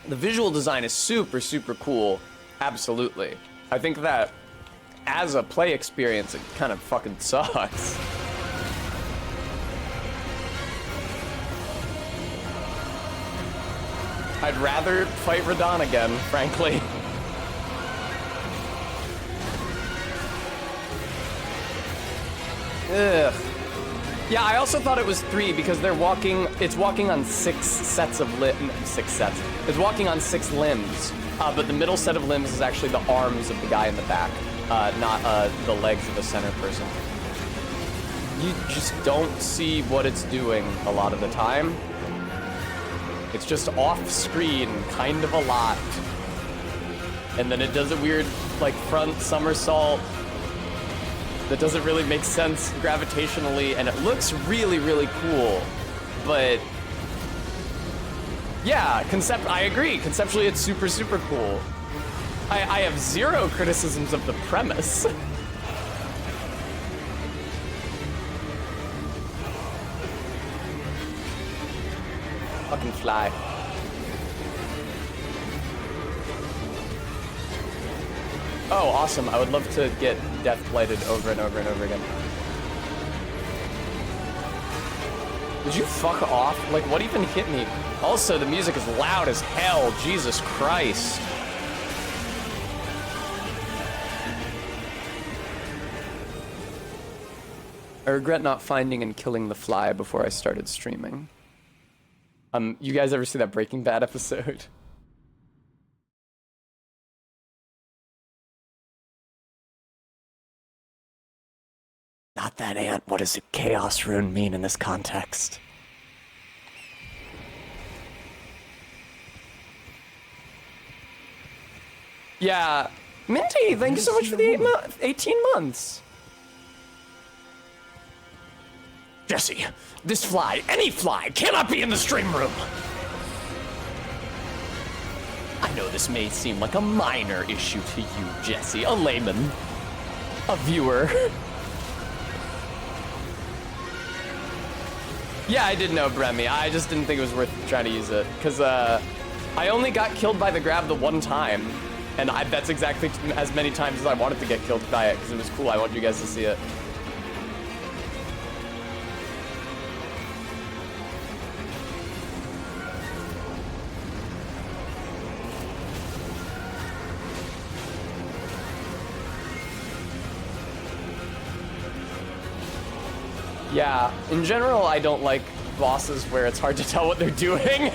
The visual design is super, super cool. Absolutely. I think that as a play experience, it kind of fucking sucks. I'd rather fight Radahn again, frankly. Ugh. Yeah, I also thought it was 3 because they're walking, it's walking on 6 sets of 6 sets. It's walking on 6 limbs, but the middle set of limbs is actually the arms of the guy in the back, not the legs of the center person. you just don't see what it's doing a lot of the time. It's just off screen kind of a lot. And then it does a weird like front somersault that doesn't really make sense gravitationally, and it looks really, really cool. But yeah, I agree. Conceptually, it's super, super cool. I have zero criticisms of the premise. Fucking fly. Oh, awesome. I would love to get death blighted over and over and over again. Did you fuck off? Like, what even hit me? Also, the music is loud as hell. Jesus Christ. I regret not finding and killing the fly before I started streaming. You guys ever see that Breaking Bad episode? Not that ant. What does chaos rune mean in this context? Yeah. Minty, thank you so much for the 18 months. Jesse, this fly, any fly, cannot be in the stream room. I know this may seem like a minor issue to you, Jesse, a layman, a viewer. Yeah, I did know Bremy. I just didn't think it was worth trying to use it. Because I only got killed by the grab the one time. And that's exactly as many times as I wanted to get killed by it. Because it was cool. I want you guys to see it. Yeah, in general, I don't like bosses where it's hard to tell what they're doing.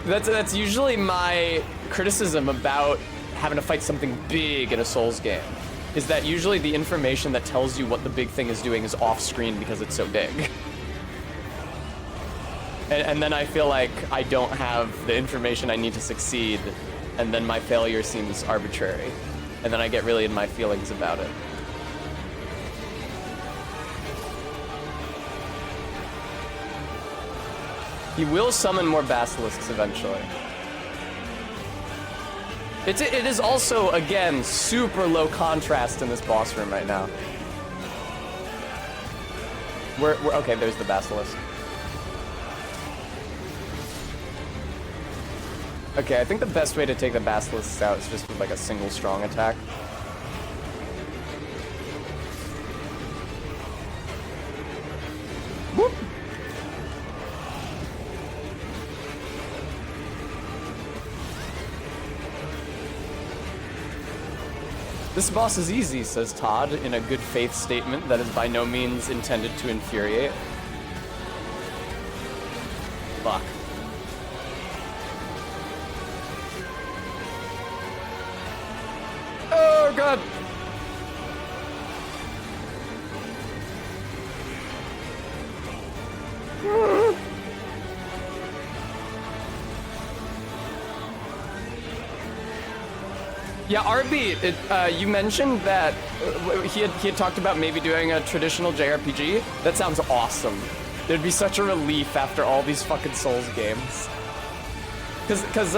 That's usually my criticism about having to fight something big in a Souls game, is that usually the information that tells you what the big thing is doing is off screen because it's so big. And then I feel like I don't have the information I need to succeed, and then my failure seems arbitrary. And then I get really in my feelings about it. He will summon more basilisks eventually. It is also, again, super low contrast in this boss room right now. We're okay, there's the basilisk. Okay, I think the best way to take the basilisks out is just with like a single strong attack. Whoop! This boss is easy, says Todd, in a good faith statement that is by no means intended to infuriate. Fuck. Oh, God! Yeah, RB, you mentioned that he had talked about maybe doing a traditional JRPG. That sounds awesome. There'd be such a relief after all these fucking Souls games. Because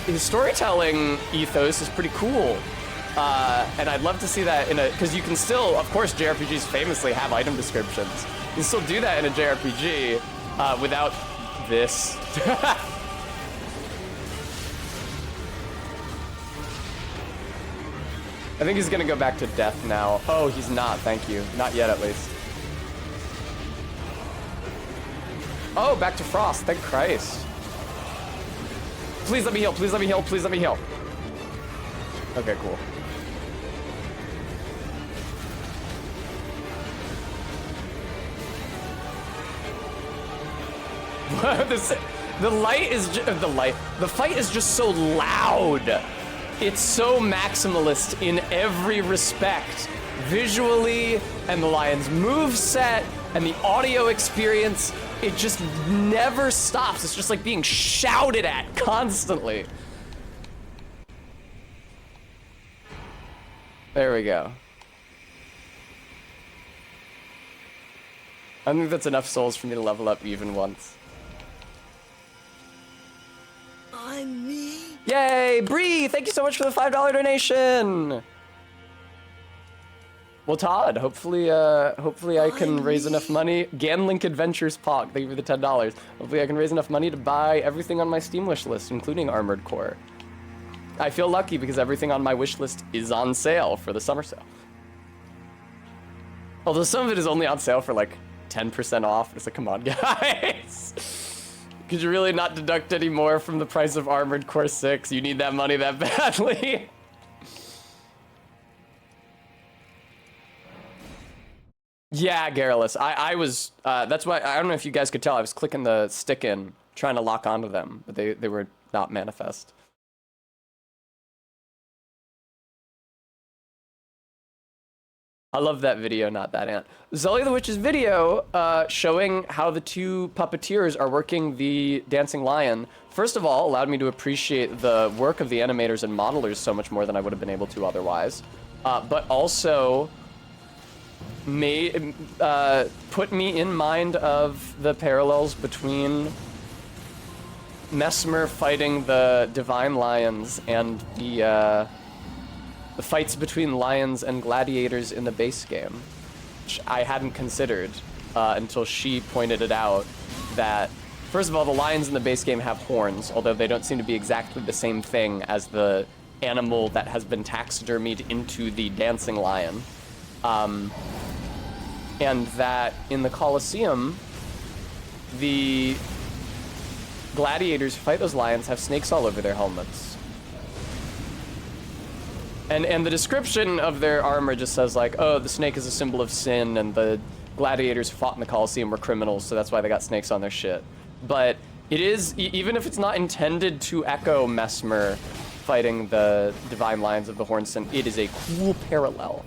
his storytelling ethos is pretty cool. And I'd love to see that in a... Because you can still, of course, JRPGs famously have item descriptions. You can still do that in a JRPG without this. I think he's gonna go back to death now. Oh, he's not, thank you. Not yet, at least. Oh, back to frost, thank Christ. Please let me heal, please let me heal, please let me heal. Okay, cool. The fight is just so loud. It's so maximalist in every respect. visually and the lion's move set and the audio experience, it just never stops. It's just like being shouted at constantly. There we go. I think that's enough souls for me to level up even once. I'm me. Yay, Bree! Thank you so much for the $5 donation. Well, Todd, hopefully I can raise enough money. Ganlink Adventures Pog, thank you for the $10. Hopefully I can raise enough money to buy everything on my Steam wish list, including Armored Core. I feel lucky because everything on my wish list is on sale for the summer sale. Although some of it is only on sale for like 10% off. It's like, come on, guys. Could you really not deduct any more from the price of Armored Core 6? You need that money that badly. Yeah, Garrulus. I was, that's why, I don't know if you guys could tell, I was clicking the stick in, trying to lock onto them, but they were not manifest. I love that video, not that ant. Zully the Witch's video showing how the two puppeteers are working the dancing lion, first of all, allowed me to appreciate the work of the animators and modelers so much more than I would have been able to otherwise. But also put me in mind of the parallels between Mesmer fighting the divine lions and the fights between lions and gladiators in the base game, which I hadn't considered until she pointed it out, that first of all, the lions in the base game have horns, although they don't seem to be exactly the same thing as the animal that has been taxidermied into the dancing lion. And that in the Colosseum, the gladiators who fight those lions have snakes all over their helmets. And the description of their armor just says like, oh, the snake is a symbol of sin, and the gladiators who fought in the Colosseum were criminals, so that's why they got snakes on their shit. But it is, even if it's not intended to echo Mesmer fighting the divine lions of the Hornson, it is a cool parallel.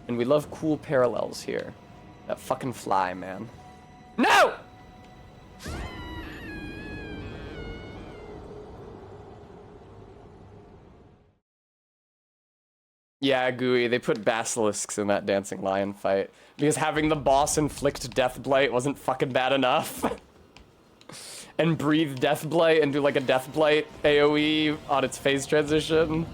And we love cool parallels here. That fucking fly, man. No! Yeah, Gooey, they put basilisks in that dancing lion fight because having the boss inflict death blight wasn't fucking bad enough. And breathe death blight and do like a death blight AoE on its phase transition.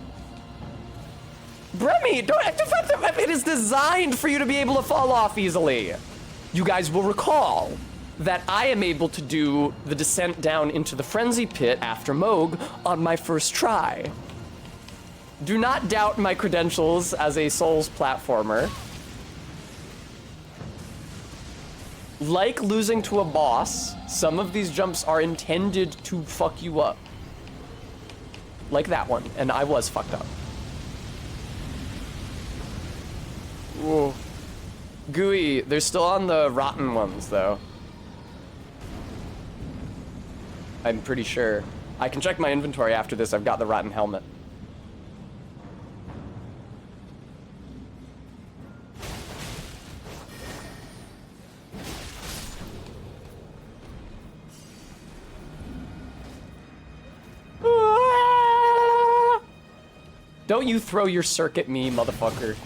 Bremy, it is designed for you to be able to fall off easily. You guys will recall that I am able to do the descent down into the frenzy pit after Moog on my first try. Do not doubt my credentials as a Souls platformer. Like losing to a boss, some of these jumps are intended to fuck you up. Like that one, and I was fucked up. Whoa. Gooey, they're still on the rotten ones, though. I'm pretty sure. I can check my inventory after this. I've got the rotten helmet. Don't you throw your circ at me, motherfucker.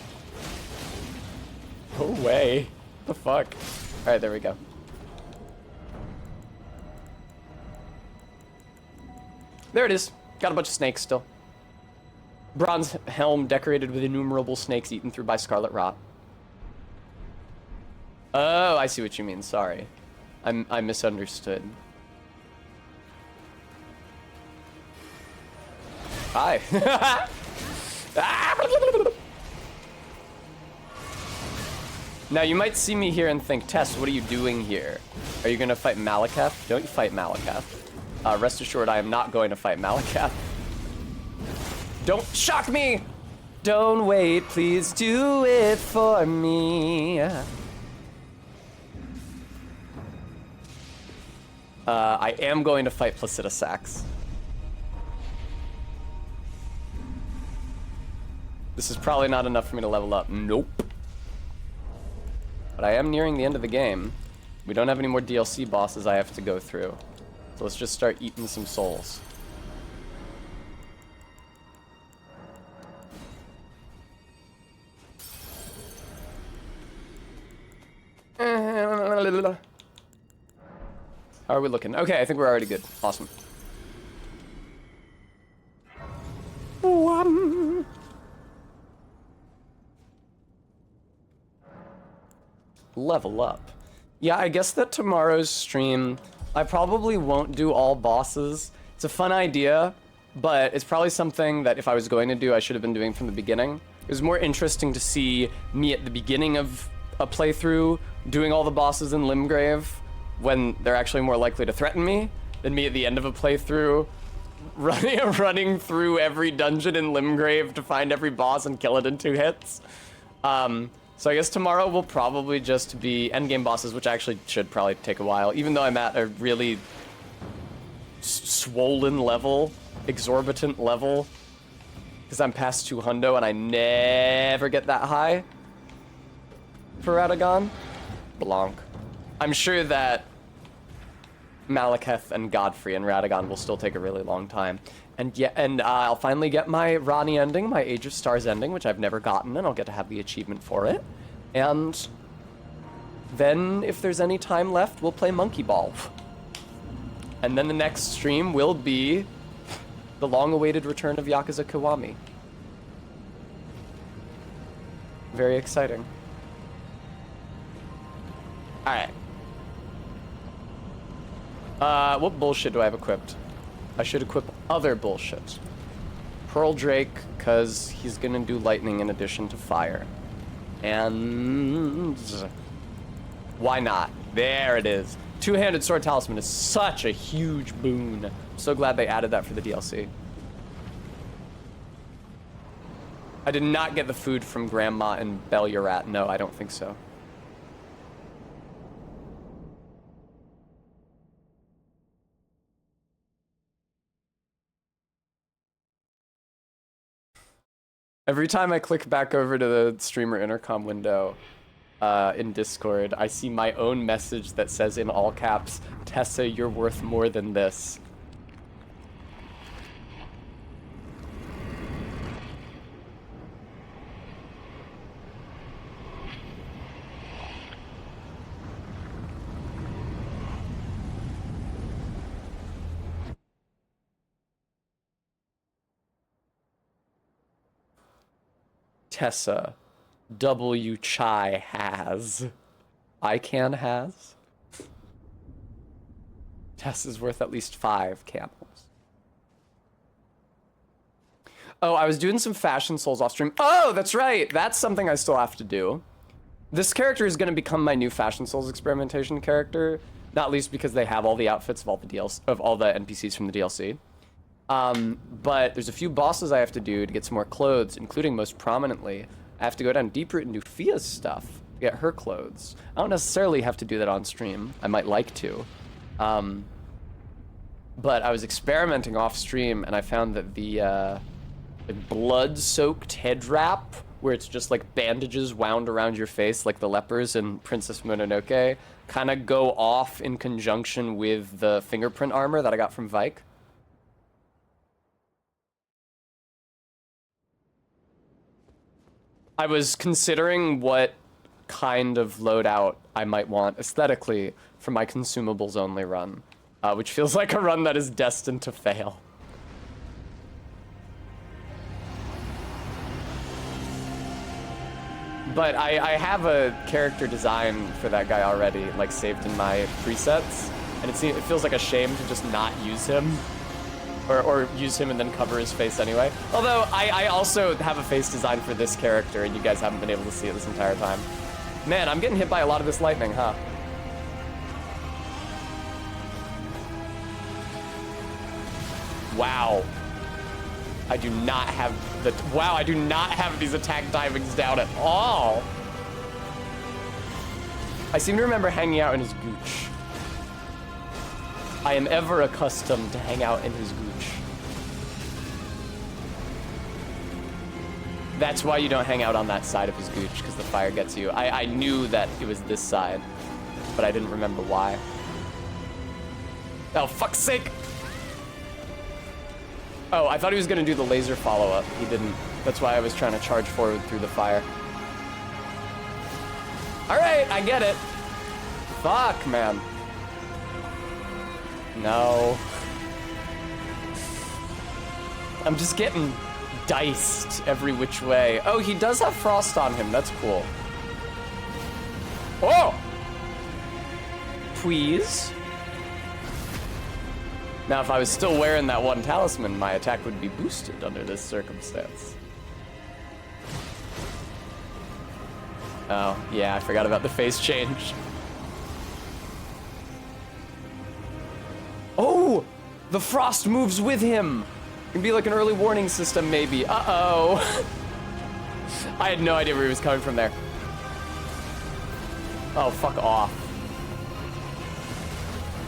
Go away. The fuck? Alright, there we go. There it is. Got a bunch of snakes still. Bronze helm decorated with innumerable snakes eaten through by scarlet rot. Oh, I see what you mean. Sorry. I misunderstood. Hi. Now, you might see me here and think, Tess, what are you doing here? Are you going to fight Malakath? Don't you fight Malakath. Rest assured, I am not going to fight Malakath. Don't shock me! Don't wait, please do it for me. I am going to fight Placidusax. This is probably not enough for me to level up. Nope. But I am nearing the end of the game. We don't have any more DLC bosses I have to go through. So let's just start eating some souls. How are we looking? Okay, I think we're already good. Awesome. Level up. Yeah, I guess that tomorrow's stream, I probably won't do all bosses. It's a fun idea, but it's probably something that if I was going to do, I should have been doing from the beginning. It was more interesting to see me at the beginning of a playthrough doing all the bosses in Limgrave when they're actually more likely to threaten me than me at the end of a playthrough running through every dungeon in Limgrave to find every boss and kill it in 2 hits. So I guess tomorrow will probably just be endgame bosses, which actually should probably take a while, even though I'm at a really swollen level, exorbitant level, because I'm past 200 and I never get that high for Radagon. Blanc. I'm sure that Malekith and Godfrey and Radagon will still take a really long time. And I'll finally get my Ronnie ending, my Age of Stars ending, which I've never gotten, and I'll get to have the achievement for it. And then, if there's any time left, we'll play Monkey Ball. And then the next stream will be the long-awaited return of Yakuza Kiwami. Very exciting. Alright. What bullshit do I have equipped? I should equip other bullshit. Pearl Drake, because he's gonna do lightning in addition to fire. And why not? There it is. Two-handed sword talisman is such a huge boon. I'm so glad they added that for the DLC. I did not get the food from Grandma and Bellurat. No, I don't think so. Every time I click back over to the streamer intercom window in Discord, I see my own message that says in all caps, "Tessa, you're worth more than this." Tessa, W. Chai has. has. Tessa's worth at least 5 camels. Oh, I was doing some Fashion Souls off stream. Oh, that's right. That's something I still have to do. This character is going to become my new Fashion Souls experimentation character, not least because they have all the outfits of all the NPCs from the DLC. But there's a few bosses I have to do to get some more clothes, including most prominently, I have to go down deeper into Fia's stuff to get her clothes. I don't necessarily have to do that on stream. I might like to. But I was experimenting off stream and I found that the blood-soaked head wrap, where it's just like bandages wound around your face like the lepers in Princess Mononoke, kind of go off in conjunction with the fingerprint armor that I got from Vike. I was considering what kind of loadout I might want aesthetically for my consumables only run, which feels like a run that is destined to fail. But I have a character design for that guy already, like saved in my presets, and it feels like a shame to just not use him. Or use him and then cover his face anyway. Although, I also have a face design for this character, and you guys haven't been able to see it this entire time. Man, I'm getting hit by a lot of this lightning, huh? Wow. I do not have I do not have these attack timings down at all. I seem to remember hanging out in his gooch. I am ever accustomed to hang out in his gooch. That's why you don't hang out on that side of his gooch, because the fire gets you. I knew that it was this side, but I didn't remember why. Oh, fuck's sake! Oh, I thought he was gonna do the laser follow-up. He didn't. That's why I was trying to charge forward through the fire. Alright, I get it. Fuck, man. No. I'm just getting diced every which way. Oh, he does have frost on him. That's cool. Oh! Please. Now, if I was still wearing that one talisman, my attack would be boosted under this circumstance. Oh, yeah, I forgot about the face change. Oh! The frost moves with him! It can be like an early warning system, maybe. Uh-oh. I had no idea where he was coming from there. Oh, fuck off.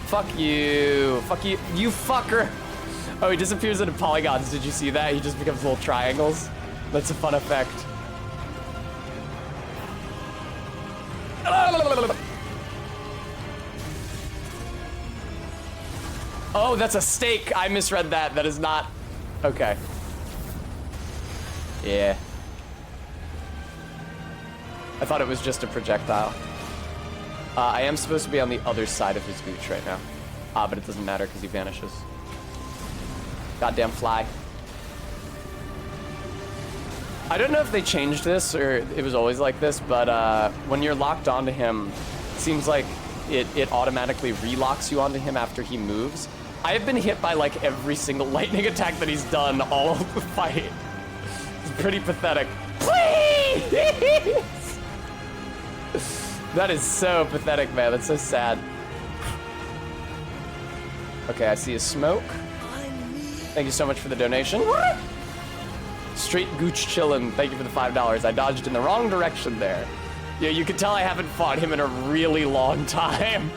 Fuck you. Fuck you. You fucker. Oh, he disappears into polygons. Did you see that? He just becomes little triangles. That's a fun effect. Oh, that's a stake. I misread that. That is not... Okay. Yeah. I thought it was just a projectile. I am supposed to be on the other side of his gooch right now. But it doesn't matter because he vanishes. Goddamn fly. I don't know if they changed this or it was always like this, but when you're locked onto him, it seems like it automatically relocks you onto him after he moves. I have been hit by like every single lightning attack that he's done all of the fight. It's pretty pathetic. Please! That is so pathetic, man. That's so sad. Okay, I see a smoke. Thank you so much for the donation. Straight gooch chillin'. Thank you for the $5. I dodged in the wrong direction there. Yeah, you can tell I haven't fought him in a really long time.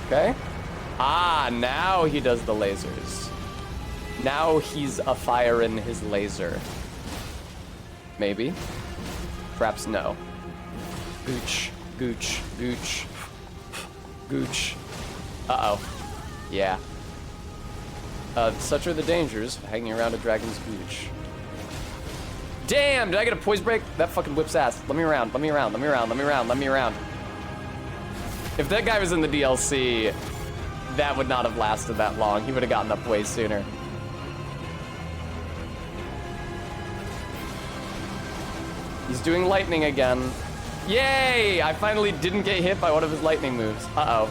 Okay. Ah, now he does the lasers. Now he's a fire in his laser. Maybe. Perhaps no. Gooch, gooch, gooch, gooch. Uh-oh. Yeah. Such are the dangers of hanging around a dragon's gooch. Damn, did I get a poise break? That fucking whips ass. Let me around, let me around, let me around, let me around, let me around. If that guy was in the DLC, that would not have lasted that long. He would have gotten up way sooner. He's doing lightning again. Yay! I finally didn't get hit by one of his lightning moves. Uh-oh.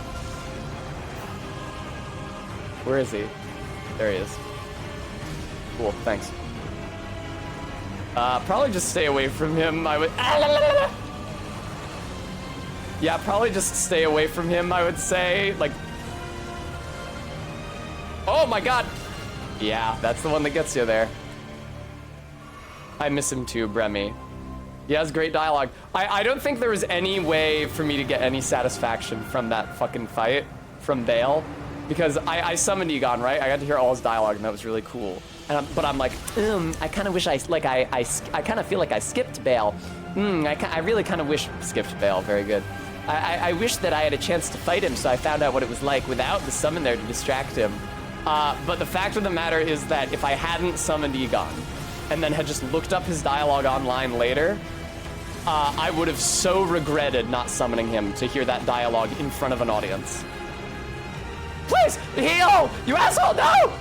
Where is he? There he is. Cool, thanks. Probably just stay away from him. I would... Yeah, probably just stay away from him, I would say. Like... Oh my god! Yeah, that's the one that gets you there. I miss him too, Bremy. He has great dialogue. I don't think there was any way for me to get any satisfaction from that fucking fight from Bale, because I summoned Egon, right? I got to hear all his dialogue, and that was really cool. But I'm like, I kind of wish I kind of feel like I skipped Bale. I really kind of wish skipped Bale. Very good. I wish that I had a chance to fight him, so I found out what it was like without the summon there to distract him. But the fact of the matter is that if I hadn't summoned Egon, and then had just looked up his dialogue online later, I would have so regretted not summoning him to hear that dialogue in front of an audience. Please, heal! You asshole, no!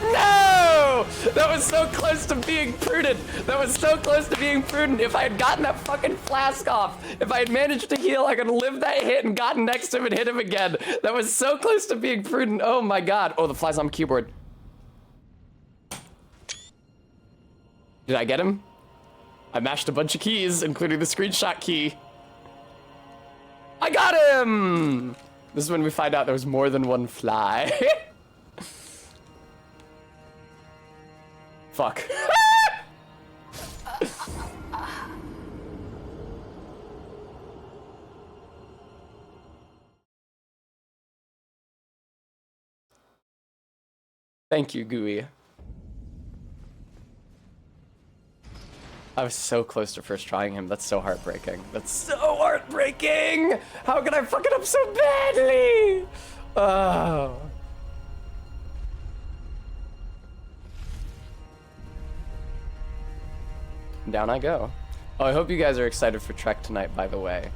No! That was so close to being prudent. That was so close to being prudent. If I had gotten that fucking flask off, if I had managed to heal, I could have lived that hit and gotten next to him and hit him again. That was so close to being prudent. Oh my god. Oh, the fly's on my keyboard. Did I get him? I mashed a bunch of keys, including the screenshot key. I got him! This is when we find out there was more than one fly. Fuck. Thank you, Gooey. I was so close to first trying him. That's so heartbreaking. That's so heartbreaking! How could I fuck it up so badly? Oh. Down I go. Oh, I hope you guys are excited for Trek tonight, by the way.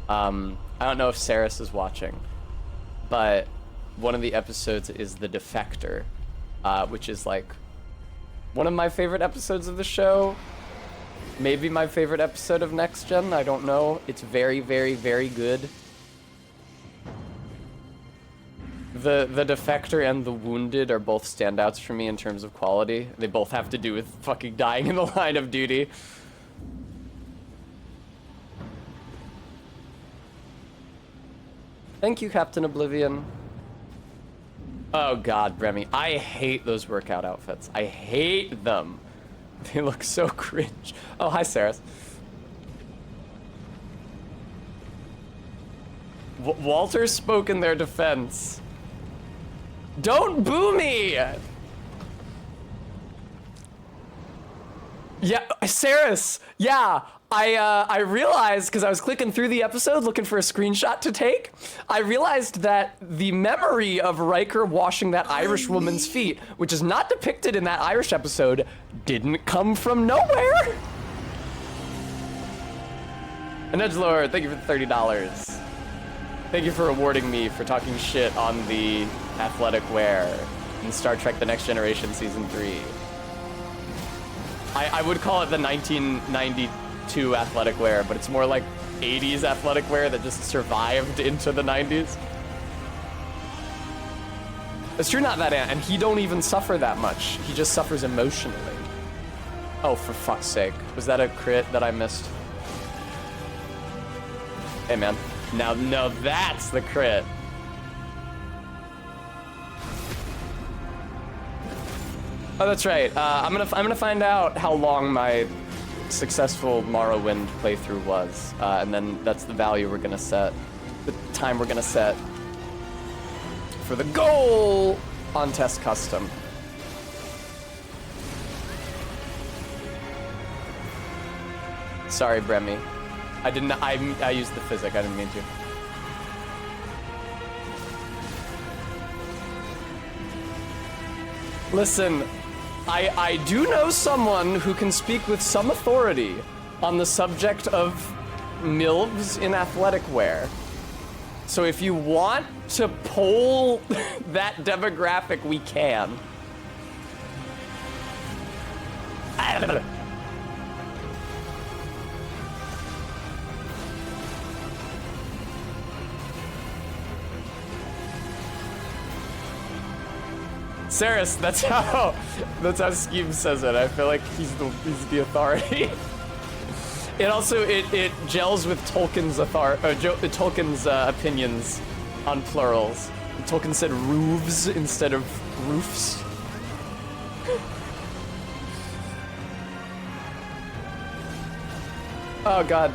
I don't know if Saris is watching, but one of the episodes is The Defector, which is like one of my favorite episodes of the show. Maybe my favorite episode of Next Gen, I don't know. It's very, very, very good. The Defector and The Wounded are both standouts for me in terms of quality. They both have to do with fucking dying in the line of duty. Thank you, Captain Oblivion. Oh god, Remy, I hate those workout outfits. I hate them. They look so cringe. Oh, hi, Saris. Walter spoke in their defense. Don't boo me! Yeah, Saris, yeah. I realized, because I was clicking through the episode looking for a screenshot to take, I realized that the memory of Riker washing that Irish woman's feet, which is not depicted in that Irish episode, didn't come from nowhere. And Edgelord, thank you for the $30. Thank you for rewarding me for talking shit on the athletic wear in Star Trek The Next Generation Season 3. I would call it the 1992 athletic wear, but it's more like 80s athletic wear that just survived into the 90s. It's true, not that, and he don't even suffer that much. He just suffers emotionally. Oh, for fuck's sake. Was that a crit that I missed? Hey, man. Now, no, that's the crit. Oh, that's right. I'm gonna find out how long my successful Morrowind playthrough was, and then that's the value we're gonna set, the time we're gonna set for the goal on Test Custom. Sorry, Bremy. I didn't. I used the physic. I didn't mean to. Listen. I do know someone who can speak with some authority on the subject of MILFs in athletic wear. So if you want to poll that demographic, we can. Saris, that's how Scheme says it. I feel like he's the authority. It also it gels with Tolkien's opinions on plurals. Tolkien said roofs instead of roofs. Oh god.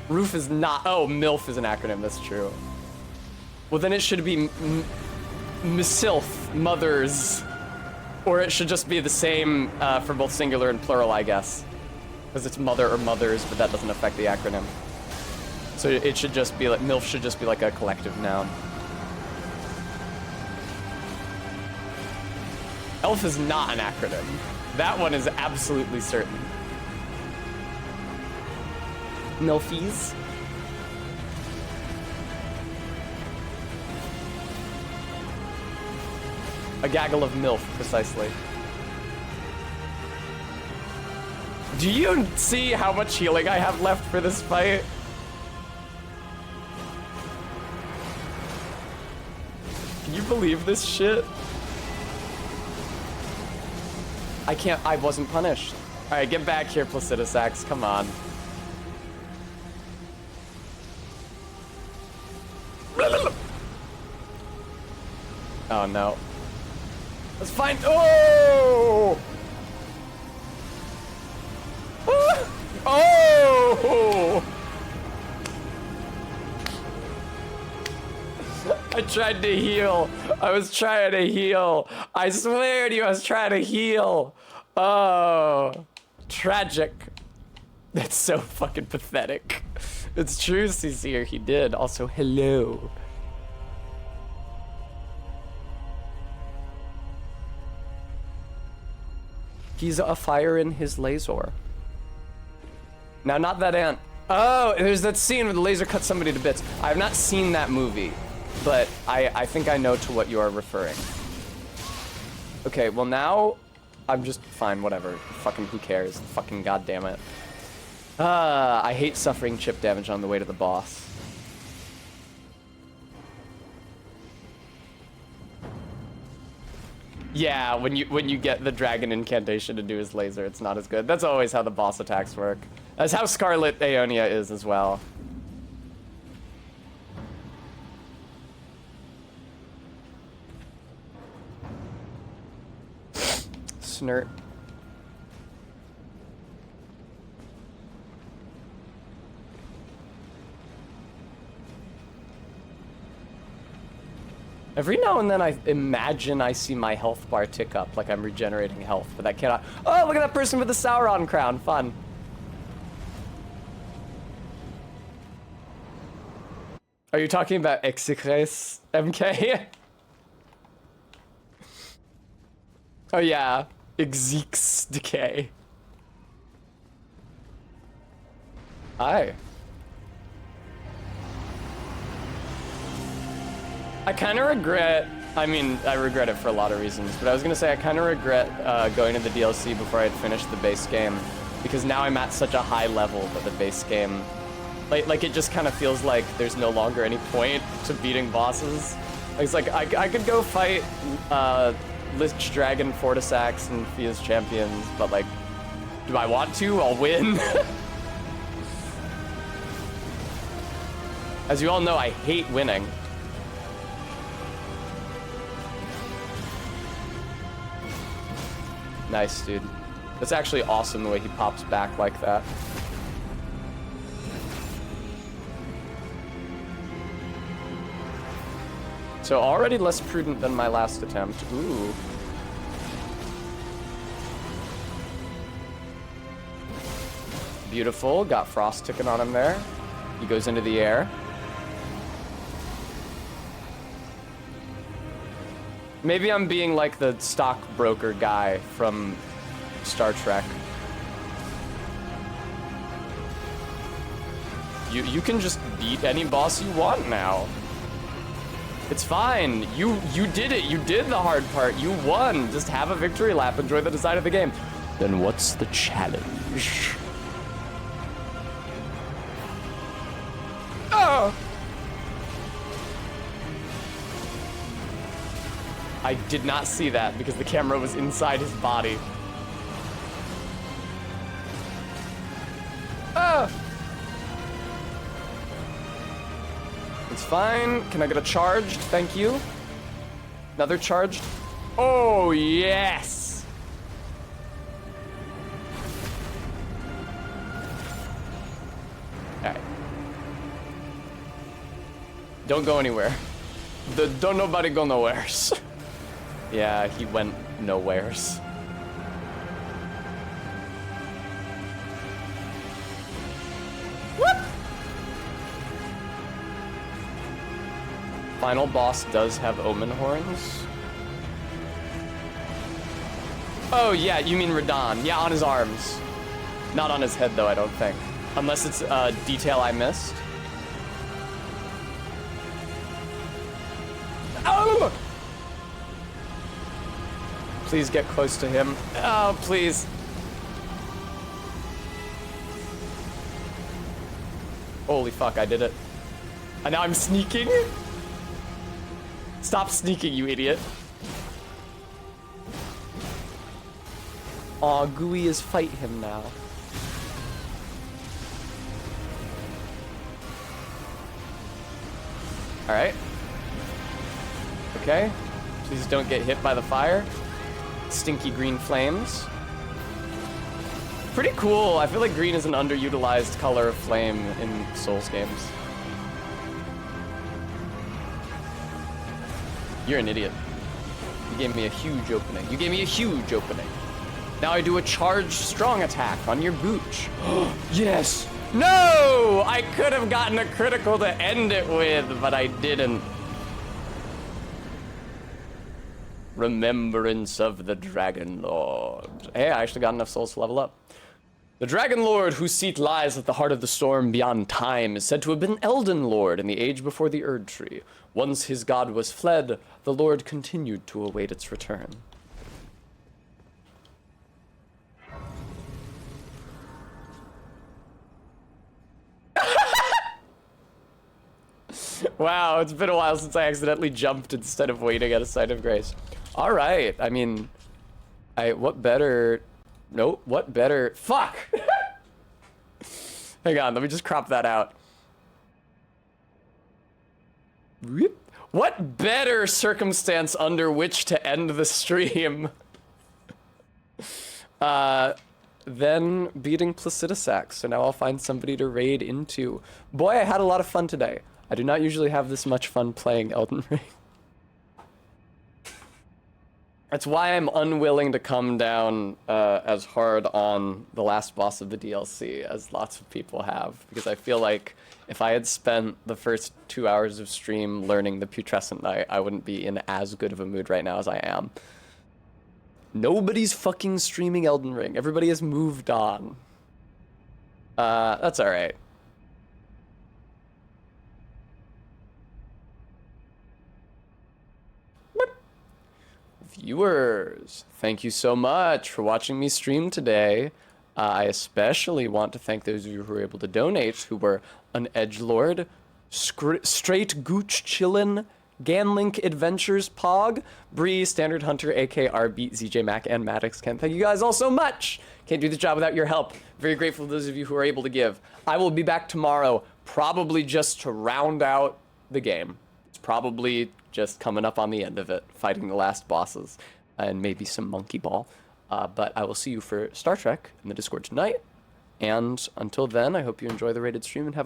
Roof is not. Oh, MILF is an acronym. That's true. Well, then it should be MISILF, mothers. Or it should just be the same for both singular and plural, I guess. Because it's mother or mothers, but that doesn't affect the acronym. So it should just be like, MILF should just be like a collective noun. ELF is not an acronym. That one is absolutely certain. MILFies. A gaggle of MILF, precisely. Do you see how much healing I have left for this fight? Can you believe this shit? I wasn't punished. Alright, get back here, Placidus Axe, come on. Oh no. Let's find. Oh! Oh! I tried to heal. I was trying to heal. I swear to you, I was trying to heal. Oh, tragic. That's so fucking pathetic. It's true, Cecile, he did. Also, hello. He's a fire in his laser. Now, not that ant. Oh, there's that scene where the laser cuts somebody to bits. I have not seen that movie, but I think I know to what you are referring. Okay, well now, I'm just fine, whatever. Fucking who cares? Fucking goddamn it. I hate suffering chip damage on the way to the boss. Yeah, when you get the dragon incantation to do his laser, it's not as good. That's always how the boss attacks work. That's how Scarlet Aeonia is as well. Snurt. Every now and then I imagine I see my health bar tick up, like I'm regenerating health, but that cannot. Oh, look at that person with the Sauron crown. Fun. Are you talking about Execrace, MK? Oh yeah, Exeek's Decay. Hi. I kind of regret, I mean, I regret it for a lot of reasons, but I was gonna say I kind of regret going to the DLC before I had finished the base game, because now I'm at such a high level that the base game, like it just kind of feels like there's no longer any point to beating bosses. It's like, I could go fight Lich Dragon, Fortisax, and Fia's champions, but like, do I want to? I'll win. As you all know, I hate winning. Nice, dude. That's actually awesome the way he pops back like that. So already less prudent than my last attempt. Ooh. Beautiful. Got frost ticking on him there. He goes into the air. Maybe I'm being like the stockbroker guy from Star Trek. You can just beat any boss you want now. It's fine. You did it. You did the hard part. You won. Just have a victory lap. Enjoy the design of the game. Then what's the challenge? Oh! I did not see that because the camera was inside his body. Ah! It's fine. Can I get a charged? Thank you. Another charged. Oh, yes! Alright. Don't go anywhere. Don't nobody go nowheres. Yeah, he went nowheres. Whoop! Final boss does have omen horns. Oh yeah, you mean Radon. Yeah, on his arms. Not on his head though, I don't think. Unless it's a detail I missed. Oh! Please get close to him. Oh, please. Holy fuck, I did it. And now I'm sneaking? Stop sneaking, you idiot. Aw, Gooey is fight him now. Alright. Okay. Please don't get hit by the fire. Stinky green flames. Pretty cool. I feel like green is an underutilized color of flame in Souls games. You're an idiot. You gave me a huge opening. You gave me a huge opening. Now I do a charged strong attack on your gooch. Yes! No! I could have gotten a critical to end it with, but I didn't. Remembrance of the Dragon Lord. Hey, I actually got enough souls to level up. The Dragon Lord, whose seat lies at the heart of the storm beyond time, is said to have been Elden Lord in the age before the Erdtree. Once his god was fled, the Lord continued to await its return. Wow, it's been a while since I accidentally jumped instead of waiting at a site of grace. All right, I mean, what better? Nope, what better? Fuck! Hang on, let me just crop that out. What better circumstance under which to end the stream than beating Placidusax? So now I'll find somebody to raid into. Boy, I had a lot of fun today. I do not usually have this much fun playing Elden Ring. That's why I'm unwilling to come down as hard on the last boss of the DLC as lots of people have, because I feel like if I had spent the first 2 hours of stream learning the Putrescent Knight, I wouldn't be in as good of a mood right now as I am. Nobody's fucking streaming Elden Ring. Everybody has moved on. That's alright. Viewers, thank you so much for watching me stream today. I especially want to thank those of you who were able to donate, who were an Edgelord, Straight Gooch Chillin', Ganlink Adventures Pog, Bree, Standard Hunter, AKR Beat, ZJ Mac, and Maddox Ken. Thank you guys all so much. Can't do the job without your help. Very grateful to those of you who are able to give. I will be back tomorrow, probably just to round out the game. It's probably just coming up on the end of it, fighting the last bosses, and maybe some Monkey Ball. But I will see you for Star Trek in the Discord tonight. And until then, I hope you enjoy the rated stream and have